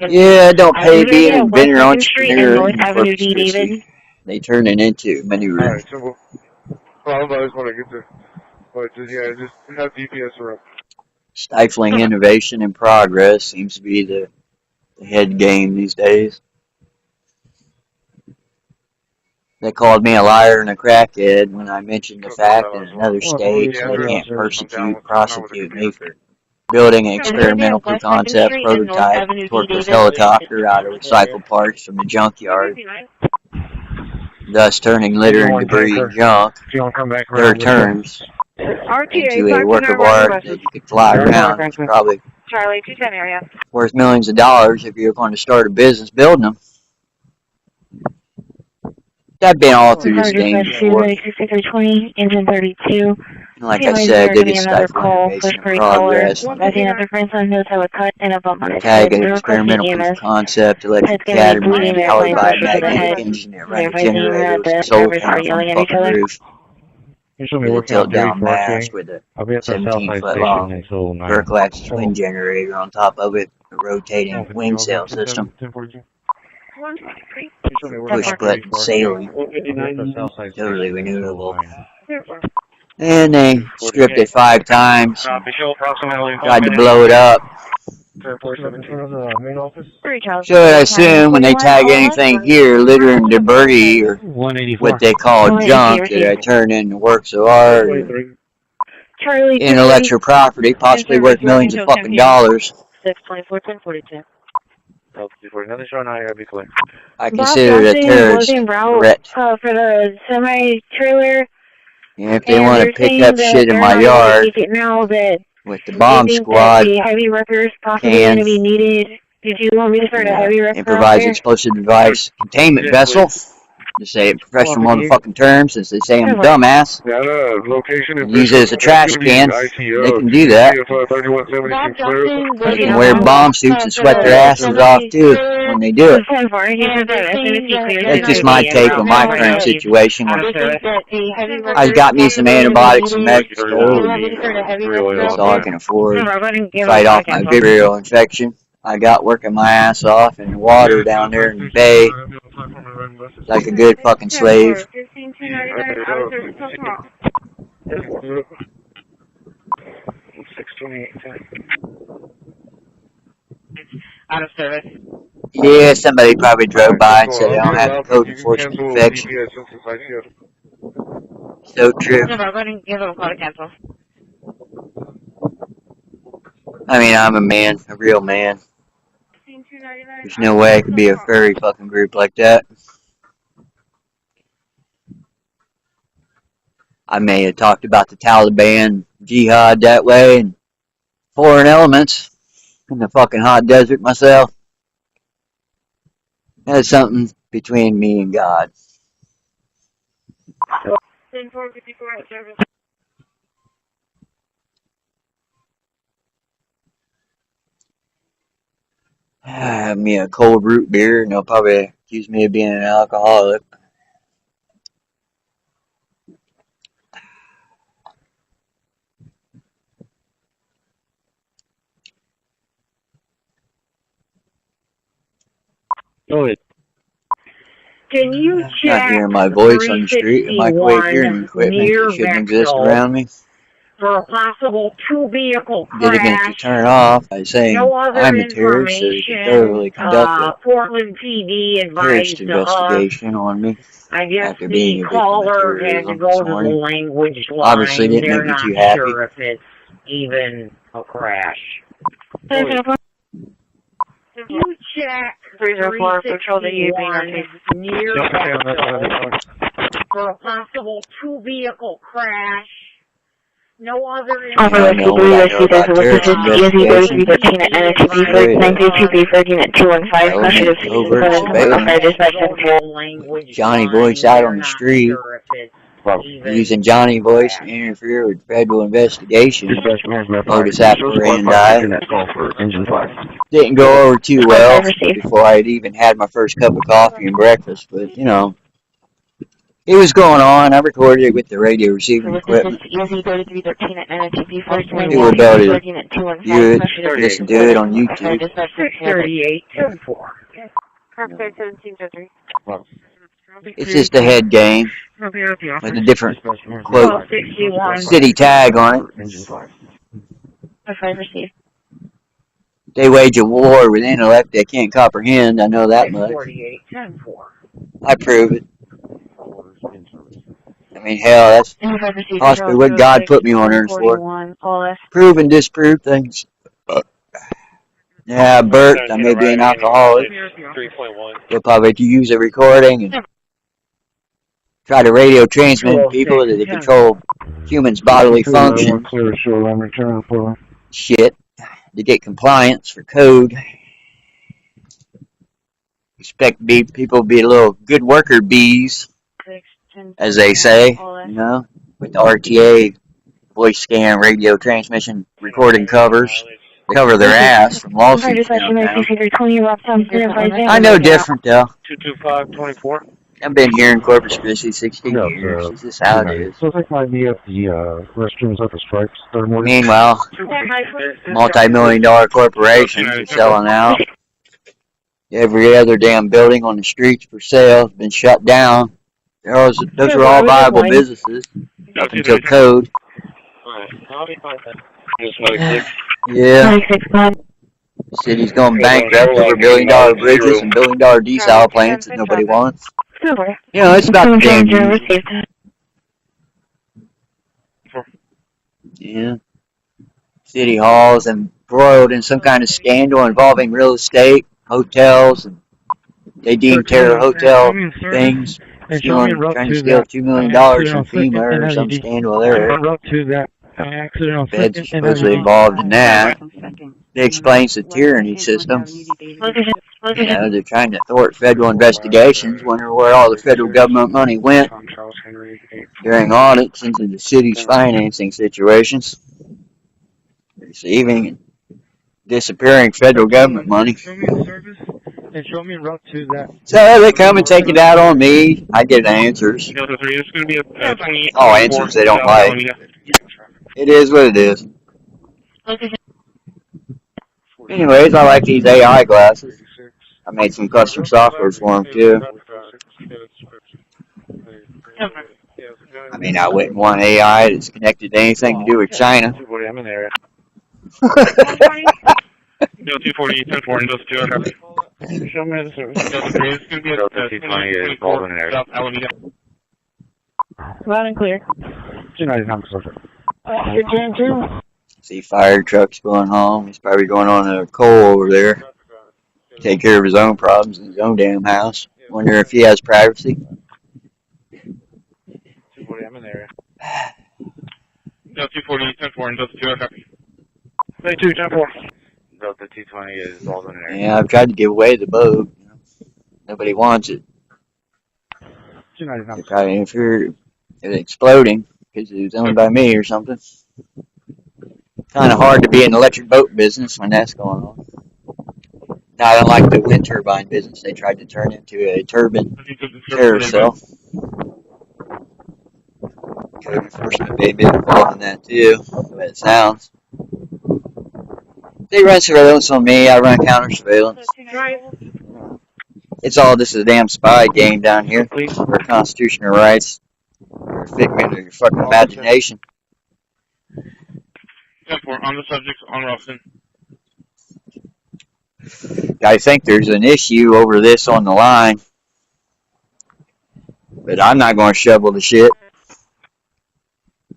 Yeah, don't pay being a vendor entrepreneur in Corpus Christi. They turn it into many rooms. Alright, simple. Well, I just want to get the just have GPS around. Stifling innovation and progress seems to be the head game these days. They called me a liar and a crackhead when I mentioned the fact that in other states they can't prosecute me for building an experimental concept prototype torpedo helicopter out of recycled parts from the junkyard, thus turning litter and debris and junk, their terms, into a work of art that you could fly around. It's probably Charlie, 210 area. worth millions of dollars if you're going to start a business building them. I've been all through this game before. 6320, engine 32. And like I said, they just stifle innovation and progress. Tag an experimental proof of concept, electric catamaran, powered by a magnetic engine that runs a generator, solar panel on the fucking roof. With a tilt-down mast with a 17-foot long Verklax twin generator on top of it, a rotating wing sail system, push-button sailing, totally renewable. And they stripped it 5 times, tried to blow it up. So I assume when they tag anything here, litter and debris, or what they call junk, that I turn into works of art, or intellectual property, possibly worth millions of fucking dollars. I consider it a terrorist threat. For the semi-trailer. And if they want to pick up shit in my yard with the bomb squad, heavy workers possibly going to be needed. Did you want me to start a heavy worker? Improvised explosive device containment vessel. To say it in professional motherfucking terms, since they say I'm a dumbass. Use it as a trash can. They can do that. They can wear bomb suits and sweat their asses off too when they do it. That's just my take on my current situation. I've got me some antibiotics and medical. That's all I can afford. Fight off my vibrio infection. I got working my ass off in the water down there in the bay, like a good fucking slave. Out of service. Yeah, somebody probably drove by and said I don't have the code enforcement infection. So true. I mean, I'm a man, a real man. There's no way I could be a furry fucking group like that. I may have talked about the Taliban, jihad that way, and foreign elements in the fucking hot desert myself. That's something between me and God. Have me a cold root beer, and they'll probably accuse me of being an alcoholic. Can you check not hearing my voice on the street, a microwave hearing equipment that shouldn't exist around me. For a possible two-vehicle crash. Did it meant to turn off by saying I'm a terrorist, so you can thoroughly conduct a Portland PD terrorist investigation on me. I guess after being a victim of had to go to the language line. Obviously didn't make me too happy. Sure if it's even a crash. You check 304 patrol the UB near for a possible two-vehicle crash. No other information. Johnny voice out on the street. Using Johnny voice to interfere with federal investigation. Modus operandi. Didn't go over too well before I'd even had my first cup of coffee and breakfast, but you know. It was going on. I recorded it with the radio receiving equipment. You were able to view it, listen to it on YouTube. 38-10-4. It's just a head game with a different, quote, city tag on it. They wage a war with intellect they can't comprehend. I know that much. I prove it. I mean, hell, that's possibly what God put me on earth for. Prove and disprove things. Yeah, I burped. I may be an alcoholic. We'll probably use a recording and try to radio transmit people that they control humans' bodily function. Shit. To get compliance for code. Expect people to be a little good worker bees. as they say, you know, with the RTA voice scan radio transmission recording covers. They cover their ass from lawsuits downtown. I know different though. 22524. I've been here in Corpus Christi 16 years. This is how it is. So I think might be at the restrooms at the Stripes. Meanwhile, multi-million-dollar corporations are selling out. Every other damn building on the streets for sale has been shut down. Those are all viable businesses up until code. Yeah. The city's going bankrupt over billion-dollar bridges and billion-dollar desal plants that nobody wants. You know, it's about the damn usual. Yeah. City halls embroiled in some kind of scandal involving real estate, hotels, and they deem terror hotel things, trying to steal $2 million from FEMA or some scandal there. Feds are supposedly involved in that. It explains the tyranny system. You know, they're trying to thwart federal investigations, wondering where all the federal government money went during audits into the city's financing situations. Receiving and disappearing federal government money. So they come and take it out on me. I get answers. All answers they don't like. It is what it is. Anyways, I like these AI glasses. I made some custom software for them too. I mean, I wouldn't want AI that's connected to anything to do with China. No, 240, 10-4, and those two are happy. Show me the service. It's going to be a 220 is Baldwin area. South Alameda. Loud and clear. See fire trucks going home. He's probably going on a coal over there. Take care of his own problems in his own damn house. Wonder if he has privacy. 240, I'm in the area. No, 240, 10-4, and those two are happy. 22, 10-4. Delta 220 is Baldwin area. Yeah, I've tried to give away the boat. You know. Nobody wants it. They probably fear it exploding because it was owned by me or something. Kind of hard to be in the electric boat business when that's going on. Now, I don't like the wind turbine business. They tried to turn into a turbine carousel. Code enforcement may be involved in that too, the way it sounds. They run surveillance on me, I run counter surveillance. It's all just a damn spy game down here, where constitutional rights are a figment of your fucking imagination. 10-4, on the subject, on Robson. I think there's an issue over this on the line, but I'm not going to shovel the shit.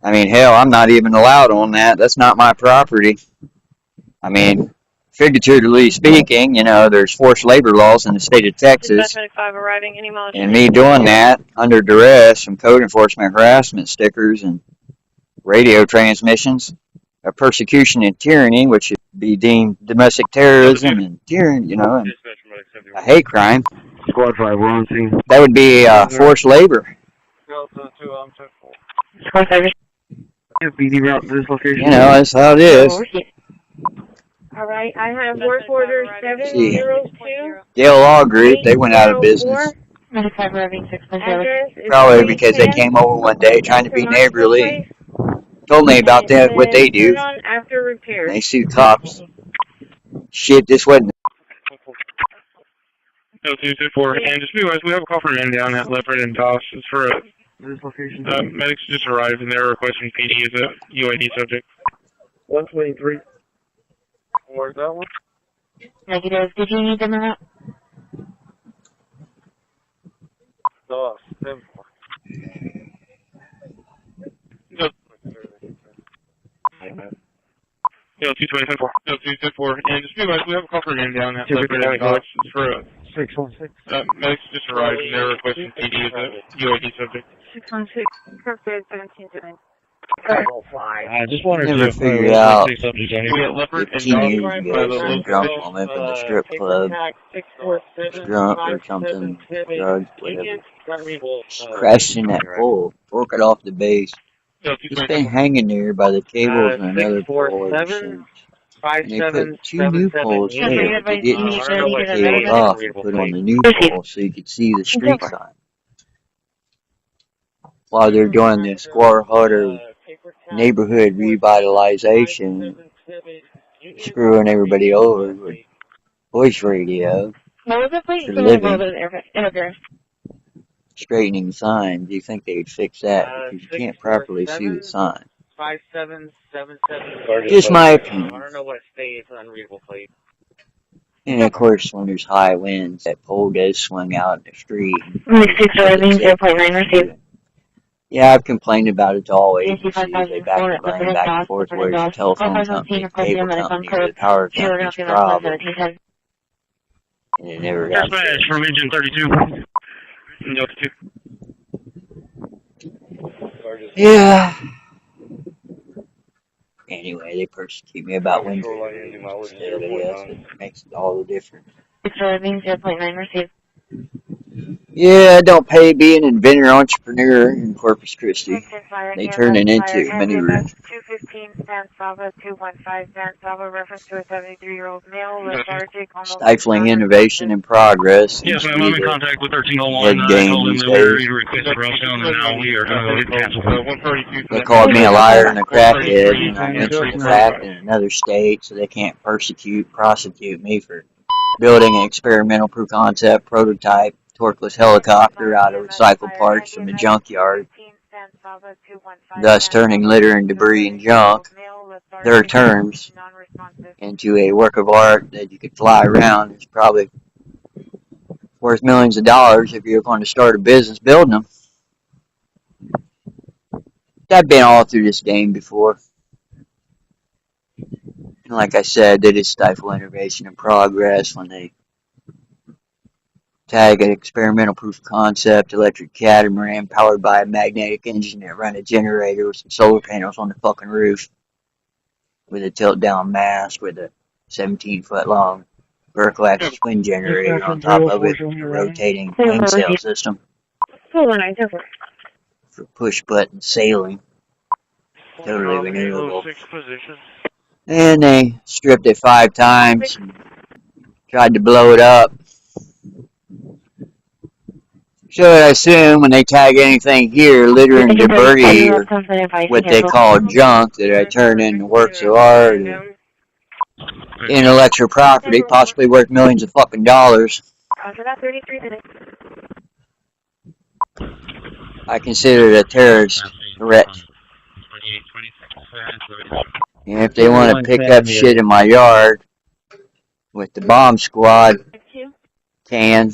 I mean, hell, I'm not even allowed on that. That's not my property. I mean, figuratively speaking, you know, there's forced labor laws in the state of Texas. And me doing that under duress from code enforcement harassment stickers and radio transmissions of persecution and tyranny, which would be deemed domestic terrorism and tyranny, you know, and a hate crime. Squad 5, we're on scene. That would be forced labor. BD route to this location. You know, that's how it is. All right, I have work order 702. Yale Law Group, they went out of business. Probably because they came over one day trying to be neighborly. Told me about that, what they do. They sue cops. Shit, this wasn't. No, 224, and just be wise, we have a call from in down at Leopard and Doss. It's for this location. Medics just arrived and they're requesting PD as a UID subject. 123. Where's that one? Negative. Did you need them or not? Doss. No. No, 224. No, 224. And just be wise, we have a call from in down at Leopard and Doss. It's for 616. Medics just arrived and they're requesting PD as a UID subject. 616. Perfect. 17 to 9. I just wanted Never to figured out say subject on 15 years ago, some drunk woman from the strip club, drunk or something, drugs, whatever. She crashed in that pole, broke it off the base. It's been hanging there by the cables and another pole ever since. And they put 2 new poles there, but they didn't snip the cables off and put on the new pole so you could see the street sign. While they're doing the Square Harder neighborhood revitalization, screwing everybody over with voice radio for living, straightening signs. You think they'd fix that because you can't properly see the sign. 5777. Just my opinion. I don't know what state it's an unreadable plate. And of course, when there's high winds, that pole does swing out in the street. Yeah, I've complained about it to all agencies. They back and forth where it's the telephone company, the cable company, or the power company's problem. And it never got fixed. From engine 32. Note 2. Yeah. Anyway, they persecute me about wind instead of yes. It makes all the difference. 0.9 received. Yeah, don't pay to be an inventor entrepreneur in Corpus Christi. They turn it into many rooms. 215 San Saba, 215 San Saba, reference to a 73-year-old male, lethargic, almost... Stifling innovation and progress. Yes, ma'am, I'm in contact with 1301. Head game these days. They called me a liar and a crackhead, and I mentioned the fact in another state, so they can't prosecute me for building an experimental proof concept prototype torqueless helicopter out of recycled parts from the junkyard, thus turning litter and debris and junk, their terms, into a work of art that you could fly around. It's probably worth millions of dollars if you're going to start a business building them. I've been all through this game before. And like I said, they just stifle innovation and progress when they tag an experimental proof of concept electric catamaran powered by a magnetic engine that run a generator with some solar panels on the fucking roof with a tilt down mast with a 17-foot long vertical axis wind generator on top of it, a rotating wing sail system for push button sailing, totally renewable. And they stripped it 5 times and tried to blow it up. So I assume when they tag anything here, litter and debris, or what they call junk, that I turn into works of art, or intellectual property, possibly worth millions of fucking dollars. I consider it a terrorist threat. And if they want to pick up shit in my yard with the bomb squad can,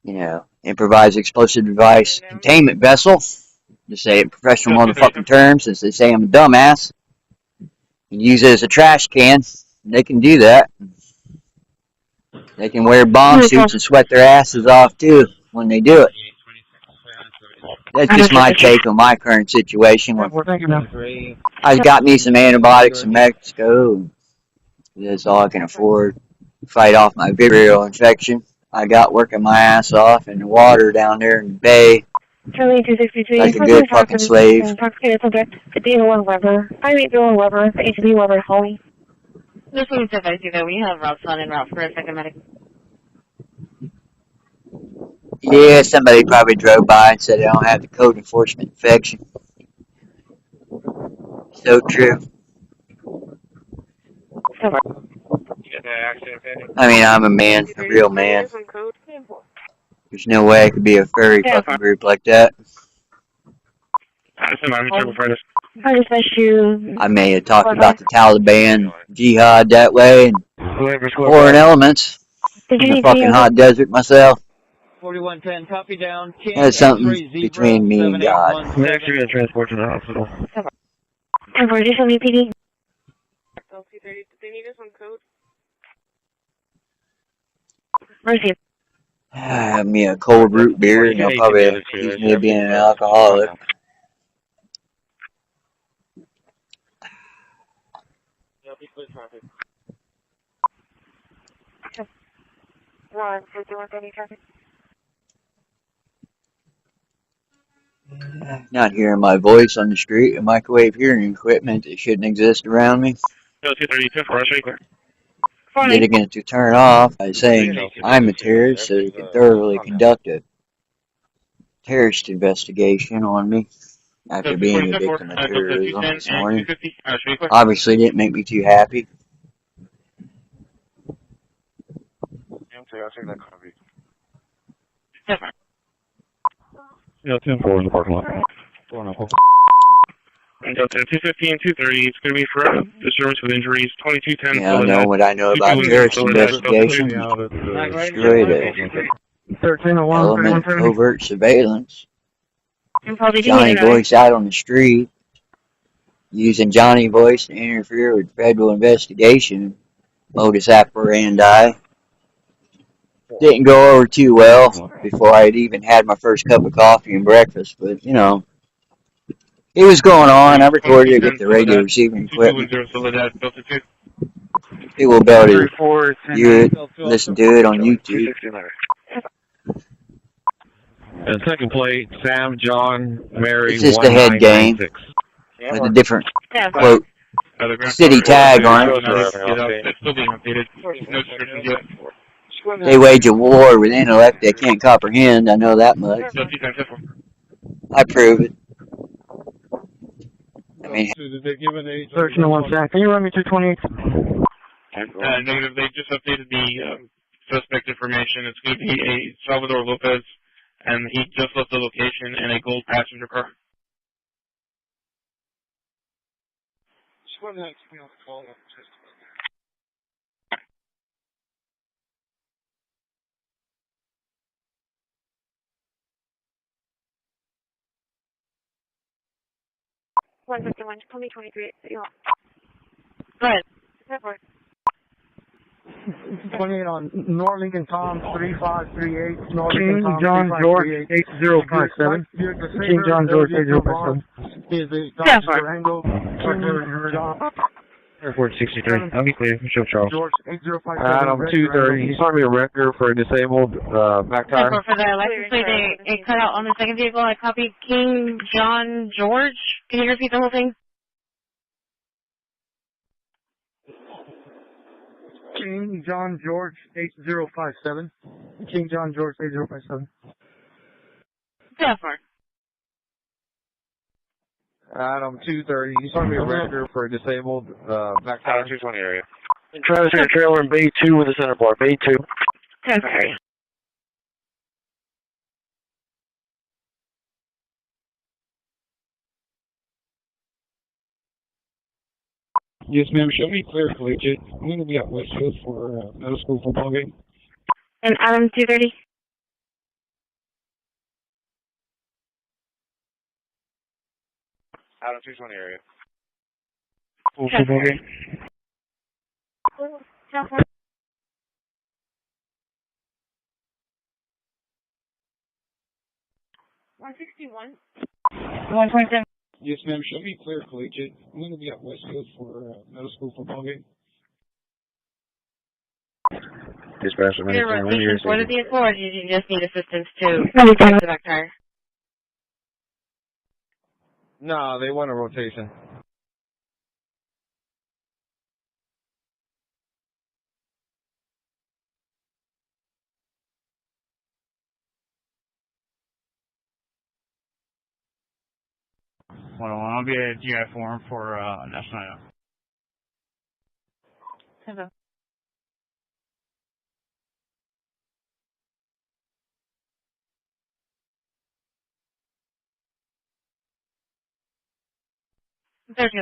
you know, improvised explosive device containment vessel, to say it in professional motherfucking terms, since they say I'm a dumbass, and use it as a trash can. They can do that. They can wear bomb suits and sweat their asses off too when they do it. That's just my take on my current situation. I got me some antibiotics in Mexico. That's all I can afford to fight off my viral infection. I got working my ass off in the water down there in the bay. Like a good fucking slave. Weber. I meet Bill and Weber, HB Weber, Holly. This is advice you know we have routes on and route for a second medic. Yeah, somebody probably drove by and said I don't have the code enforcement infection. So true. I mean, I'm a man, a real man. There's no way I could be a furry fucking group like that. I may have talked about the Taliban, jihad that way, and foreign elements in the fucking hot desert myself. 4110, copy down. That's something between me and God. We're actually going to transport to the hospital. And for additional UPD. They need us on code. Mercy. Have me a cold root beer, and they'll probably accuse me of being an alcoholic. 15130 traffic. Not hearing my voice on the street and microwave hearing equipment that shouldn't exist around me. Getting it to turn off by saying I'm a terrorist so they can thoroughly conduct a terrorist investigation on me after being a victim of terrorism this morning. Obviously didn't make me too happy. Yeah, 10-4 in the parking lot. And Delta 250 and 230, it's going to be for disturbance with injuries, 2210. Yeah, I know what I know about terrorist investigation. Destroyed it. 1301. Element covert surveillance. Johnny Voice out on the street. Using Johnny Voice to interfere with federal investigation. Modus operandi. Didn't go over too well before I had even had my first cup of coffee and breakfast, but you know, it was going on. I recorded it with the radio receiving equipment. People will be able to hear it, listen to it on YouTube. And second plate, Sam, John, Mary, it's just a head game with a different quote city tag on it. They wage a war with intellect they can't comprehend. I know that much. I prove it. I mean, 1301 Sam, can you run me 228? Negative, they just updated the suspect information. It's going to be a Salvador Lopez, and he just left the location in a gold passenger car. One 23. Go ahead. 28 on North Lincoln Tom 3538. North Lincoln Tom John George 8057. King John George 8057. Is the Dr. Durango. Airport 63. I'll be clear. Michelle Charles. George 8057. Adam 230. He's on me a record for a disabled back tire. For the license plate, it cut out on the second vehicle. I copied King John George. Can you repeat the whole thing? King John George 8057. King John George 8057. Definitely. Adam 230. He's on me a record for a disabled back tire. 220 area. Travis in a trailer in Bay 2 with a center bar. Bay 2. Okay. Yes, ma'am. Show me clear collegiate. I'm going to be at Westfield for middle school football game. And Adam 230? Adam 220 area. Football game. 161. 127. Yes, ma'am. Show me clear collegiate. I'm going to be at Westfield for middle school football game. Dispatch, Your rotation for the vehicle, or do you just need assistance to check the back tire? No, they want a rotation. Well, I'll be at GI forum for National Night Out. Hello. Let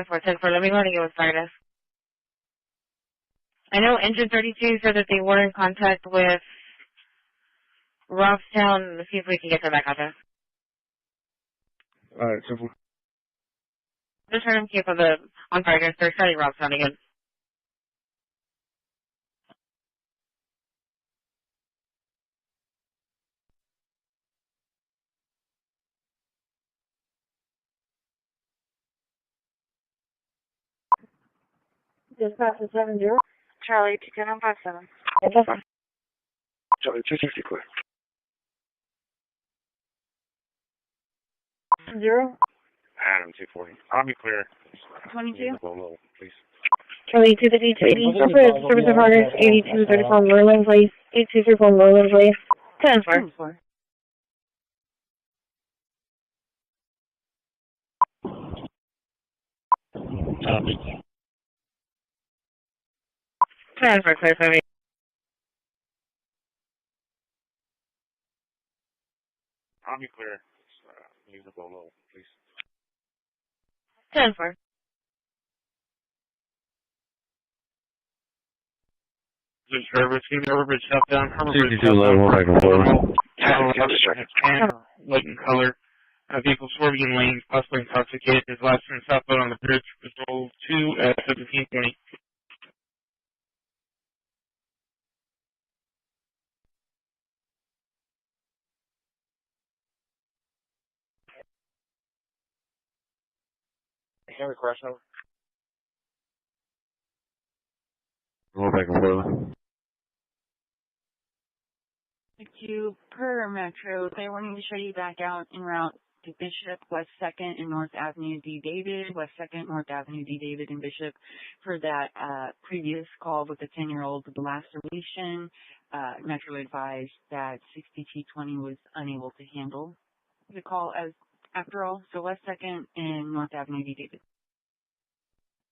me want to get with Stardust. I know Engine 32 said that they were in contact with Robstown. Let's see if we can get them back out there. Alright, simple. Just heard him keep on Stardust. They're starting Robstown again. Dispatch is 70. Charlie 21057. Testify. Charlie 260 clear. 0. Adam 240. I'll be clear. 22. Low, please. Charlie 250 to 80. Service of orders 8234 Moreland Place. 8234 Moreland Place. 10-4. Transfer, clear 70. I'll be clear. Use the low, please. 10-4. Just service, give me Overbridge stuff down. 62 level, back and forth. And light in color. Vehicle swerving in lanes, possibly intoxicated. His last turn southbound on the bridge. Patrol 2 at 1720. Henry crash over. Go back and forth. You per Metro, they're wanting to show you back out en route to Bishop, West 2nd and North Avenue D. David, West 2nd, North Avenue D. David and Bishop for that previous call with the 10-year-old with the laceration. Metro advised that 60T20 was unable to handle the call as after all. So West 2nd and North Avenue D. David.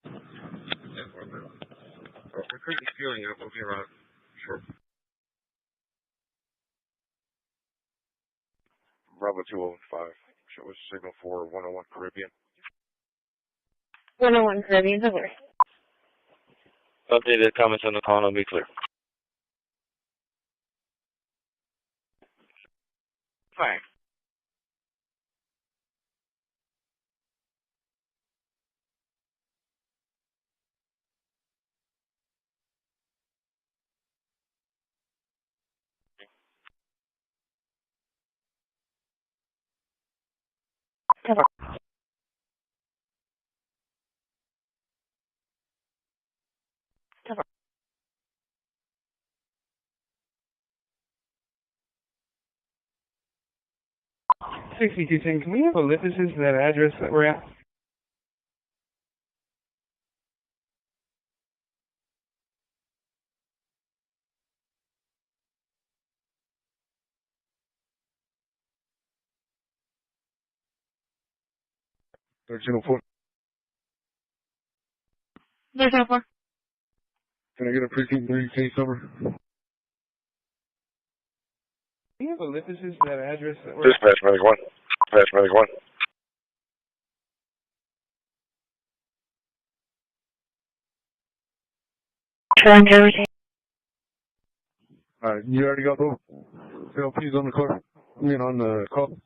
We're currently fueling up. We'll be around short. Bravo 205. Show us signal for 101 Caribbean. 101 Caribbean, over. Updated comments on the call, I'll be clear. Fine. Cover. Cover. 6210, can we have a Olympus to that address that we're at? There's 04. There's no 4. Can I get a precinct 3 case over? Can we have a Olympus to that address that we're Dispatch medic 1. Dispatch medic 1. You already got those LPs on the car? I mean, on the call?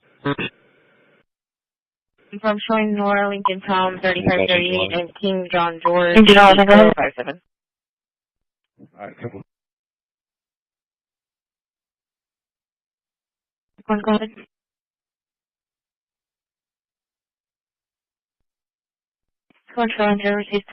From showing Nora Lincoln Tom 3538 and King John George 57. Alright, simple. One go ahead. Control and received.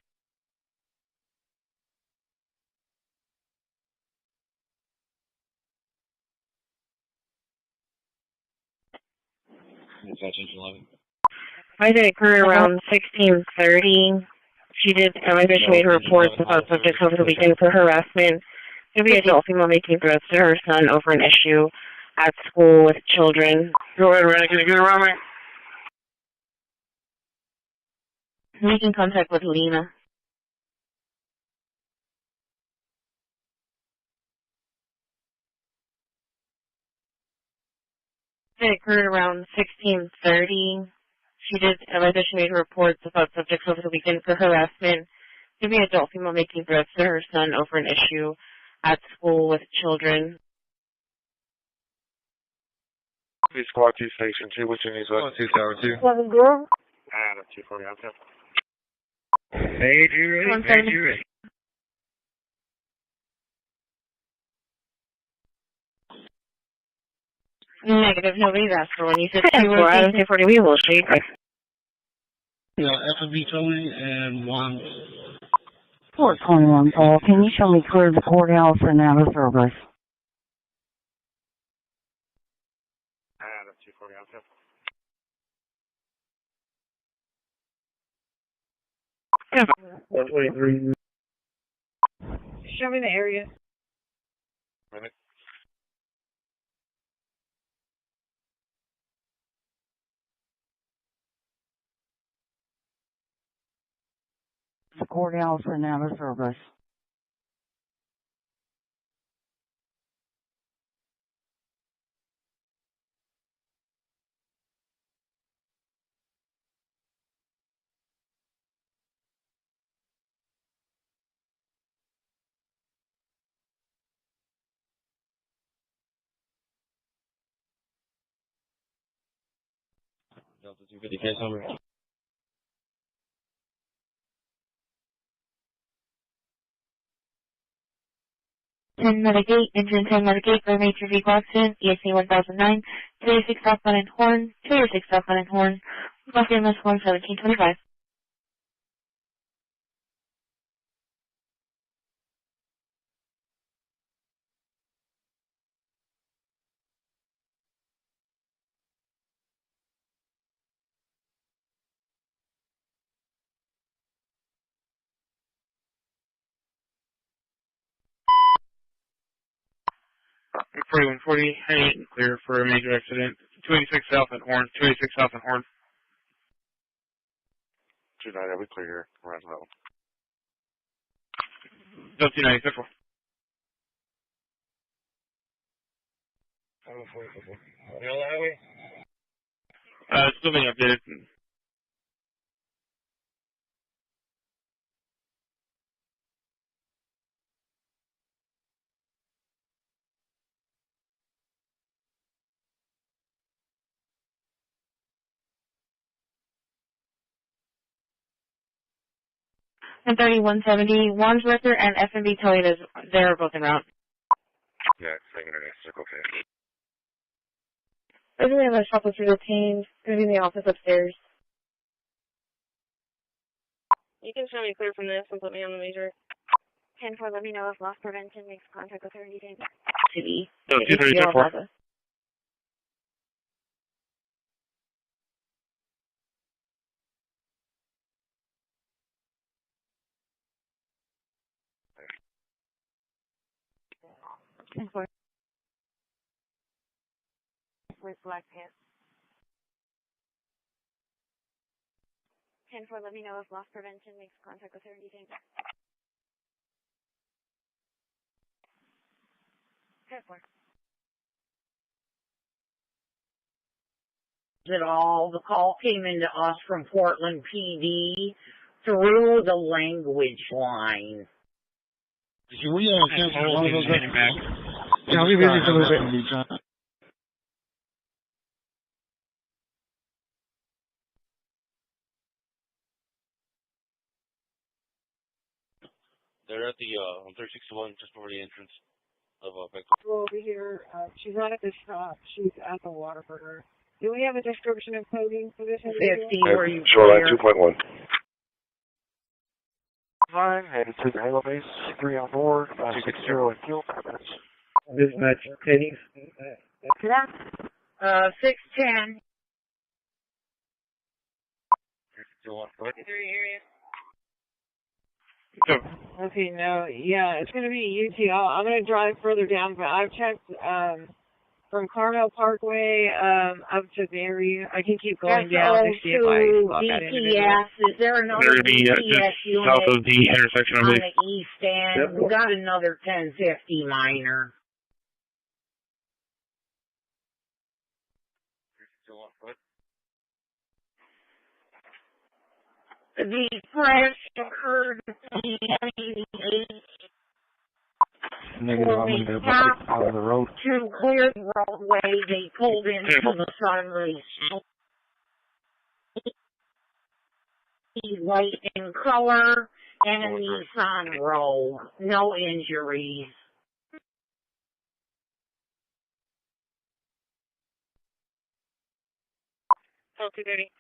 I did occur around 16:30. She did she made reports about subjects over the weekend for harassment. Maybe an adult female making threats to her son over an issue at school with children. Go ahead, Randy. Can you get around me? Making contact with Lena. It occurred around 16:30. She did she made reports about subjects over the weekend for harassment. Maybe an adult female making threats to her son over an issue at school with children. Please squad 2 station 2. What's your name? Squad 2 tower 2. 7 0. Adam 240 out there. Hey, you ready? Hey, you ready? Negative, nobody's asked for one. You said 240, we will shake. Yeah, F&B Tony and 1 421 call. Can you show me clear the courthouse and out of service? That's 240 out there. Yeah. 123. Show me the area. Minute. The courthouse and out of service. Delta 250 case number. Medicaid, engine 10 Medicaid, for major vehicle accident, ESA 1009, 286 southbound and Horn, 286 southbound and Horn, Los Angeles Horn 1725. Forty 140, hey, clear for a major accident. 286 south at Horn, 286 south at Horn. 29, we clear here. Around that one. Delta 290, circle. You know the highway? Still being updated. And 3170, Wandsworther and F&B Toyotas, they're both en route. Yeah, second internet, circle, okay. I really have a shop with your team. Going to be in the office upstairs. You can show me clear from this and put me on the major. 10-4, let me know if loss prevention makes contact with her anything. City. No, 230, 10-4. With black pants. 10-4, let me know if loss prevention makes contact with her anything. 10-4. At all. The call came into us from Portland PD through the language line. Should we cancel one of those? Yeah, I'll be busy for a little bit. They're at the on 361, just before the entrance of Beck. Over here, she's not at the shop. She's at the Waterburger. Do we have a description of clothing for this individual? Shoreline 2.1. Fine, headed to the Halo base, 3 on board, 560 in fuel, 5 minutes. Dispatch, Teddy's. 610. Okay, no, yeah, it's going to be UTL. I'm going to drive further down, but I've checked from Carmel Parkway up to Berry. I can keep going down to see if I spot that individual. Is there another DPS unit south of the intersection, I on believe. the east end? Yep. We got another 1050 minor. The crash occurred on the 88. Negative, I'm going to go out of the road. To clear the roadway, they pulled into the sunroof. White in color and a Nissan Rogue. No injuries. Oh, 230.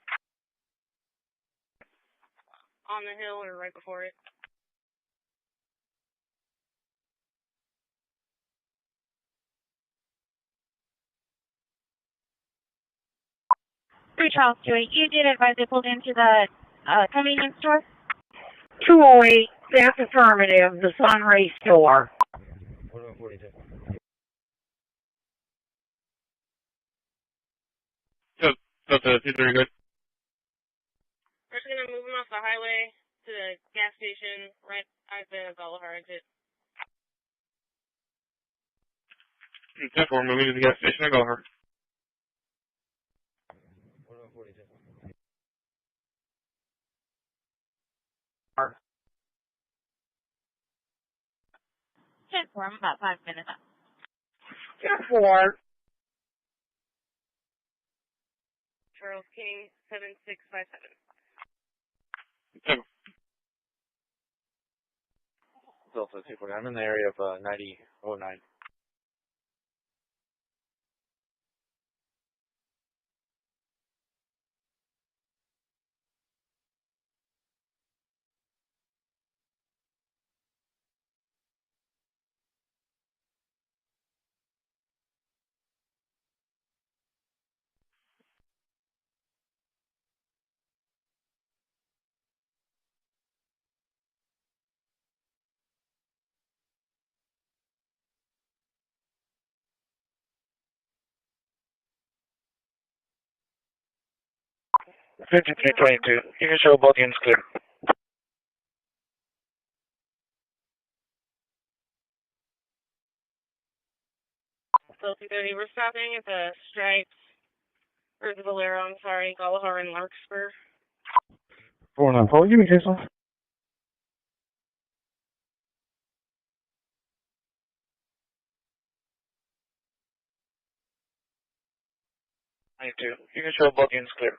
On the hill or right before it? Charles Stewart, you did advise they pulled into the convenience store? 208, that's affirmative, the Sunray store. 4142. So the 230 good? We're just going to move him off the highway to the gas station right at the Gulliver exit. 10-4, moving to the gas station at Gulliver. 4142. 10-4, I'm about 5 minutes up. 10-4. Charles King, 7657. 10. Delta 240. I'm in the area of 9009. $5322. You can show both units clear. So 230, we're stopping at the Stripes, or the Bolero, I'm sorry, Gulliver and Larkspur. 494, give me Jason. You can show both units clear.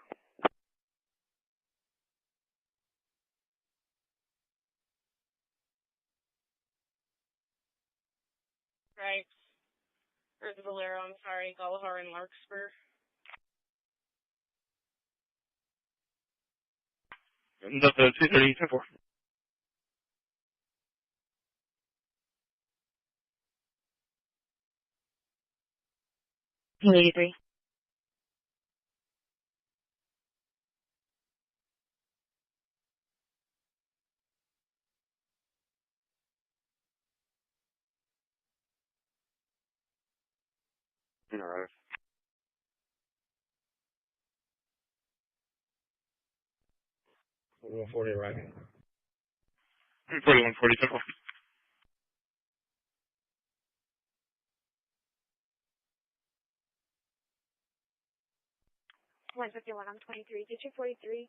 Stripes, or the Bolero, I'm sorry, Gulliver and Larkspur. Delta 230, 10-4. P83. Alright. 4140 arriving. 4140, 10-4. I'm 23. District 43.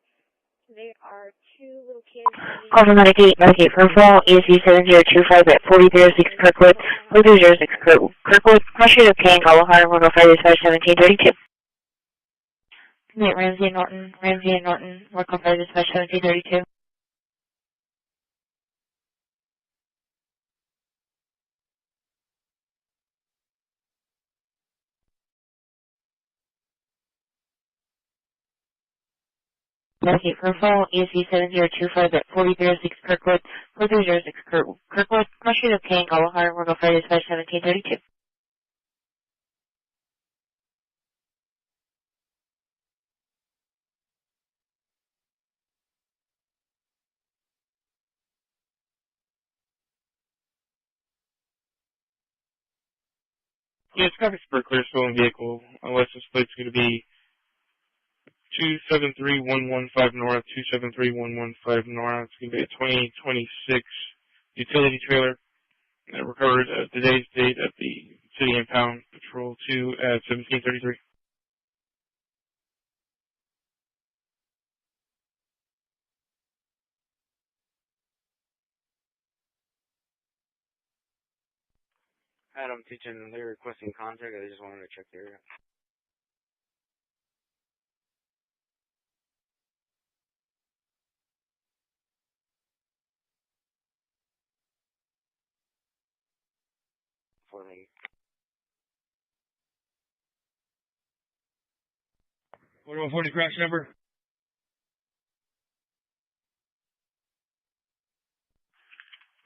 They are two little kids. Call from Medicaid Purple, ESV 7025 at 4006 Kirkwood, 4006 Kirkwood, question of Payne, Gulliver, 105 dispatch 1732. Ramsey and Norton, 105 dispatch 1732. Medicaid Purple, ESV 7025 at 4006 Kirkwood, 4006 Kirkwood, question of Payne, Gulliver, 105 dispatch 1732. Yeah, it's copy for clear stolen vehicle. License plate's going to be 273115 North, 273115 North. It's going to be a 2026 utility trailer that recovered today's date at the City Impound Patrol 2 at 1733. Adam teaching, they're requesting contact. I just wanted to check the area. For me. 4140 crash number.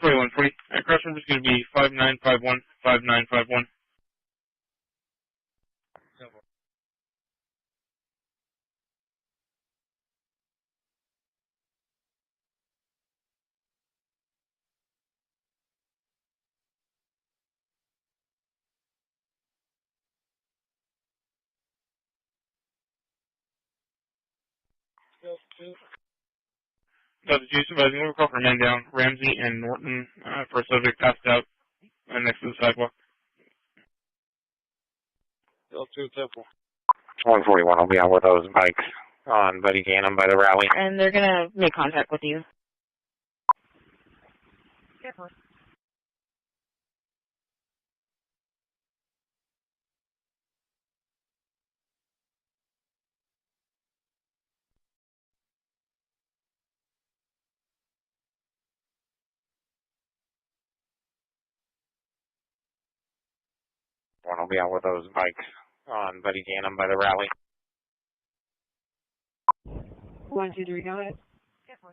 4140. Crash number is going to be 5951 5951. Delta 2, supervising, we'll call for men down. Ramsey and Norton, for subject passed out next to the sidewalk. Delta 2, Temple. 141 will be on with those bikes on Buddy Gannon by the rally. And they're going to make contact with you. Careful. One will be on with those bikes on Buddy Gannon by the rally. 1, 2, 3, go ahead. Careful.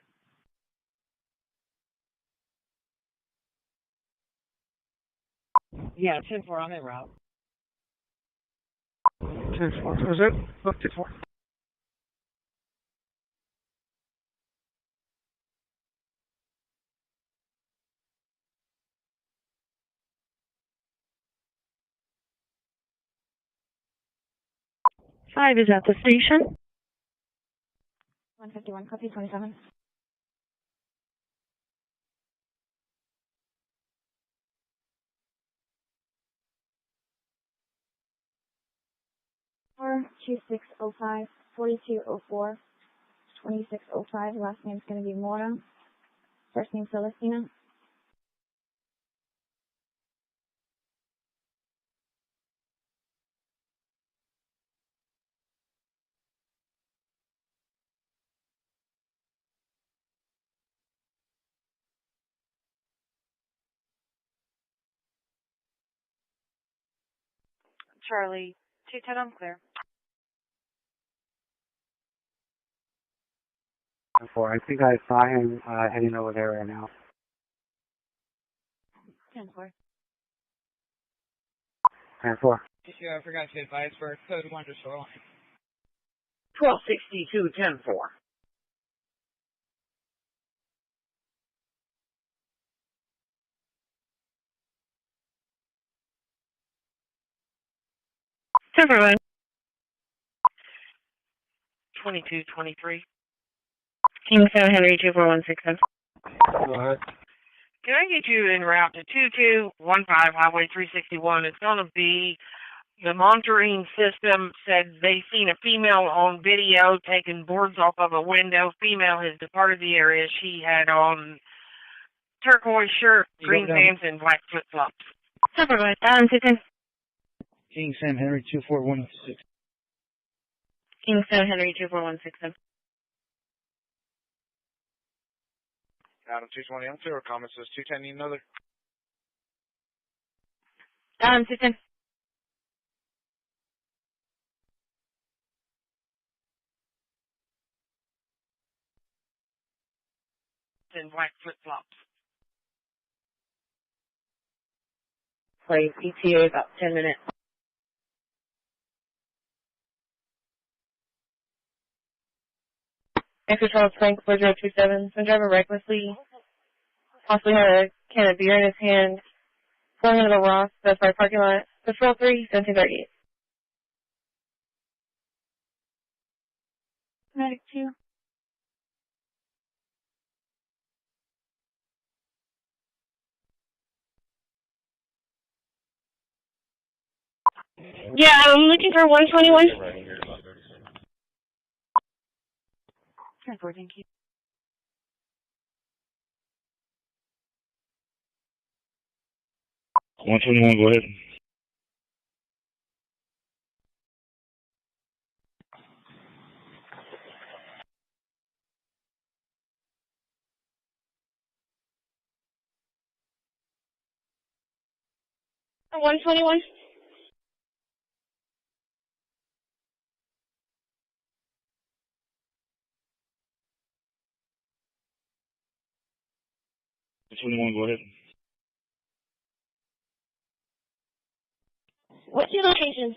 Yeah, 10-4, I'm en route. 10-4, was it? Look, 10-4. Five is at the station. 151, copy 27. Or 2605, 4204, 2605. Last name's going to be Mora. First name Celestina. Charlie, 210, I'm clear. 4. I think I saw him heading over there right now. 10-4. 10-4. I forgot to advise for code 1 to shoreline. 1262, 10-4. Everyone. 2223. King 7 Henry 24167. Go ahead. Can I get you en route to 2215 Highway 361? It's going to be, the monitoring system said they seen a female on video taking boards off of a window. Female has departed the area. She had on turquoise shirt, green pants, and black flip-flops. Everyone. 210. King Sam Henry 24116. King 7 Henry 24167. Adam 220 on 0, comment says 210, need another. 210. And black flip-flops. Play ETA about 10 minutes. Extra Charles Frank 4027. Some driver recklessly possibly had a can of beer in his hand, pulling into the Ross, that's our parking lot. Patrol 3, 1738. Medic 2. Yeah, I'm looking for 121. 10-4, thank you. 121, go ahead. Oh, 121. Go ahead. What's your location?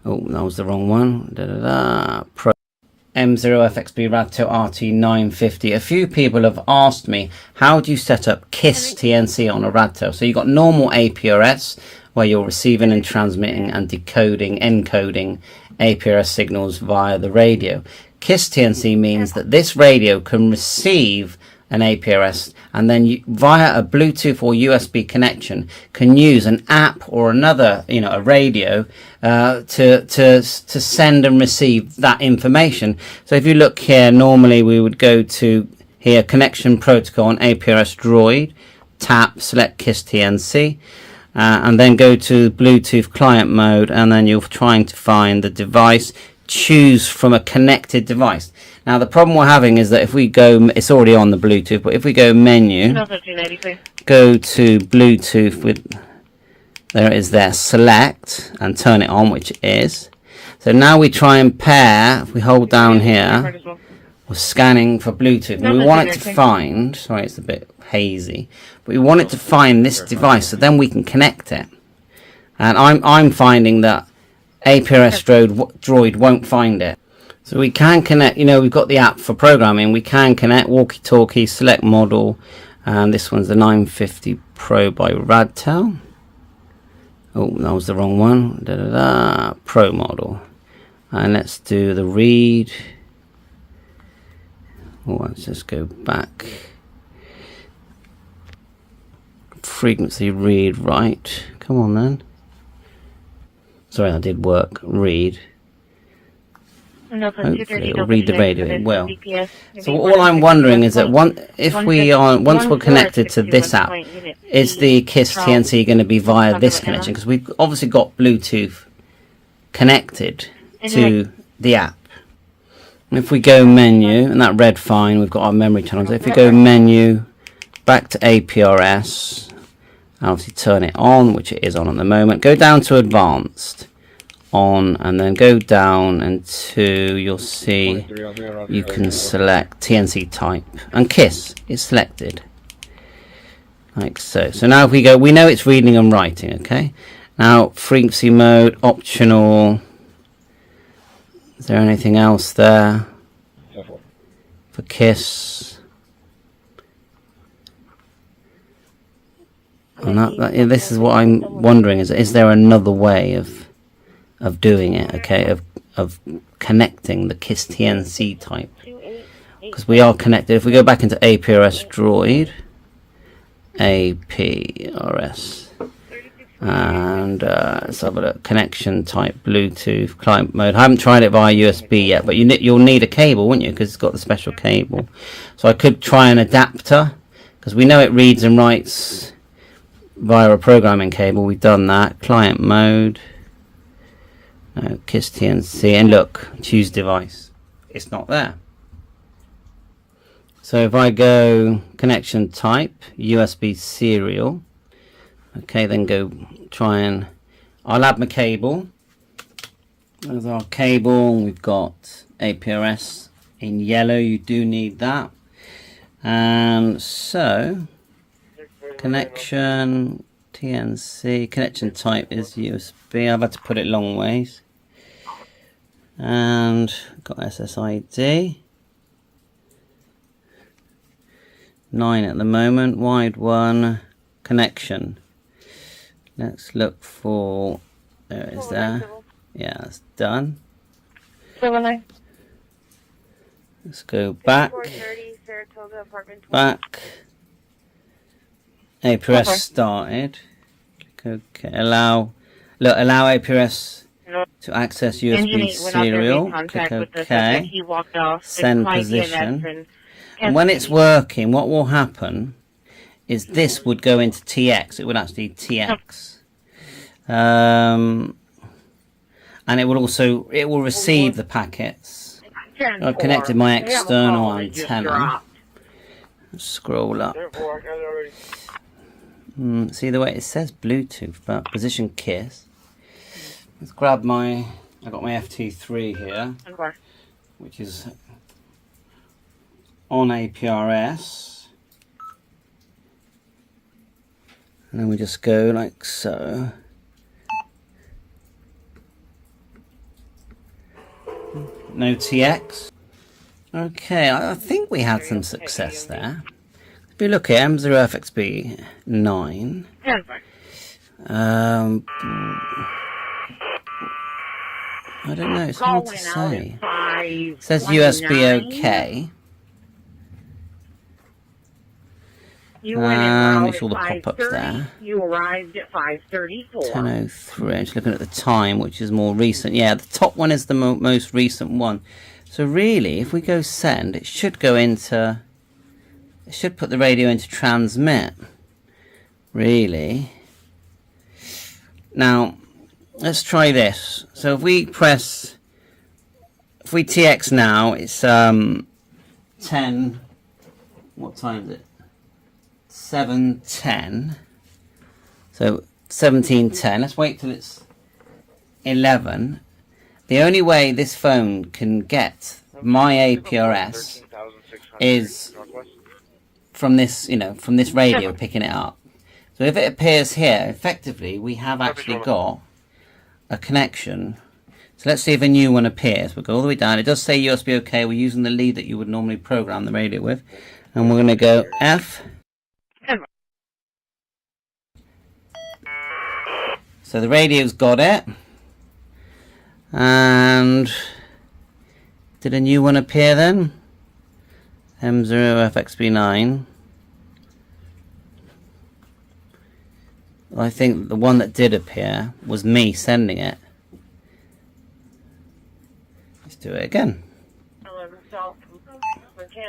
Oh, that was the wrong one. Da da da. M0FXB Radtail RT950. A few people have asked me, how do you set up KISS TNC on a Radtail? So you've got normal APRS, where you're receiving and transmitting and decoding, encoding APRS signals via the radio. KISS TNC means that this radio can receive an APRS, and then you, via a Bluetooth or USB connection, can use an app or another, a radio, to send and receive that information. So if you look here, normally we would go to here, connection protocol on APRS Droid, tap, select KISS TNC, and then go to Bluetooth client mode, and then you're trying to find the device. Choose from a connected device. Now the problem we're having is that if we go, it's already on the Bluetooth, but if we go menu, go to Bluetooth with, there it is there, select and turn it on, which it is. So now we try and pair, if we hold down here, we're scanning for Bluetooth. And we want it to find, sorry it's a bit hazy, but we want it to find this device so then we can connect it. And I'm finding that APRS Droid won't find it. So we can connect, we've got the app for programming, we can connect walkie-talkie, select model, and this one's the 950 Pro by Radtail. Oh, that was the wrong one. Pro model. And let's do the read. Oh, let's just go back. Frequency read right. Come on then. Sorry, that did work. Read. Hopefully it'll read the radio. It will. So all I'm wondering is that once we're connected to this app, is the KISS TNC going to be via this connection? Because we've obviously got Bluetooth connected to the app. And if we go menu, and that read fine, we've got our memory channels. If we go menu, back to APRS, and obviously turn it on, which it is on at the moment. Go down to advanced, on, and then go down until you'll see you can select TNC type, and KISS is selected, like so. So now if we go, we know it's reading and writing. Okay, now frequency mode optional. Is there anything else there for KISS? And this is what I'm wondering: is there another way of doing it? Okay, of connecting the KISS TNC type, because we are connected. If we go back into APRS Droid, APRS, and let's have a look. Connection type Bluetooth client mode. I haven't tried it via USB yet, but you'll need a cable, wouldn't you? Because it's got the special cable. So I could try an adapter, because we know it reads and writes via a programming cable. We've done that. Client mode, KISS TNC, and look, choose device. It's not there. So if I go connection type USB serial, okay, then go try and I'll add my cable. There's our cable. We've got APRS in yellow. You do need that. And so connection TNC, connection type is USB. I've had to put it long ways. And got SSID 9 at the moment. Wide one connection. Let's look for, there it is there. Yeah, it's done. Let's go back. Back. APRS started. Click OK. Allow APRS to access USB serial. Click OK. Send position. And when it's working, what will happen is this would go into TX. It would actually TX. And it will receive the packets. I've connected my external antenna. Scroll up. See the way it says Bluetooth, but position KISS. Let's grab I got my FT3 here, which is on APRS. And then we just go like so. No TX. Okay, I think we had some success there. If you look at M0FXB 9, I don't know, it's hard to say. It says USB OK. Make sure the pop-up's there. You arrived at 5:34. 10:03. I'm just looking at the time, which is more recent. Yeah, the top one is the most recent one. So really, if we go send, it should go into... It should put the radio into transmit. Really. Now, let's try this. So if we press... If we TX now, it's 10... What time is it? 7:10. So 17:10. Let's wait till it's 11. The only way this phone can get my APRS is from this, from this radio picking it up. So if it appears here, effectively we have actually got a connection. So let's see if a new one appears. We'll go all the way down. It does say USB OK. We're using the lead that you would normally program the radio with, and we're going to go F. So the radio's got it. And did a new one appear then? M0FXB9. I think the one that did appear was me sending it. Let's do it again.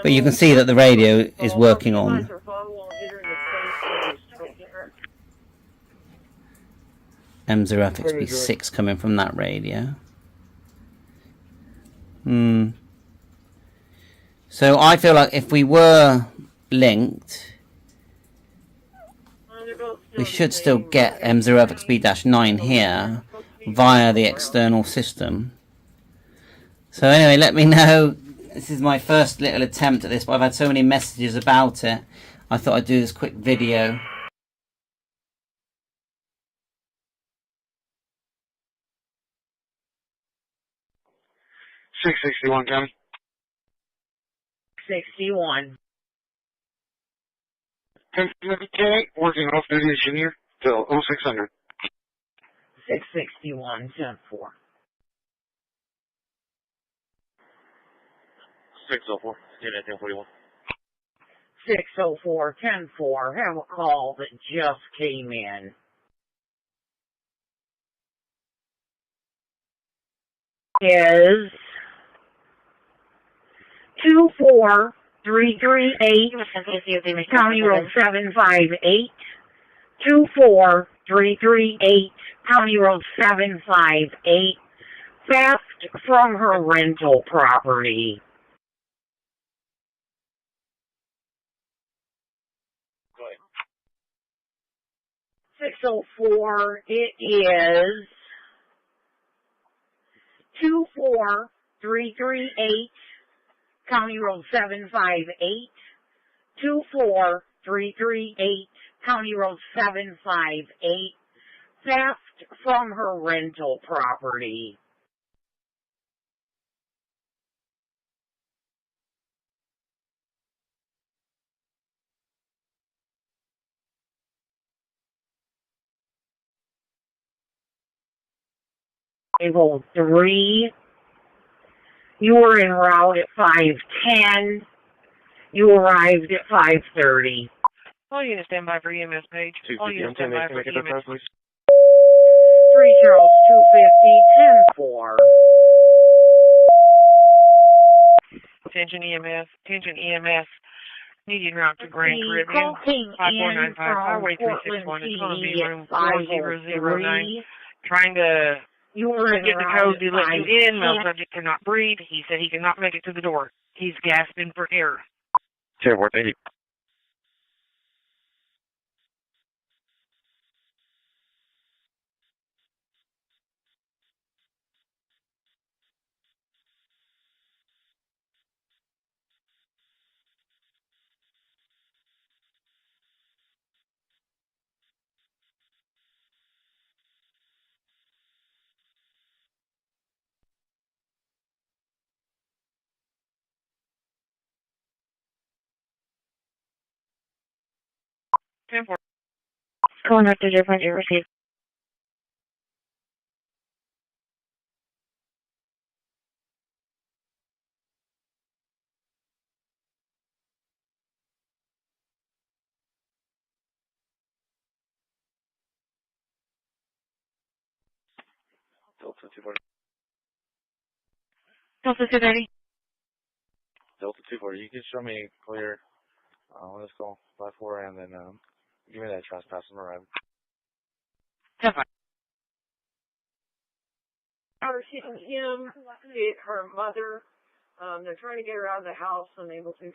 But you can see that the radio is working on. M0FXB6 coming from that radio. So I feel like if we were linked, we should still get M0FXB-9 here via the external system. So anyway, let me know. This is my first little attempt at this, but I've had so many messages about it. I thought I'd do this quick video. $661, County. 61. 1050K, working off duty engineer till 0600. 661, 10-4. 604, unit 1041. 604, 10-4. Have a call that just came in. Is 24338, County Road 758. 24338, County Road 758. Theft from her rental property. Go ahead. 604, it is 24338, County Road 758, 24338, County Road 758, theft from her rental property. Table 3. You were en route at 5:10. You arrived at 5:30. All units stand by for EMS page. All units stand by for EMS. 3 Charles 250, 10-4. Attention EMS. Attention EMS. Needed route to Grand Caribbean. 5495 Highway 361. It's going to be room 4009. Trying to get the code to let you in. No subject cannot breathe. He said he cannot make it to the door. He's gasping for air. 10-4, thank you. Calling up to 0.0 received. Delta 240. Delta 230. Delta 240. You can show me clear on this call, 5-4, and then give me that trespass and arrival. Testify. Are hitting him, hit her mother. They're trying to get her out of the house, unable to.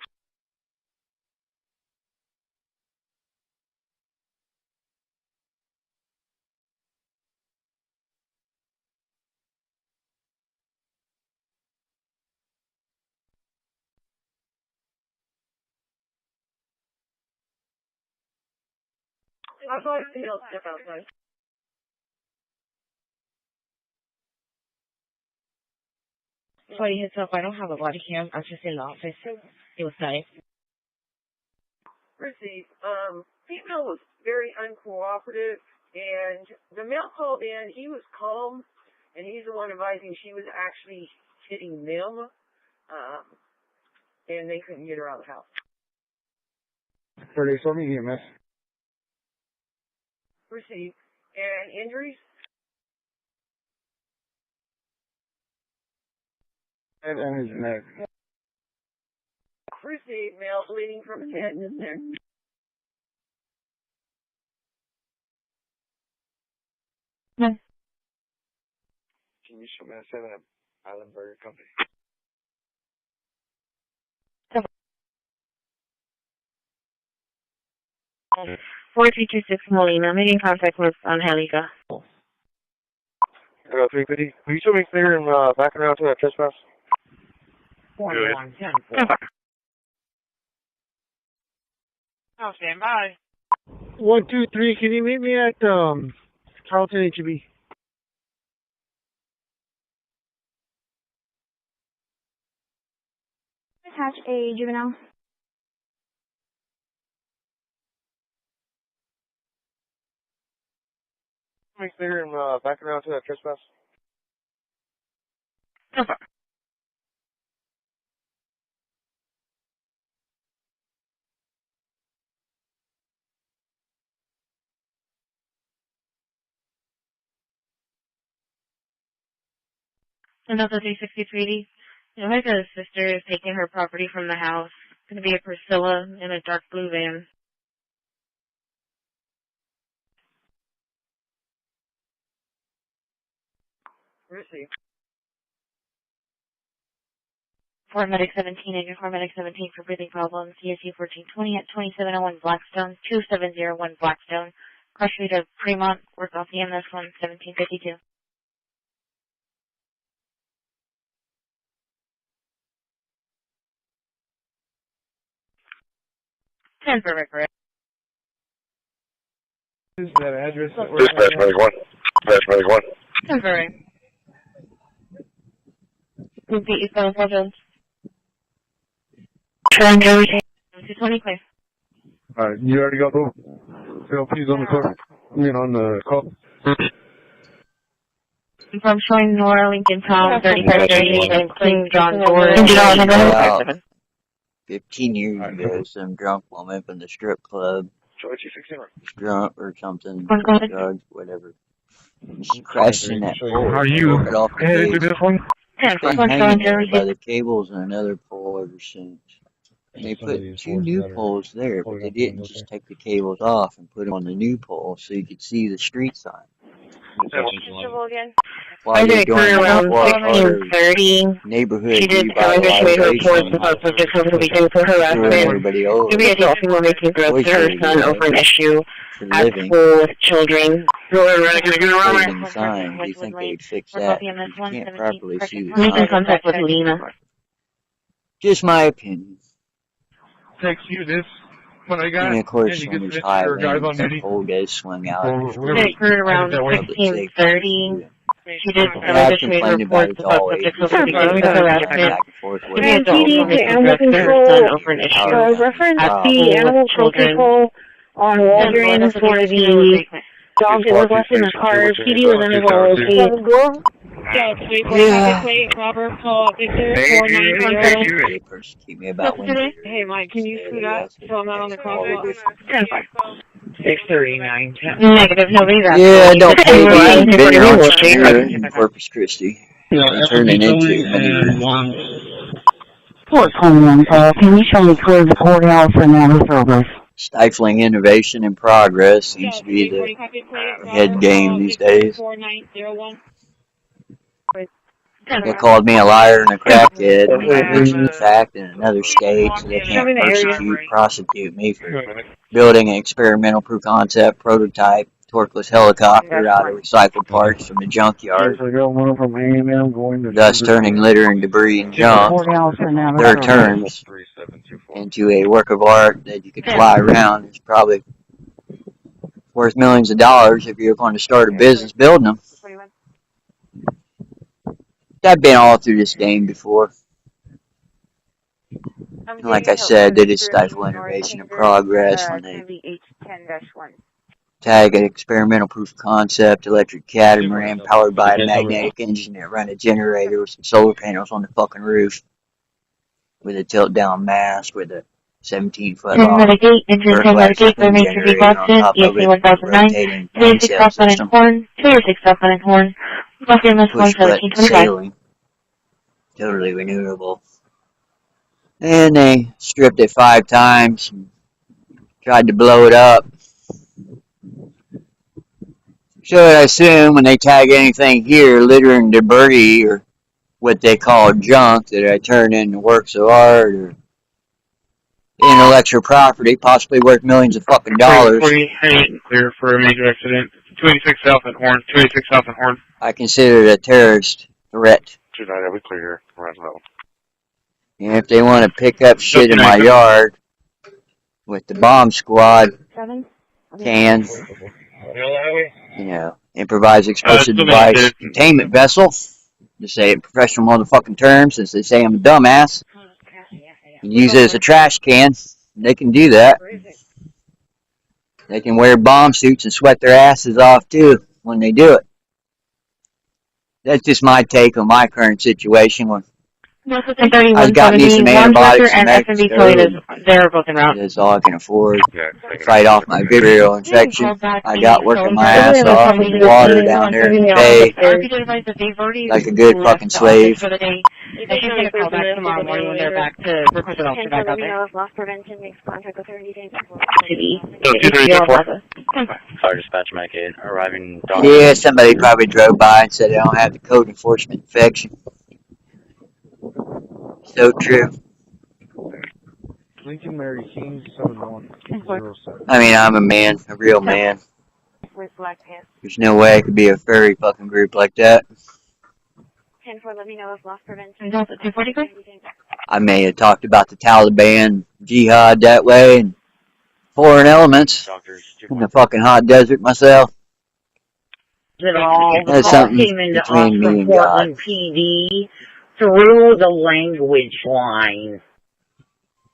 I'd like to step outside. Sorry, heads up, I don't have a body cam. I'm just in the office. It was nice. Christi, female was very uncooperative, and the male called in. He was calm, and he's the one advising she was actually hitting them, and they couldn't get her out of the house. 30, so me EMS. Christi, and injuries? Head and his neck. Christi, male bleeding from his head and his neck. No. Can you show me a 7 at Island Burger Company? 4326 Molina, making contact with Angelica. 350. Will you show me clear and back around to that trespass? 4110. I'll stand by. 123, can you meet me at Carlton HEB? Attach a juvenile. Make clear and back around to that trespass. Okay. Another 363. Rebecca's sister is taking her property from the house. It's going to be a Priscilla in a dark blue van. Christi. For Medic 17, Agent for Medic 17 for breathing problems. CSU 1420 at 2701 Blackstone, 2701 Blackstone. Cross Street of Fremont, work off the MS 1, 1752. 10 for record. Is that address? Dispatch Medic 1. Dispatch Medic 1. 10 for record. Repeat your phone, Jones. Trying everything. 220 clear. Alright, you already got those LPs on the court? I mean, on the call? From showing Nora Lincoln Tom, 3538, and King John George. 15 years ago, some drunk woman up in the strip club. Drunk or something, drugs, whatever. She crashed in that pole. Are you headed to this one? Been hanging there by the cables and another pole ever since. And they put 2 new poles there, but they didn't just take the cables off and put them on the new pole so you could see the street sign. While they're doing around that, 16:30. neighborhood She did evaluate reports about subjects over the weekend for harassment. Maybe adults who were making threats to her son over an issue at school with children. Raising the sign, do you think they'd fix that? You can't properly see the Make in sign. contact with Lena. Just my opinion. Text you this when I got And of course, you when get there's this for guys on Highlands, duty. the pole does swing out. They occurred around 16:30. She did evaluate reports about subjects over the weekend for harassment. Maybe adults who were making threats to her son over an issue reference at the school animal with children. Are on Waldron for the dog that was left in the car. PD was unable to locate. Yeah. Robert, call Victor 490. Persecute me about Wednesday. Hey, Mike, can you scoot up so I'm not on the crosswalk? 639. Negative, nobody's asking. Yeah, don't pay me. Been an entrepreneur in Corpus Christi. Turning into money. Port 21 call. Can you show me clear the courthouse and outer service? Stifling innovation and progress seems to be the head game these days. They called me a liar and a crackhead, and I mentioned the fact in another state, so they can't prosecute me for building an experimental proof concept prototype torqueless helicopter out of recycled parts from the junkyard, thus turning litter and debris and junk, their terms, into a work of art that you could fly around. It's probably worth millions of dollars if you're going to start a business building them. I've been all through this game before. And like I said, they just stifle innovation and progress when they tag an experimental proof of concept electric catamaran powered by a magnetic engine that run a generator with some solar panels on the fucking roof with a tilt down mast with a 17-foot long generator on top of it, rotating fan cell system, push button sailing, totally renewable. And they stripped it 5 times and tried to blow it up. So I assume when they tag anything here, litter and debris, or what they call junk, that I turn into works of art or intellectual property, possibly worth millions of fucking dollars. 48, clear for a major accident. 286 South and Horn. 286 South and Horn. I consider it a terrorist threat. 29, we clear here. Around that one. And if they want to pick up shit in my yard with the bomb squad can, you know, improvised explosive device containment vessel, to say it in professional motherfucking terms, since they say I'm a dumbass, and use it as a trash can, they can do that. They can wear bomb suits and sweat their asses off too when they do it. That's just my take on my current situation. When I've got me some antibiotics and that's all I can afford to fight off my viral infection. I got working my ass off in the water down there in the bay like a good fucking slave. She's going to call back tomorrow morning when they're back to request an officer back out there. Fire dispatch Mike 8, arriving. Yeah, somebody probably drove by and said they don't have the code enforcement infection. So true. Lincoln Mary King 7107. I mean, I'm a man, a real man. There's no way I could be a furry fucking group like that. 10-4, let me know if loss prevention. I may have talked about the Taliban, jihad that way, and foreign elements in the fucking hot desert myself. That's something came into between me and Portland PD through the language line.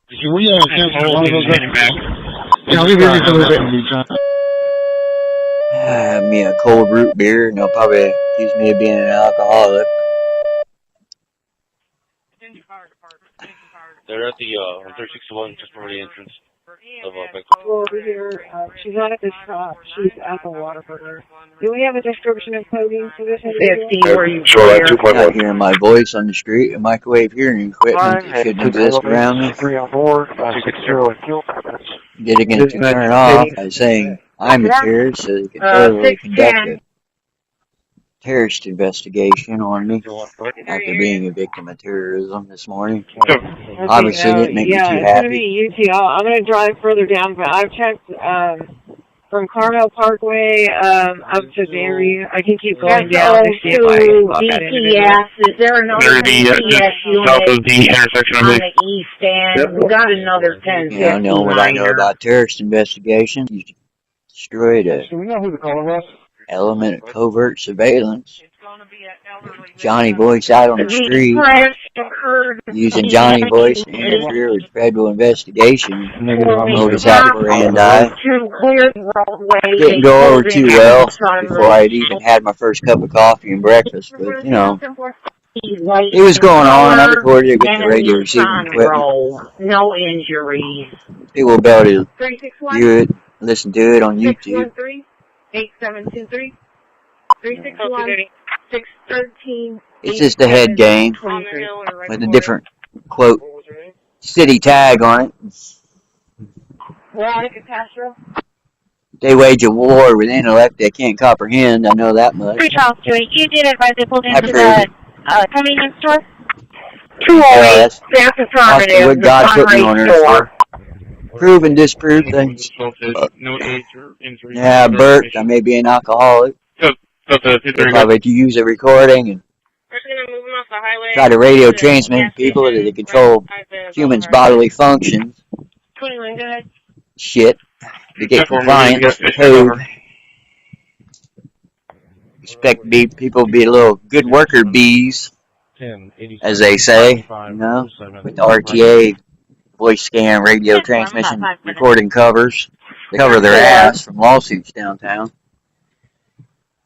We have me a cold root beer, and they'll probably accuse me of being an alcoholic. They're at the 361, just before the entrance of Over here, she's not at the shop. She's at the Waterburger. Do we have a description of coding for this individual? Not hearing my voice on the street, a microwave hearing equipment that shouldn't exist around me. Getting it to turn off by saying I'm a terrorist, so they can totally conduct a terrorist investigation on me after being a victim of terrorism this morning. Obviously, it didn't make me too happy. It's going to be UT. I'm going to drive further down, but I've checked from Carmel Parkway up to Barry. I can keep going down to see if I DPS. Is there another DPS unit on the east end? We got another 10. Yeah, I know what I know about terrorist investigations. You destroyed a Do we know who the caller was? element of covert surveillance. Johnny voice out on the street, using Johnny voice to interfere with federal investigation, modus operandi. Didn't go over too well before I'd even had my first cup of coffee and breakfast, but you know, it was going on. I recorded it with the radio receiving equipment. No injuries. People will be able to view it, listen to it on YouTube. 8723 361 613. It's just a head game with a different, quote, city tag on it. Veronica Castro. They wage a war with intellect they can't comprehend. I know that much. 3 Charles Street. You did advise they pulled into the convenience store? 208. That's affirmative. What God put me on earth for. Prove and disprove things. Yeah, Bert, I may be an alcoholic. If I were to use a recording and try to radio transmit people that they control humans' bodily functions. 21, go ahead. Shit. To get compliance with code. Expect people to be a little good worker bees, as they say, you know, with the RTA voice scan radio transmission recording covers. They cover their ass from lawsuits downtown.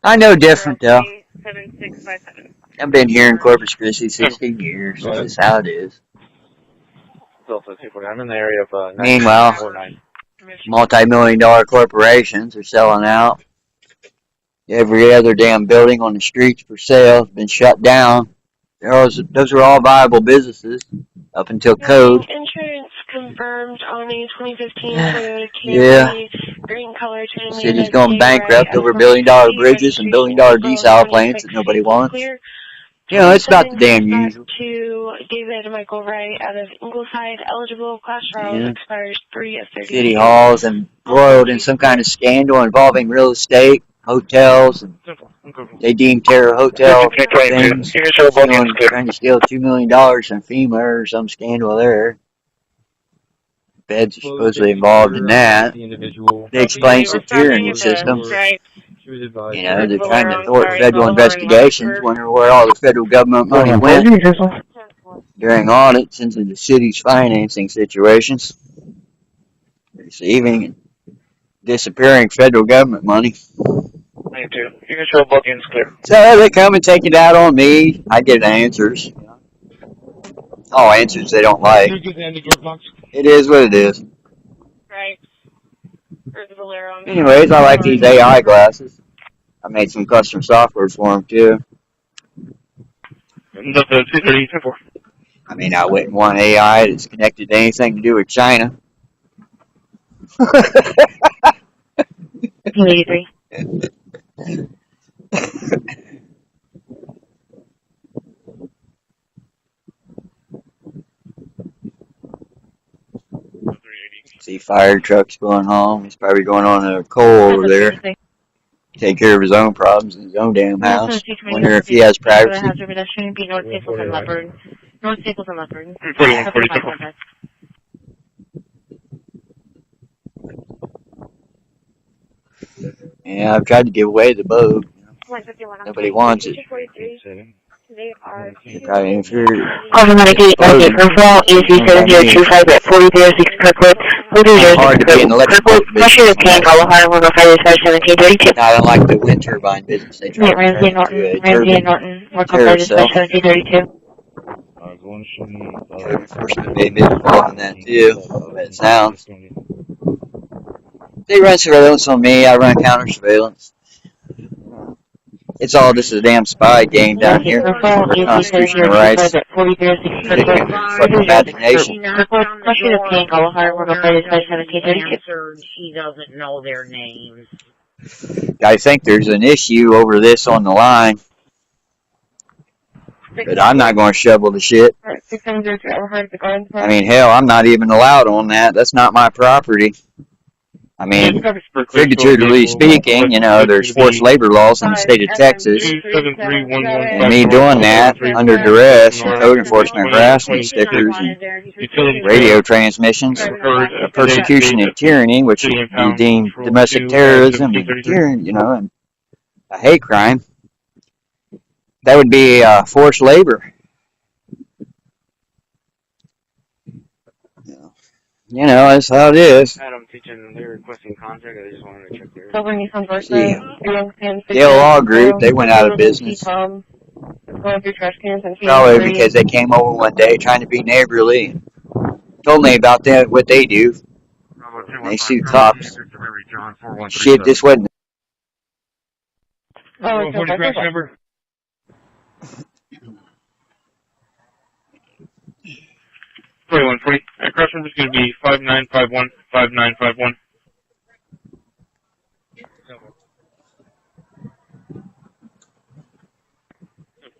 I know different though. I've been here in Corpus Christi 16 years. This is how it is. I'm in the area of Meanwhile, multi-million-dollar corporations are selling out. Every other damn building on the streets for sale has been shut down. Those are all viable businesses up until code. Insurance confirmed on a 2015 Toyota Camry. Yeah. Green color. The city's going bankrupt over billion-dollar bridges and billion-dollar desal planes that nobody wants. You know, it's about the damn usual. To David Michael Wright out of Ingleside, eligible class trial expires 3 of 30. City halls embroiled in some kind of scandal involving real estate, hotels, and they deem terror hotel things. Someone trying to steal $2 million from FEMA or some scandal there. Feds are supposedly involved in that. They explain the tyranny system. You know, they're trying to thwart federal investigations, wondering where all the federal government money went during audits into the city's financing situations. Receiving and disappearing federal government money. Me too. You can show bookings clear. So they come and take it out on me. I get answers. All answers they don't like. It is what it is. Right. Anyways, I like these AI glasses. I made some custom software for them too. I mean, I wouldn't want AI that's connected to anything to do with China. 83. See fire trucks going home. He's probably going on a coal over there. Take care of his own problems in his own damn house. Wonder if he has privacy. North Staples and Leopard. Yeah, I've tried to give away the boat. Nobody wants it. If you're Automatic 898 referral, EC7025 at 4006 Kirkwood. hard to be in the electrical business. I don't like the wind turbine business. They try to Ramsey and Norton, work on 1732. Code enforcement may be involved in that too. It sounds. They run surveillance on me. I run counter surveillance. It's all just a damn spy game down here. Constitutional rights. Fucking imagination. She doesn't know their names. I think there's an issue over this on the line. But I'm not going to shovel the shit. I mean, hell, I'm not even allowed on that. That's not my property. I mean, figuratively speaking, you know, there's forced labor laws in the state of Texas. And me doing that under duress and code enforcement harassment stickers and radio transmissions, persecution and tyranny, which would be deemed domestic terrorism and tyranny, you know, and a hate crime. That would be forced labor. You know, that's how it is. Adam teaching, they're requesting contact. I just wanted to check there. So when you come first, See, Dale Law Group, they went out of business. Going through trash cans and Probably because they came over one day trying to be neighborly and told me about that, what they do. They shoot cops. Shit, this wasn't. Oh, it's okay. Crash number. Crash number is going to be 59515951.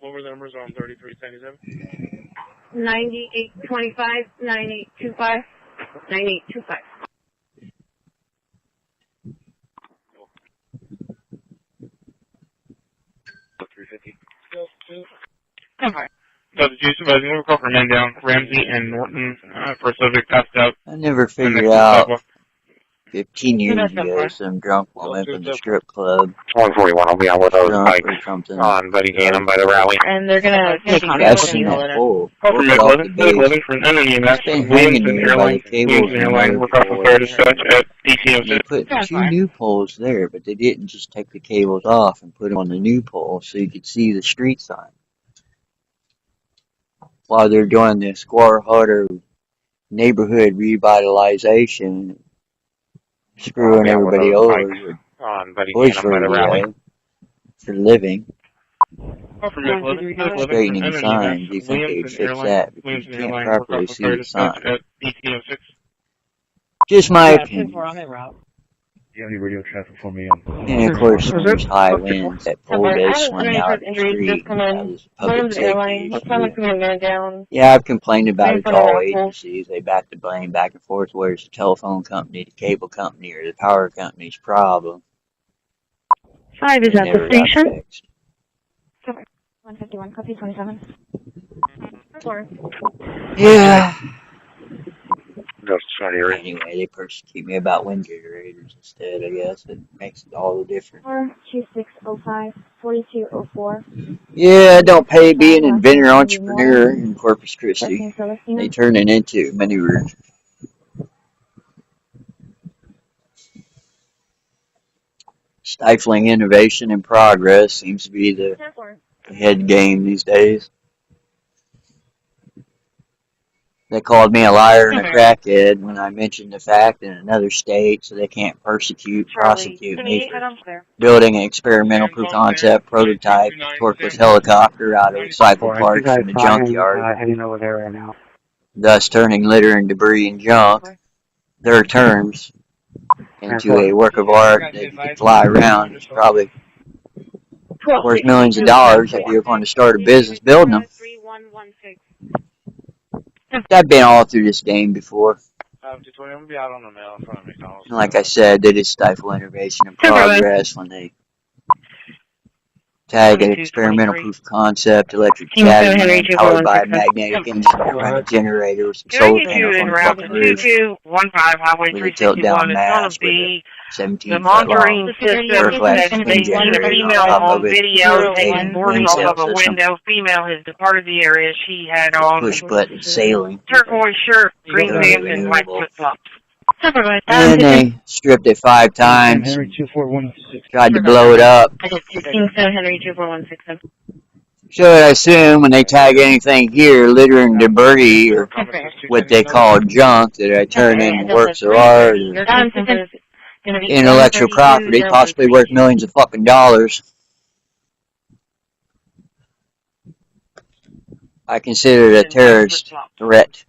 What were the numbers on 3377? 9825, 9825, 9825. Okay. So the G supervising will call for men down, Ramsey and Norton, for subject passed out. I never figured out 15 years ago, some drunk woman in the strip club. 141 will be on with those bikes on Buddy Gannon by the rally. And they're gonna take on Crashing that pole. Off the base. It's been hanging there by the cables and another pole. They put 2 new poles there, but they didn't just take the cables off and put them on the new pole so you could see the street sign. While they're doing the Square Harder neighborhood revitalization, screwing everybody over with voice radio for living. Straightening the signs, you think they'd fix that because you can't properly see the sign. Just my opinion. Do you have any radio traffic for me? And of course, there's high winds that pole does swing out the street. Public safety. Yeah, I've complained about it to all agencies. They back the blame back and forth, whether it's the telephone company, the cable company, or the power company's problem. 5 is at the station. 151, copy 27. Yeah. Just anyway, they persecute me about wind generators instead, I guess. It makes all the difference. 2605, 4204. Yeah, it don't pay being an inventor entrepreneur in Corpus Christi. They turn it into maneuvers. Stifling innovation and progress seems to be the head game these days. They called me a liar and a crackhead when I mentioned the fact in another state, so they can't prosecute me for building an experimental proof concept prototype torqueless helicopter out of recycled parts from the junkyard, Heading over there right now. thus turning litter and debris and junk, their terms, into a work of art that could fly around. It's probably worth millions of dollars if you're going to start a business building them. I've been all through this game before. Like I said, they just stifle innovation and progress when they tag an experimental proof of concept electric catamaran powered by a magnetic engine that run a generator with some solar panels on the fucking roof with a tilt-down mast with a 17-foot long Earth-class wind generator on top of it, rotating wind sail system, push-button sailing. Turquoise shirt, green pants, and white flip-flops. And they stripped it 5 times, tried to blow it up. I did 167 Henry 24167. So I assume when they tag anything here, litter and debris, or what they call junk, that I turn into works of art, or intellectual property, possibly worth millions of fucking dollars. I consider it a terrorist threat.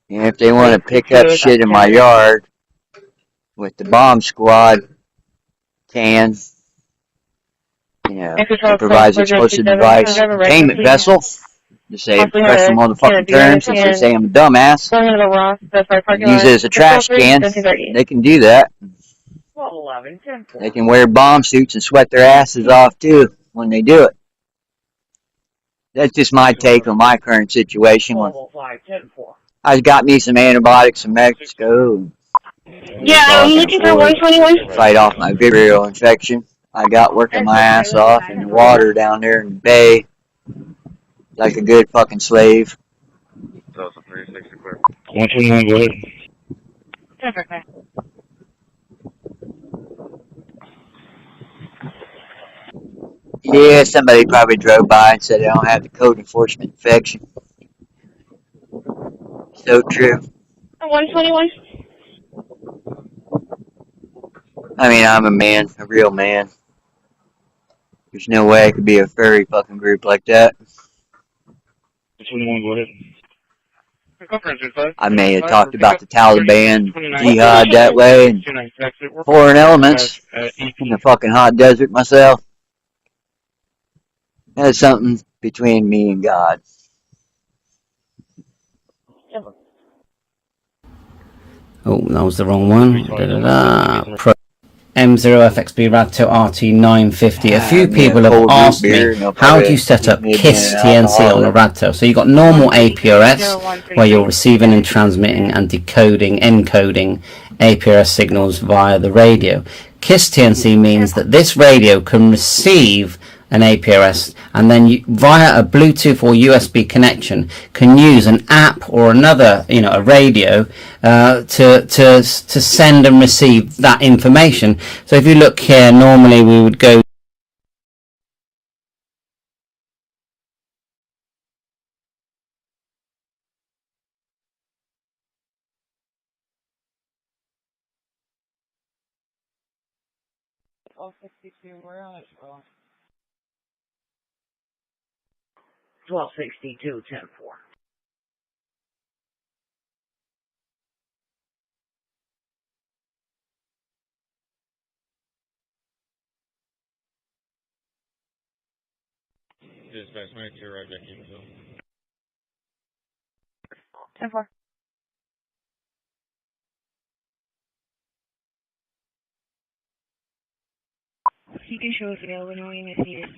And if they want to pick up shit in my yard with the bomb squad can, it provides explosive device containment vessel to say professional motherfucking terms since they say I'm a dumbass. Use it as a trash can. They can do that. They can wear bomb suits and sweat their asses off too when they do it. That's just my take on my current situation. I got me some antibiotics from Mexico. Yeah, I'm looking for 121. Fight off my vibrio infection. I got working my ass off in the water down there in the bay like a good fucking slave. That was a 360 clear. 121, go ahead. Perfect. Yeah, somebody probably drove by and said I don't have the code enforcement infection. So true. 121. I mean, I'm a man, a real man. There's no way I could be a furry fucking group like that. 121, go ahead. I may have talked about the Taliban, jihad that way, and foreign elements in the fucking hot desert myself. That's something between me and God. Oh, that was the wrong one. M0FXB Radtail RT950. A few people have asked me, how do you set up KISS TNC on a Radtail? So you've got normal APRS, where you're receiving and transmitting and decoding, encoding APRS signals via the radio. KISS TNC means that this radio can receive an APRS, and then you, via a Bluetooth or USB connection, can use an app or another, a radio, to send and receive that information. So if you look here, normally we would go Oh, 62, where on it? 1262, 10-4. Dispatch, make sure right back in. 10-4. You can show us available knowing if needed.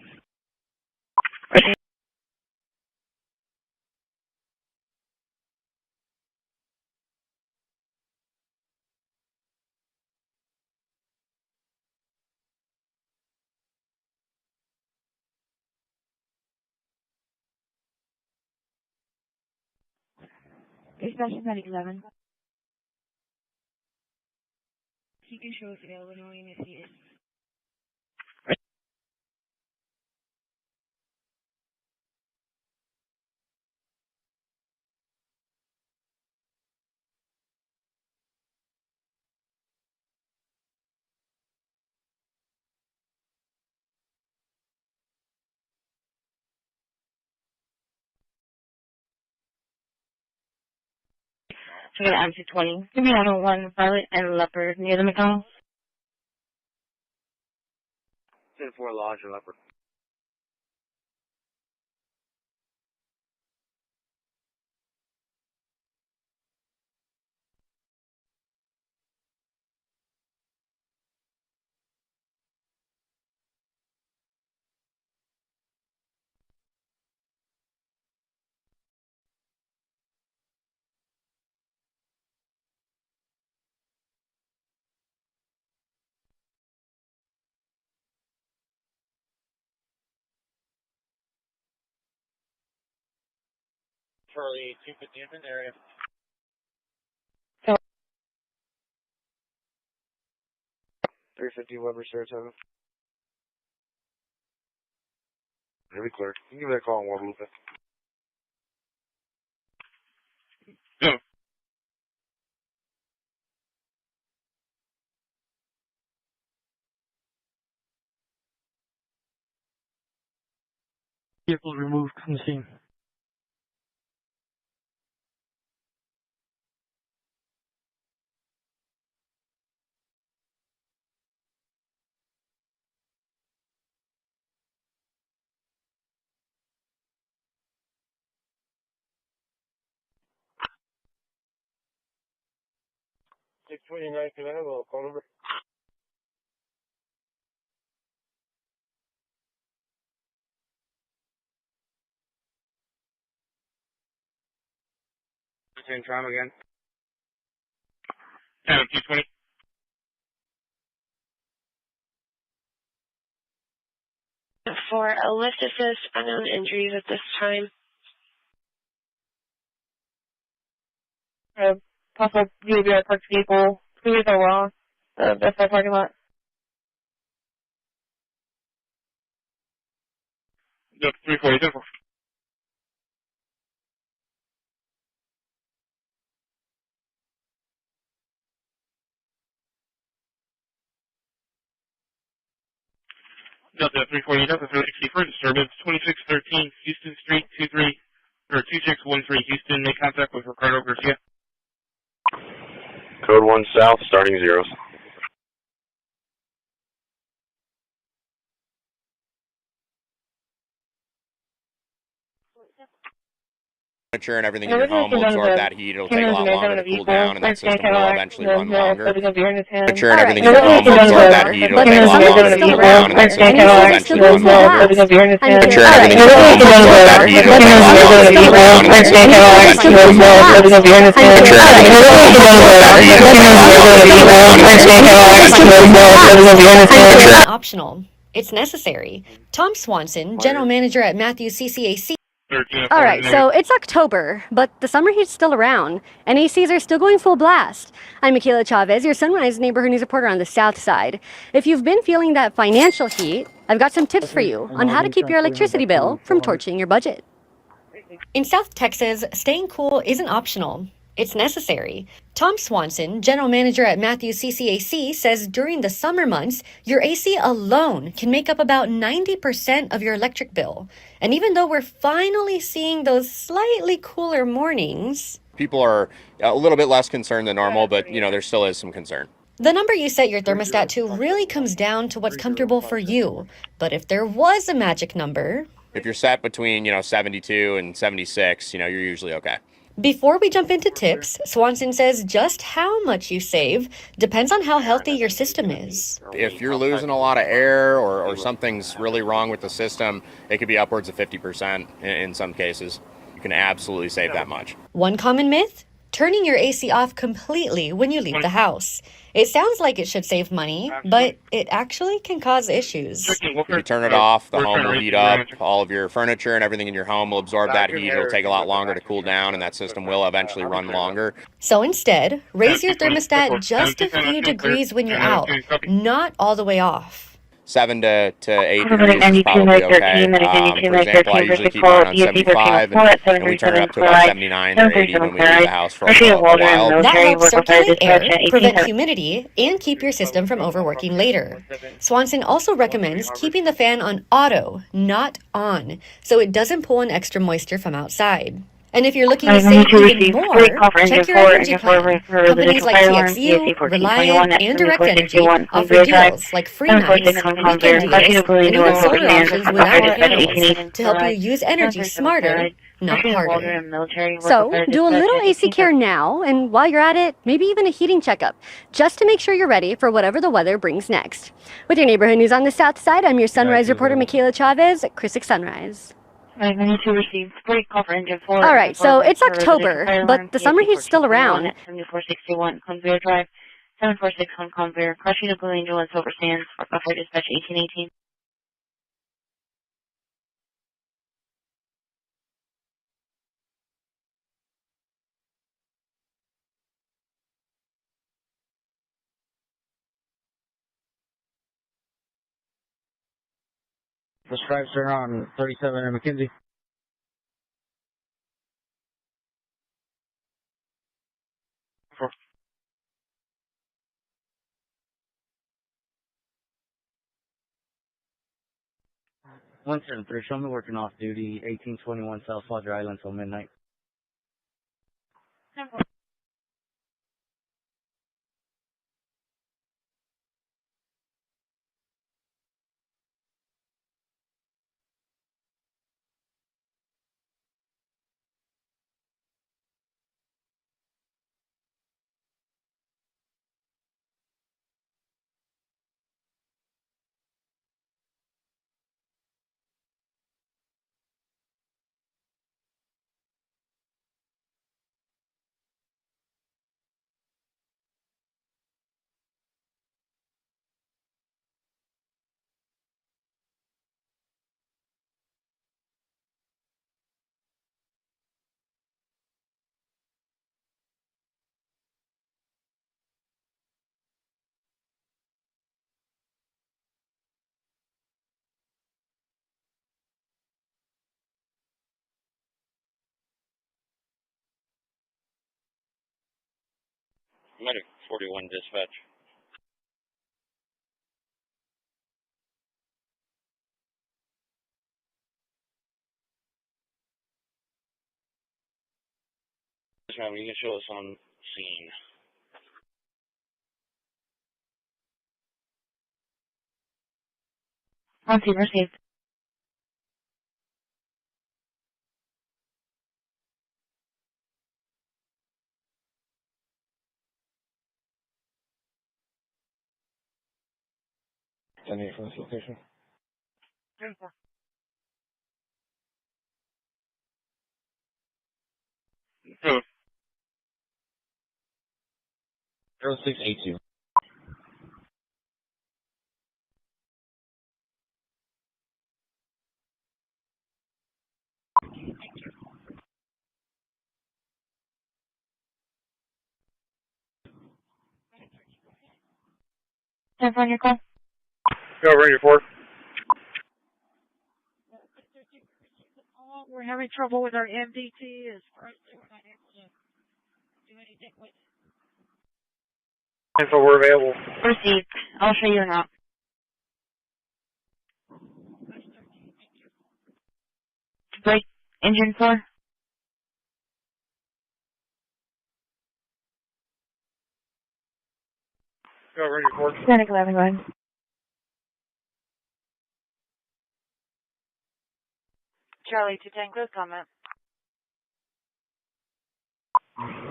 Dispatch is at 11. You can show us available knowing if needed. So we're going to add to 20. Give me 101 Violet and Leopard near the McDonald's. 10-4 Lodge and Leopard. Charlie 250 in the area. So 350 Weber, Saratoga. Very clear. You can give me that call in Guadalupe. Go. Vehicle removed from the scene. $629, can I have a call number? Same time again. 220. for a lift assist, unknown injuries at this time. Possible behavior park vehicle, please are wrong. The side parking lot. Yep, 340, different. Delta 340, Delta 360 for disturbance, 2613 Houston Street, 2613 Houston, make contact with Ricardo Garcia. Code 1 south, starting zeros. And everything in your home will absorb that heat. It'll take a lot longer to cool down, and that system will eventually run longer. Furniture and everything in your home will absorb that heat. It'll take a lot longer to cool down, and that system will eventually run longer. Furniture and everything in your home will absorb that heat. It'll take a lot longer to cool down, and that system will eventually run longer. Furniture and everything in your home will absorb that heat. It'll take a lot longer to cool down, and that system will eventually run longer. Optional. It's necessary. Tom Swanson, General Manager at Matthews CCAC. Alright, so it's October, but the summer heat's still around, and ACs are still going full blast. I'm Michaela Chavez, your Sunrise Neighborhood News reporter on the south side. If you've been feeling that financial heat, I've got some tips for you on how to keep your electricity bill from torching your budget. In South Texas, staying cool isn't optional. It's necessary. Tom Swanson, General Manager at Matthews CCAC, says during the summer months, your AC alone can make up about 90% of your electric bill. And even though we're finally seeing those slightly cooler mornings, People are a little bit less concerned than normal, but, there still is some concern. the number you set your thermostat to really comes down to what's comfortable for you. But if there was a magic number, If you're set between, 72 and 76, you're usually okay. before we jump into tips, Swanson says just how much you save depends on how healthy your system is. If you're losing a lot of air or something's really wrong with the system, it could be upwards of 50% in some cases. You can absolutely save that much. One common myth? Turning your AC off completely when you leave the house. It sounds like it should save money, but it actually can cause issues. If you turn it off, the home will heat up. All of your furniture and everything in your home will absorb that heat. It'll take a lot longer to cool down, and that system will eventually run longer. So instead, raise your thermostat just a few degrees when you're out, not all the way off. 7 to 8 degrees is probably okay. For example, I usually keep mine on 75, and we turn it up to about 79 or 80 when we leave the house for a while. That helps circulate air, prevent humidity, and keep your system from overworking later. Swanson also recommends keeping the fan on auto, not on, so it doesn't pull in extra moisture from outside. And if you're looking to save even more, check your energy plan. Companies like TXU, Reliant, and Direct Energy offer deals like free nights, weekend deals, and even solar options without panels to help you use energy smarter, not harder. So, do a little AC care now, and while you're at it, maybe even a heating checkup, just to make sure you're ready for whatever the weather brings next. With your neighborhood news on the south side, I'm your Sunrise reporter, Michaela Chavez, Christi Sunrise. Alright, so it's October, but the summer heat's still around. 7461 Conveyor Drive, 746 Home Conveyor, crushing a Blue Angel and Silver Sands, Buffer Dispatch 1818. The stripes are on 37 and McKenzie. One seven three. Show me working off duty. 1821 South Padre Island till midnight. Medic 41 dispatch. Yes, ma'am, you can show us on scene. On scene received. Send it from this location. 10-4. 0682. Time on your call. Go, ready for. Oh, we're having trouble with our MDT. As far as we're not able to do anything with. Info, we're available. Received. I'll show you now. Brake engine 4. Go, ready for. Static 11 1. Charlie to Tango, comment.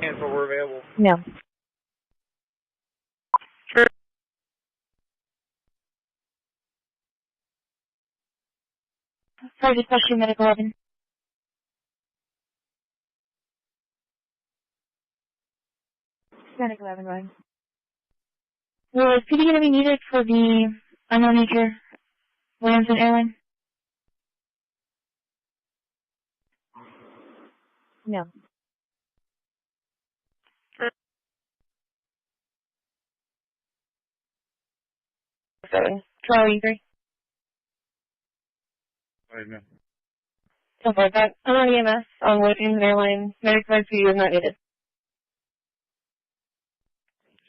Info, we're available. No. Sorry, dispatch to medic 11. Static 11 1. Well, is PD going to be needed for the unknown nature Williamson airline? No. Sorry. Charlie 3. Right now. So far, that unknown EMS on Williamson airline, medic 5 PD is not needed.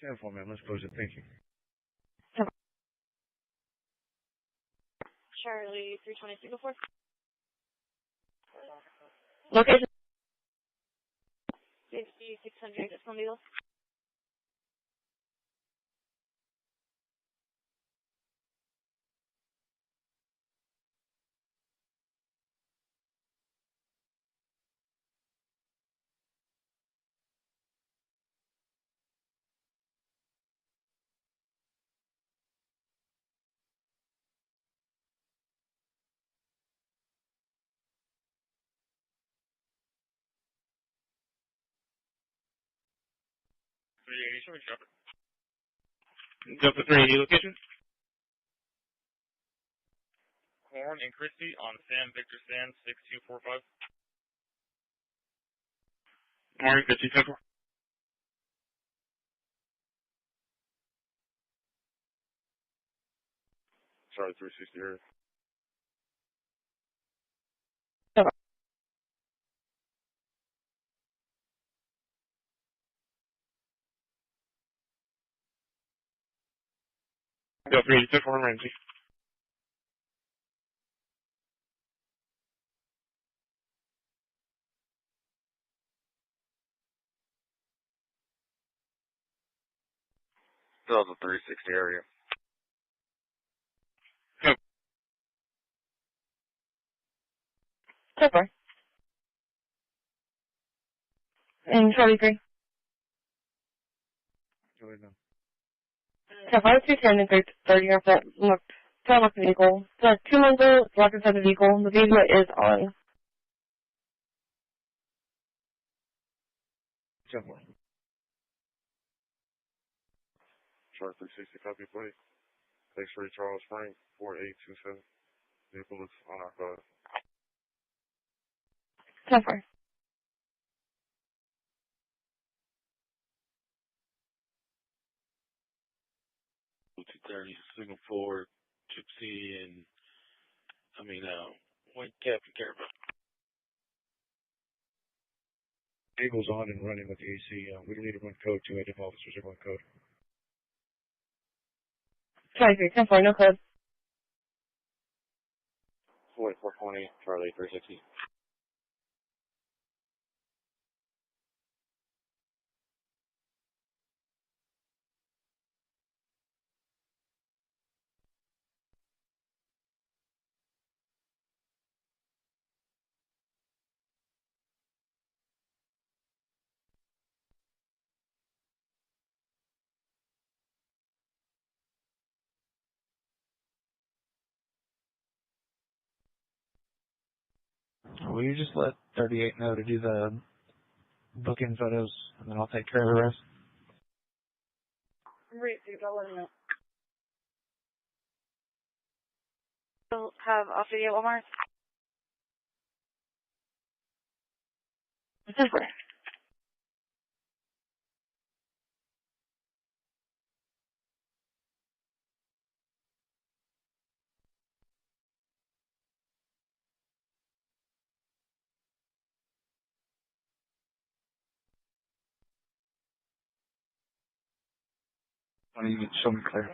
10-4, man. Let's close it. Thank you. Charlie 320 before. Location. 5600 at Columbia. Delta 380 location. Horn and Christi on Sam Victor Sand 6245. Morning, 50 Sorry, 360 area. Delta 380 for emergency. Delta 360 area. So far. And Charlie 3. So far, 210 and 30 off that locked vehicle. So 2 months old, it's locked inside the vehicle. The vehicle is on. Chart 360 copy plate. X-ray Charles Frank 4827. Vehicle is on our code. So far. 230, signal 4, Gypsy, and, White Captain Caravan. Cable's on and running with the AC. We don't need to run code to it if officers are going code. 23, no code. 4420, Charlie 360. Will you just let 38 know to do the booking photos, and then I'll take care of the rest? Right, so I'll let him know. Still have off video, Omar? Super. Why don't you show me clear?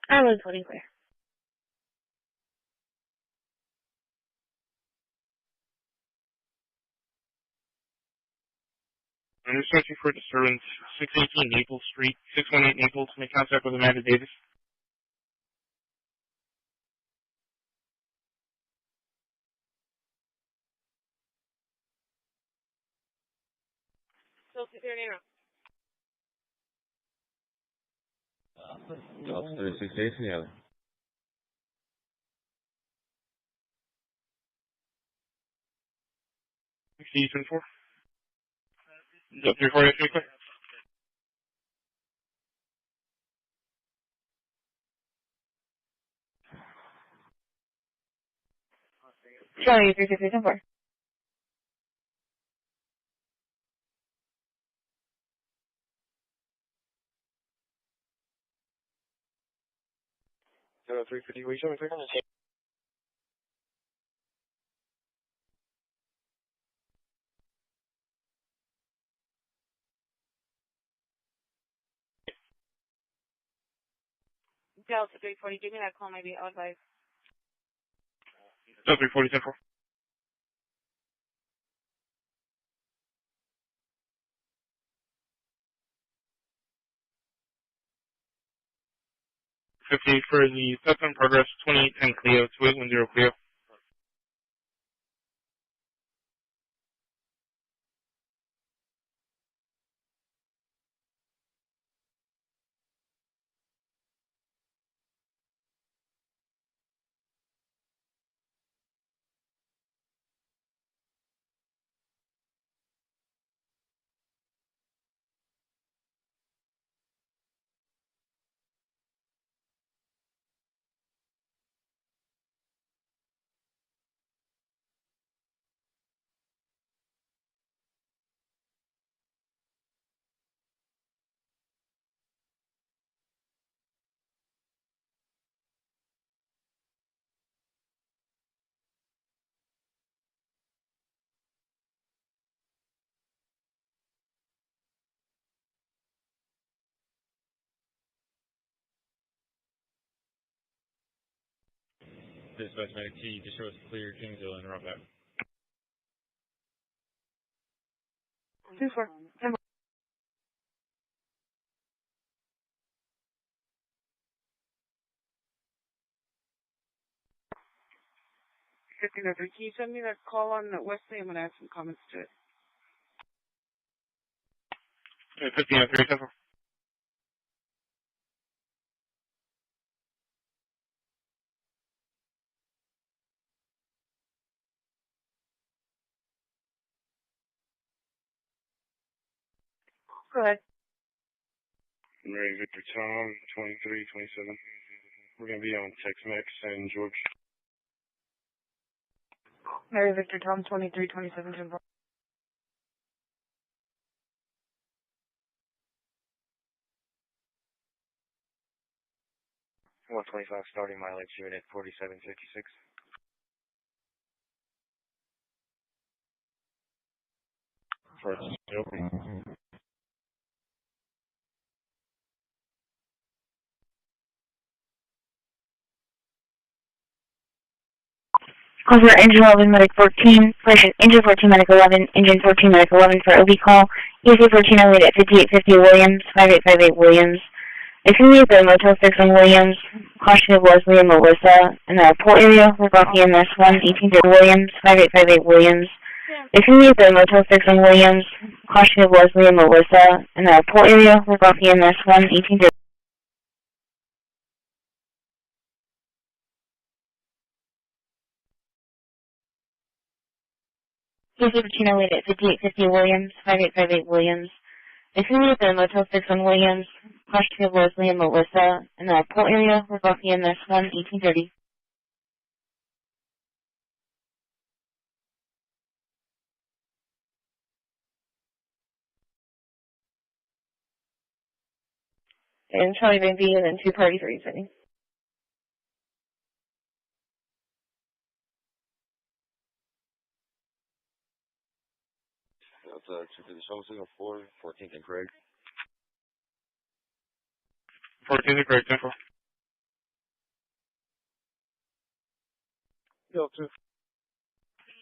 I was holding clear. I'm just searching for disturbance, 618 Naples Street, 618 Naples. Make contact with Amanda Davis. Still security now. Delta 36 the other. C 24. Delta 348, clear. Charlie 360, 350, will you show me clear? Delta 340, give me that call, maybe I'll advise. Delta 340, 10 4. For the assessment progress, 2810 Clio, 2810 Clio. Dispatch medic T, just show us clear, Kingsville, and route back. 24, 10 4. Can you send me that call on Wesley? I'm going to add some comments to it. 1503, 10 4. Go ahead. Mary Victor Tom, 2327. We're going to be on Tex-Mex and George. Mary Victor Tom, 2327, 10 4. 125 starting mileage unit 4756. for opening. Call for engine 11, medic 14, engine 14, medic 11, engine 14, medic 11 for OB call. EC 14 only at 5850 Williams, 5858 Williams. If you leave the Motel 6 on Williams, caution of Leslie and Melissa in the port area, we're off EMS 1, 1830 Williams, 5858 Williams. If you leave the Motel 6 on Williams, caution of Leslie and Melissa in the port area, we're off EMS 1, 1830. EC 14 only at 5850 Williams, 5858 Williams. If you leave the Motel 6 on Williams, caution of Leslie and Melissa in the port area, we're off EMS 1, 1830. And Charlie Baby, and then 2 party 3 sitting. That's to the show signal 4, 14th and Craig. 14th and Craig, 10-4. Delta.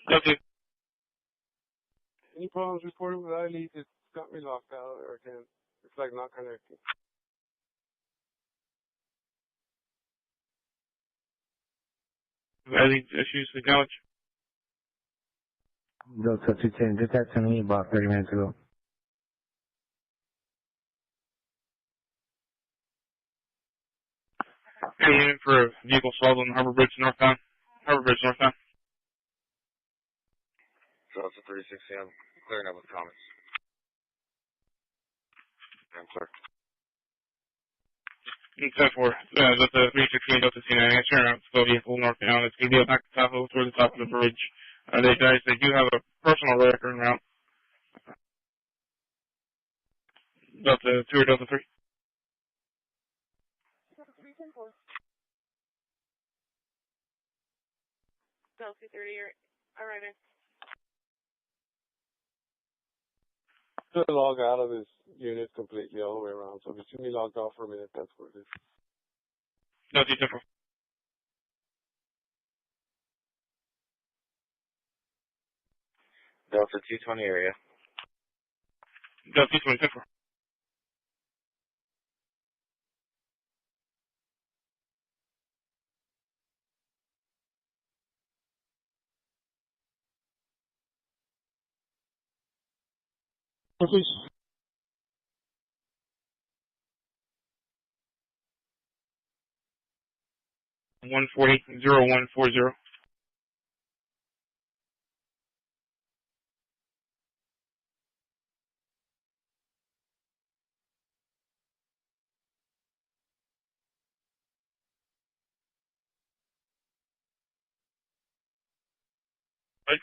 Delta. Any problems reported with I-Lead? It's got me locked out, or it's like not connecting. I-Lead issues, acknowledge. Delta 210, just that to me about 30 minutes ago. Any unit for a vehicle stalled on Harbor Bridge northbound. Harbor Bridge northbound. Delta 36, I'm clearing up with comments. I'm clear. 10-4, Delta 316, Delta C9, answering out still vehicle northbound. It's going to be back to Tahoe toward the top of the bridge. They do have a personal record en route. Delta 2 or Delta 3? Delta 30, arriving. To log out of this unit completely all the way around. So if you see me logged off for a minute, that's what it is. Delta 10-4. Delta 220 area. Delta 220, 10-4. Please. 140-0140. Right.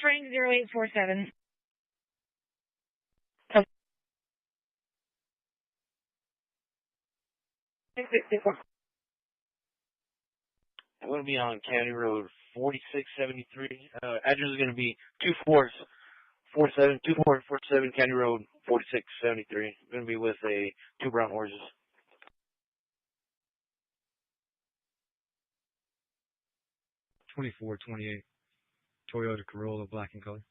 0847. I'm going to be on County Road 4673. Address is going to be 2447 County Road 4673. I'm going to be with 2 brown horses. 2428 Toyota Corolla, black in color.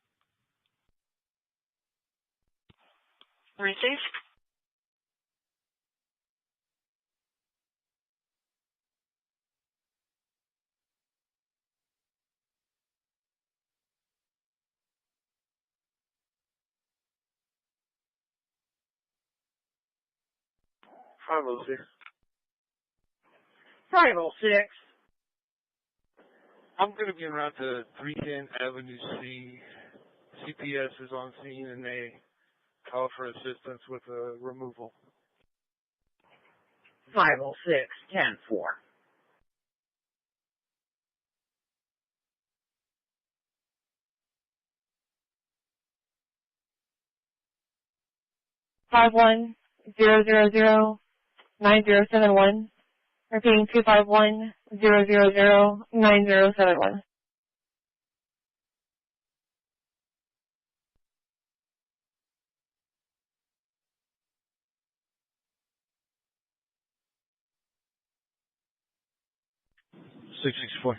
Receive. Hi, Lucy. 506. I'm going to be around to 310 Avenue C. CPS is on scene and they call for assistance with removal. 506, 10-4. 251-000-9071. Repeating 251-000-9071. C4.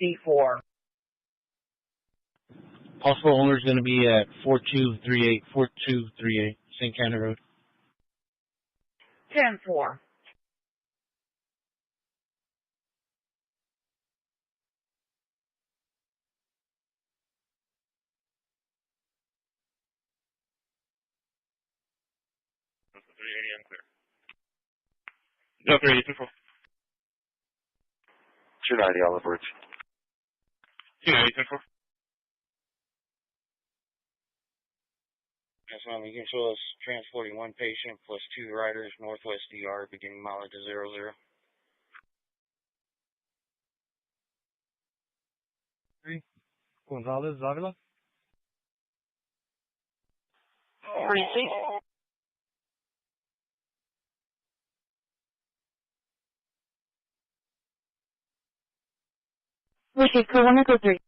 C4. Possible owner is going to be at 4238 St. Canada Road. 10-4. No, 380, 2-4. 290 on the bridge. 290, 10-4. That's fine. You can show us transporting one patient plus 2 riders, Northwest DR, beginning mileage to 00. Gonzalez, Avila. Christi. Receive code 1 or 3.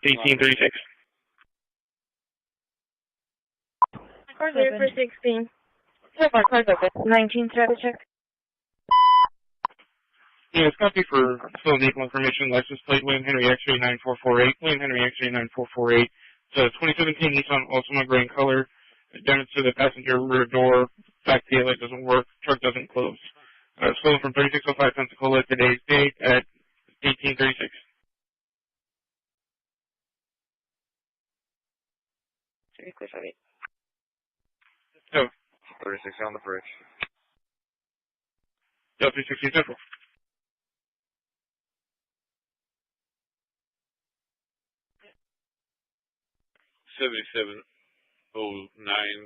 1836. Car's there for 16. So far, car's open. 19 status check. Yeah, it's copy for full vehicle information, license plate, William Henry X-ray 9448, William Henry X-ray 9448. So 2017 Nissan Altima gray in color. Damage to the passenger rear door. Back tail light doesn't work. Truck doesn't close. Stolen from 3605 Pensacola, today's date at 1836. Oh. 36 on the bridge. Delta 360 Central.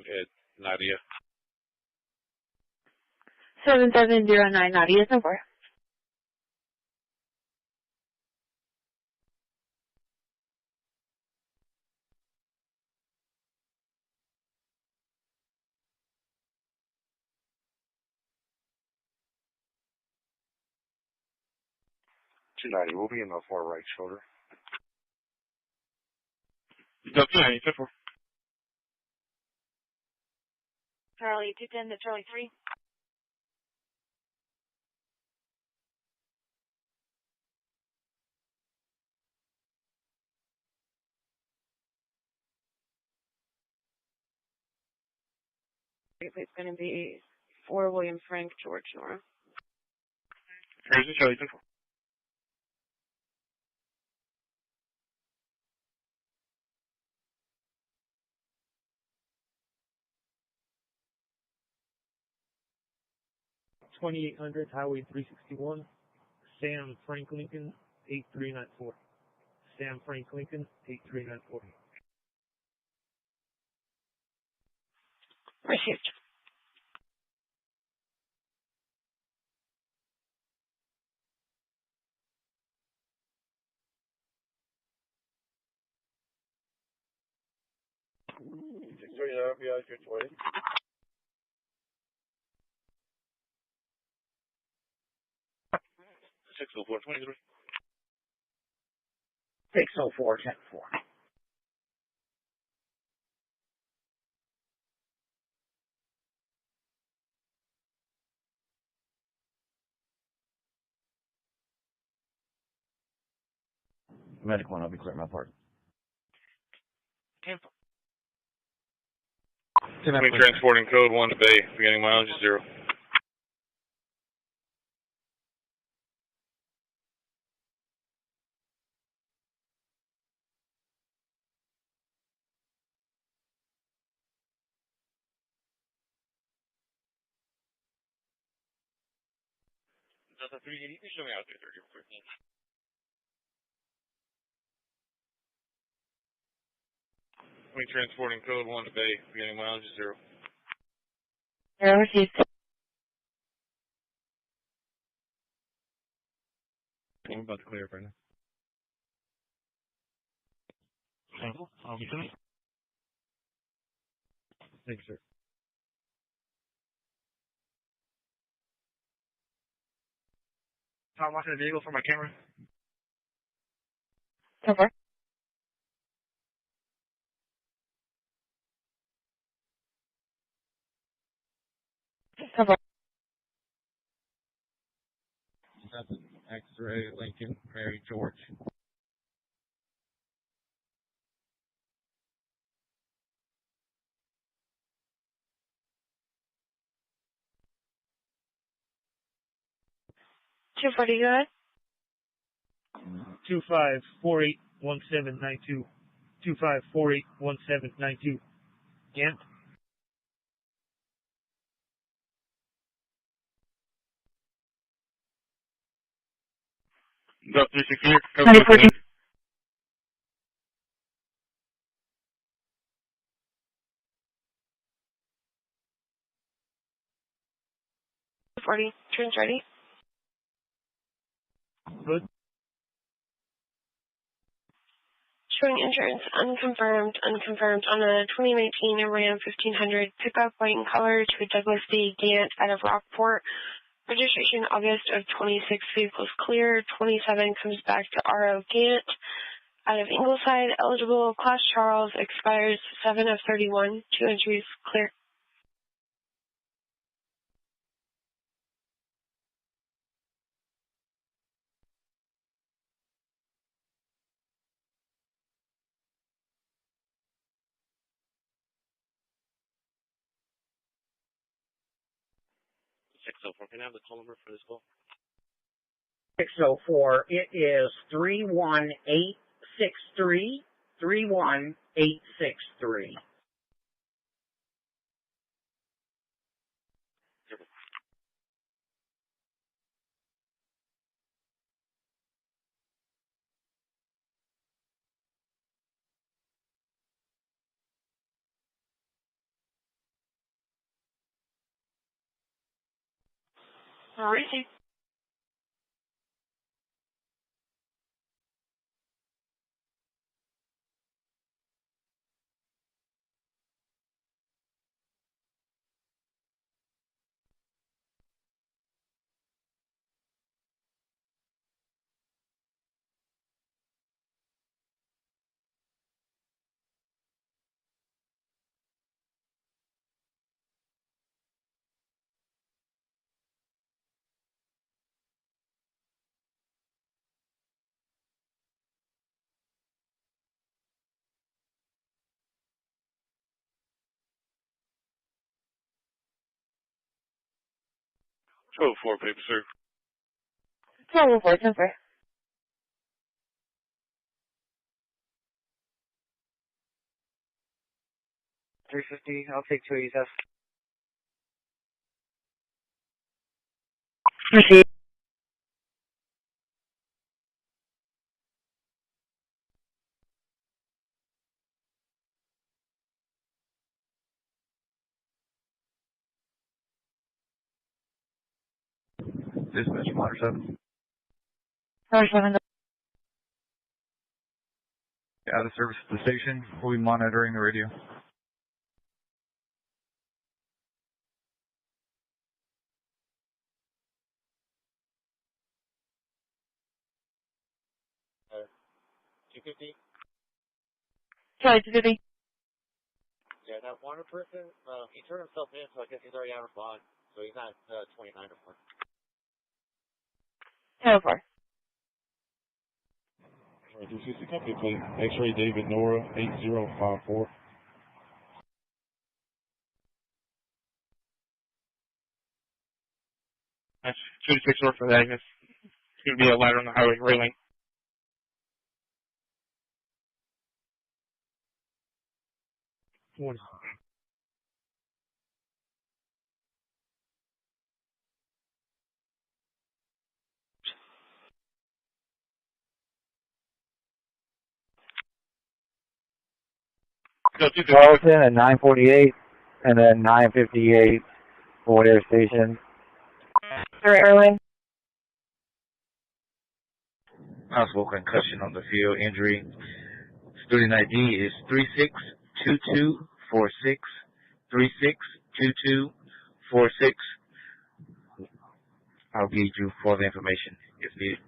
at Nadia. 7709 Nadia, so far. We'll be in the far right shoulder. Delta 290 Central. Charlie 210 to Charlie 3. It's going to be 4 William Frank, George Nora. Here's the Charlie Central. $2,800 Highway 361. Sam Frank Lincoln 8394. Sam Frank Lincoln 8394. Received. FBI 220. 60423. 604, 10-4. Medic 1, I'll be clearing my part. 10-4. Transporting code 1 to Bay, beginning mileage is 0. Delta 380, show me out there 30 real quick. Transporting code 1 to Bay, beginning mileage is 0. Zero received. I'm about to clear it right now. I'll be coming. Thanks, sir. I'm watching the vehicle from my camera. Okay. Okay. That's an X-ray Lincoln Prairie George. Two 40, go ahead. 25481792. 25481792. Gant. Go 360. 40. Turns ready. Good. Showing insurance unconfirmed on a 2019 Ram 1500 pickup, white in color, to a Douglas D. Gant out of Rockport. Registration August of 26, vehicles clear. 27 comes back to RO Gant out of Ingleside, eligible, Class Charles, expires 7 of 31. 2 entries clear. Can I have the call number for this call? 604. It is 31863. 31863. Receive. Oh, 4 paper, sir. 204, sir. 350. I'll take 2 heaths. Receive. Dispatch, monitor 7. Number 7. Out of service at the station. We'll be monitoring the radio. $250? Sorry, 250. Yeah, that water person, he turned himself in, so I guess he's already out of bond. So he's not 29 or more. 204. 360 copy, please. X-ray David Nora 8054. That's 26 North for Agnes. It's going to be a ladder on the highway railing. One. Charleston at 948, and then 958 Ford Air Station. Alright, Erwin. Possible concussion on the field, injury. Student ID is 362246. 362246. I'll give you further information if needed.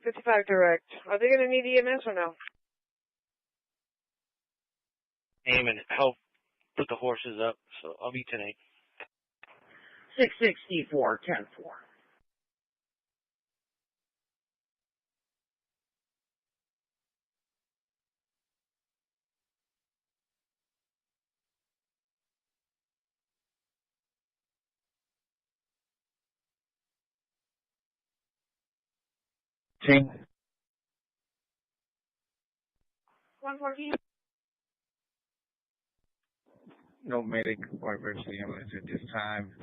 55 direct. Are they going to need EMS or no? Aim and help put the horses up, so I'll be 10-8. 664, 10-4. Team. 114. No medic or emergency ambulance at this time.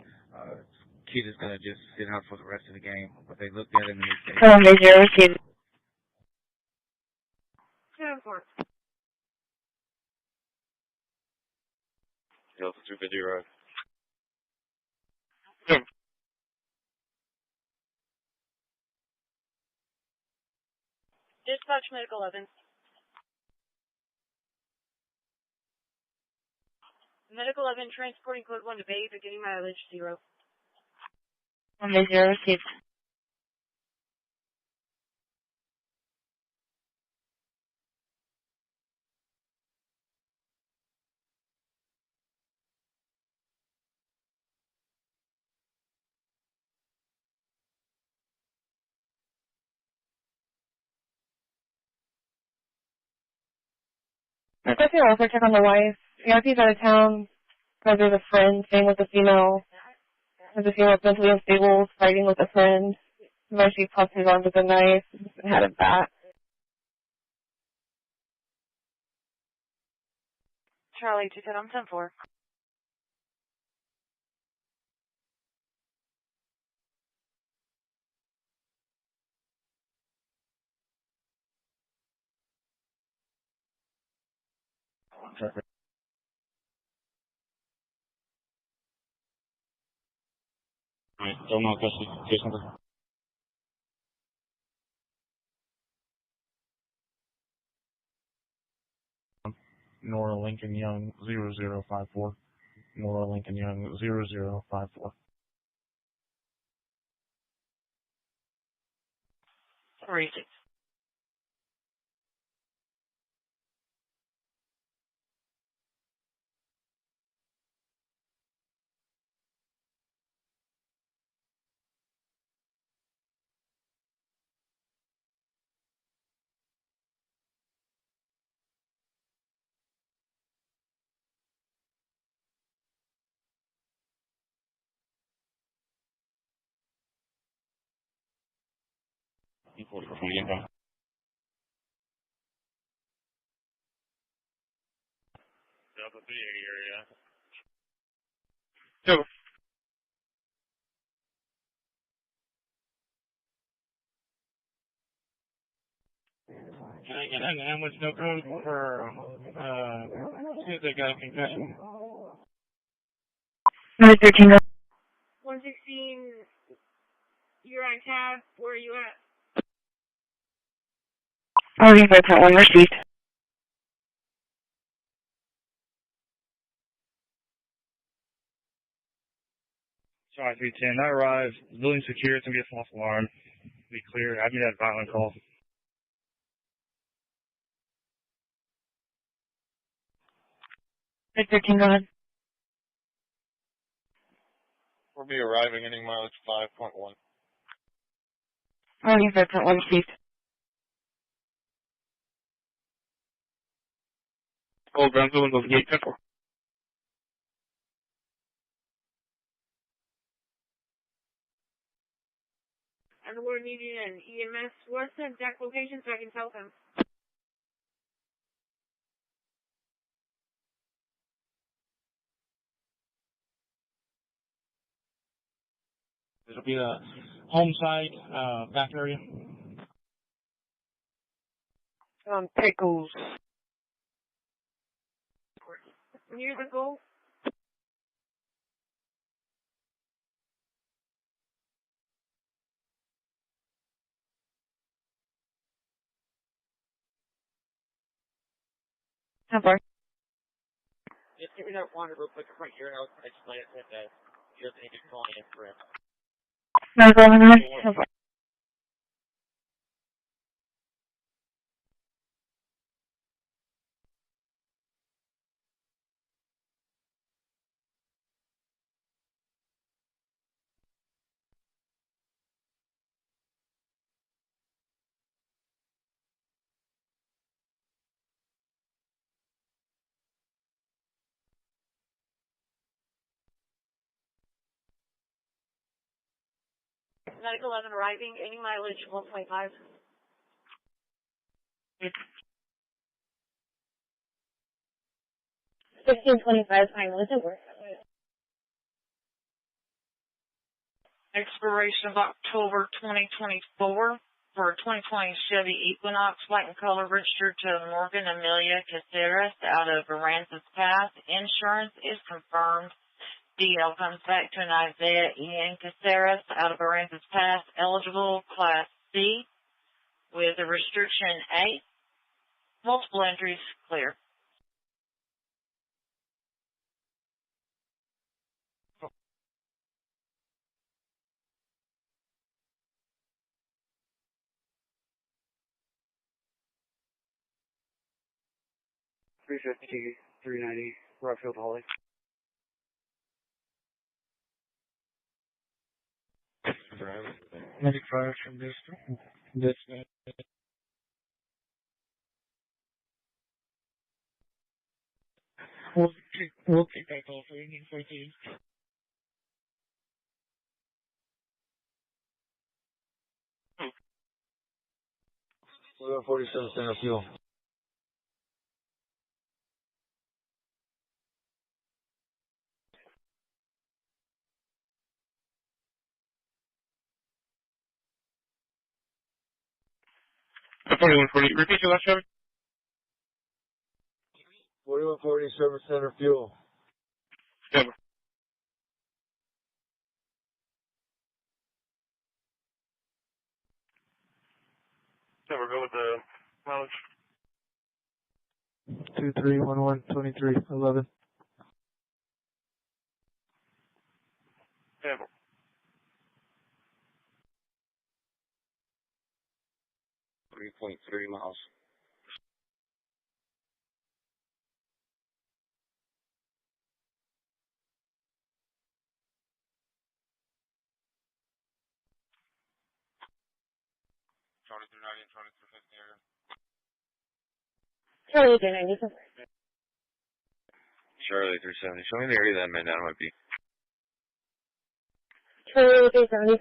Kid is going to just sit out for the rest of the game, but they looked at him and they said... Oh, major received. 10-4. Delta 250 road. Dispatch medical 11. Medical 11 transporting code 1 to Bay, beginning mileage 0. Oh, major received. I guess you're also check on the wife. Fiance's out of town because there's a friend staying with a female. There's a female mentally unstable fighting with a friend. Where she popped his arm with a knife and had a bat. Charlie 210, I'm 10-4. Alright, don't know, custody. Case number. Nora Lincoln Young 0054. Nora Lincoln Young 0054. 36. E40 from the inbound. Delta 380 area. Go. Can I get an ambulance no code for, see if they got a concussion? Number 13, go. 116, you're on tab. Where are you at? Oh, you got that one received. Sorry, 310. I arrived. Building secure. It's going to be a false alarm. Be clear. I need that violent call. Number 13, go ahead. We'll be arriving ending mileage 5.1. Oh, you got that one received. Old Brownsville, Windows Gate 10-4. And we're needing an EMS. What's the exact location so I can tell them? It'll be the home side, back area. Pickles. Near the goal? How far? Just give me that water real quick right here, and I'll explain it with that. He doesn't need to call me in for it. No, go on. How far? Medic 11 arriving, any mileage 1.5. 1625 fine. Was it worth it? Expiration of October 2024 for a 2020 Chevy Equinox, white in color, registered to Morgan Amelia Caceres out of Aransas Pass. Insurance is confirmed. DL comes back to an Isaiah Ian Caceres out of Aransas Pass, eligible Class C with a restriction A. Multiple entries clear. $350, $390, Rockfield Holly. Medic 5 from this. We'll take that call for you. 47 center fuel. Repeat your last Chevy. 4147 center fuel. Denver. Denver, go with the mileage. 23112311. Denver. .3 miles. Charlie 390 and Charlie 350 area. Charlie 390. Charlie 370. Show me the area that man down might be. Charlie 370.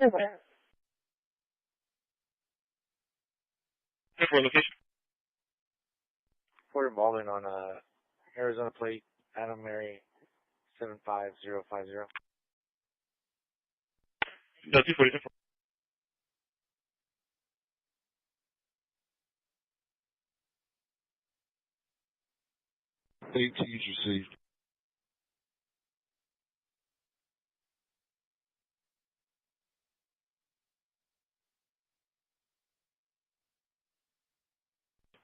For location. Port involvement on Arizona plate, Adam Mary 75050. No, 240. AT's received.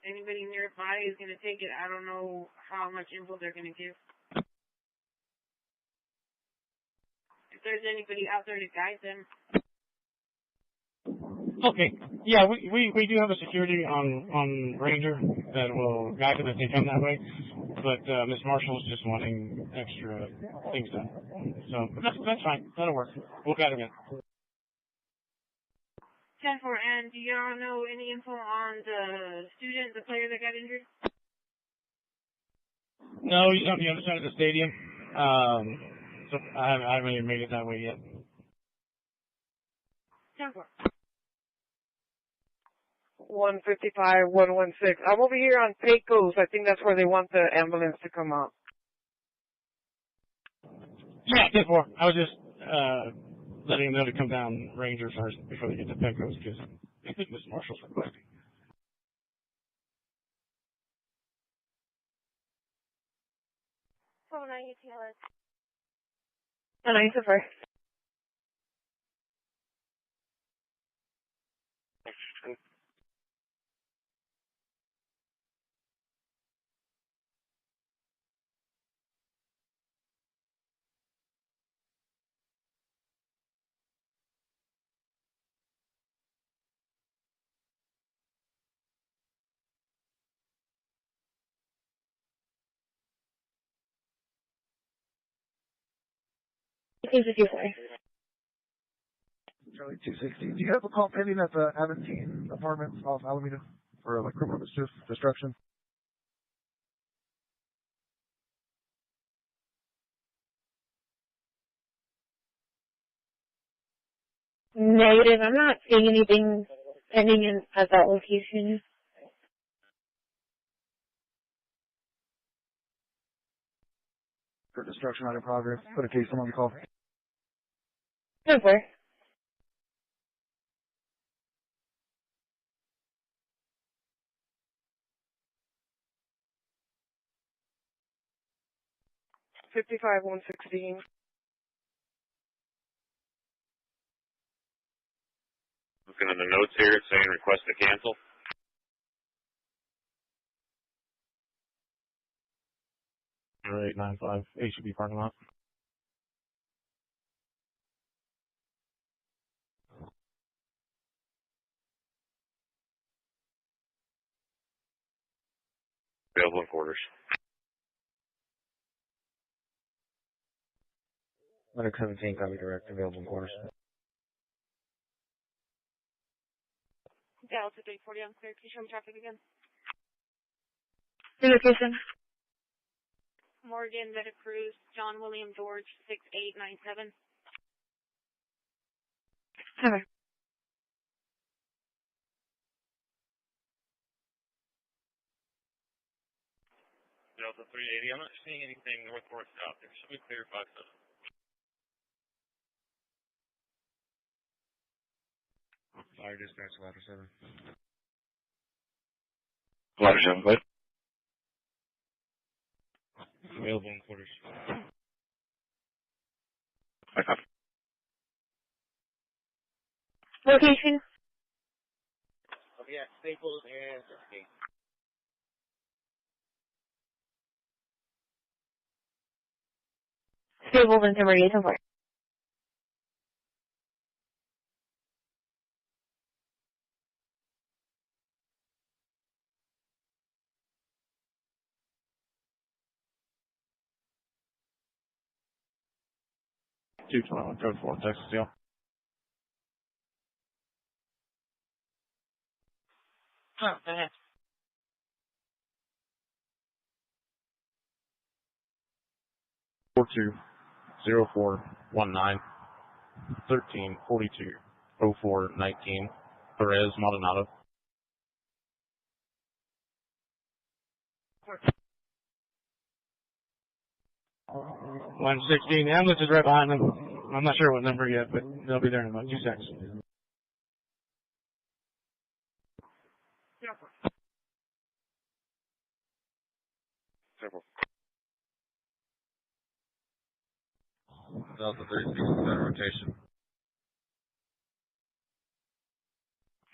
Anybody nearby is going to take it. I don't know how much info they're going to give. If there's anybody out there to guide them. Okay. Yeah, we do have a security on Ranger that will guide them if they come that way. But Miss Marshall's just wanting extra things done. So that's fine. That'll work. We'll guide them in. 10-4, and do y'all know any info on the student, the player that got injured? No, he's on the other side of the stadium. So I haven't even made it that way yet. 10-4. 155, 116. I'm over here on Pecos. I think that's where they want the ambulance to come out. Yeah, 10-4. I was just letting them know to come down Ranger first before they get to Pecos, because I think Miss Marshall's requesting. Oh, no, you tell us. Oh, 9-4. 1854. Charlie 260. Do you have a call pending at the Aventine Apartments off Alameda for like criminal destruction? Negative. I'm not seeing anything pending at that location. For destruction out in progress. Put a case on the call. Over. $55 $116. Looking at the notes here, it's saying request to cancel. Or 895 HEB parking lot. Available in quarters. Letter 17, copy direct, available in quarters. Delta 340 on clear. Can you show me traffic again? The location. Morgan, Veta Cruz, John William George, 6897. Over. Delta 380, I'm not seeing anything north-north south there. Should we clear 57? Fire dispatch, ladder 7. Ladder 7, clear. Available in quarters. I copy. Location. Oh, yeah, Staples and Gate. Staples and Timber Gate. Over. Code 4, Texas, yeah. Oh, go ahead. Four 0419 1342 0419 Perez Maldonado. 116. The ambulance is right behind them. I'm not sure what number yet, but they'll be there in about 2 seconds. Several. Delta 36 is on rotation.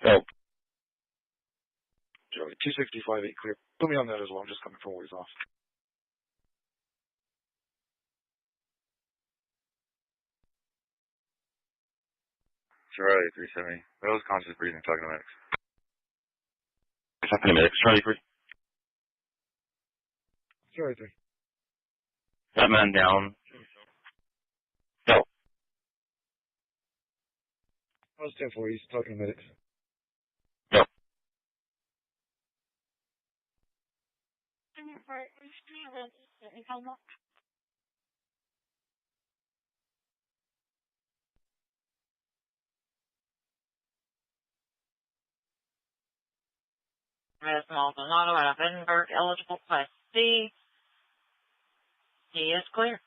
Oh. Charlie 265, 8 clear. Put me on that as well. I'm just coming from ways off. Charlie 370. Those conscious breathing, talking to medics. Talking to medics, Charlie 3. Charlie 3. That man down. Go. I was 10-4, he's talking to medics. Go. Ms. Maldonado out of Edinburgh, eligible class C. He is clear.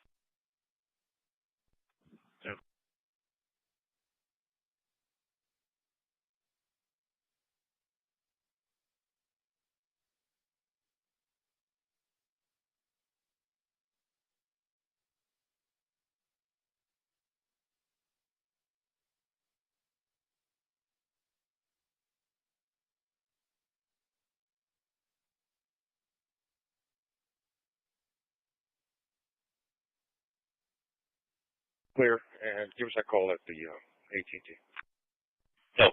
Clear, and give us a call at the AT&T. Go.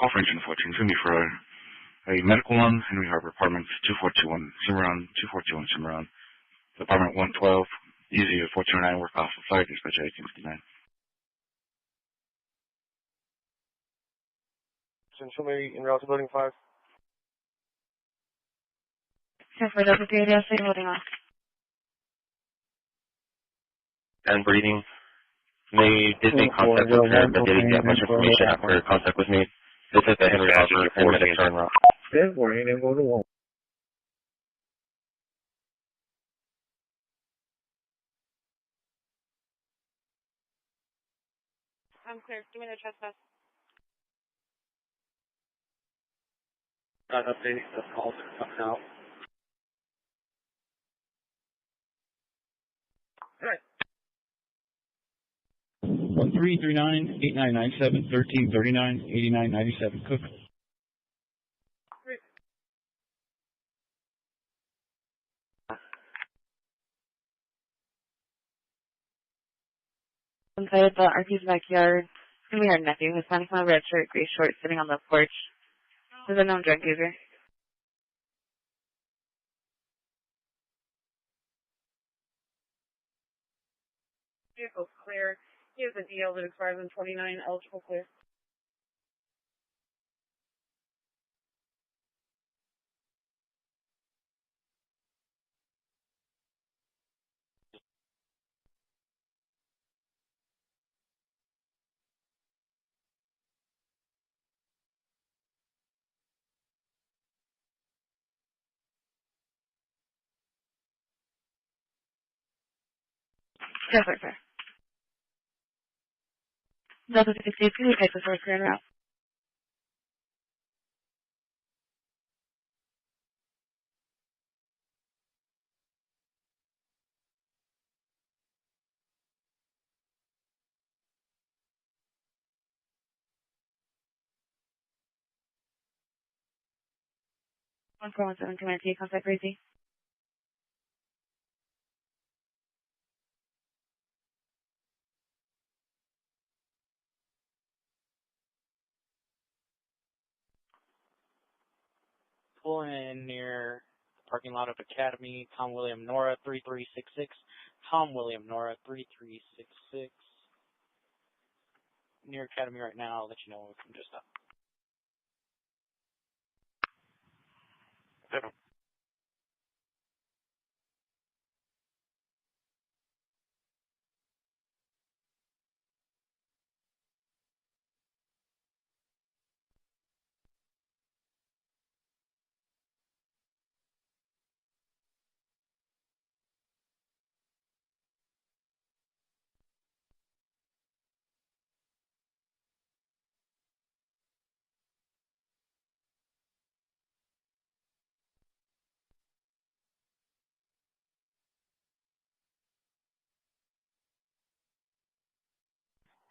Call for engine 14. It's going to be for a medical one, Henry Harbor Apartments, 2421 Cimarron, 2421 Cimarron. Apartment 112, easy 1409, work off of flight, dispatch 1859. Show me in route to building 5. For Delta 3, yes, I'm holding on. And breathing. They did make contact with her, but they didn't get much information after contact with me. This is the Henry Harbor and medic turn route. Good morning, and go to 1. I'm clear. Give me the trespass. Got updating the calls out. Alright. 1339-8997, 1339-8997, Cook. Inside the RP's backyard. It's going to be her nephew who's standing from a red shirt, gray shorts, sitting on the porch. He's a known drug user. Vehicle's clear. He has a DL that expires in 29, eligible clear. Yes, sir. Delta 68, can you take the first grand route? One 417, Command T, contact Crazy. Pulling in near the parking lot of Academy, Tom William Nora 3366. Tom William Nora 3366. Near Academy right now. I'll let you know when we can just stop.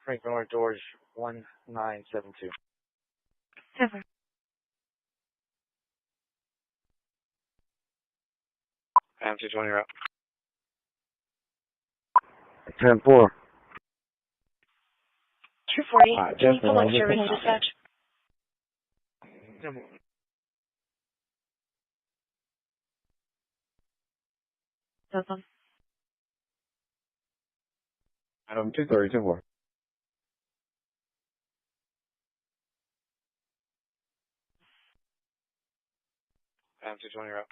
Frank Miller, George 1972. Yes, sir. I'm 220 route. 10-4. 240. Can you select service dispatch? That's on. Adam 230, 10-4. I'm 220 route.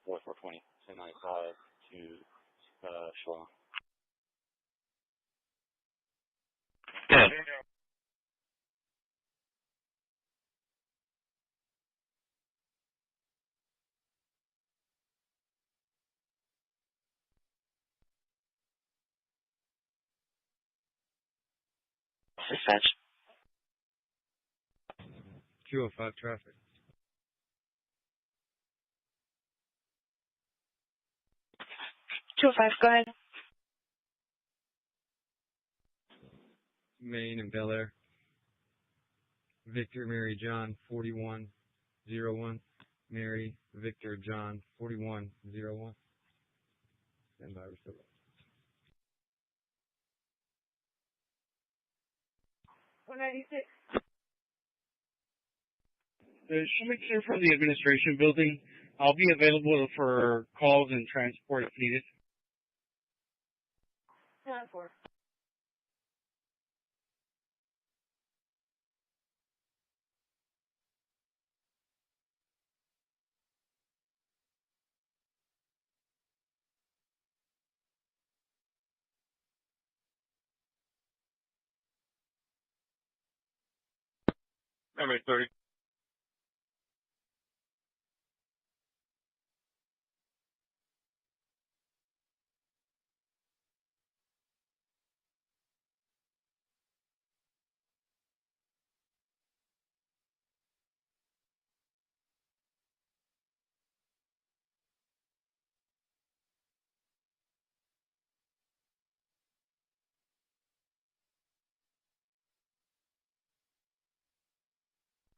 420, 1095 to Shalom. Good. Dispatch. 205 traffic. Go ahead. Maine and Bel Air. Victor, Mary, John, 4101. Mary, Victor, John, 4101. Stand by, restore. 196. Show me clear from the administration building. I'll be available for calls and transport if needed. 94. Number 30.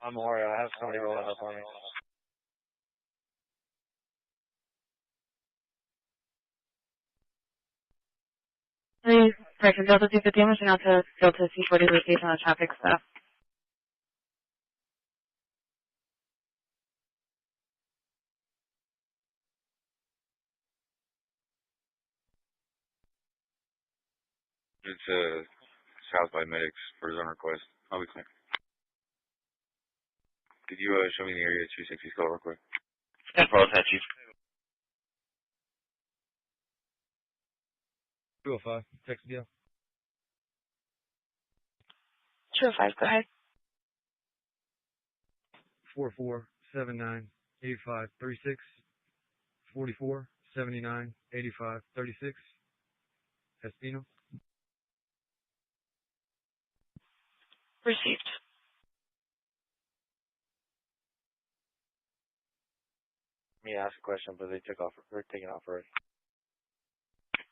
I'm Mario. I have somebody rolling up on me. Right, from Delta 250, I'm reaching out to Delta C40 location on traffic stuff. It's South by Medics for his own request. I'll be clear. Could you show me the area 260 call real quick? Yeah, for all Chief. 205, text deal. 205, go ahead. 44798536. 44798536. Espino. Received. Me ask a question, but they took off. They're taking off already.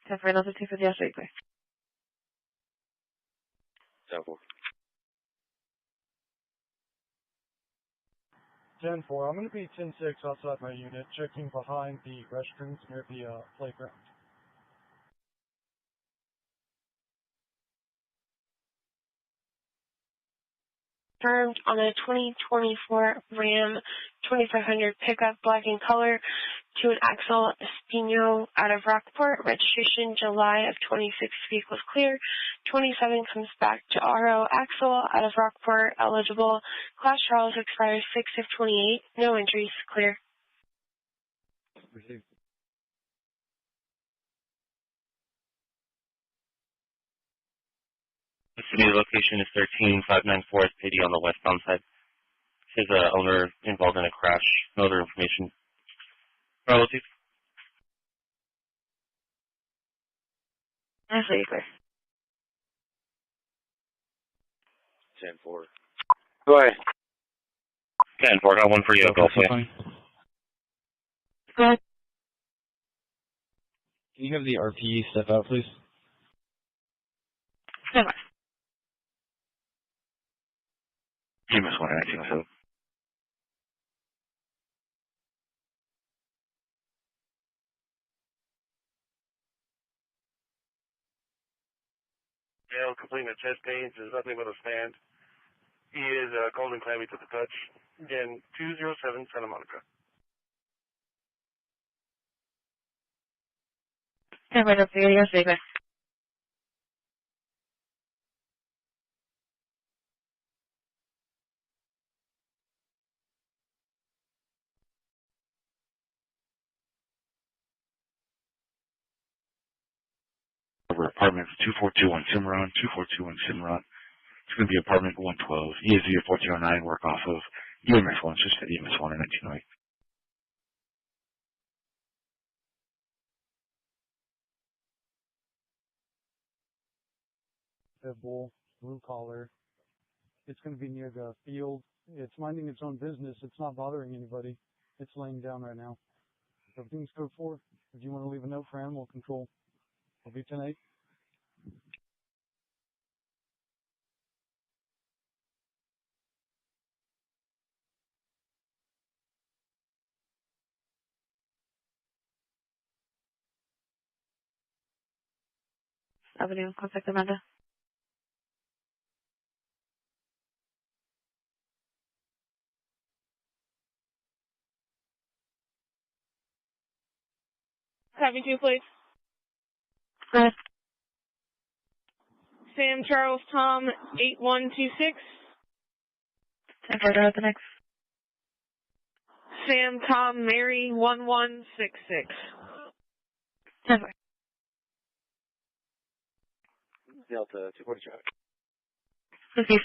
Time for Delta 250, I'll show you clear. 10-4. 10-4. I'm going to be 10-6 outside my unit, checking behind the restrooms near the playground. Confirmed on a 2024 Ram 2500 pickup, black in color, to an Axel Espino out of Rockport. Registration July of 26, vehicles clear. 27 comes back to RO Axel out of Rockport, eligible. Class Charles expires 6 of 28. No entries, clear. Received. The city location is 13594 SPD on the westbound side. His owner involved in a crash. No other information. Relative. I'll show you clear. 10-4. Go ahead. 10-4, got one for you. Go for you. Go ahead. Can you have the RPE step out, please? Step out. EMS 11907. Male completing the chest pains. There's nothing but a stand. He is cold and clammy to the touch. Again, 207 Santa Monica. Time for Delta 250, I'll show you clear. Over apartment 2421 Cimarron, 2421 Cimarron. It's going to be apartment 112. ESV 1409, work off of EMS 1, just at EMS 1 in 1908. Pit bull, blue collar. It's going to be near the field. It's minding its own business. It's not bothering anybody. It's laying down right now. Everything's code 4. If you want to leave a note for animal control, I'll be 10-8. Avenue, contact Amanda. Copy 2, please. Sam Charles Tom 8126. The next. Sam Tom Mary 1166. Delta 240 traffic. Okay.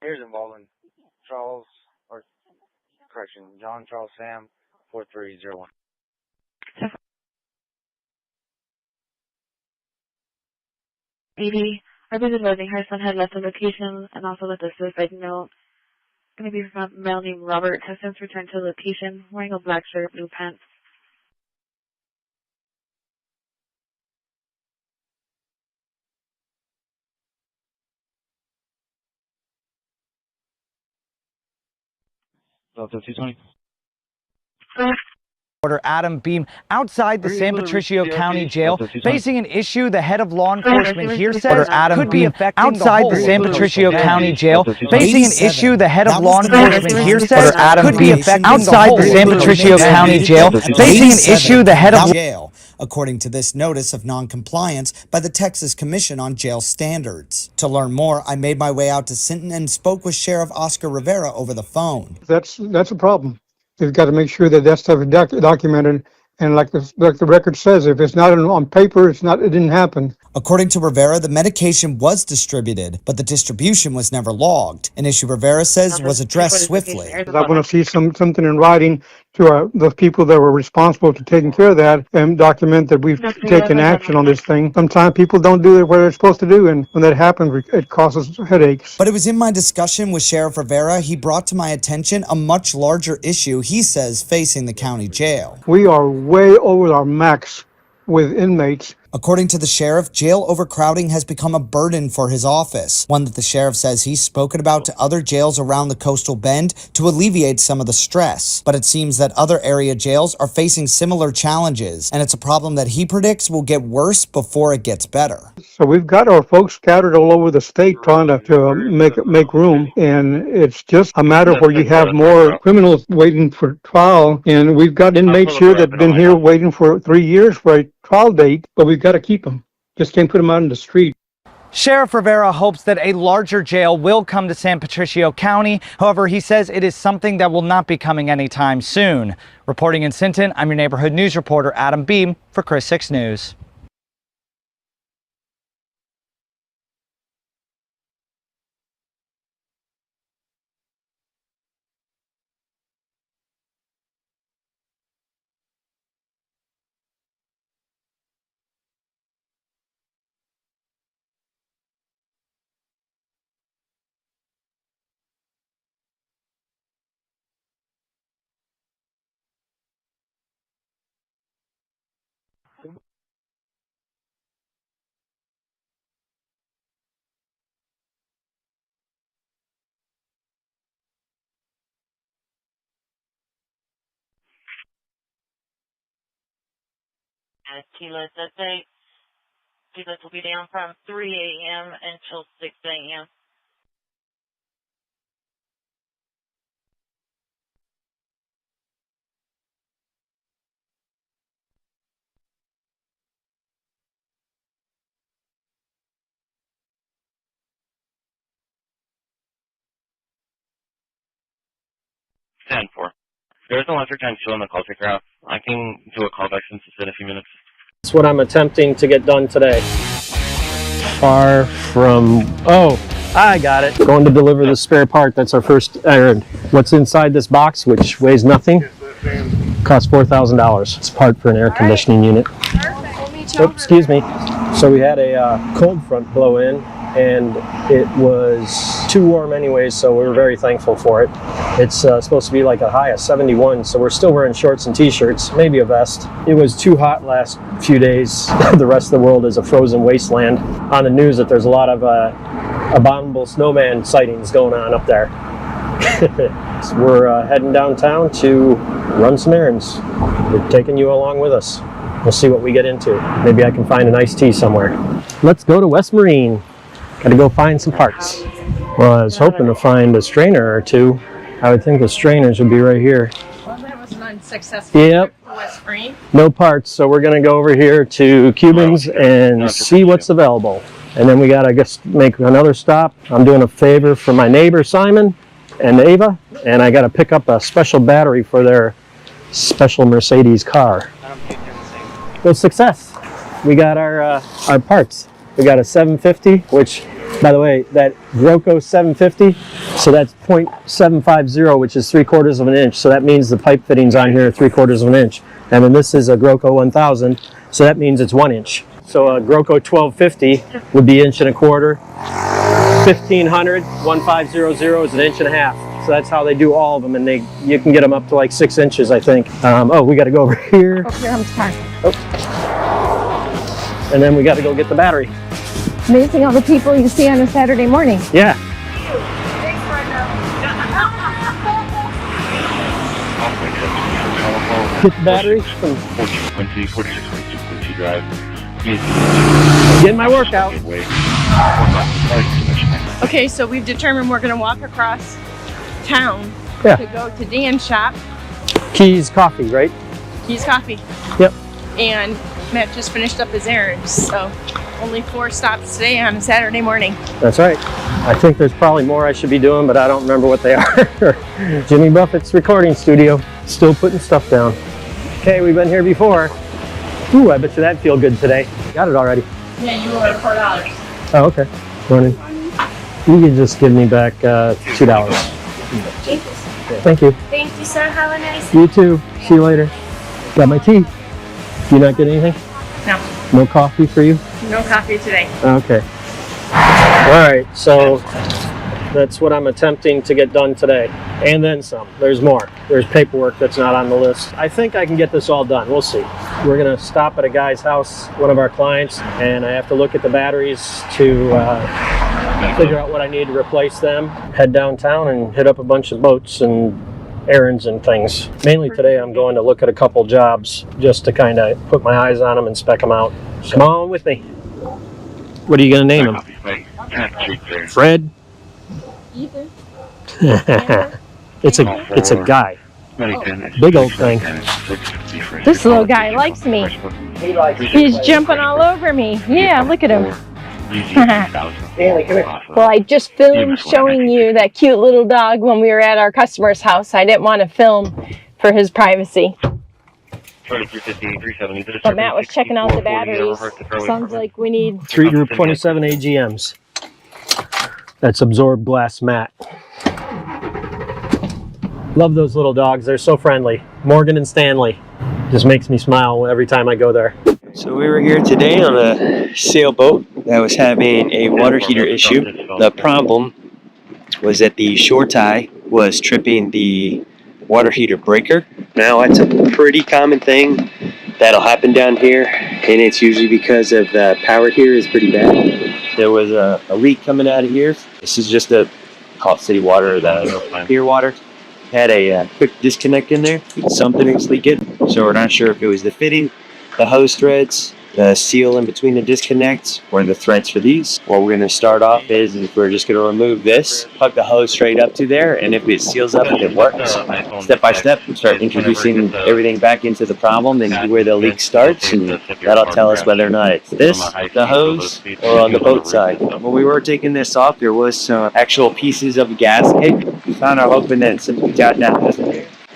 Here's involving Charles, or correction, John Charles Sam 4301. Our business advising her son had left the location and also left a suicide note. Going to be from a male named Robert. Has since returned to the location wearing a black shirt, blue pants. Delta 220. Adam Beam outside the San Patricio County Jail, facing an issue the head of law enforcement here says could be affecting outside the San Patricio County Jail, facing an issue the head of law enforcement here says could be affecting outside the San Patricio County Jail, facing an issue the head of jail, according to this notice of non-compliance by the Texas Commission on Jail Standards. To learn more, I made my way out to Sinton and spoke with Sheriff Oscar Rivera over the phone. That's a problem. You've got to make sure that that stuff is documented, and like the record says, if it's not on paper, it didn't happen. According to Rivera, the medication was distributed, but the distribution was never logged, an issue Rivera says was addressed swiftly. I want to see something in writing to the people that were responsible for taking care of that and document that we've taken action on this thing. Sometimes people don't do it where they're supposed to do, and when that happens, it causes headaches. But it was in my discussion with Sheriff Rivera, he brought to my attention a much larger issue he says facing the county jail. We are way over our max with inmates. According to the sheriff, jail overcrowding has become a burden for his office, one that the sheriff says he's spoken about to other jails around the coastal bend to alleviate some of the stress. But it seems that other area jails are facing similar challenges, and it's a problem that he predicts will get worse before it gets better. So we've got our folks scattered all over the state trying to make room, and it's just a matter where you have more criminals waiting for trial, and we've got inmates here that have been here waiting for 3 years for a trial date, but we've got to keep them. Just can't put them out in the street. Sheriff Rivera hopes that a larger jail will come to San Patricio County. However, he says it is something that will not be coming anytime soon. Reporting in Sinton, I'm your neighborhood news reporter Adam Beam for Chris 6 News. T-list update. T-list will be down from 3 a.m. until 6 a.m. Stand 4. There is no answer time 2 on the call taker out. I can do a callback since it's in a few minutes. That's what I'm attempting to get done today. Far from, oh, I got it. Going to deliver the spare part. That's our first errand. What's inside this box, which weighs nothing, costs $4,000. It's part for an air conditioning unit. Oh, excuse me. So we had a cold front blow in, and it was too warm anyways, so we were very thankful for it. It's supposed to be like a high of 71, so we're still wearing shorts and t-shirts, maybe a vest. It was too hot last few days. The rest of the world is a frozen wasteland. On the news that there's a lot of abominable snowman sightings going on up there. So we're heading downtown to run some errands. We're taking you along with us. We'll see what we get into. Maybe I can find an iced tea somewhere. Let's go to West Marine. Gotta go find some parts. Well, I was hoping to find a strainer or two. I would think the strainers would be right here. unsuccessful. Yep. West Free. No parts, so we're going to go over here to Cubans and see what's available. And then we got to, I guess, make another stop. I'm doing a favor for my neighbor Simon and Ava, and I got to pick up a special battery for their special Mercedes car. Well, success. We got our parts. We got a 750, which, by the way, that Groco 750, so that's 0.750, which is 3/4 of an inch. So that means the pipe fittings on here are 3/4 of an inch. And then this is a Groco 1000, so that means it's 1 inch. So a Groco 1250 would be 1.25 inches. 1500, 1500 is 1.5 inches. So that's how they do all of them, and you can get them up to like 6 inches, I think. Oh, we got to go over here. Oh, here comes the car. Oh. And then we got to go get the battery. Amazing all the people you see on a Saturday morning. Yeah. Get the battery from 4622 Drive. Getting my workout. Okay, so we've determined we're going to walk across town to go to Dan's shop. Keys Coffee, right? Keys Coffee. Yep. And Matt just finished up his errands, so only 4 stops today on a Saturday morning. That's right. I think there's probably more I should be doing, but I don't remember what they are. Jimmy Buffett's recording studio, still putting stuff down. Okay, we've been here before. Ooh, I bet you that'd feel good today. Got it already. Yeah, you ordered $4. Oh, okay. Morning. You can just give me back $2. Thank you. Thank you, sir. Have a nice You too. See you later. Got my tea. You not get anything? No. No coffee for you? No coffee today. Okay. All right, so that's what I'm attempting to get done today. And then some. There's more. There's paperwork that's not on the list. I think I can get this all done. We'll see. We're going to stop at a guy's house, one of our clients, and I have to look at the batteries to figure out what I need to replace them. Head downtown and hit up a bunch of boats and errands and things. Mainly today I'm going to look at a couple jobs just to kind of put my eyes on them and spec them out. Come on with me. What are you going to name him? Fred? Ethan. It's a guy. Big old thing. This little guy likes me. He's jumping all over me. Yeah, look at him. Well, I just filmed showing you that cute little dog when we were at our customer's house. I didn't want to film for his privacy. But Matt was checking out the batteries. Sounds like we need 3 group 27 AGMs. That's absorbed glass mat. Love those little dogs. They're so friendly. Morgan and Stanley. Just makes me smile every time I go there. So we were here today on a sailboat that was having a water heater issue. The problem was that the shore tie was tripping the water heater breaker. Now that's a pretty common thing that'll happen down here, and it's usually because of the power here is pretty bad. There was a leak coming out of here. This is just a call it city water, the pier water. Had a quick disconnect in there. Something was leaking, so we're not sure if it was the fitting, the hose threads, the seal in between the disconnects, or the threads for these. What we're going to start off is we're just going to remove this, hook the hose straight up to there, and if it seals up and it works, step by step, we'll start introducing everything back into the problem and see where the leak starts, and that'll tell us whether or not it's this, the hose, or on the boat side. When we were taking this off, there was some actual pieces of a gasket. We found our hoping that simply got down,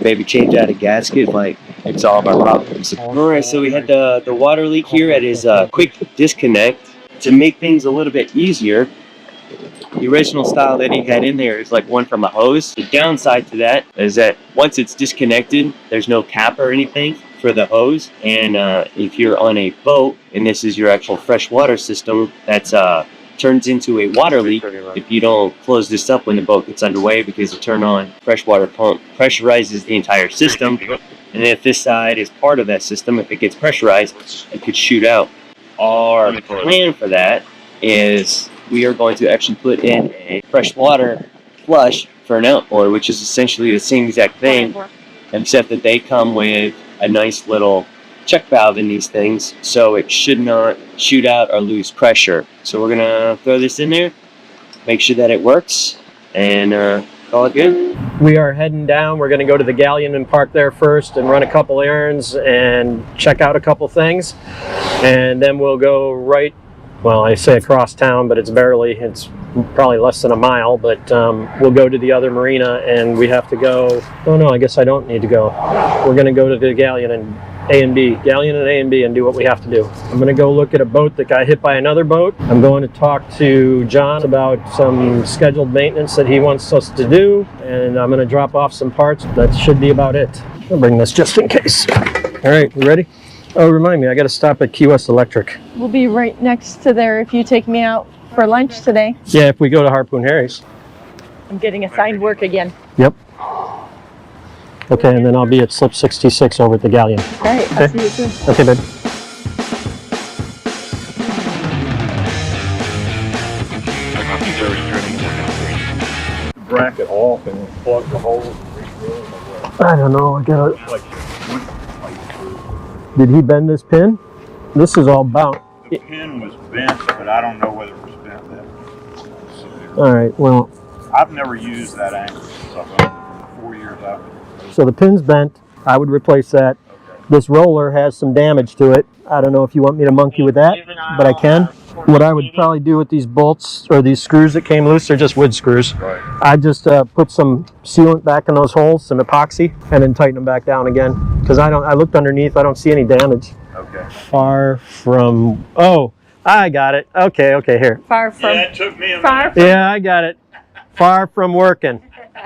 maybe change out a gasket, like it's all of our problems. Alright, so we had the water leak here at his quick disconnect. To make things a little bit easier, the original style that he had in there is like one from a hose. The downside to that is that once it's disconnected, there's no cap or anything for the hose, and if you're on a boat and this is your actual freshwater system, that's turns into a water leak if you don't close this up when the boat gets underway, because the turn on freshwater pump pressurizes the entire system, and if this side is part of that system, if it gets pressurized, it could shoot out. Our plan for that is we are going to actually put in a freshwater flush for an outboard, which is essentially the same exact thing, except that they come with a nice little check valve in these things, so it should not shoot out or lose pressure. So we're gonna throw this in there, make sure that it works, and All good? We are heading down. We're going to go to the Galleon and park there first and run a couple errands and check out a couple things. And then we'll go right, well, I say across town, but it's probably less than a mile, but we'll go to the other marina and we have to go, oh no, I guess I don't need to go. We're going to go to the Galleon and Galleon and A and B and do what we have to do. I'm going to go look at a boat that got hit by another boat. I'm going to talk to John about some scheduled maintenance that he wants us to do, and I'm going to drop off some parts. That should be about it. I'll bring this just in case. All right, you ready? Oh, remind me, I got to stop at Key West Electric. We'll be right next to there if you take me out for lunch today. Yeah, if we go to Harpoon Harry's. I'm getting assigned work again. Yep. Okay, and then I'll be at slip 66 over at the Galleon. All right, I'll see you soon. Okay, babe. Bracket off and plug the hole. I don't know, I got it. Did he bend this pin? This is all bound. The pin was bent, but I don't know whether it was bent that. All right, well. I've never used that angle since I've done it for 4 years out. So the pin's bent. I would replace that. Okay. This roller has some damage to it. I don't know if you want me to monkey with that, but I can. What I would probably do with these bolts or these screws that came loose, they're just wood screws. Right. I just put some sealant back in those holes, some epoxy, and then tighten them back down again. Because I looked underneath, I don't see any damage. Okay. Far from, oh, I got it. Okay, here. Far from. Yeah, it took me a minute. Yeah, I got it. Far from working.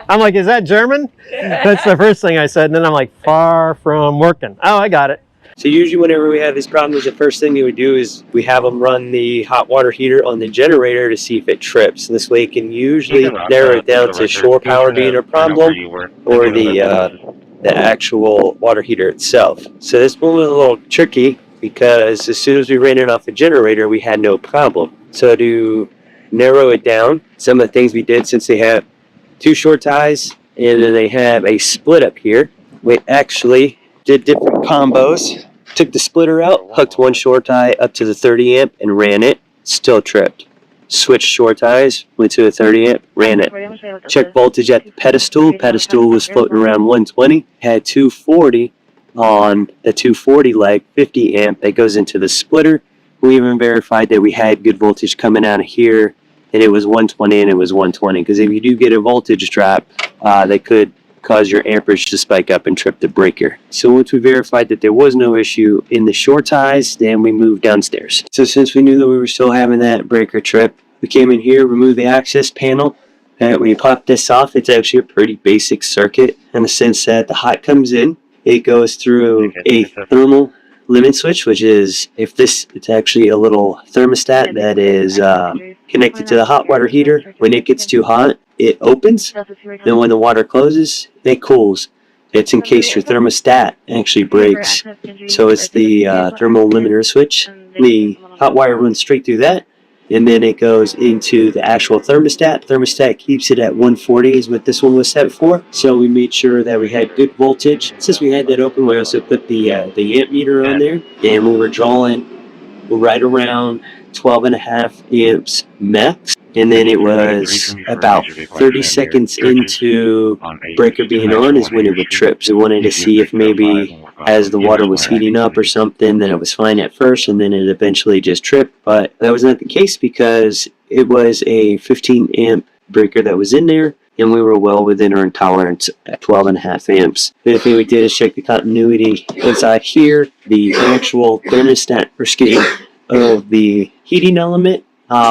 I'm like, is that German? That's the first thing I said, and then I'm like, far from working. Oh, I got it. So usually whenever we have these problems, the first thing we would do is we have them run the hot water heater on the generator to see if it trips. This way it can usually narrow it down to shore power being a problem or the actual water heater itself. So this one was a little tricky because as soon as we ran it off the generator, we had no problem. So to narrow it down, some of the things we did, since they have 2 short ties and then they have a split up here, we actually did different combos. Took the splitter out, hooked one short tie up to the 30 amp and ran it, still tripped. Switched short ties, went to a 30 amp, ran it. Checked voltage at the pedestal. Pedestal was floating around 120. Had 240 on the 240 leg, 50 amp that goes into the splitter. We even verified that we had good voltage coming out of here, and it was 120 and it was 120. Because if you do get a voltage drop, that could cause your amperage to spike up and trip the breaker. So once we verified that there was no issue in the short ties, then we moved downstairs. So since we knew that we were still having that breaker trip, we came in here, removed the access panel. When you pop this off, it's actually a pretty basic circuit in the sense that the hot comes in, it goes through a thermal limit switch, which is, it's actually a little thermostat that is connected to the hot water heater. When it gets too hot, it opens. Then when the water closes, it cools. It's in case your thermostat actually breaks. So it's the thermal limiter switch. The hot wire runs straight through that, and then it goes into the actual thermostat. Thermostat keeps it at 140 is what this one was set for. So we made sure that we had good voltage. Since we had that open, we also put the amp meter on there, and we were drawing right around 12.5 amps max. And then it was about 30 seconds into breaker being on is when it would trip. So we wanted to see if maybe as the water was heating up or something, then it was fine at first and then it eventually just tripped. But that was not the case because it was a 15 amp breaker that was in there, and we were well within our tolerance at 12.5 amps. The other thing we did is check the continuity inside here, the actual thermostat, of the heating element.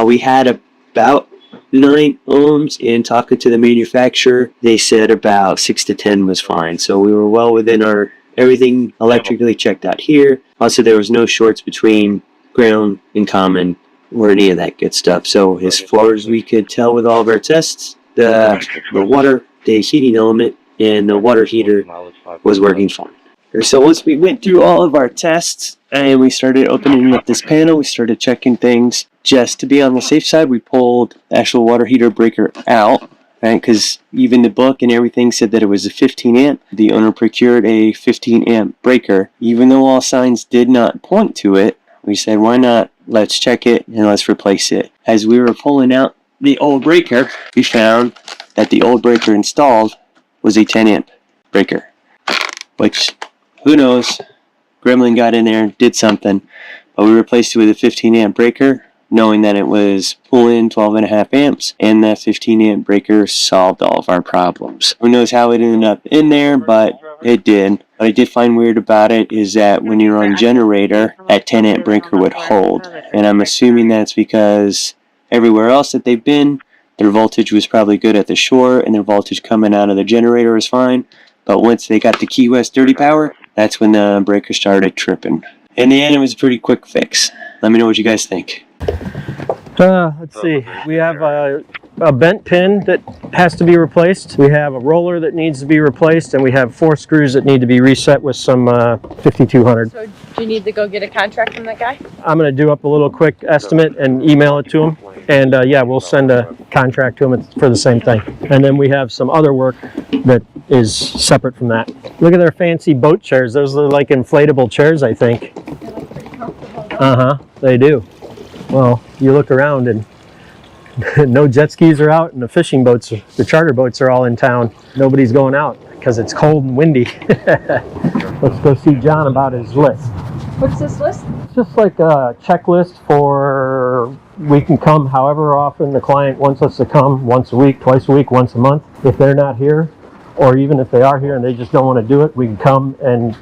We had about 9 ohms, and talking to the manufacturer, they said about 6 to 10 was fine. So we were well within our everything electrically checked out here. Also, there was no shorts between ground and common or any of that good stuff. So as far as we could tell with all of our tests, the water, the heating element, and the water heater was working fine. So once we went through all of our tests and we started opening up this panel, we started checking things. Just to be on the safe side, we pulled the actual water heater breaker out, right? Because even the book and everything said that it was a 15 amp. The owner procured a 15 amp breaker. Even though all signs did not point to it, we said, why not? Let's check it and let's replace it. As we were pulling out the old breaker, we found that the old breaker installed was a 10 amp breaker, which, who knows, Gremlin got in there, did something, but we replaced it with a 15 amp breaker, knowing that it was pulling 12.5 amps, and that 15 amp breaker solved all of our problems. Who knows how it ended up in there, but it did. What I did find weird about it is that when you're on generator, that 10 amp breaker would hold, and I'm assuming that's because everywhere else that they've been, their voltage was probably good at the shore, and their voltage coming out of the generator was fine, but once they got the Key West dirty power, that's when the breaker started tripping. In the end, it was a pretty quick fix. Let me know what you guys think. Let's see. We have a bent pin that has to be replaced. We have a roller that needs to be replaced, and we have 4 screws that need to be reset with some 5200. So do you need to go get a contract from that guy? I'm going to do up a little quick estimate and email it to him, and yeah, we'll send a contract to him for the same thing. And then we have some other work that is separate from that. Look at their fancy boat chairs. Those are like inflatable chairs, I think. They do. Well, you look around and no jet skis are out, and the fishing boats, the charter boats are all in town. Nobody's going out because it's cold and windy. Let's go see John about his list. What's this list? It's just like a checklist for we can come however often the client wants us to come, once a week, twice a week, once a month. If they're not here, or even if they are here and they just don't want to do it, we can come and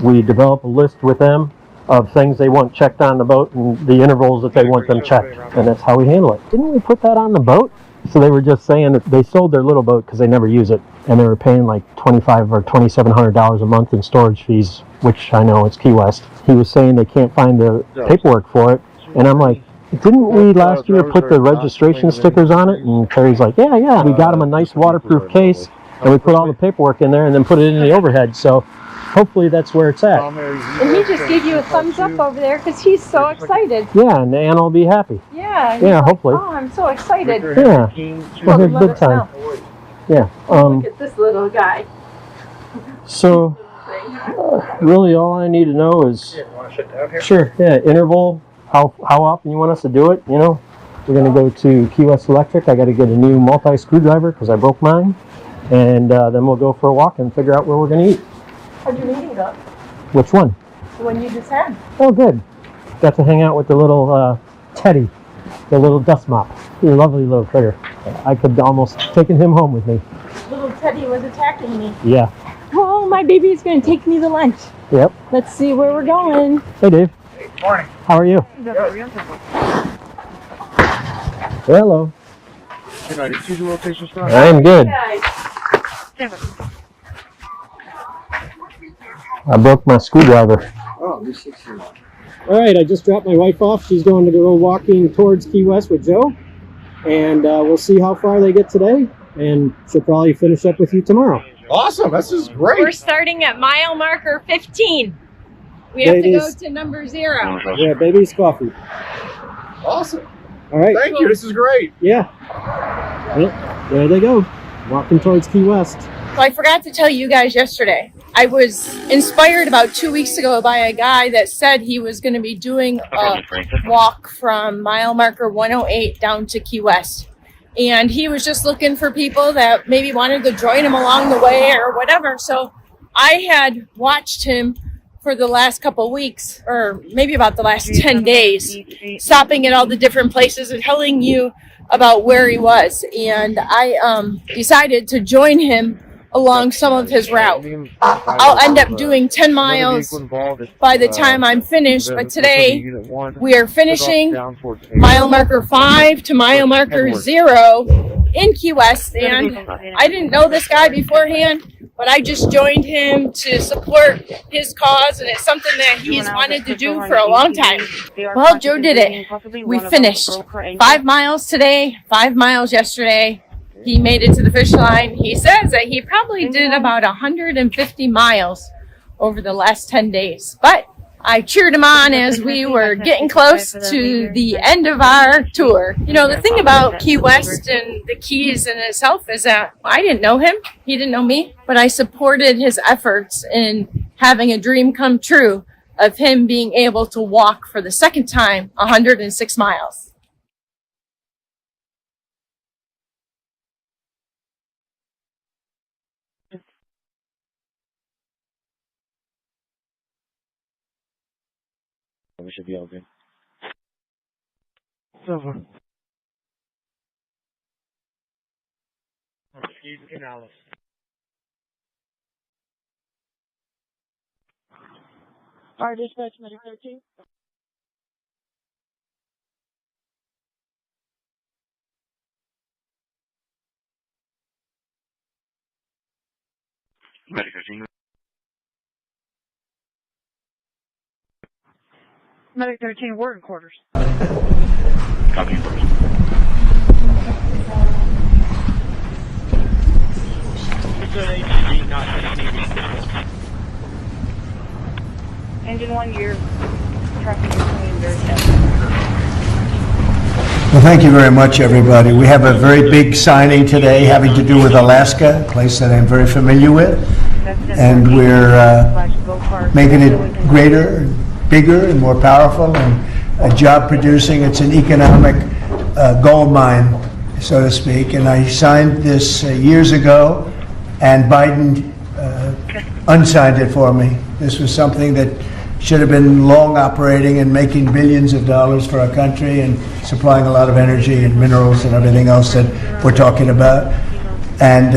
we develop a list with them of things they want checked on the boat and the intervals that they want them checked, and that's how we handle it. Didn't we put that on the boat? So they were just saying that they sold their little boat because they never use it, and they were paying like $2,500 or $2,700 a month in storage fees, which I know it's Key West. He was saying they can't find the paperwork for it, and I'm like, didn't we last year put the registration stickers on it? And Terry's like, yeah, we got them a nice waterproof case, and we put all the paperwork in there and then put it in the overhead, so hopefully that's where it's at. And he just gave you a thumbs up over there because he's so excited. Yeah, and Ann will be happy. Yeah. Yeah, like, hopefully. Oh, I'm so excited. Yeah. We'll have a good time. Yeah. Look at this little guy. So, really all I need to know is, sure, yeah, interval, how often you want us to do it, you know. We're going to go to Key West Electric. I got to get a new multi-screwdriver because I broke mine. And then we'll go for a walk and figure out where we're going to eat. How'd your meeting go? Which one? The one you just had. Oh, good. Got to hang out with the little Teddy, the little dust mop. He's a lovely little critter. I could almost taken him home with me. Little Teddy was attacking me. Yeah. Oh, my baby's going to take me to lunch. Yep. Let's see where we're going. Hey, Dave. Good morning. How are you? Hello. I'm good. I broke my screwdriver. Oh, you're 16. All right, I just dropped my wife off. She's going to go walking towards Key West with Joe. And we'll see how far they get today. And she'll probably finish up with you tomorrow. Awesome, this is great. We're starting at mile marker 15. We have to go to number 0. Yeah, baby's coffee. Awesome. All right. Thank you, this is great. Yeah. Well, there they go, walking towards Key West. So I forgot to tell you guys yesterday. I was inspired about 2 weeks ago by a guy that said he was going to be doing a walk from mile marker 108 down to Key West. And he was just looking for people that maybe wanted to join him along the way or whatever. So I had watched him for the last couple weeks, or maybe about the last 10 days, stopping at all the different places and telling you about where he was. And I decided to join him along some of his route. I'll end up doing 10 miles by the time I'm finished, but today we are finishing mile marker 5 to mile marker 0 in Key West, and I didn't know this guy beforehand, but I just joined him to support his cause, and it's something that he's wanted to do for a long time. Well, Joe did it. We finished 5 miles today, 5 miles yesterday. He made it to the finish line. He says that he probably did about 150 miles over the last 10 days. But I cheered him on as we were getting close to the end of our tour. You know, the thing about Key West and the Keys in itself is that I didn't know him. He didn't know me. But I supported his efforts in having a dream come true of him being able to walk for the second time 106 miles. We should be all good. So far. Our dispatch, Medic 13. Medic 13. Medic 13, we're in quarters. Copy first. Engine 1, your traffic is coming very fast. Well, thank you very much, everybody. We have a very big signing today having to do with Alaska, a place that I'm very familiar with. And we're making it greater, bigger, and more powerful, and a job producing. It's an economic gold mine, so to speak. And I signed this years ago, and Biden unsigned it for me. This was something that should have been long operating and making billions of dollars for our country and supplying a lot of energy and minerals and everything else that we're talking about. And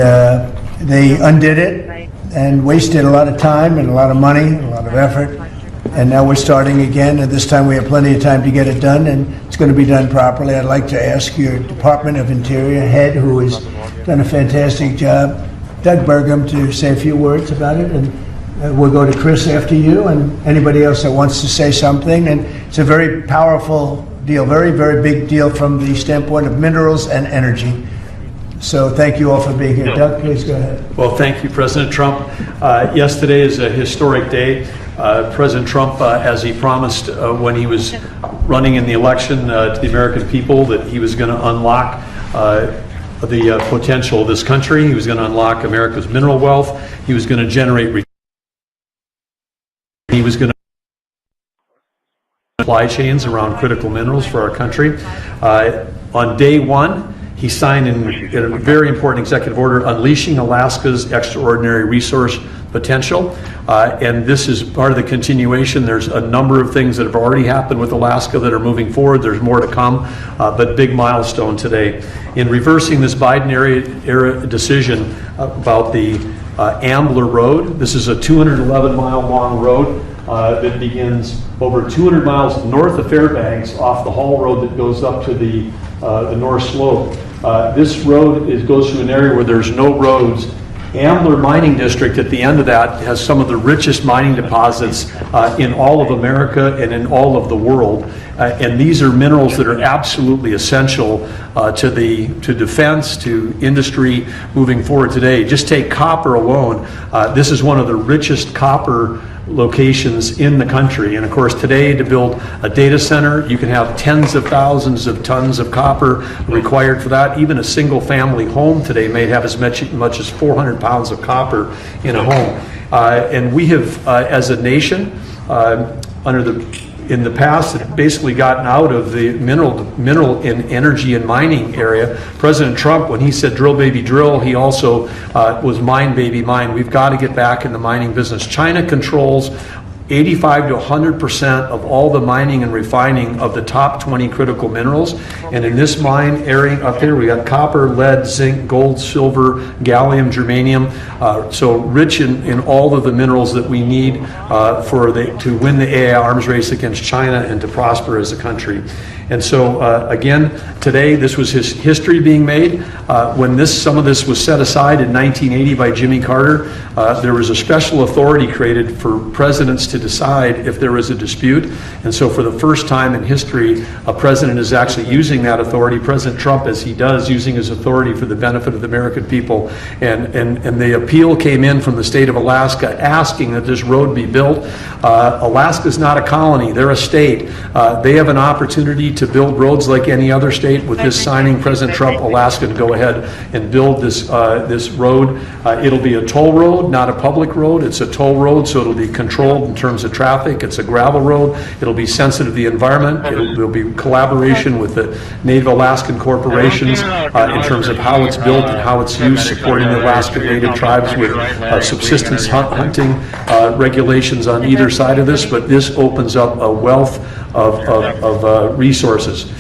they undid it and wasted a lot of time and a lot of money and a lot of effort. And now we're starting again, and this time we have plenty of time to get it done, and it's going to be done properly. I'd like to ask your Department of Interior head, who has done a fantastic job, Doug Burgum, to say a few words about it, and we'll go to Chris after you and anybody else that wants to say something. And it's a very powerful deal, very, very big deal from the standpoint of minerals and energy. So thank you all for being here. Doug, please go ahead. Well, thank you, President Trump. Yesterday is a historic day. President Trump, as he promised when he was running in the election to the American people, that he was going to unlock the potential of this country. He was going to unlock America's mineral wealth. He was going to generate. He was going to supply chains around critical minerals for our country. On day one, he signed in a very important executive order, Unleashing Alaska's Extraordinary Resource Potential. And this is part of the continuation. There's a number of things that have already happened with Alaska that are moving forward. There's more to come, but big milestone today. In reversing this Biden era decision about the Ambler Road, this is a 211-mile long road that begins over 200 miles north of Fairbanks off the Hall Road that goes up to the North Slope. This road goes through an area where there's no roads. Ambler Mining District at the end of that has some of the richest mining deposits in all of America and in all of the world. And these are minerals that are absolutely essential to defense, to industry moving forward today. Just take copper alone. This is one of the richest copper locations in the country. And of course, today to build a data center, you can have tens of thousands of tons of copper required for that. Even a single family home today may have as much as 400 pounds of copper in a home. And we have, as a nation, in the past, have basically gotten out of the mineral and energy and mining area. President Trump, when he said drill baby drill, he also was mine baby mine. We've got to get back in the mining business. China controls 85 to 100% of all the mining and refining of the top 20 critical minerals. And in this mine area up there, we got copper, lead, zinc, gold, silver, gallium, germanium. So rich in all of the minerals that we need to win the AI arms race against China and to prosper as a country. And so again, today this was his history being made. When some of this was set aside in 1980 by Jimmy Carter, there was a special authority created for presidents to decide if there was a dispute. And so for the first time in history, a president is actually using that authority. President Trump, as he does, using his authority for the benefit of the American people. And the appeal came in from the state of Alaska asking that this road be built. Alaska's not a colony, they're a state. They have an opportunity to build roads like any other state. With this signing, President Trump, Alaska can go ahead and build this road. It'll be a toll road, not a public road. It's a toll road, so it'll be controlled in terms of traffic. It's a gravel road. It'll be sensitive to the environment. There'll be collaboration with the Native Alaskan corporations in terms of how it's built and how it's used, supporting the Alaska Native tribes with subsistence hunting regulations on either side of this, but this opens up a wealth of resources.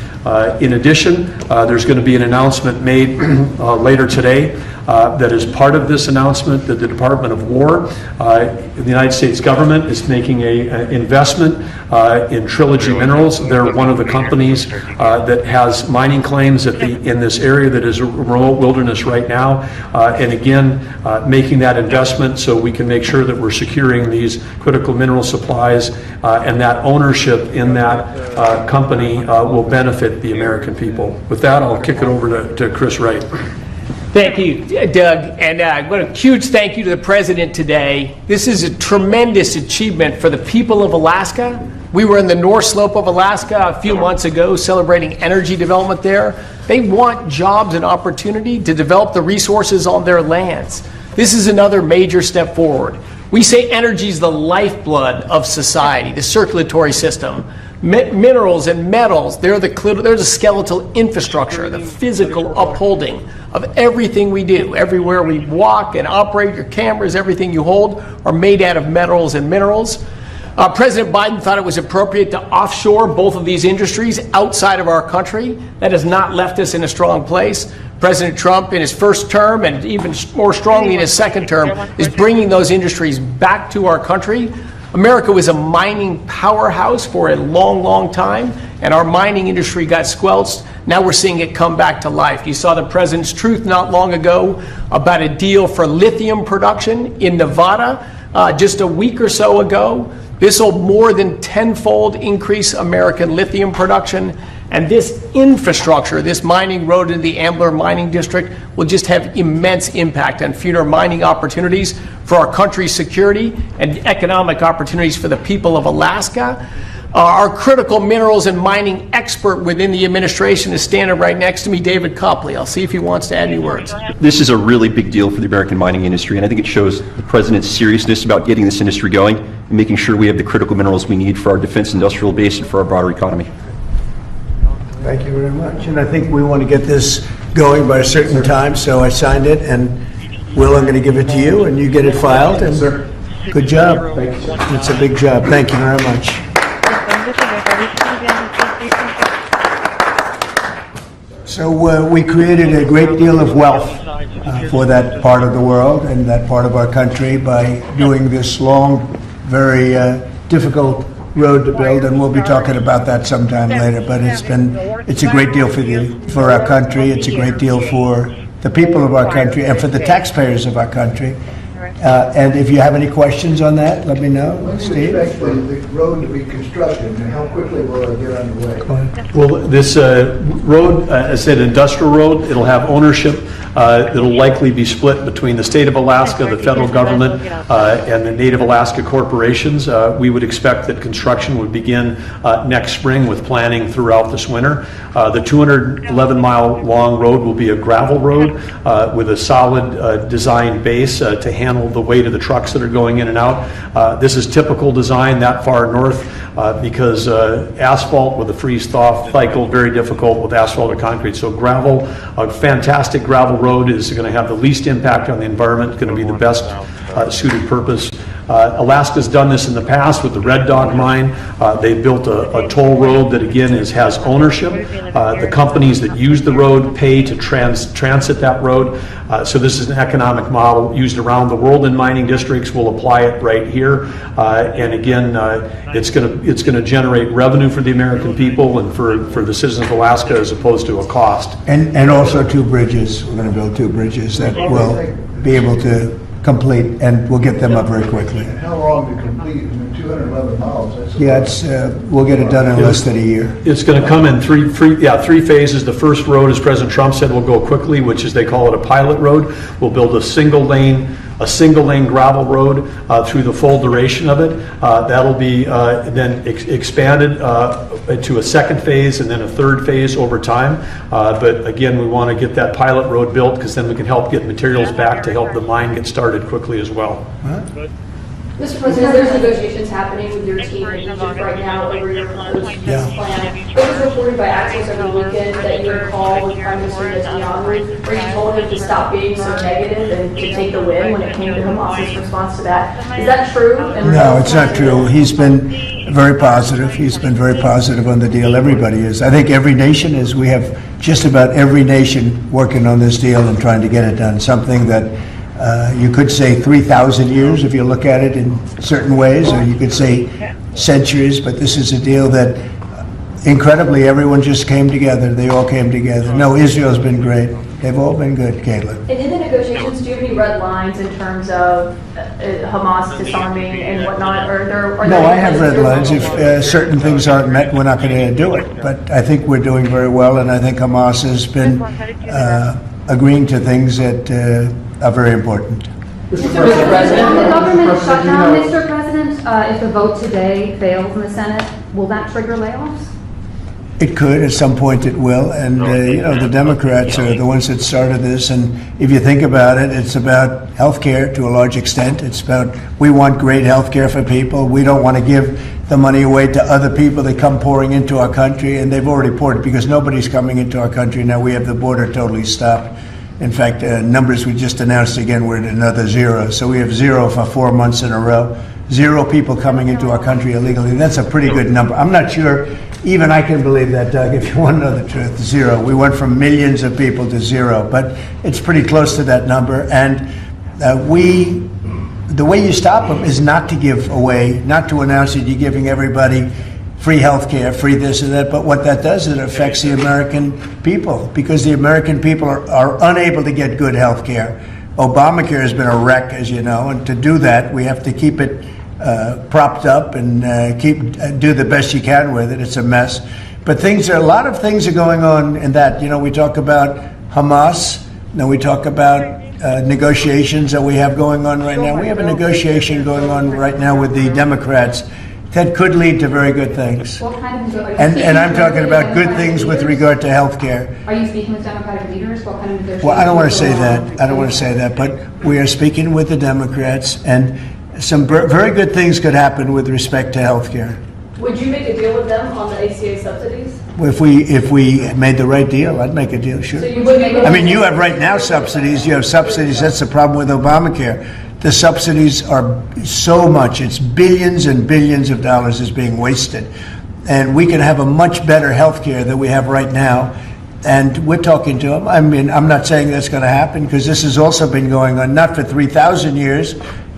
In addition, there's going to be an announcement made later today that is part of this announcement that the Department of War, the United States government is making an investment in Trilogy Minerals. They're one of the companies that has mining claims in this area that is a remote wilderness right now. And again, making that investment so we can make sure that we're securing these critical mineral supplies and that ownership in that company will benefit the American people. With that, I'll kick it over to Chris Wright. Thank you, Doug, and a huge thank you to the President today. This is a tremendous achievement for the people of Alaska. We were in the North Slope of Alaska a few months ago celebrating energy development there. They want jobs and opportunity to develop the resources on their lands. This is another major step forward. We say energy is the lifeblood of society, the circulatory system. Minerals and metals, they're the skeletal infrastructure, the physical upholding of everything we do. Everywhere we walk and operate, your cameras, everything you hold are made out of metals and minerals. President Biden thought it was appropriate to offshore both of these industries outside of our country. That has not left us in a strong place. President Trump, in his first term and even more strongly in his second term, is bringing those industries back to our country. America was a mining powerhouse for a long, long time, and our mining industry got squelched. Now we're seeing it come back to life. You saw the President's truth not long ago about a deal for lithium production in Nevada just a week or so ago. This will more than tenfold increase American lithium production. And this infrastructure, this mining road in the Ambler Mining District, will just have immense impact on future mining opportunities for our country's security and economic opportunities for the people of Alaska. Our critical minerals and mining expert within the administration is standing right next to me, David Copley. I'll see if he wants to add any words. This is a really big deal for the American mining industry, and I think it shows the President's seriousness about getting this industry going and making sure we have the critical minerals we need for our defense industrial base and for our broader economy. Thank you very much. And I think we want to get this going by a certain time, so I signed it. And Will, I'm going to give it to you, and you get it filed. And good job. It's a big job. Thank you very much. So we created a great deal of wealth for that part of the world and that part of our country by doing this long, very difficult road to build, and we'll be talking about that sometime later. But it's a great deal for our country. It's a great deal for the people of our country and for the taxpayers of our country. And if you have any questions on that, let me know, Steve. The road to be constructed, and how quickly will it get underway? Well, this road, as I said, industrial road, it'll have ownership. It'll likely be split between the state of Alaska, the federal government, and the Native Alaska corporations. We would expect that construction would begin next spring with planning throughout this winter. The 211-mile long road will be a gravel road with a solid design base to handle the weight of the trucks that are going in and out. This is typical design that far north because asphalt with a freeze-thaw cycle, very difficult with asphalt or concrete. So gravel, a fantastic gravel road is going to have the least impact on the environment. It's going to be the best suited purpose. Alaska's done this in the past with the Red Dog mine. They built a toll road that again has ownership. The companies that use the road pay to transit that road. So this is an economic model used around the world in mining districts. We'll apply it right here. And again, it's going to generate revenue for the American people and for the citizens of Alaska as opposed to a cost. And also 2 bridges. We're going to build 2 bridges that will be able to complete, and we'll get them up very quickly. And how long to complete? 211 miles. We'll get it done in less than a year. It's going to come in three phases. The first road, as President Trump said, will go quickly, which is they call it a pilot road. We'll build a single lane gravel road through the full duration of it. That'll be then expanded to a second phase and then a third phase over time. But again, we want to get that pilot road built because then we can help get materials back to help the mine get started quickly as well. Mr. President, there's negotiations happening with your team in Egypt right now over your proposed peace plan. It was reported by Access over the weekend that you had a call with Prime Minister Netanyahu where you told him to stop being so negative and to take the win when it came to Hamas's response to that. Is that true? No, it's not true. He's been very positive. He's been very positive on the deal. Everybody is. I think every nation is. We have just about every nation working on this deal and trying to get it done. Something that you could say 3,000 years if you look at it in certain ways, or you could say centuries, but this is a deal that incredibly everyone just came together. They all came together. No, Israel's been great. They've all been good, Caitlin. And in the negotiations, do you have any red lines in terms of Hamas disarming and whatnot? No, I have red lines. If certain things aren't met, we're not going to do it. But I think we're doing very well, and I think Hamas has been agreeing to things that are very important. Mr. President, on the government shutdown, Mr. President, if the vote today fails in the Senate, will that trigger layoffs? It could, at some point it will, and the Democrats are the ones that started this, and if you think about it, it's about health care to a large extent. It's about, we want great health care for people. We don't want to give the money away to other people that come pouring into our country, and they've already poured it because nobody's coming into our country. Now we have the border totally stopped. In fact, numbers we just announced again, we're at another 0. So we have 0 for 4 months in a row. 0 people coming into our country illegally. That's a pretty good number. I'm not sure even I can believe that, Doug, if you want to know the truth. 0. We went from millions of people to 0, but it's pretty close to that number. And the way you stop them is not to give away, not to announce that you're giving everybody free health care, free this and that, but what that does is it affects the American people, because the American people are unable to get good health care. Obamacare has been a wreck, as you know, and to do that, we have to keep it propped up and do the best you can with it. It's a mess. But a lot of things are going on in that. We talk about Hamas, then we talk about negotiations that we have going on right now. We have a negotiation going on right now with the Democrats that could lead to very good things. What kind of and I'm talking about good things with regard to health care. Are you speaking with Democratic leaders? What kind of negotiations? Well, I don't want to say that. I don't want to say that. But we are speaking with the Democrats, and some very good things could happen with respect to health care. Would you make a deal with them on the ACA subsidies? If we made the right deal, I'd make a deal, sure. So you would make I mean, you have right now subsidies. You have subsidies. That's the problem with Obamacare. The subsidies are so much. It's billions and billions of dollars is being wasted. And we can have a much better health care than we have right now. And we're talking to them. I mean, I'm not saying that's going to happen, because this has also been going on, not for 3,000 years,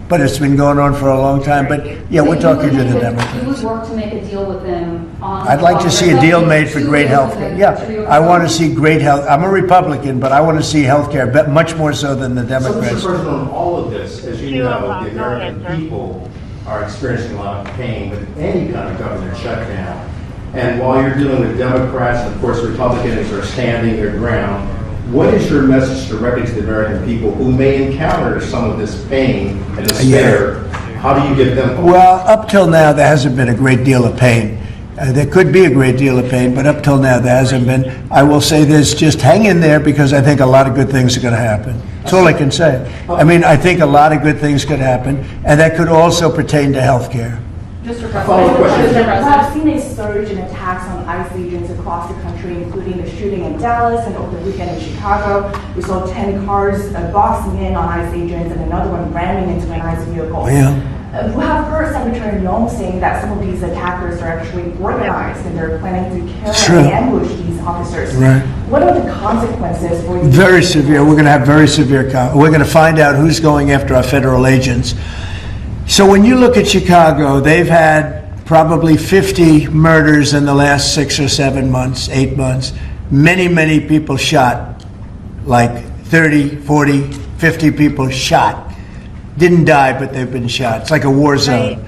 but it's been going on for a long time. But yeah, we're talking to the Democrats. You would work to make a deal with them on... I'd like to see a deal made for great health care. Yeah, I want to see great health. I'm a Republican, but I want to see health care much more so than the Democrats. So, Mr. President, on all of this, as you know, the American people are experiencing a lot of pain with any kind of government shutdown. And while you're dealing with Democrats, and of course Republicans are standing their ground, what is your message directly to the American people who may encounter some of this pain and despair? Yeah. How do you give them hope? Well, up till now, there hasn't been a great deal of pain. There could be a great deal of pain, but up till now, there hasn't been. I will say this, just hang in there, because I think a lot of good things are going to happen. That's all I can say. I mean, I think a lot of good things could happen, and that could also pertain to health care. Mr. President, I've seen a surge in attacks on ICE agents across the country, including the shooting in Dallas and over the weekend in Chicago. We saw 10 cars boxing in on ICE agents and another one ramming into an ICE vehicle. Yeah. We have heard Secretary Noem saying that some of these attackers are actually organized and they're planning to kill and ambush these officers. Right. What are the consequences for you? Very severe. We're going to have very severe. We're going to find out who's going after our federal agents. So when you look at Chicago, they've had probably 50 murders in the last 6 or 7 months, 8 months. Many, many people shot, like 30, 40, 50 people shot. Didn't die, but they've been shot. It's like a war zone.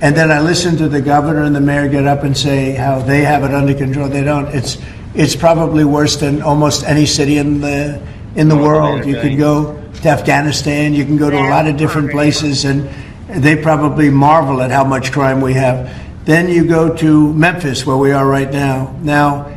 And then I listen to the governor and the mayor get up and say how they have it under control. They don't. It's probably worse than almost any city in the world. You can go to Afghanistan. You can go to a lot of different places, and they probably marvel at how much crime we have. Then you go to Memphis, where we are right now. Now,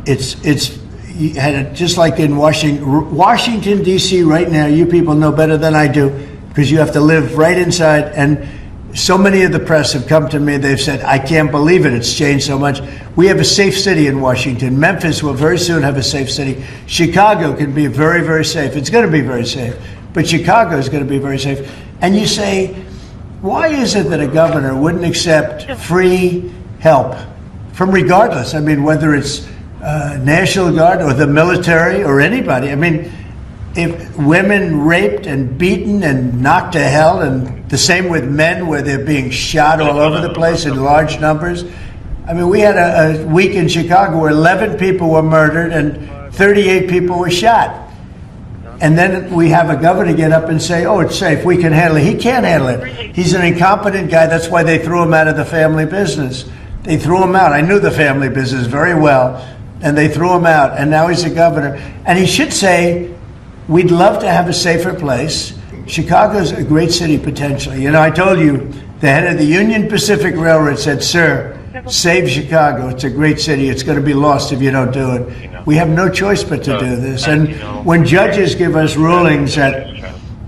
it's just like in Washington, D.C. right now. You people know better than I do, because you have to live right inside, and so many of the press have come to me, they've said, I can't believe it, it's changed so much. We have a safe city in Washington. Memphis will very soon have a safe city. Chicago can be very, very safe. It's going to be very safe. But Chicago is going to be very safe. And you say, why is it that a governor wouldn't accept free help from regardless? I mean, whether it's National Guard or the military or anybody. I mean, if women raped and beaten and knocked to hell, and the same with men where they're being shot all over the place in large numbers. I mean, we had a week in Chicago where 11 people were murdered and 38 people were shot. And then we have a governor get up and say, oh, it's safe, we can handle it. He can't handle it. He's an incompetent guy. That's why they threw him out of the family business. They threw him out. I knew the family business very well, and they threw him out. And now he's a governor. And he should say, we'd love to have a safer place. Chicago's a great city potentially. You know, I told you, the head of the Union Pacific Railroad said, sir, save Chicago. It's a great city. It's going to be lost if you don't do it. We have no choice but to do this. And when judges give us rulings that,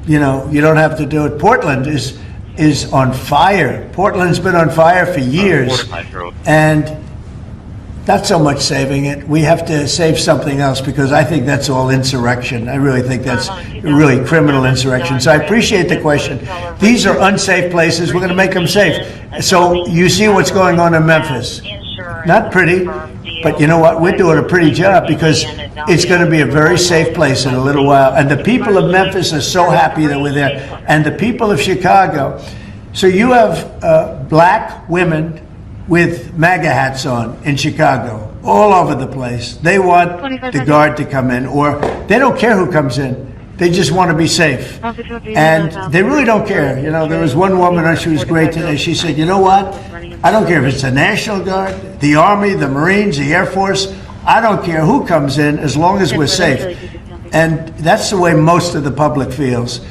you know, you don't have to do it, Portland is on fire. Portland's been on fire for years. And not so much saving it. We have to save something else, because I think that's all insurrection. I really think that's really criminal insurrection. So I appreciate the question. These are unsafe places. We're going to make them safe. So you see what's going on in Memphis. Not pretty, but you know what? We're doing a pretty job, because it's going to be a very safe place in a little while. And the people of Memphis are so happy that we're there. And the people of Chicago. So you have black women with MAGA hats on in Chicago, all over the place. They want the guard to come in, or they don't care who comes in. They just want to be safe. And they really don't care. You know, there was one woman, she was great today. She said, you know what? I don't care if it's the National Guard, the Army, the Marines, the Air Force. I don't care who comes in, as long as we're safe. And that's the way most of the public feels.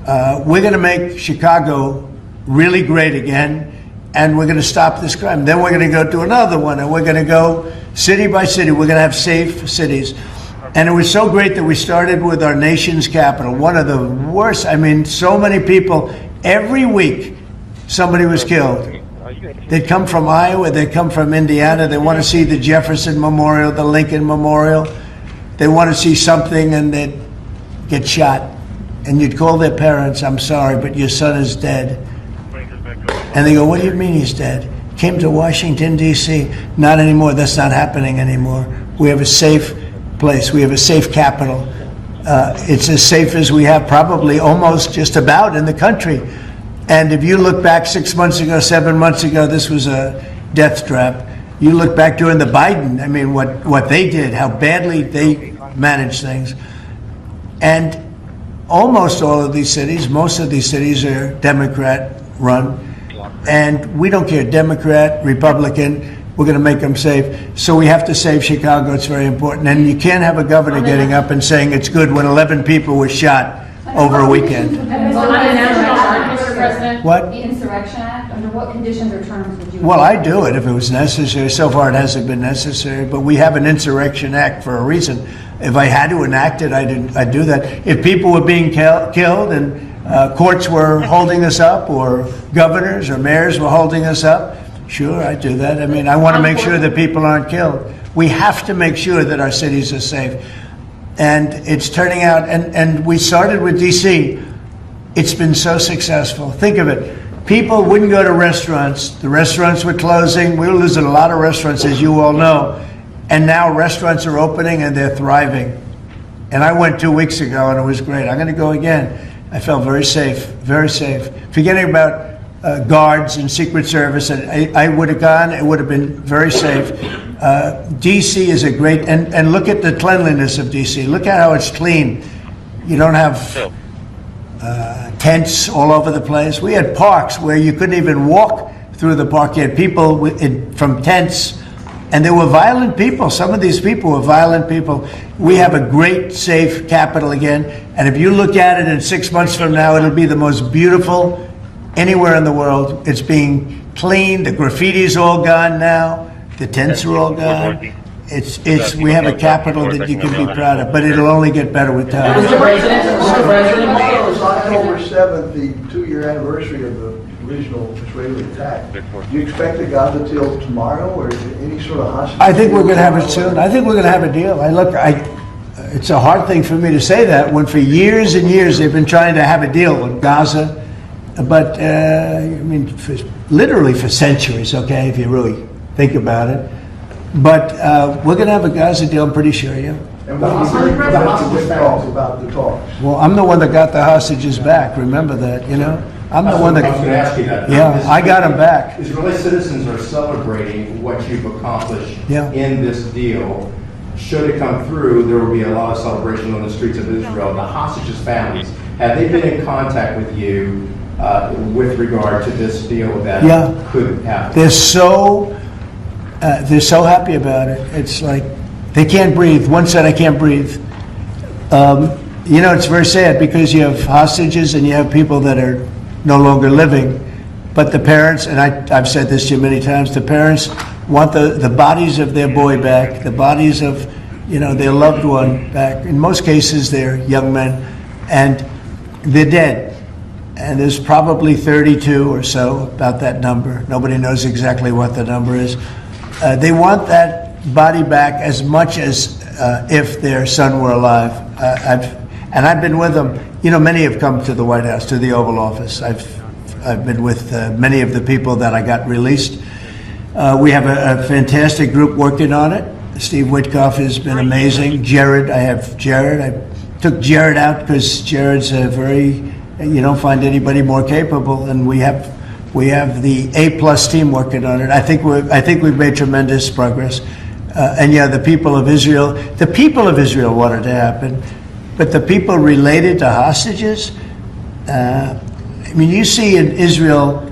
We're going to make Chicago really great again. And we're going to stop this crime. Then we're going to go to another one, and we're going to go city by city. We're going to have safe cities. And it was so great that we started with our nation's capital, one of the worst. I mean, so many people, every week somebody was killed. They'd come from Iowa, they'd come from Indiana, they want to see the Jefferson Memorial, the Lincoln Memorial. They want to see something, and they'd get shot. And you'd call their parents, I'm sorry, but your son is dead. And they go, what do you mean he's dead? Came to Washington, D.C. Not anymore. That's not happening anymore. We have a safe place. We have a safe capital. It's as safe as we have probably almost just about in the country. And if you look back 6 months ago, 7 months ago, this was a death trap. You look back during the Biden, I mean, what they did, how badly they managed things. And almost all of these cities, most of these cities are Democrat run. And we don't care, Democrat, Republican, we're going to make them safe. So we have to save Chicago. It's very important. And you can't have a governor getting up and saying it's good when 11 people were shot over a weekend. What? The Insurrection Act, under what conditions or terms would you? Well, I'd do it if it was necessary. So far it hasn't been necessary, but we have an Insurrection Act for a reason. If I had to enact it, I'd do that. If people were being killed and courts were holding us up, or governors or mayors were holding us up, sure, I'd do that. I mean, I want to make sure that people aren't killed. We have to make sure that our cities are safe. And it's turning out, and we started with D.C. It's been so successful. Think of it. People wouldn't go to restaurants. The restaurants were closing. We were losing a lot of restaurants, as you all know. And now restaurants are opening and they're thriving. And I went 2 weeks ago and it was great. I'm going to go again. I felt very safe, very safe. Forgetting about guards and Secret Service, and I would have gone, it would have been very safe. D.C. is a great, and look at the cleanliness of D.C. Look at how it's clean. You don't have tents all over the place. We had parks where you couldn't even walk through the park. You had people from tents, and they were violent people. Some of these people were violent people. We have a great, safe capital again, and if you look at it in 6 months from now, it'll be the most beautiful anywhere in the world. It's being cleaned. The graffiti's all gone now. The tents are all gone. We have a capital that you can be proud of, but it'll only get better with time. Mr. President, on October 7th, the 2-year anniversary of the original Israeli attack. Do you expect the Gaza deal tomorrow, or is there any sort of hostage? I think we're going to have it soon. I think we're going to have a deal. It's a hard thing for me to say that when for years and years they've been trying to have a deal with Gaza, but literally for centuries, okay, if you really think about it. But we're going to have a Gaza deal, I'm pretty sure, yeah. And what do you think about the talks? Well, I'm the one that got the hostages back. Remember that, you know? I'm the one that. I was going to ask you that. Yeah, I got them back. Israeli citizens are celebrating what you've accomplished in this deal. Should it come through, there will be a lot of celebration on the streets of Israel. The hostages' families, have they been in contact with you with regard to this deal that could happen? They're so happy about it. It's like they can't breathe. One said, "I can't breathe." You know, it's very sad because you have hostages and you have people that are no longer living. But the parents, and I've said this to you many times, the parents want the bodies of their boy back, the bodies of, you know, their loved one back. In most cases, they're young men, and they're dead. And there's probably 32 or so, about that number. Nobody knows exactly what the number is. They want that body back as much as if their son were alive. I've been with them. You know, many have come to the White House, to the Oval Office. I've been with many of the people that I got released. We have a fantastic group working on it. Steve Witkoff has been amazing. Jared, I took Jared out because Jared's a very, you don't find anybody more capable, and we have the A+ team working on it. I think we've made tremendous progress. And yeah, the people of Israel wanted to happen, but the people related to hostages, I mean, you see in Israel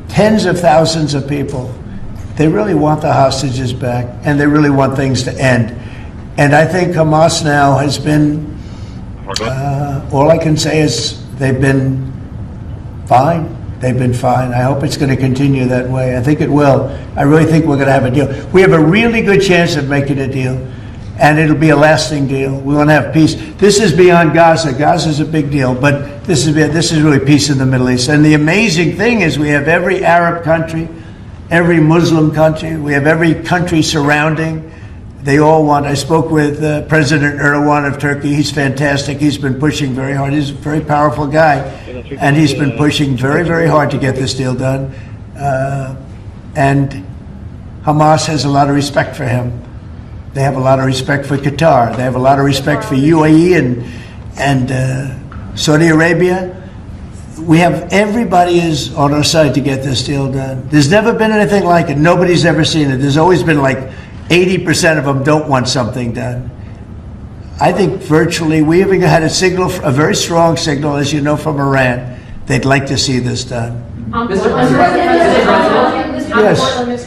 tens of thousands of people. They really want the hostages back, and they really want things to end. And I think Hamas now has been, all I can say is they've been fine. They've been fine. I hope it's going to continue that way. I think it will. I really think we're going to have a deal. We have a really good chance of making a deal, and it'll be a lasting deal. We want to have peace. This is beyond Gaza. Gaza's a big deal, but this is really peace in the Middle East. And the amazing thing is we have every Arab country, every Muslim country, we have every country surrounding. They all want. I spoke with President Erdogan of Turkey. He's fantastic. He's been pushing very hard. He's a very powerful guy, and he's been pushing very, very hard to get this deal done. And Hamas has a lot of respect for him. They have a lot of respect for Qatar. They have a lot of respect for UAE and Saudi Arabia. We have, everybody is on our side to get this deal done. There's never been anything like it. Nobody's ever seen it. There's always been like 80% of them don't want something done. I think virtually, we even had a very strong signal, as you know, from Iran. They'd like to see this done. Mr.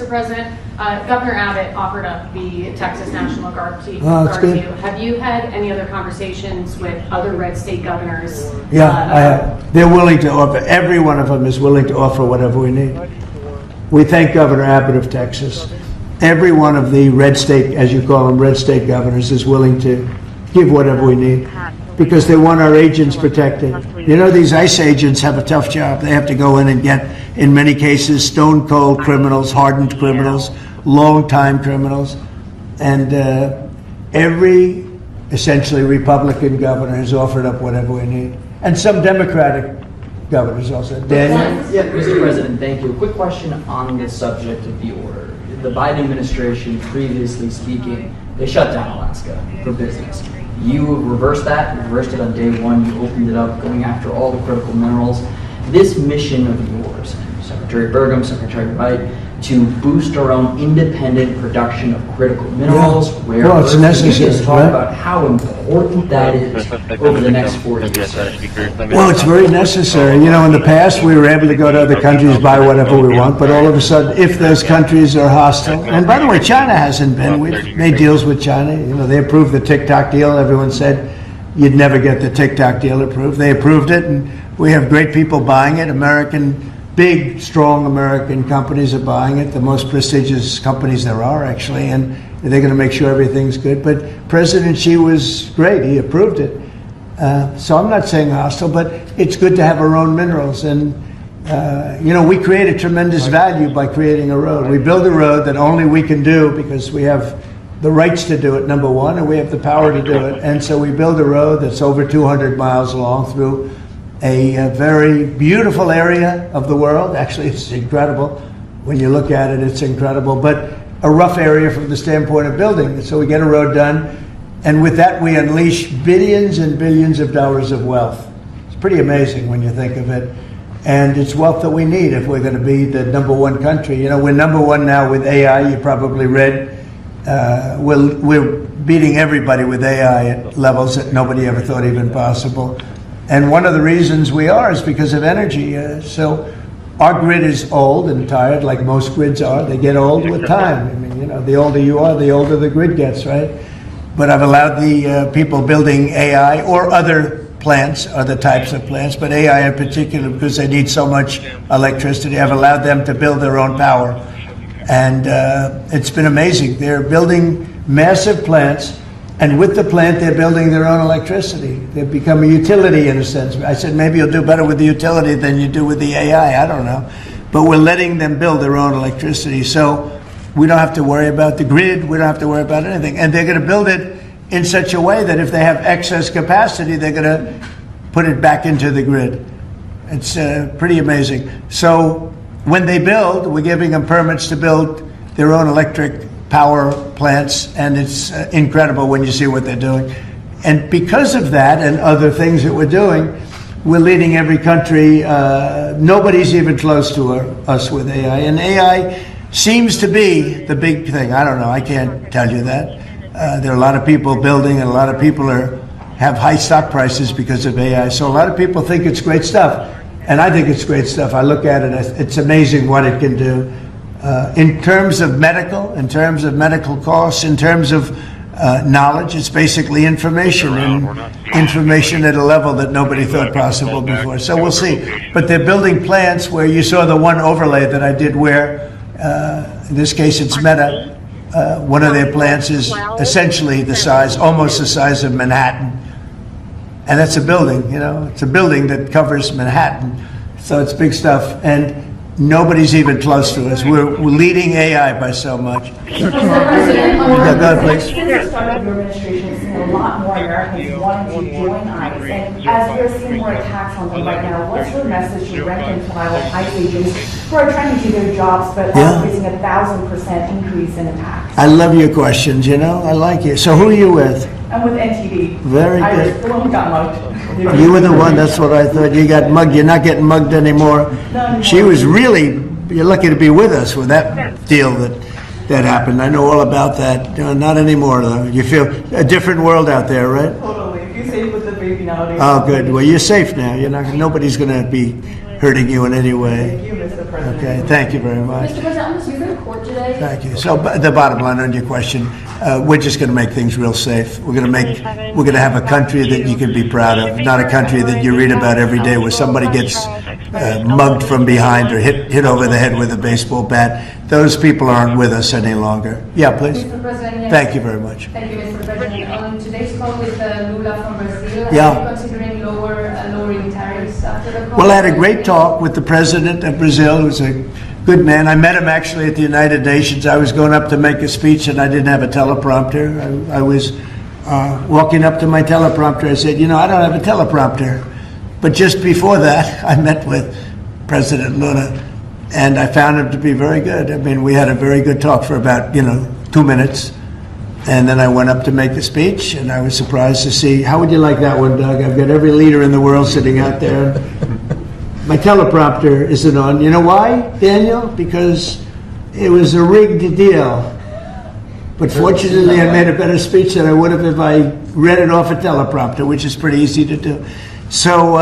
President, Governor Abbott offered up the Texas National Guard to you. Have you had any other conversations with other red state governors? Yeah, I have. They're willing to offer. Every one of them is willing to offer whatever we need. We thank Governor Abbott of Texas. Every one of the red state, as you call them, red state governors is willing to give whatever we need because they want our agents protected. You know, these ICE agents have a tough job. They have to go in and get, in many cases, stone cold criminals, hardened criminals, long-time criminals. And every, essentially, Republican governor has offered up whatever we need. And some Democratic governors also. Daniel? Yeah, Mr. President, thank you. A quick question on the subject of the order. The Biden administration, previously speaking, they shut down Alaska for business. You reversed that, you reversed it on day one, you opened it up, going after all the critical minerals. This mission of yours, Secretary Burgum, Secretary Wright, to boost our own independent production of critical minerals, well, it's necessary. Can you just talk about how important that is over the next 4 years? Well, it's very necessary. You know, in the past, we were able to go to other countries, buy whatever we want, but all of a sudden, if those countries are hostile, and by the way, China hasn't been. We've made deals with China. You know, they approved the TikTok deal. Everyone said you'd never get the TikTok deal approved. They approved it, and we have great people buying it. Big, strong American companies are buying it, the most prestigious companies there are, actually, and they're going to make sure everything's good. But President Xi was great. He approved it. So I'm not saying hostile, but it's good to have our own minerals. And we create a tremendous value by creating a road. We build a road that only we can do because we have the rights to do it, number one, and we have the power to do it. And so we build a road that's over 200 miles long through a very beautiful area of the world. Actually, it's incredible. When you look at it, it's incredible. But a rough area from the standpoint of building. So we get a road done, and with that we unleash billions and billions of dollars of wealth. It's pretty amazing when you think of it. And it's wealth that we need if we're going to be the #1 country. We're #1 now with AI. You probably read. We're beating everybody with AI at levels that nobody ever thought even possible. And one of the reasons we are is because of energy. So our grid is old and tired, like most grids are. They get old with time. I mean, the older you are, the older the grid gets, right? But I've allowed the people building AI or other plants, other types of plants, but AI in particular, because they need so much electricity, I've allowed them to build their own power. And it's been amazing. They're building massive plants, and with the plant, they're building their own electricity. They've become a utility in a sense. I said, maybe you'll do better with the utility than you do with the AI. I don't know. But we're letting them build their own electricity. So we don't have to worry about the grid. We don't have to worry about anything. And they're going to build it in such a way that if they have excess capacity, they're going to put it back into the grid. It's pretty amazing. So when they build, we're giving them permits to build their own electric power plants, and it's incredible when you see what they're doing. And because of that and other things that we're doing, we're leading every country. Nobody's even close to us with AI. And AI seems to be the big thing. I don't know. I can't tell you that. There are a lot of people building, and a lot of people have high stock prices because of AI. So a lot of people think it's great stuff. And I think it's great stuff. I look at it, it's amazing what it can do. In terms of medical costs, in terms of knowledge, it's basically information, and information at a level that nobody thought possible before. So we'll see. But they're building plants where you saw the one overlay that I did where, in this case it's Meta, one of their plants is essentially almost the size of Manhattan. And that's a building, it's a building that covers Manhattan. So it's big stuff. And nobody's even close to us. We're leading AI by so much. Mr. President, go ahead, please. Since the start of your administration, we've seen a lot more Americans wanting to join ICE. And as we're seeing more attacks on them right now, what's your message to rank and file ICE agents who are trying to do their jobs but are facing 1,000% increase in attacks? I love your questions, I like it. So who are you with? I'm with NTD. Very good. The one who got mugged. You were the one, that's what I thought. You got mugged. You're not getting mugged anymore. She was really, you're lucky to be with us with that deal that happened. I know all about that. Not anymore, though. You feel a different world out there, right? Totally. If you're safe with the baby nowadays. Oh, good. Well, you're safe now. Nobody's going to be hurting you in any way. Thank you, Mr. President. Okay, thank you very much. Mr. President, you're in court today. Thank you. So the bottom line on your question, we're just going to make things real safe. We're going to have a country that you can be proud of, not a country that you read about every day where somebody gets mugged from behind or hit over the head with a baseball bat. Those people aren't with us any longer. Yeah, please. Mr. President, yes. Thank you very much. Thank you, Mr. President. On today's call with Lula from Brazil, Yeah. are you considering lowering tariffs after the call? Well, I had a great talk with the president of Brazil, who's a good man. I met him actually at the United Nations. I was going up to make a speech, and I didn't have a teleprompter. I was walking up to my teleprompter. I said, I don't have a teleprompter. But just before that, I met with President Lula, and I found him to be very good. I mean, we had a very good talk for about, 2 minutes. And then I went up to make a speech, and I was surprised to see, how would you like that one, Doug? I've got every leader in the world sitting out there. My teleprompter isn't on. You know why, Daniel? Because it was a rigged deal. But fortunately, I made a better speech than I would have if I read it off a teleprompter, which is pretty easy to do. So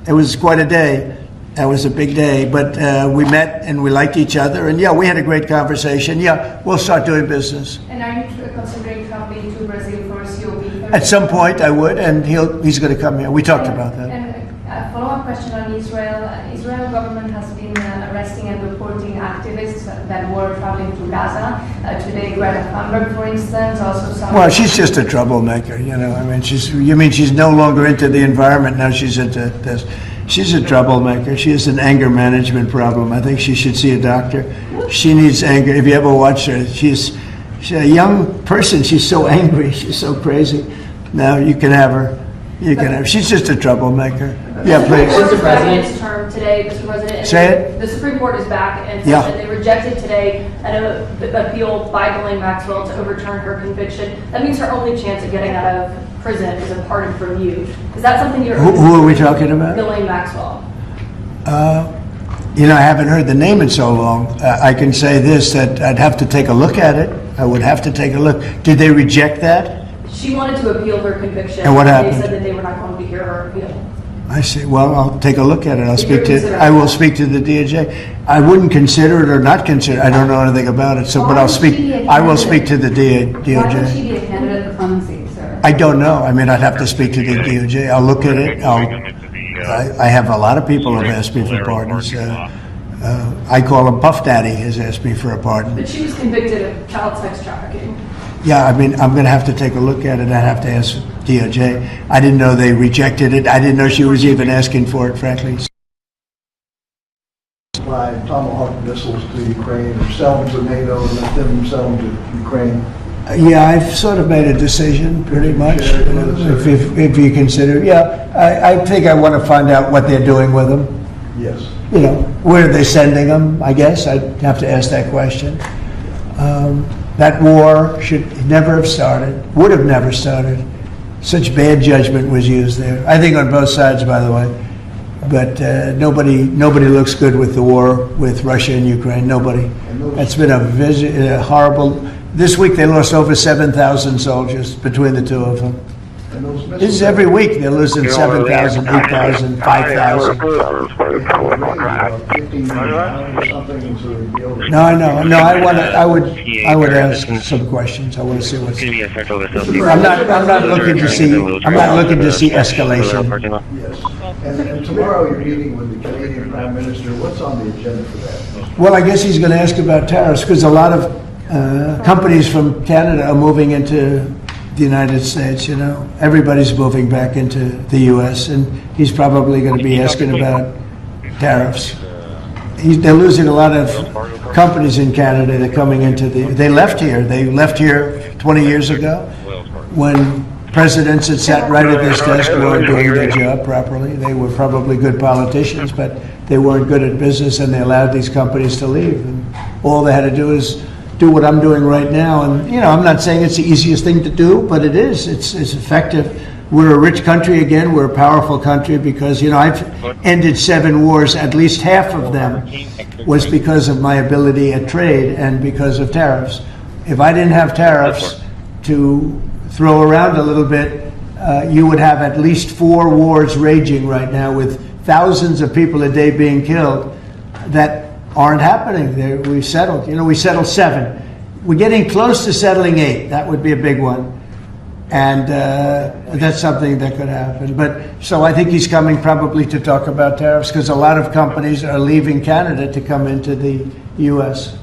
it was quite a day. That was a big day. But we met, and we liked each other. And, we had a great conversation. We'll start doing business. And are you considering traveling to Brazil for a COP? At some point, I would, and he's going to come here. We talked about that. And a follow-up question on Israel. Israel government has been arresting and reporting activists that were traveling to Gaza. Today, Greta Thunberg, for instance, also some... Well, she's just a troublemaker, I mean, she's no longer into the environment, now she's into this. She's a troublemaker. She has an anger management problem. I think she should see a doctor. She needs anger. If you ever watch her, she's a young person. She's so angry. She's so crazy. Now you can have her. You can have. She's just a troublemaker. Yeah, please. Mr. President's term today, Mr. President. Say it. The Supreme Court is back and said that they rejected today an appeal by Ghislaine Maxwell to overturn her conviction. That means her only chance of getting out of prison is a pardon from you. Is that something you're? Who are we talking about? Ghislaine Maxwell. You know, I haven't heard the name in so long. I can say this, that I'd have to take a look at it. I would have to take a look. Did they reject that? She wanted to appeal her conviction. And what happened? They said that they were not going to hear her appeal. I see. Well, I'll take a look at it. I will speak to the DOJ. I wouldn't consider it or not consider it. I don't know anything about it. So, but I will speak to the DOJ. Why would she be a candidate for clemency, sir? I don't know. I mean, I'd have to speak to the DOJ. I'll look at it. I have a lot of people who have asked me for pardons. I call him Puff Daddy has asked me for a pardon. But she was convicted of child sex trafficking. Yeah, I mean, I'm going to have to take a look at it. I'd have to ask DOJ. I didn't know they rejected it. I didn't know she was even asking for it, frankly. Fly Tomahawk missiles to Ukraine or sell them to NATO and let them sell them to Ukraine. Yeah, I've sort of made a decision, pretty much, if you consider. Yeah, I think I want to find out what they're doing with them. Yes. You know, where are they sending them, I guess. I'd have to ask that question. That war should never have started, would have never started. Such bad judgment was used there. I think on both sides, by the way. But nobody looks good with the war with Russia and Ukraine. Nobody. It's been a horrible. This week they lost over 7,000 soldiers between the two of them. This is every week they're losing 7,000, 8,000, 5,000. No, I know. No, I would ask some questions. I want to see what's. I'm not looking to see escalation. Yes. And tomorrow you're meeting with the Canadian Prime Minister. What's on the agenda for that? Well, I guess he's going to ask about tariffs because a lot of companies from Canada are moving into the United States. You know, everybody's moving back into the U.S. and he's probably going to be asking about tariffs. They're losing a lot of companies in Canada. They're coming into They left here. They left here 20 years ago when presidents had sat right at this desk weren't doing their job properly. They were probably good politicians, but they weren't good at business, and they allowed these companies to leave. And all they had to do is do what I'm doing right now. And you know, I'm not saying it's the easiest thing to do, but it is. It's effective. We're a rich country again. We're a powerful country because, you know, I've ended 7 wars. At least half of them was because of my ability at trade and because of tariffs. If I didn't have tariffs to throw around a little bit, you would have at least 4 wars raging right now with thousands of people a day being killed that aren't happening. We settled. You know, we settled 7. We're getting close to settling 8. That would be a big one. And that's something that could happen. But so I think he's coming probably to talk about tariffs because a lot of companies are leaving Canada to come into the U.S.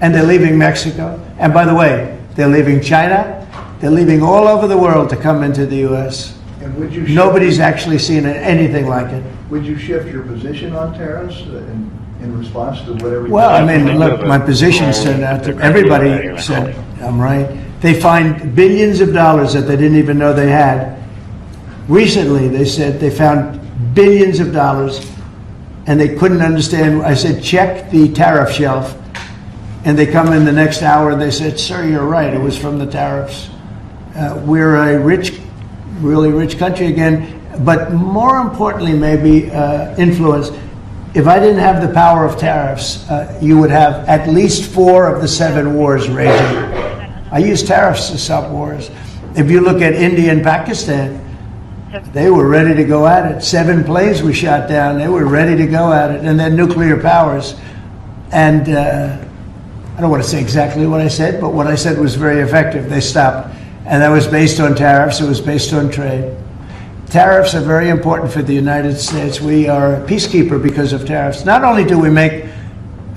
And they're leaving Mexico. And by the way, they're leaving China. They're leaving all over the world to come into the U.S. And would you Nobody's actually seen anything like it. Would you shift your position on tariffs in response to whatever? Well, I mean, look, my position's turned out to everybody said I'm right. They find billions of dollars that they didn't even know they had. Recently, they said they found billions of dollars, and they couldn't understand. I said, check the tariff shelf. And they come in the next hour, and they said, sir, you're right. It was from the tariffs. We're a rich, really rich country again. But more importantly, maybe influence. If I didn't have the power of tariffs, you would have at least 4 of the 7 wars raging. I use tariffs to stop wars. If you look at India and Pakistan, they were ready to go at it. 7 planes were shot down. They were ready to go at it. And they're nuclear powers. And I don't want to say exactly what I said, but what I said was very effective. They stopped. And that was based on tariffs. It was based on trade. Tariffs are very important for the United States. We are a peacekeeper because of tariffs. Not only do we make,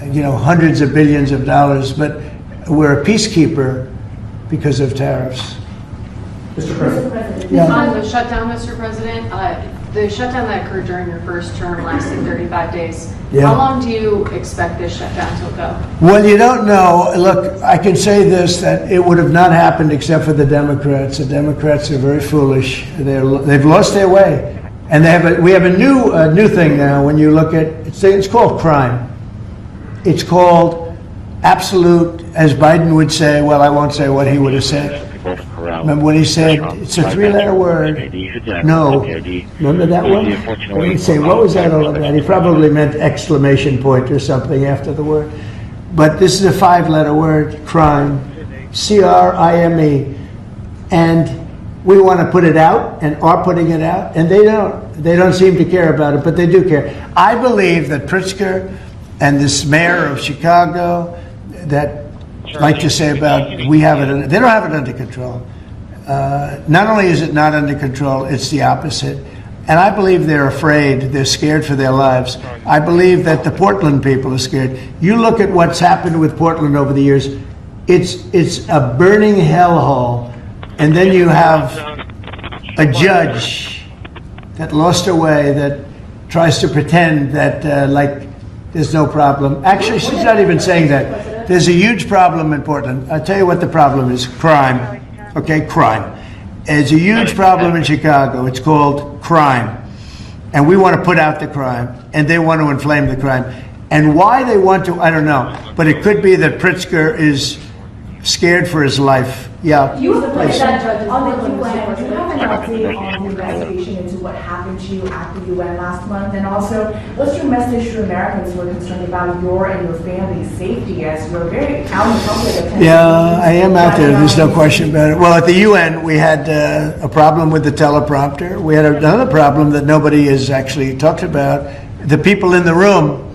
you know, hundreds of billions of dollars, but we're a peacekeeper because of tariffs. Mr. President. Yeah. On the shutdown, Mr. President, The shutdown that occurred during your first term lasting 35 days, Yeah. how long do you expect this shutdown to go? Well, you don't know. Look, I can say this, that it would have not happened except for the Democrats. The Democrats are very foolish. They've lost their way. And we have a new thing now. When you look at, it's called crime. It's called absolute, as Biden would say, well, I won't say what he would have said. Remember what he said? It's a 3-letter word. No. Remember that one? What did he say? What was that all about? He probably meant exclamation point or something after the word. But this is a 5-letter word, crime. C-R-I-M-E. And we want to put it out and are putting it out, and they don't. They don't seem to care about it, but they do care. I believe that Pritzker and this mayor of Chicago that like to say about we have it, they don't have it under control. Not only is it not under control, it's the opposite. And I believe they're afraid, they're scared for their lives. I believe that the Portland people are scared. You look at what's happened with Portland over the years, it's a burning hellhole. And then you have a judge that lost her way, that tries to pretend that like there's no problem. Actually, she's not even saying that. There's a huge problem in Portland. I'll tell you what the problem is, crime. Okay, crime. There's a huge problem in Chicago. It's called crime. And we want to put out the crime, and they want to inflame the crime. And why they want to, I don't know. But it could be that Pritzker is scared for his life. Yeah. You look at that judge on the UN. Do you have an update on the investigation into what happened to you at the UN last month? And also, what's your message to Americans who are concerned about your and your family's safety as you're very out in public? Yeah, I am out there. There's no question about it. Well, at the UN, we had a problem with the teleprompter. We had another problem that nobody has actually talked about. The people in the room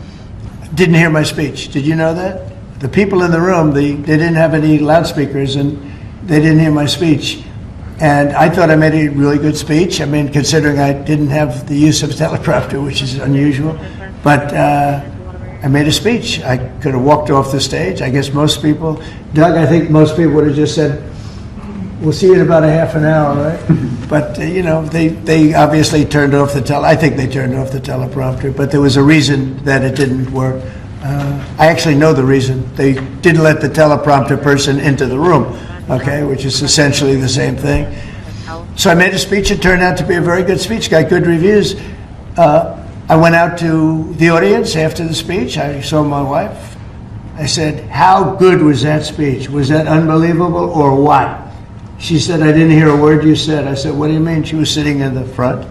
didn't hear my speech. Did you know that? The people in the room, they didn't have any loudspeakers, and they didn't hear my speech. And I thought I made a really good speech. I mean, considering I didn't have the use of a teleprompter, which is unusual. But I made a speech. I could have walked off the stage. I guess most people, Doug, I think most people would have just said, we'll see you in about a half an hour, right? But, you know, they obviously turned off I think they turned off the teleprompter, but there was a reason that it didn't work. I actually know the reason. They didn't let the teleprompter person into the room, okay, which is essentially the same thing. So I made a speech. It turned out to be a very good speech, got good reviews. I went out to the audience after the speech. I saw my wife. I said, how good was that speech? Was that unbelievable or what? She said, I didn't hear a word you said. I said, what do you mean? She was sitting in the front.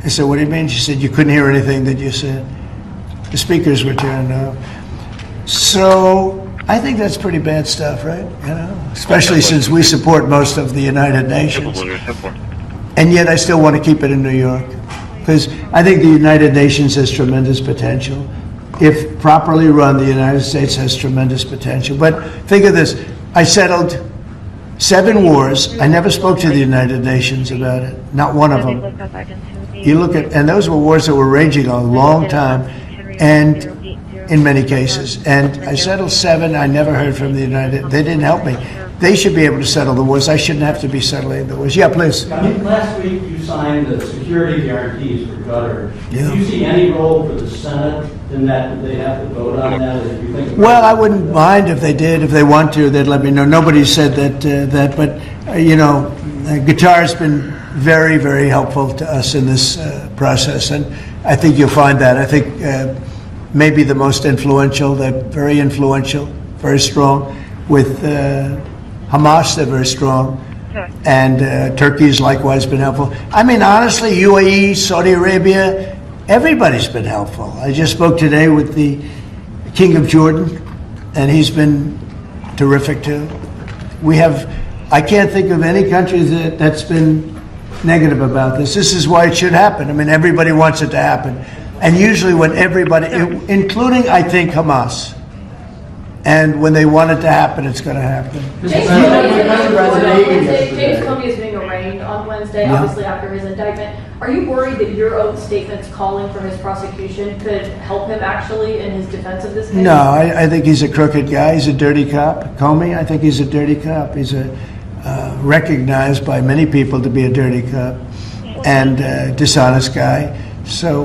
I said, what do you mean? She said, you couldn't hear anything that you said. The speakers were turned off. So I think that's pretty bad stuff, right? You know, especially since we support most of the United Nations. And yet I still want to keep it in New York. Because I think the United Nations has tremendous potential. If properly run, the United States has tremendous potential. But think of this. I settled 7 wars. I never spoke to the United Nations about it. Not one of them. You look at, and those were wars that were raging a long time, and in many cases. And I settled 7. I never heard from the United. They didn't help me. They should be able to settle the wars. I shouldn't have to be settling the wars. Yeah, please. I mean, last week you signed the security guarantees for Qatar. Yeah. Do you see any role for the Senate in that? Do they have to vote on that? If you think Well, I wouldn't mind if they did. If they want to, they'd let me know. Nobody said that, but you know, Qatar's been very, very helpful to us in this process, and I think you'll find that. I think maybe the most influential. They're very influential, very strong. With Hamas, they're very strong. And Turkey's likewise been helpful. I mean, honestly, UAE, Saudi Arabia, everybody's been helpful. I just spoke today with the King of Jordan, and he's been terrific too. I can't think of any country that's been negative about this. This is why it should happen. I mean, everybody wants it to happen. And usually when everybody, including, I think, Hamas, and when they want it to happen, it's going to happen. James Comey is being arraigned on Wednesday, obviously after his indictment. Are you worried that your own statements calling for his prosecution could help him actually in his defense of this case? No, I think he's a crooked guy. He's a dirty cop. Comey, I think he's a dirty cop. He's recognized by many people to be a dirty cop. and dishonest guy. So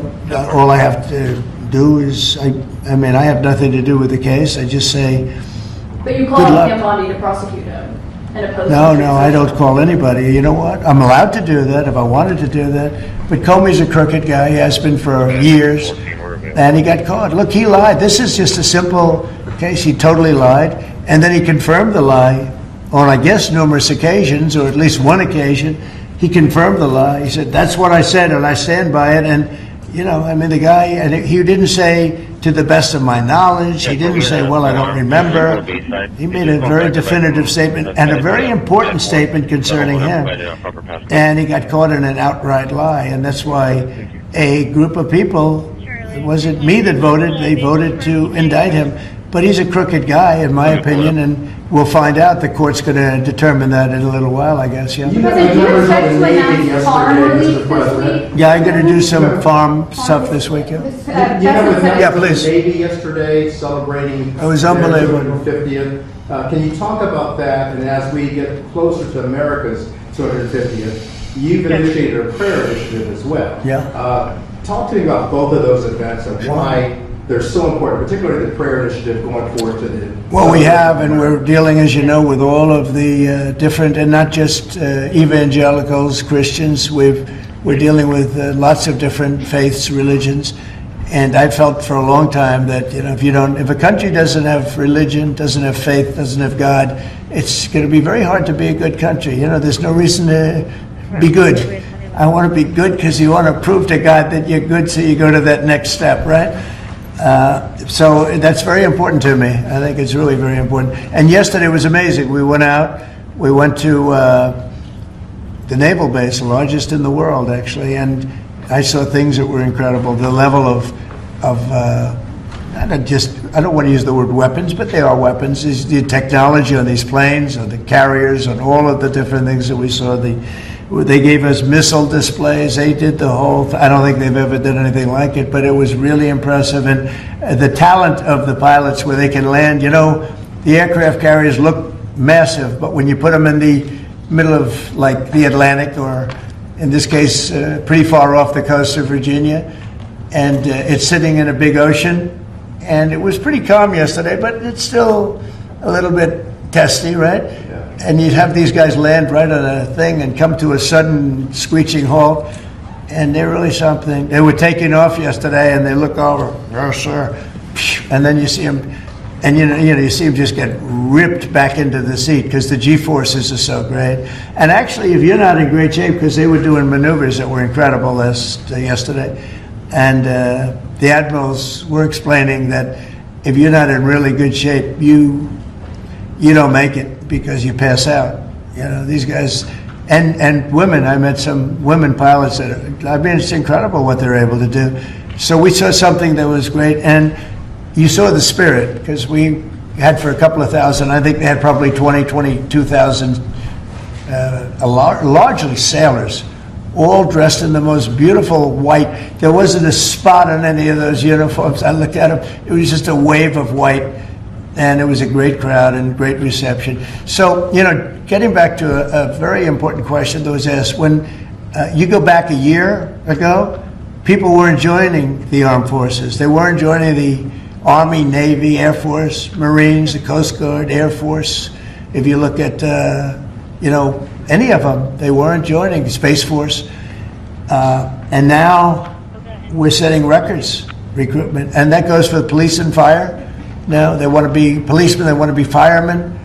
all I have to do is, I mean, I have nothing to do with the case. I just say, But you called on Pam Bondi to prosecute him and oppose no, him. no, I don't call anybody. You know what? I'm allowed to do that if I wanted to do that. But Comey's a crooked guy. He has been for years. And he got caught. Look, he lied. This is just a simple case. He totally lied. And then he confirmed the lie on, I guess, numerous occasions, or at least one occasion. He confirmed the lie. He said, that's what I said, and I stand by it. And, you know, I mean, the guy, and he didn't say, to the best of my knowledge. He didn't say, well, I don't remember. He made a very definitive statement and a very important statement concerning him. And he got caught in an outright lie. And that's why a group of people, it wasn't me that voted, they voted to indict him. But he's a crooked guy, in my opinion, and we'll find out. The court's going to determine that in a little while, I guess, yeah. Do you expect to announce farm relief this week? Yeah, I'm going to do some farm stuff this week, yeah. Yeah, please. Navy yesterday celebrating. It was unbelievable. 250th. Can you talk about that? And as we get closer to America's 250th, you've initiated a prayer initiative as well. Yeah. Talk to me about both of those events and why they're so important, particularly the prayer initiative going forward to the... Well, we have, and we're dealing, as you know, with all of the different, and not just evangelicals, Christians. We're dealing with lots of different faiths, religions, and I felt for a long time that, you know, if a country doesn't have religion, doesn't have faith, doesn't have God, it's going to be very hard to be a good country. You know, there's no reason to be good. I want to be good because you want to prove to God that you're good, so you go to that next step, right? So that's very important to me. I think it's really very important. And yesterday was amazing. We went out. We went to the naval base, the largest in the world, actually, and I saw things that were incredible. The level of I don't want to use the word weapons, but they are weapons. Is the technology on these planes, on the carriers, on all of the different things that we saw. They gave us missile displays. They did the whole. I don't think they've ever done anything like it, but it was really impressive. And the talent of the pilots, where they can land. You know, the aircraft carriers look massive, but when you put them in the middle of, like, the Atlantic, or in this case, pretty far off the coast of Virginia, and it's sitting in a big ocean, and it was pretty calm yesterday, but it's still a little bit testy, right? And you'd have these guys land right on a thing and come to a sudden screeching halt, and they're really something. They were taking off yesterday, and they look over, yes, sir, and then you see them, and you see them just get ripped back into the seat because the G-forces are so great. And actually, if you're not in great shape, because they were doing maneuvers that were incredible yesterday, and the admirals were explaining that if you're not in really good shape, you don't make it, because you pass out. You know, these guys, and women, I met some women pilots that, I mean, it's incredible what they're able to do. So we saw something that was great, and you saw the spirit, because we had for a couple of thousand, I think they had probably 22,000, largely sailors, all dressed in the most beautiful white. There wasn't a spot on any of those uniforms. I looked at them, it was just a wave of white. And it was a great crowd and great reception. So, you know, getting back to a very important question that was asked, when you go back a year ago, people weren't joining the armed forces. They weren't joining the Army, Navy, Air Force, Marines, the Coast Guard, Air Force. If you look at, you know, any of them, they weren't joining the Space Force. And now we're setting records, recruitment. And that goes for the police and fire. Now they want to be policemen, they want to be firemen.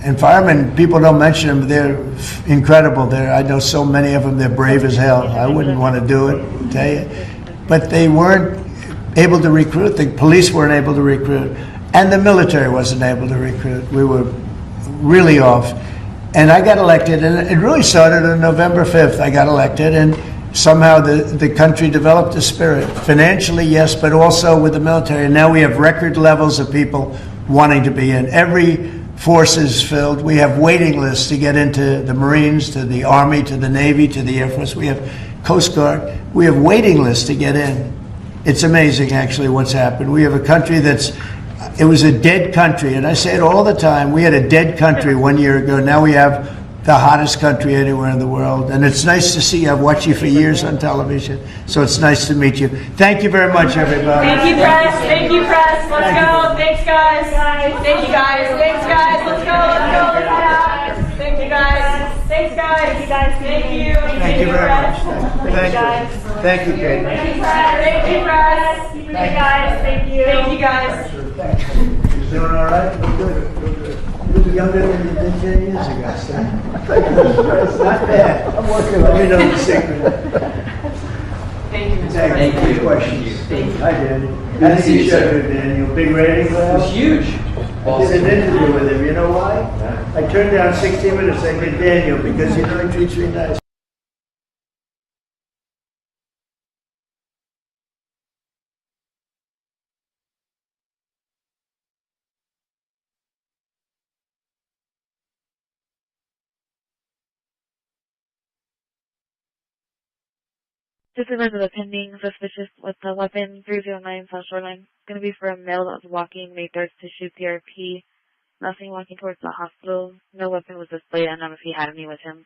And firemen, people don't mention them, they're incredible. I know so many of them, they're brave as hell. I wouldn't want to do it, tell you. But they weren't able to recruit, the police weren't able to recruit, and the military wasn't able to recruit. We were really off. And I got elected, and it really started on November 5th. I got elected, and somehow the country developed a spirit. Financially, yes, but also with the military. And now we have record levels of people wanting to be in. Every force is filled. We have waiting lists to get into the Marines, to the Army, to the Navy, to the Air Force. We have Coast Guard. We have waiting lists to get in. It's amazing, actually, what's happened. We have a country it was a dead country. And I say it all the time. We had a dead country 1 year ago. Now we have the hottest country anywhere in the world. And it's nice to see you. I've watched you for years on television, so it's nice to meet you. Thank you very much, everybody. Thank you, press. Thank you, press. Let's go. Thanks, guys. Thank you, guys. Thanks, guys. Let's go. Let's go. Let's head out. Thank you, guys. Thanks, guys. Thank you, guys. Thank you. Thank you very much. Thank you. Thank you, Kate. Thank you, press. Thank you, press. Thank you, guys. Thank you. Thank you, guys. You doing all right? Look good. Look good. You look younger than you did 10 years ago, son. It's not bad. I'm working on it. You know the secret. Thank you, Mr. Thank you. Thank you. Questions? Hi, Daniel. Good How to did see you you, show sir. good, Daniel? Big rating for It was us? huge. I did an interview with him. You know why? I turned down 60 minutes. I get Daniel because you know he treats me nice. Just a resident pending suspicious with the weapon 309 South Shoreline. It's going to be for a male that was walking, made threats to shoot PRP. Nothing walking towards the hospital. No weapon was displayed. I don't know if he had any with him.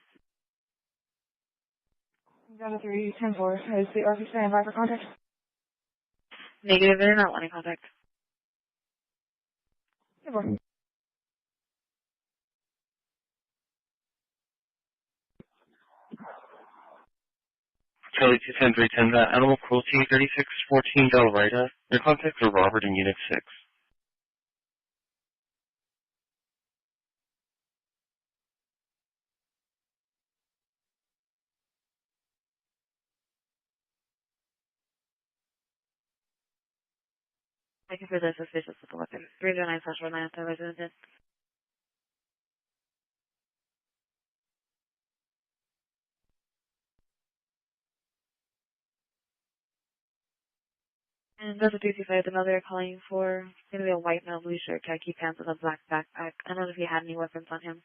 Got a 310-4. Is the RV standby for contact? Negative, they're not wanting contact. Charlie 210-310, that animal cruelty 3614 Del Rita. Your contacts are Robert in Unit 6. Looking for the suspicious with the weapon. 309 South Shoreline at the residence. And that's a 225, the male they're calling for. It's going to be a white male, blue shirt, khaki pants with a black backpack. I don't know if he had any weapons on him.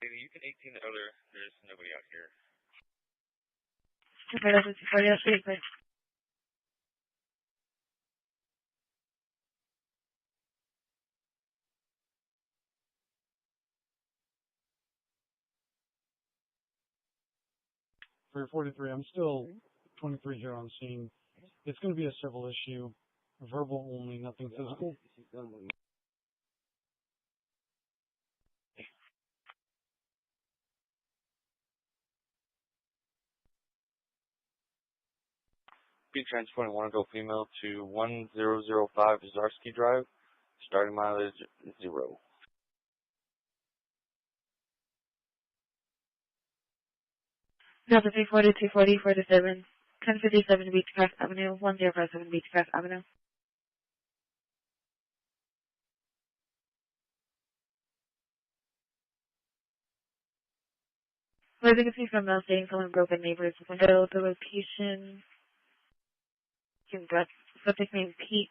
You can 18 the other. There's nobody out here. Okay, that's a 240, that's pretty quick. For 43, I'm still 23 here on scene. It's going to be a civil issue, verbal only, nothing physical. Be transporting one adult female to 1005 Zarsky Drive. Starting mileage 0. Delta 340, 240, 47, 1057 Beechcraft Avenue, 1057 Beechcraft Avenue. Well, as you can see from the stating someone broke a neighbor's window, the location, subject name Pete.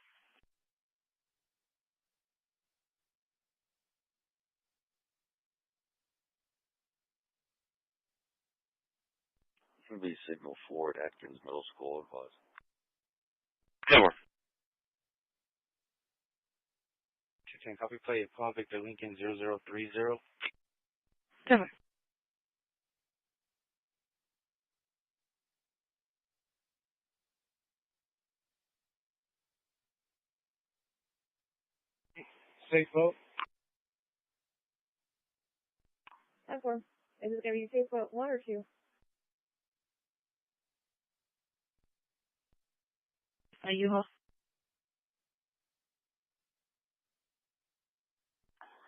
This would be Signal 4 at Atkins Middle School. Advise. Sure. 210 copy plate, Paul Victor Lincoln 0030. Sure. safe boat. That's one. Is it going to be safe boat 1 or 2? Are you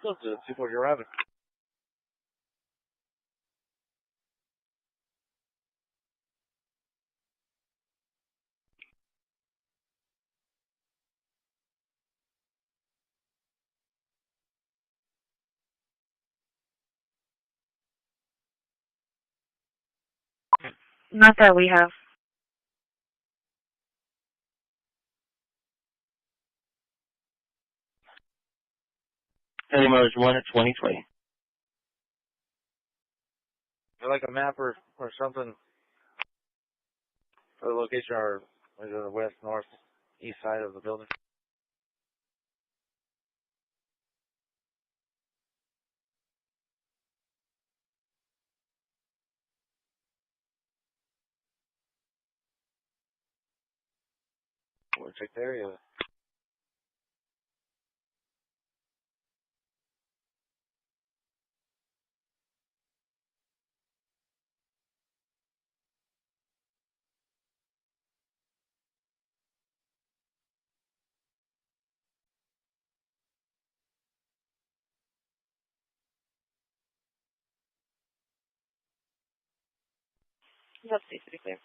Close to 240 Rabbit. Not that we have. Animals 1 at 2020. Like a map or something for the location, or the west, north, east side of the building. We'll check the area. That's basically clear.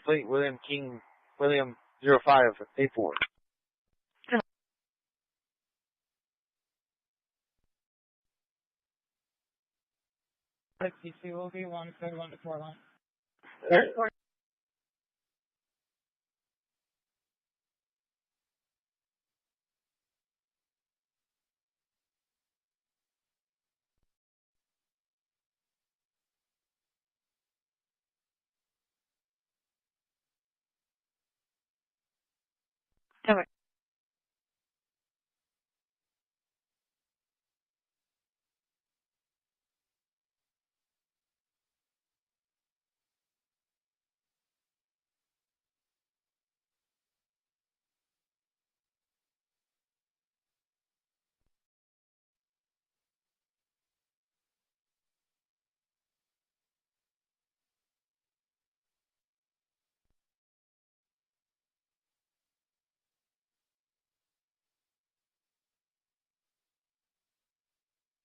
Fleet William King, William 0584. PC will be 131 to 4 line.